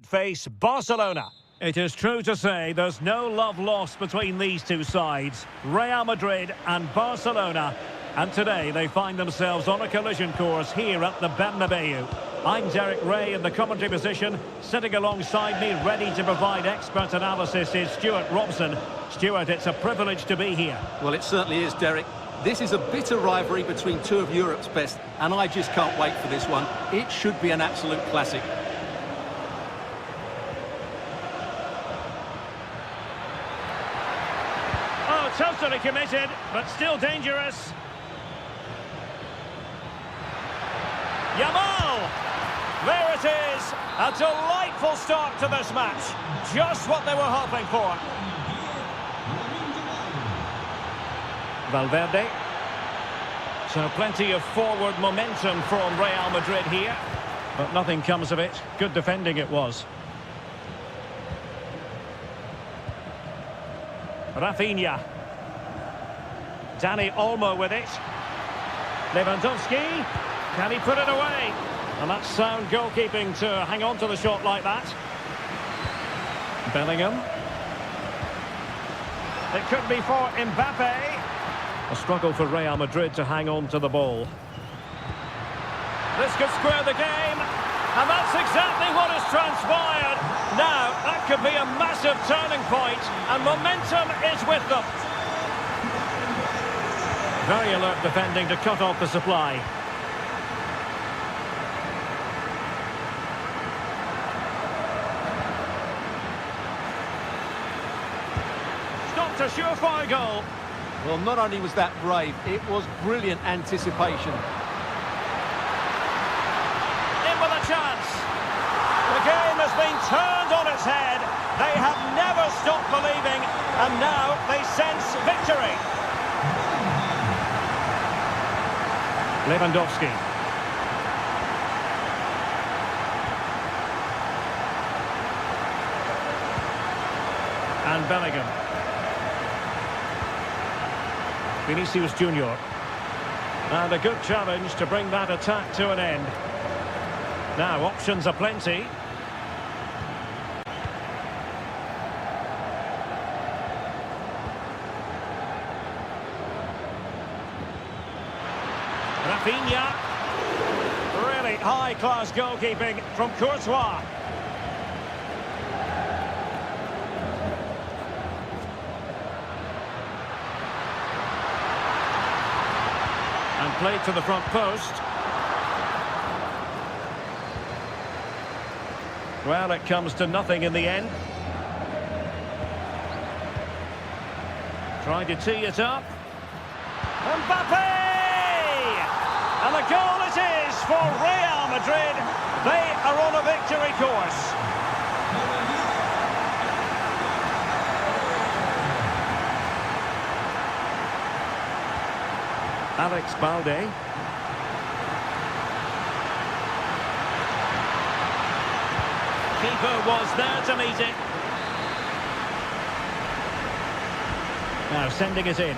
face Barcelona. It is true to say there's no love lost between these two sides, Real Madrid and Barcelona. And today they find themselves on a collision course here at the Bernabeu. I'm Derek Ray in the commentary position. Sitting alongside me, ready to provide expert analysis, is Stuart Robson. Stuart, it's a privilege to be here. Well, it certainly is, Derek. This is a bitter rivalry between two of Europe's best, and I just can't wait for this one. It should be an absolute classic. Oh, totally committed, but still dangerous. Yamal! There it is! A delightful start to this match. Just what they were hoping for. Valverde. So plenty of forward momentum from Real Madrid here. But nothing comes of it. Good defending it was. Rafinha. Dani Olmo with it. Lewandowski. Can he put it away? And that's sound goalkeeping to hang on to the shot like that. Bellingham. It could be for Mbappe. A struggle for Real Madrid to hang on to the ball. This could square the game. And that's exactly what has transpired. Now, that could be a massive turning point. And momentum is with them. Very alert defending to cut off the supply. A surefire goal. Well, not only was that brave, it was brilliant anticipation. In with a chance. The game has been turned on its head. They have never stopped believing, and now they sense victory. Lewandowski. And Bellingham. Vinicius Junior. And a good challenge to bring that attack to an end. Now, options are plenty. Rafinha. Really high-class goalkeeping from Courtois. Played to the front post. Well, it comes to nothing in the end. Trying to tee it up. Mbappe! And a goal it is for Real Madrid. They are on a victory course. Alex Balde. Keeper was there to meet it. Now sending it in.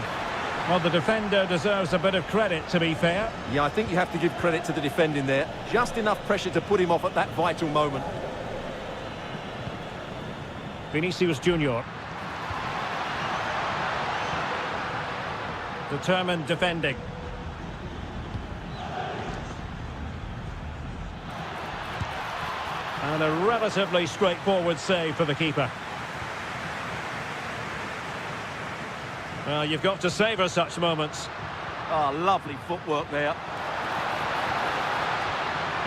Well, the defender deserves a bit of credit, to be fair. Yeah, I think you have to give credit to the defending there. Just enough pressure to put him off at that vital moment. Vinicius Junior. Determined defending. And a relatively straightforward save for the keeper. Well, you've got to savour such moments. Oh, lovely footwork there.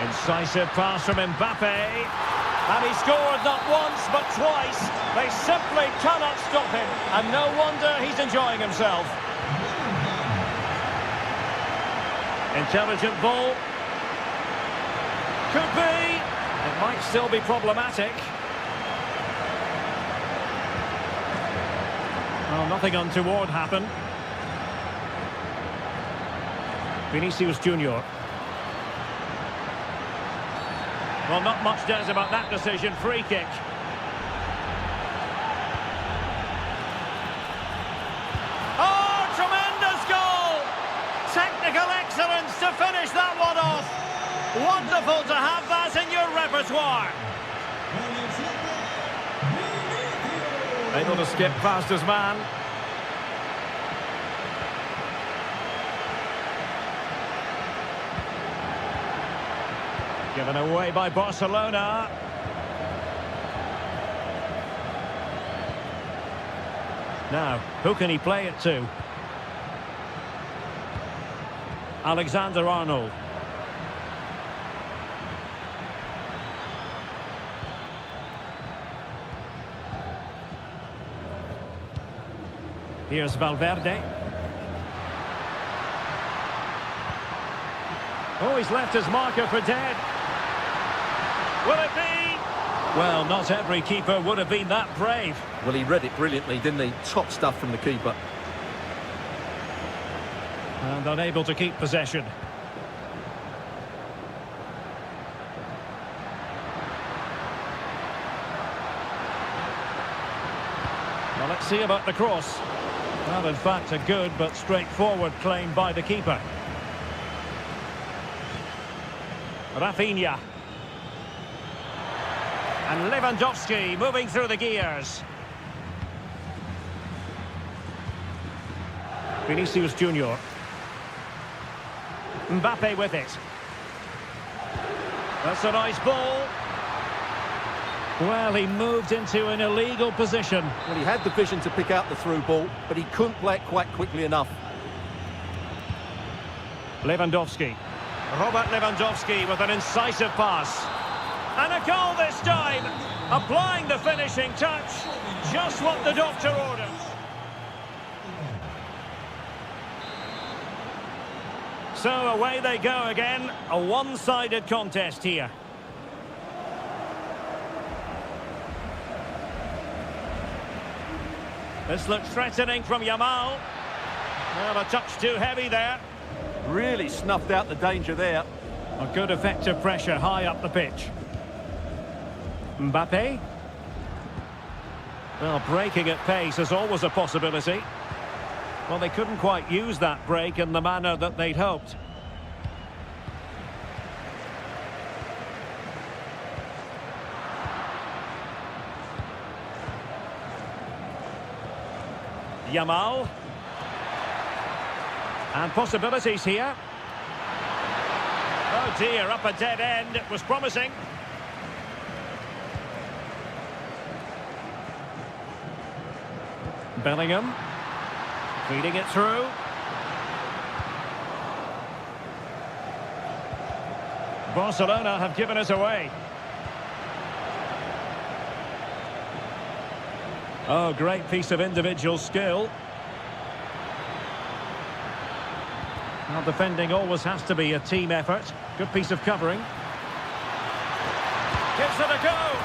Incisive pass from Mbappe. And he scored not once, but twice. They simply cannot stop him. And no wonder he's enjoying himself. Intelligent ball. Could be. It might still be problematic. Well, nothing untoward happened. Vinicius Junior. Well, not much does about that decision. Free kick. Oh, tremendous goal! Technical excellence to finish that one off. Wonderful to have that in your repertoire. Able to skip past his man. Given away by Barcelona. Now, who can he play it to? Alexander-Arnold. Here's Valverde. Oh, he's left his marker for dead. Will it be? Well, not every keeper would have been that brave. Well, he read it brilliantly, didn't he? Top stuff from the keeper. And unable to keep possession. Well, let's see about the cross. Well, in fact, a good but straightforward claim by the keeper. Rafinha. And Lewandowski moving through the gears. Vinicius Junior. Mbappe with it. That's a nice ball. Well, he moved into an illegal position. Well, he had the vision to pick out the through ball, but he couldn't play it quite quickly enough. Lewandowski. Robert Lewandowski with an incisive pass. And a goal this time. Applying the finishing touch. Just what the doctor orders. So away they go again. A one-sided contest here. This looks threatening from Yamal. Well, a touch too heavy there. Really snuffed out the danger there. A good effective pressure high up the pitch. Mbappe. Well, breaking at pace is always a possibility. Well, they couldn't quite use that break in the manner that they'd hoped. Yamal. And possibilities here. Oh dear, up a dead end. It was promising. Bellingham. Feeding it through. Barcelona have given us away. Oh, great piece of individual skill. Well, defending always has to be a team effort. Good piece of covering. Gives it a go.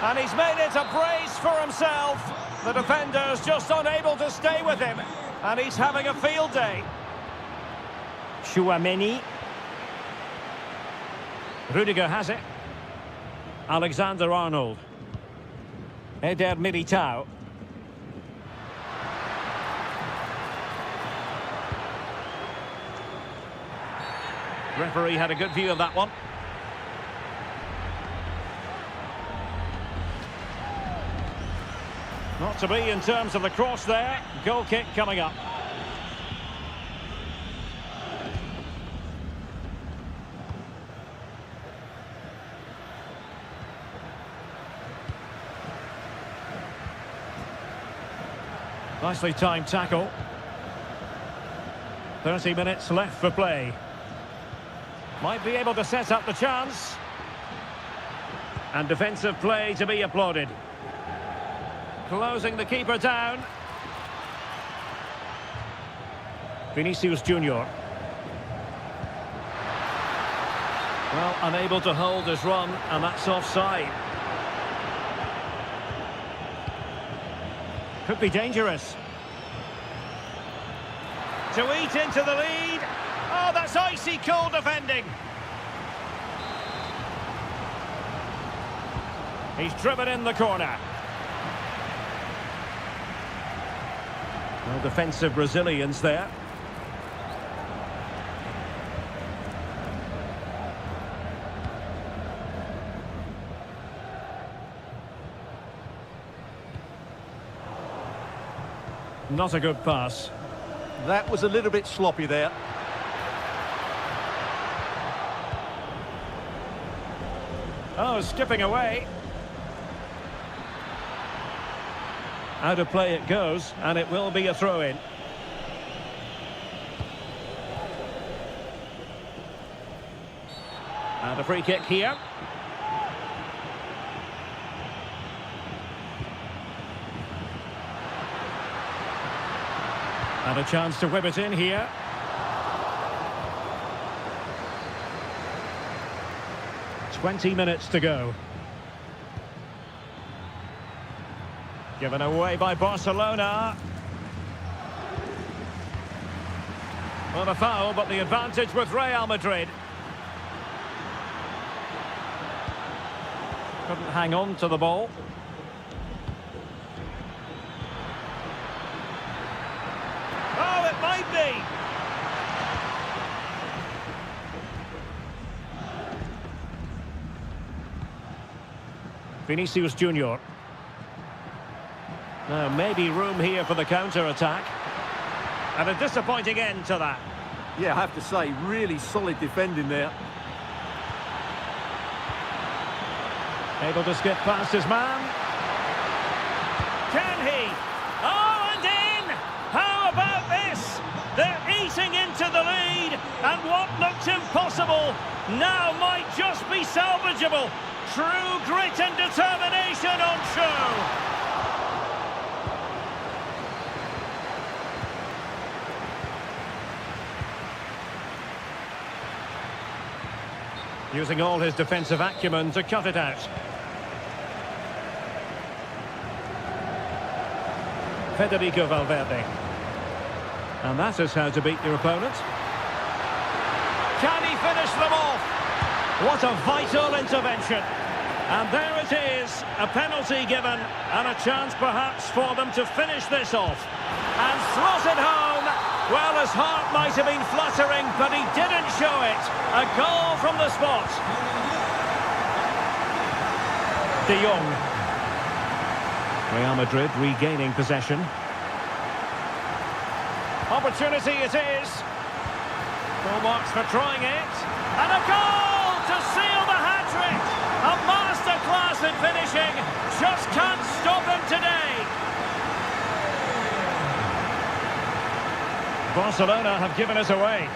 And he's made it a brace for himself. The defender's just unable to stay with him. And he's having a field day. Chouameni. Rudiger has it. Alexander-Arnold. Eder Militao. Referee had a good view of that one. Not to be in terms of the cross there. Goal kick coming up. Nicely timed tackle. 30 minutes left for play. Might be able to set up the chance. And defensive play to be applauded. Closing the keeper down. Vinicius Junior. Well, unable to hold his run, and that's offside. Could be dangerous. To eat into the lead. Oh, that's icy cold defending. He's driven in the corner. Well, defensive resilience there. Not a good pass. That was a little bit sloppy there. Oh, skipping away. Out of play it goes, and it will be a throw-in. And a free kick here. And a chance to whip it in here. "20 minutes to go." Given away by Barcelona. Well, a foul, but the advantage with Real Madrid. Couldn't hang on to the ball. Oh, it might be. Vinicius Junior. Now, maybe room here for the counter-attack. And a disappointing end to that. Yeah, I have to say, really solid defending there. Able to skip past his man. Can he? Oh, and in! How about this? They're eating into the lead, and what looked impossible now might just be salvageable. True grit and determination on show. Using all his defensive acumen to cut it out. Federico Valverde. And that is how to beat your opponent. Can he finish them off? What a vital intervention. And there it is, a penalty given, and a chance perhaps for them to finish this off. And throws it home. Well, his heart might have been fluttering, but he didn't show it. A goal from the spot. De Jong. Real Madrid regaining possession. Opportunity it is. Full marks for trying it. And a goal to seal the hat-trick. A masterclass in finishing. Just can't stop him today. Barcelona have given us away.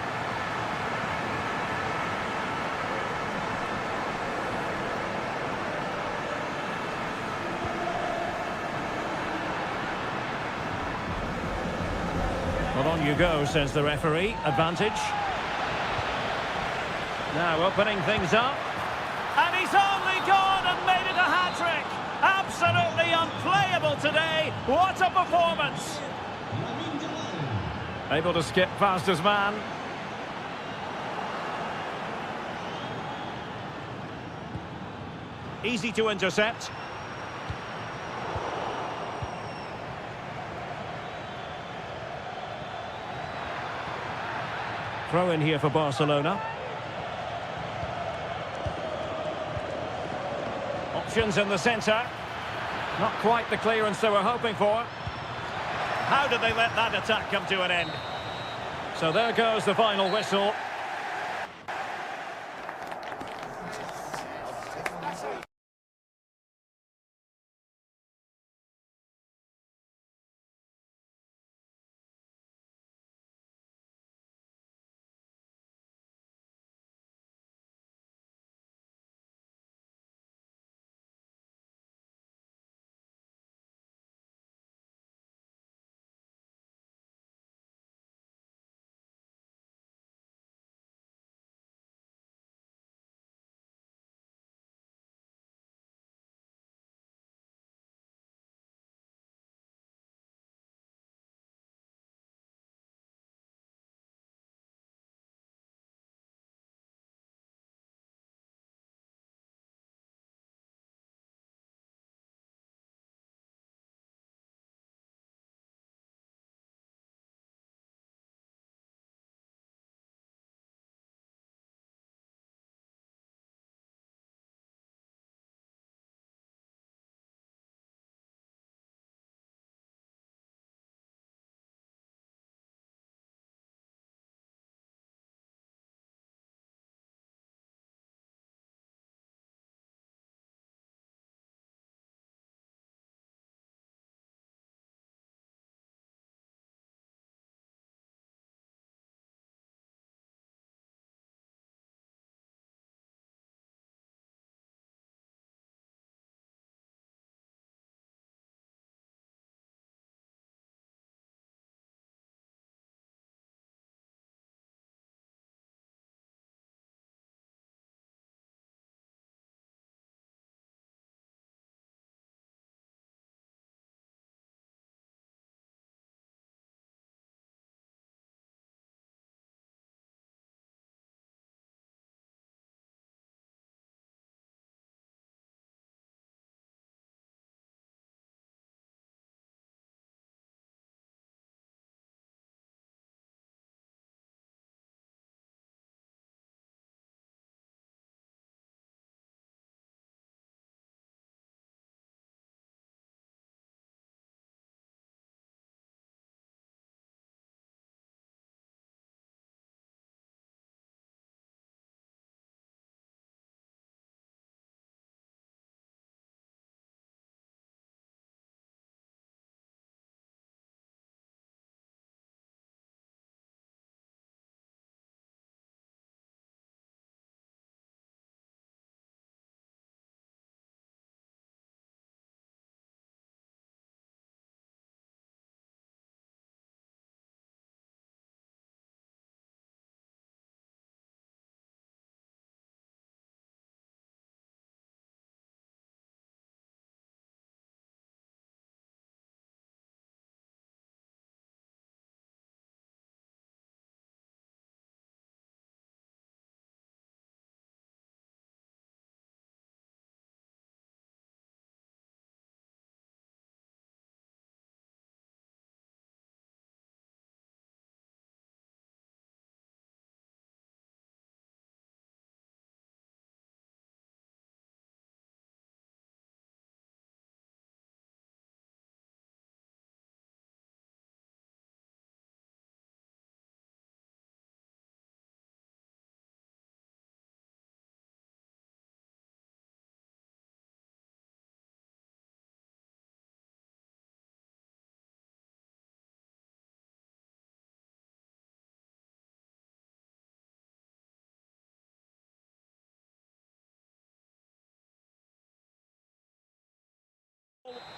Well, on you go, says the referee. Advantage. Now opening things up. And he's only gone and made it a hat-trick. Absolutely unplayable today. What a performance. Able to skip past his man. Easy to intercept. Throw in here for Barcelona. Options in the centre. Not quite the clearance they were hoping for. How did they let that attack come to an end? So there goes the final whistle.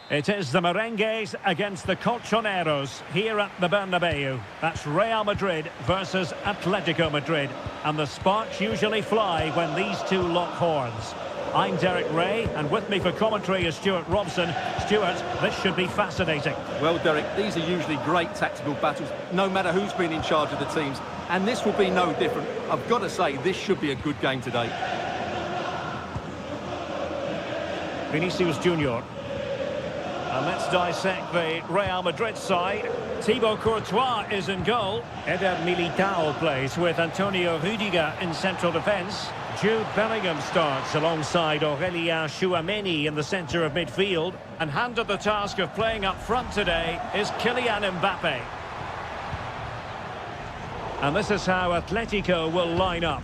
It is the Merengues against the Colchoneros here at the Bernabeu. That's Real Madrid versus Atletico Madrid. And the sparks usually fly when these two lock horns. I'm Derek Ray, and with me for commentary is Stuart Robson. Stuart, this should be fascinating. Well, Derek, these are usually great tactical battles, no matter who's been in charge of the teams. And this will be no different. I've got to say, this should be a good game today. Vinicius Junior. And let's dissect the Real Madrid side. Thibaut Courtois is in goal. Eder Militao plays with Antonio Rudiger in central defence. Jude Bellingham starts alongside Aurélien Tchouameni in the centre of midfield. And handed the task of playing up front today is Kylian Mbappe. And this is how Atletico will line up.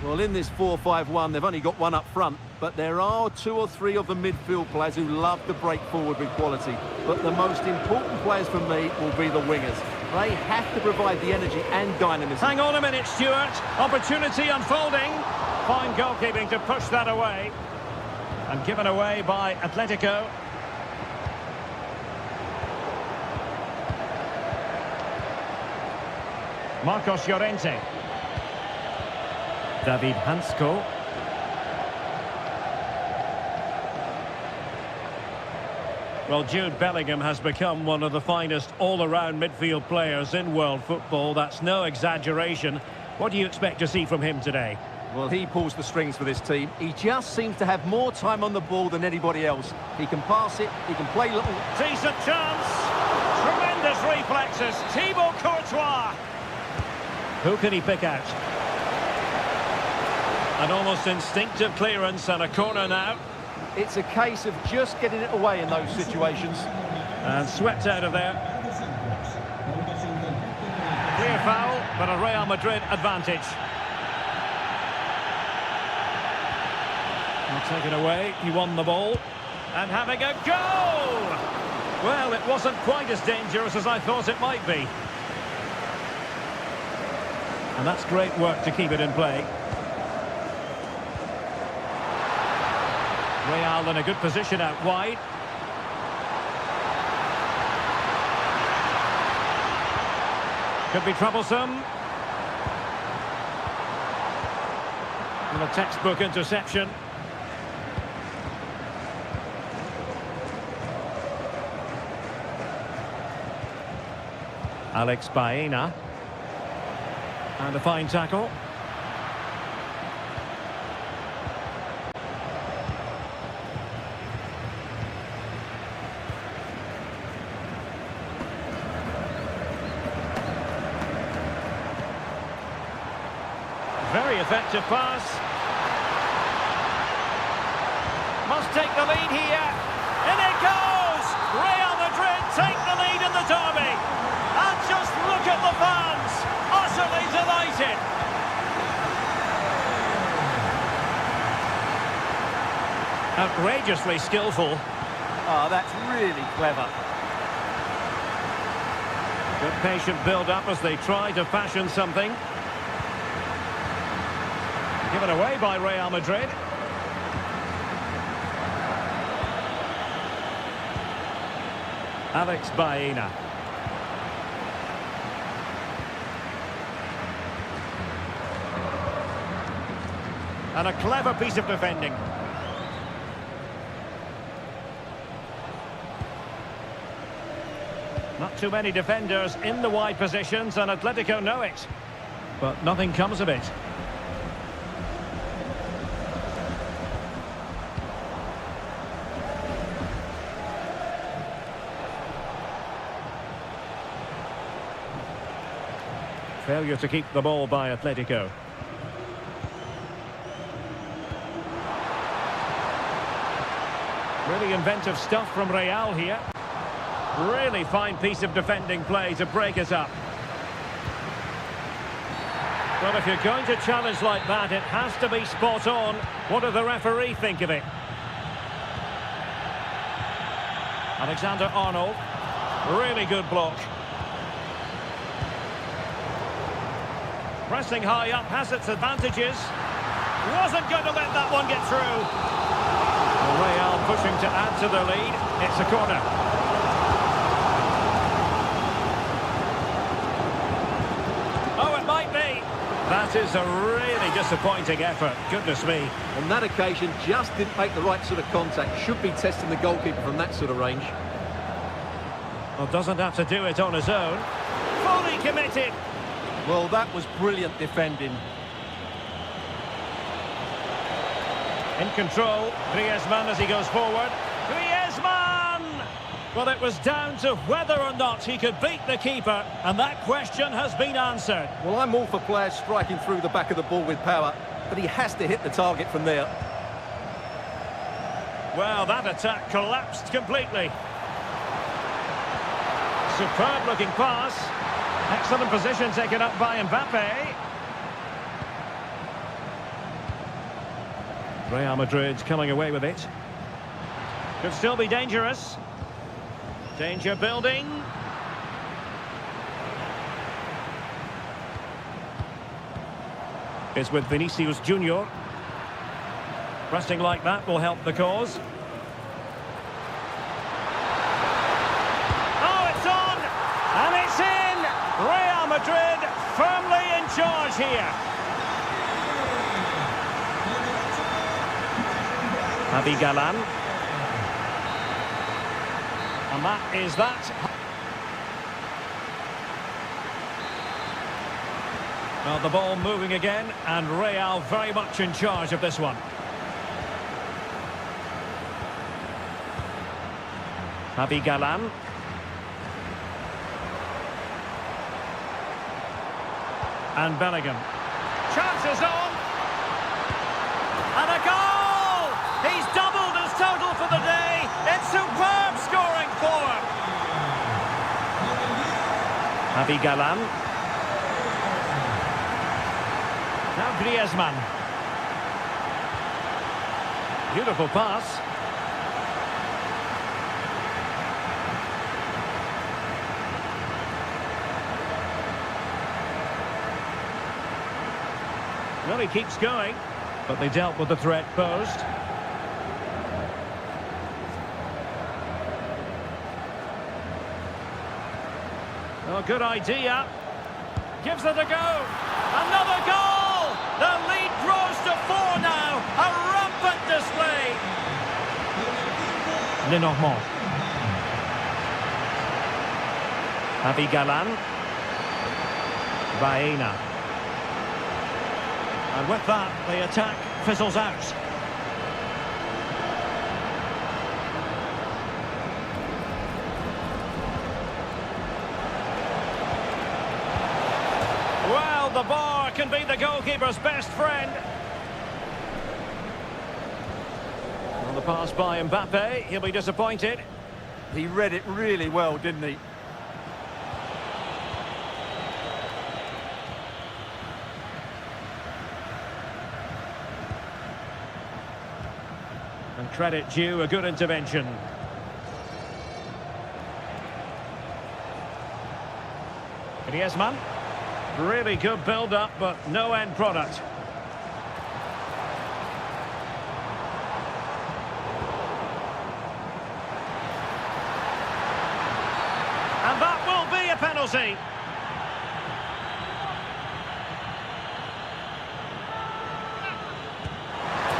Well, in this 4-5-1, they've only got one up front, but there are two or three of the midfield players who love to break forward with quality. But the most important players for me will be the wingers. They have to provide the energy and dynamism. Hang on a minute, Stuart. Opportunity unfolding. Fine goalkeeping to push that away. And given away by Atletico. Marcos Llorente. David Hansko. Well, Jude Bellingham has become one of the finest all-around midfield players in world football. That's no exaggeration. What do you expect to see from him today? Well, he pulls the strings for this team. He just seems to have more time on the ball than anybody else. He can pass it, he can play little... Decent chance! Tremendous reflexes! Thibaut Courtois! Who can he pick out? An almost instinctive clearance and a corner now. It's a case of just getting it away in those situations. And swept out of there. Clear foul, but a Real Madrid advantage. Well, taken away, he won the ball. And having a goal! Well, it wasn't quite as dangerous as I thought it might be. And that's great work to keep it in play. Real in a good position out wide. Could be troublesome. And a textbook interception. Alex Baena. And a fine tackle. Very effective pass. Must take the lead here. In it goes! Real Madrid take the lead in the derby. And just look at the fans. Utterly delighted. Outrageously skillful. Oh, that's really clever. Good patient build-up as they try to fashion something. Given away by Real Madrid. Alex Baena. And a clever piece of defending. Not too many defenders in the wide positions, and Atletico know it. But nothing comes of it. Failure to keep the ball by Atletico. Really inventive stuff from Real here. Really fine piece of defending play to break us up. Well, if you're going to challenge like that, it has to be spot on. What does the referee think of it? Alexander-Arnold. Really good block. Pressing high up has its advantages. Wasn't going to let that one get through. Well, Real pushing to add to their lead. It's a corner. Oh, it might be. That is a really disappointing effort. Goodness me. On that occasion, just didn't make the right sort of contact. Should be testing the goalkeeper from that sort of range. Well, doesn't have to do it on his own. Fully committed. Well, that was brilliant defending. In control, Griezmann as he goes forward. Griezmann! Well, it was down to whether or not he could beat the keeper, and that question has been answered. Well, I'm all for players striking through the back of the ball with power, but he has to hit the target from there. Well, that attack collapsed completely. Superb-looking pass. Excellent position taken up by Mbappe. Real Madrid coming away with it. Could still be dangerous. Danger building. It's with Vinicius Junior. Pressing like that will help the cause. Oh, it's on! And it's in! Real Madrid firmly in charge here. Javi Galan. And that is that. Well, the ball moving again, and Real very much in charge of this one. Javi Galan. And Bellingham. Chances on. And a goal! He's doubled his total for the day. It's superb scoring form. Javi Galan. Now Griezmann. Beautiful pass. Well, he keeps going, but they dealt with the threat posed. Oh, good idea. Gives it a go. Another goal! The lead grows to 4 now. A rampant display. Lenormand. Javi Galan. Baena. And with that, the attack fizzles out. Well, the bar can be the goalkeeper's best friend. On the pass by Mbappe, he'll be disappointed. He read it really well, didn't he? And credit due, a good intervention. Griezmann. Really good build-up, but no end product. And that will be a penalty.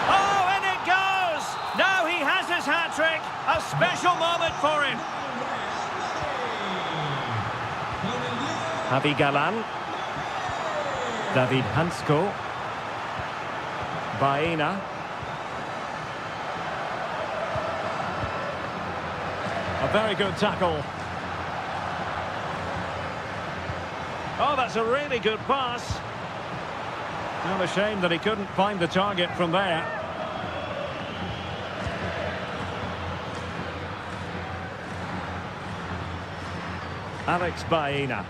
Oh, and it goes! Now he has his hat-trick. A special moment for him. Javi Galan. David Hansko. Baena. A very good tackle. Oh, that's a really good pass. Well, a shame that he couldn't find the target from there. Alex Baena.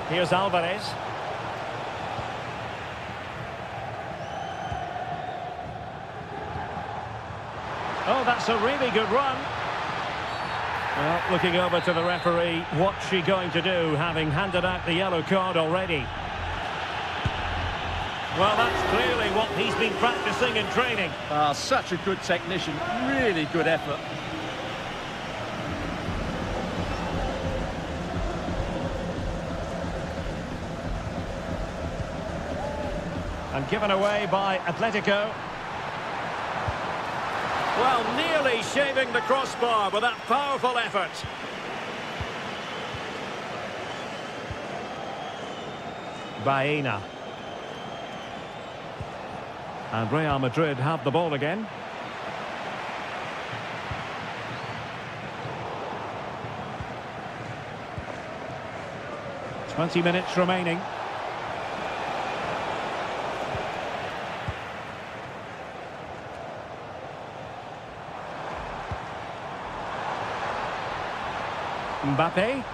Here's Alvarez. Oh, that's a really good run. Well, looking over to the referee, what's she going to do, having handed out the yellow card already? Well, that's clearly what he's been practicing in training. Such a good technician, really good effort. And given away by Atletico. Well, nearly shaving the crossbar with that powerful effort. Baena. And Real Madrid have the ball again. "20 minutes remaining. Mbappe.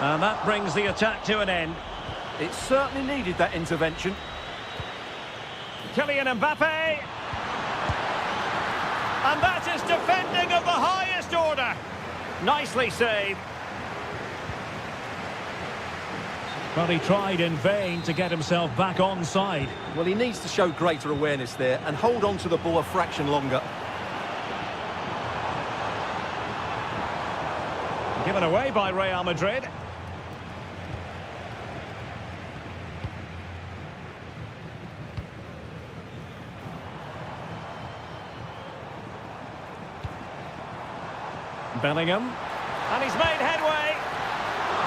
And that brings the attack to an end. It certainly needed that intervention. Kylian Mbappe. And that is defending of the highest order. Nicely saved. But he tried in vain to get himself back onside. Well, he needs to show greater awareness there and hold on to the ball a fraction longer. Given away by Real Madrid. Bellingham. And he's made headway.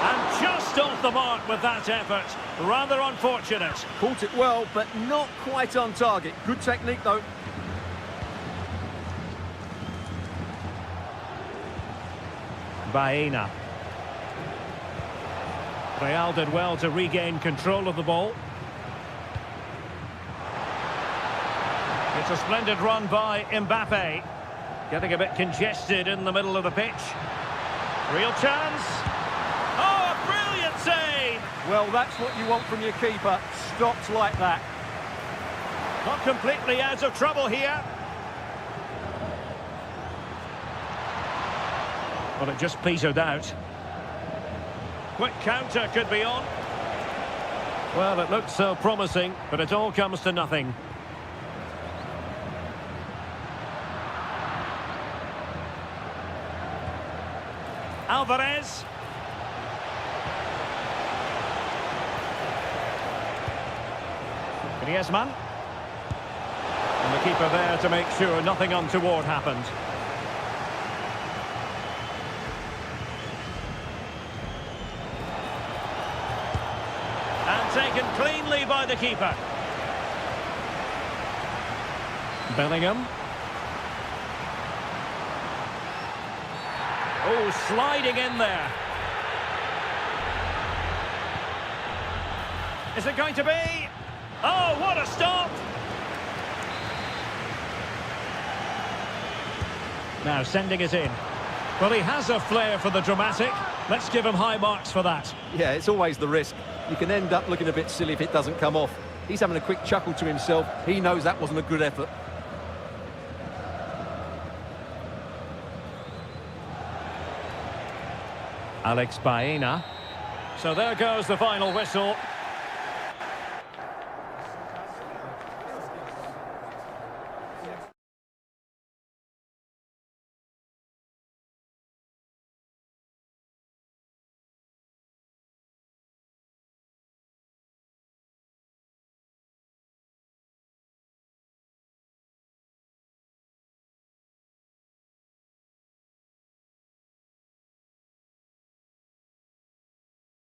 And just off the mark with that effort. Rather unfortunate. Caught it well, but not quite on target. Good technique, though. Baena. Real did well to regain control of the ball. It's a splendid run by Mbappe. Getting a bit congested in the middle of the pitch. Real chance. Oh, a brilliant save! Well, that's what you want from your keeper. Stops like that. Not completely out of trouble here. Well, it just petered out. Quick counter could be on. Well, it looked so promising, but it all comes to nothing. Alvarez. Griezmann. And the keeper there to make sure nothing untoward happened. And taken cleanly by the keeper. Bellingham. Oh, sliding in there. Is it going to be? Oh, what a stop! Now sending it in. Well, he has a flair for the dramatic. Let's give him high marks for that. Yeah, it's always the risk. You can end up looking a bit silly if it doesn't come off. He's having a quick chuckle to himself. He knows that wasn't a good effort. Alex Baena. So there goes the final whistle.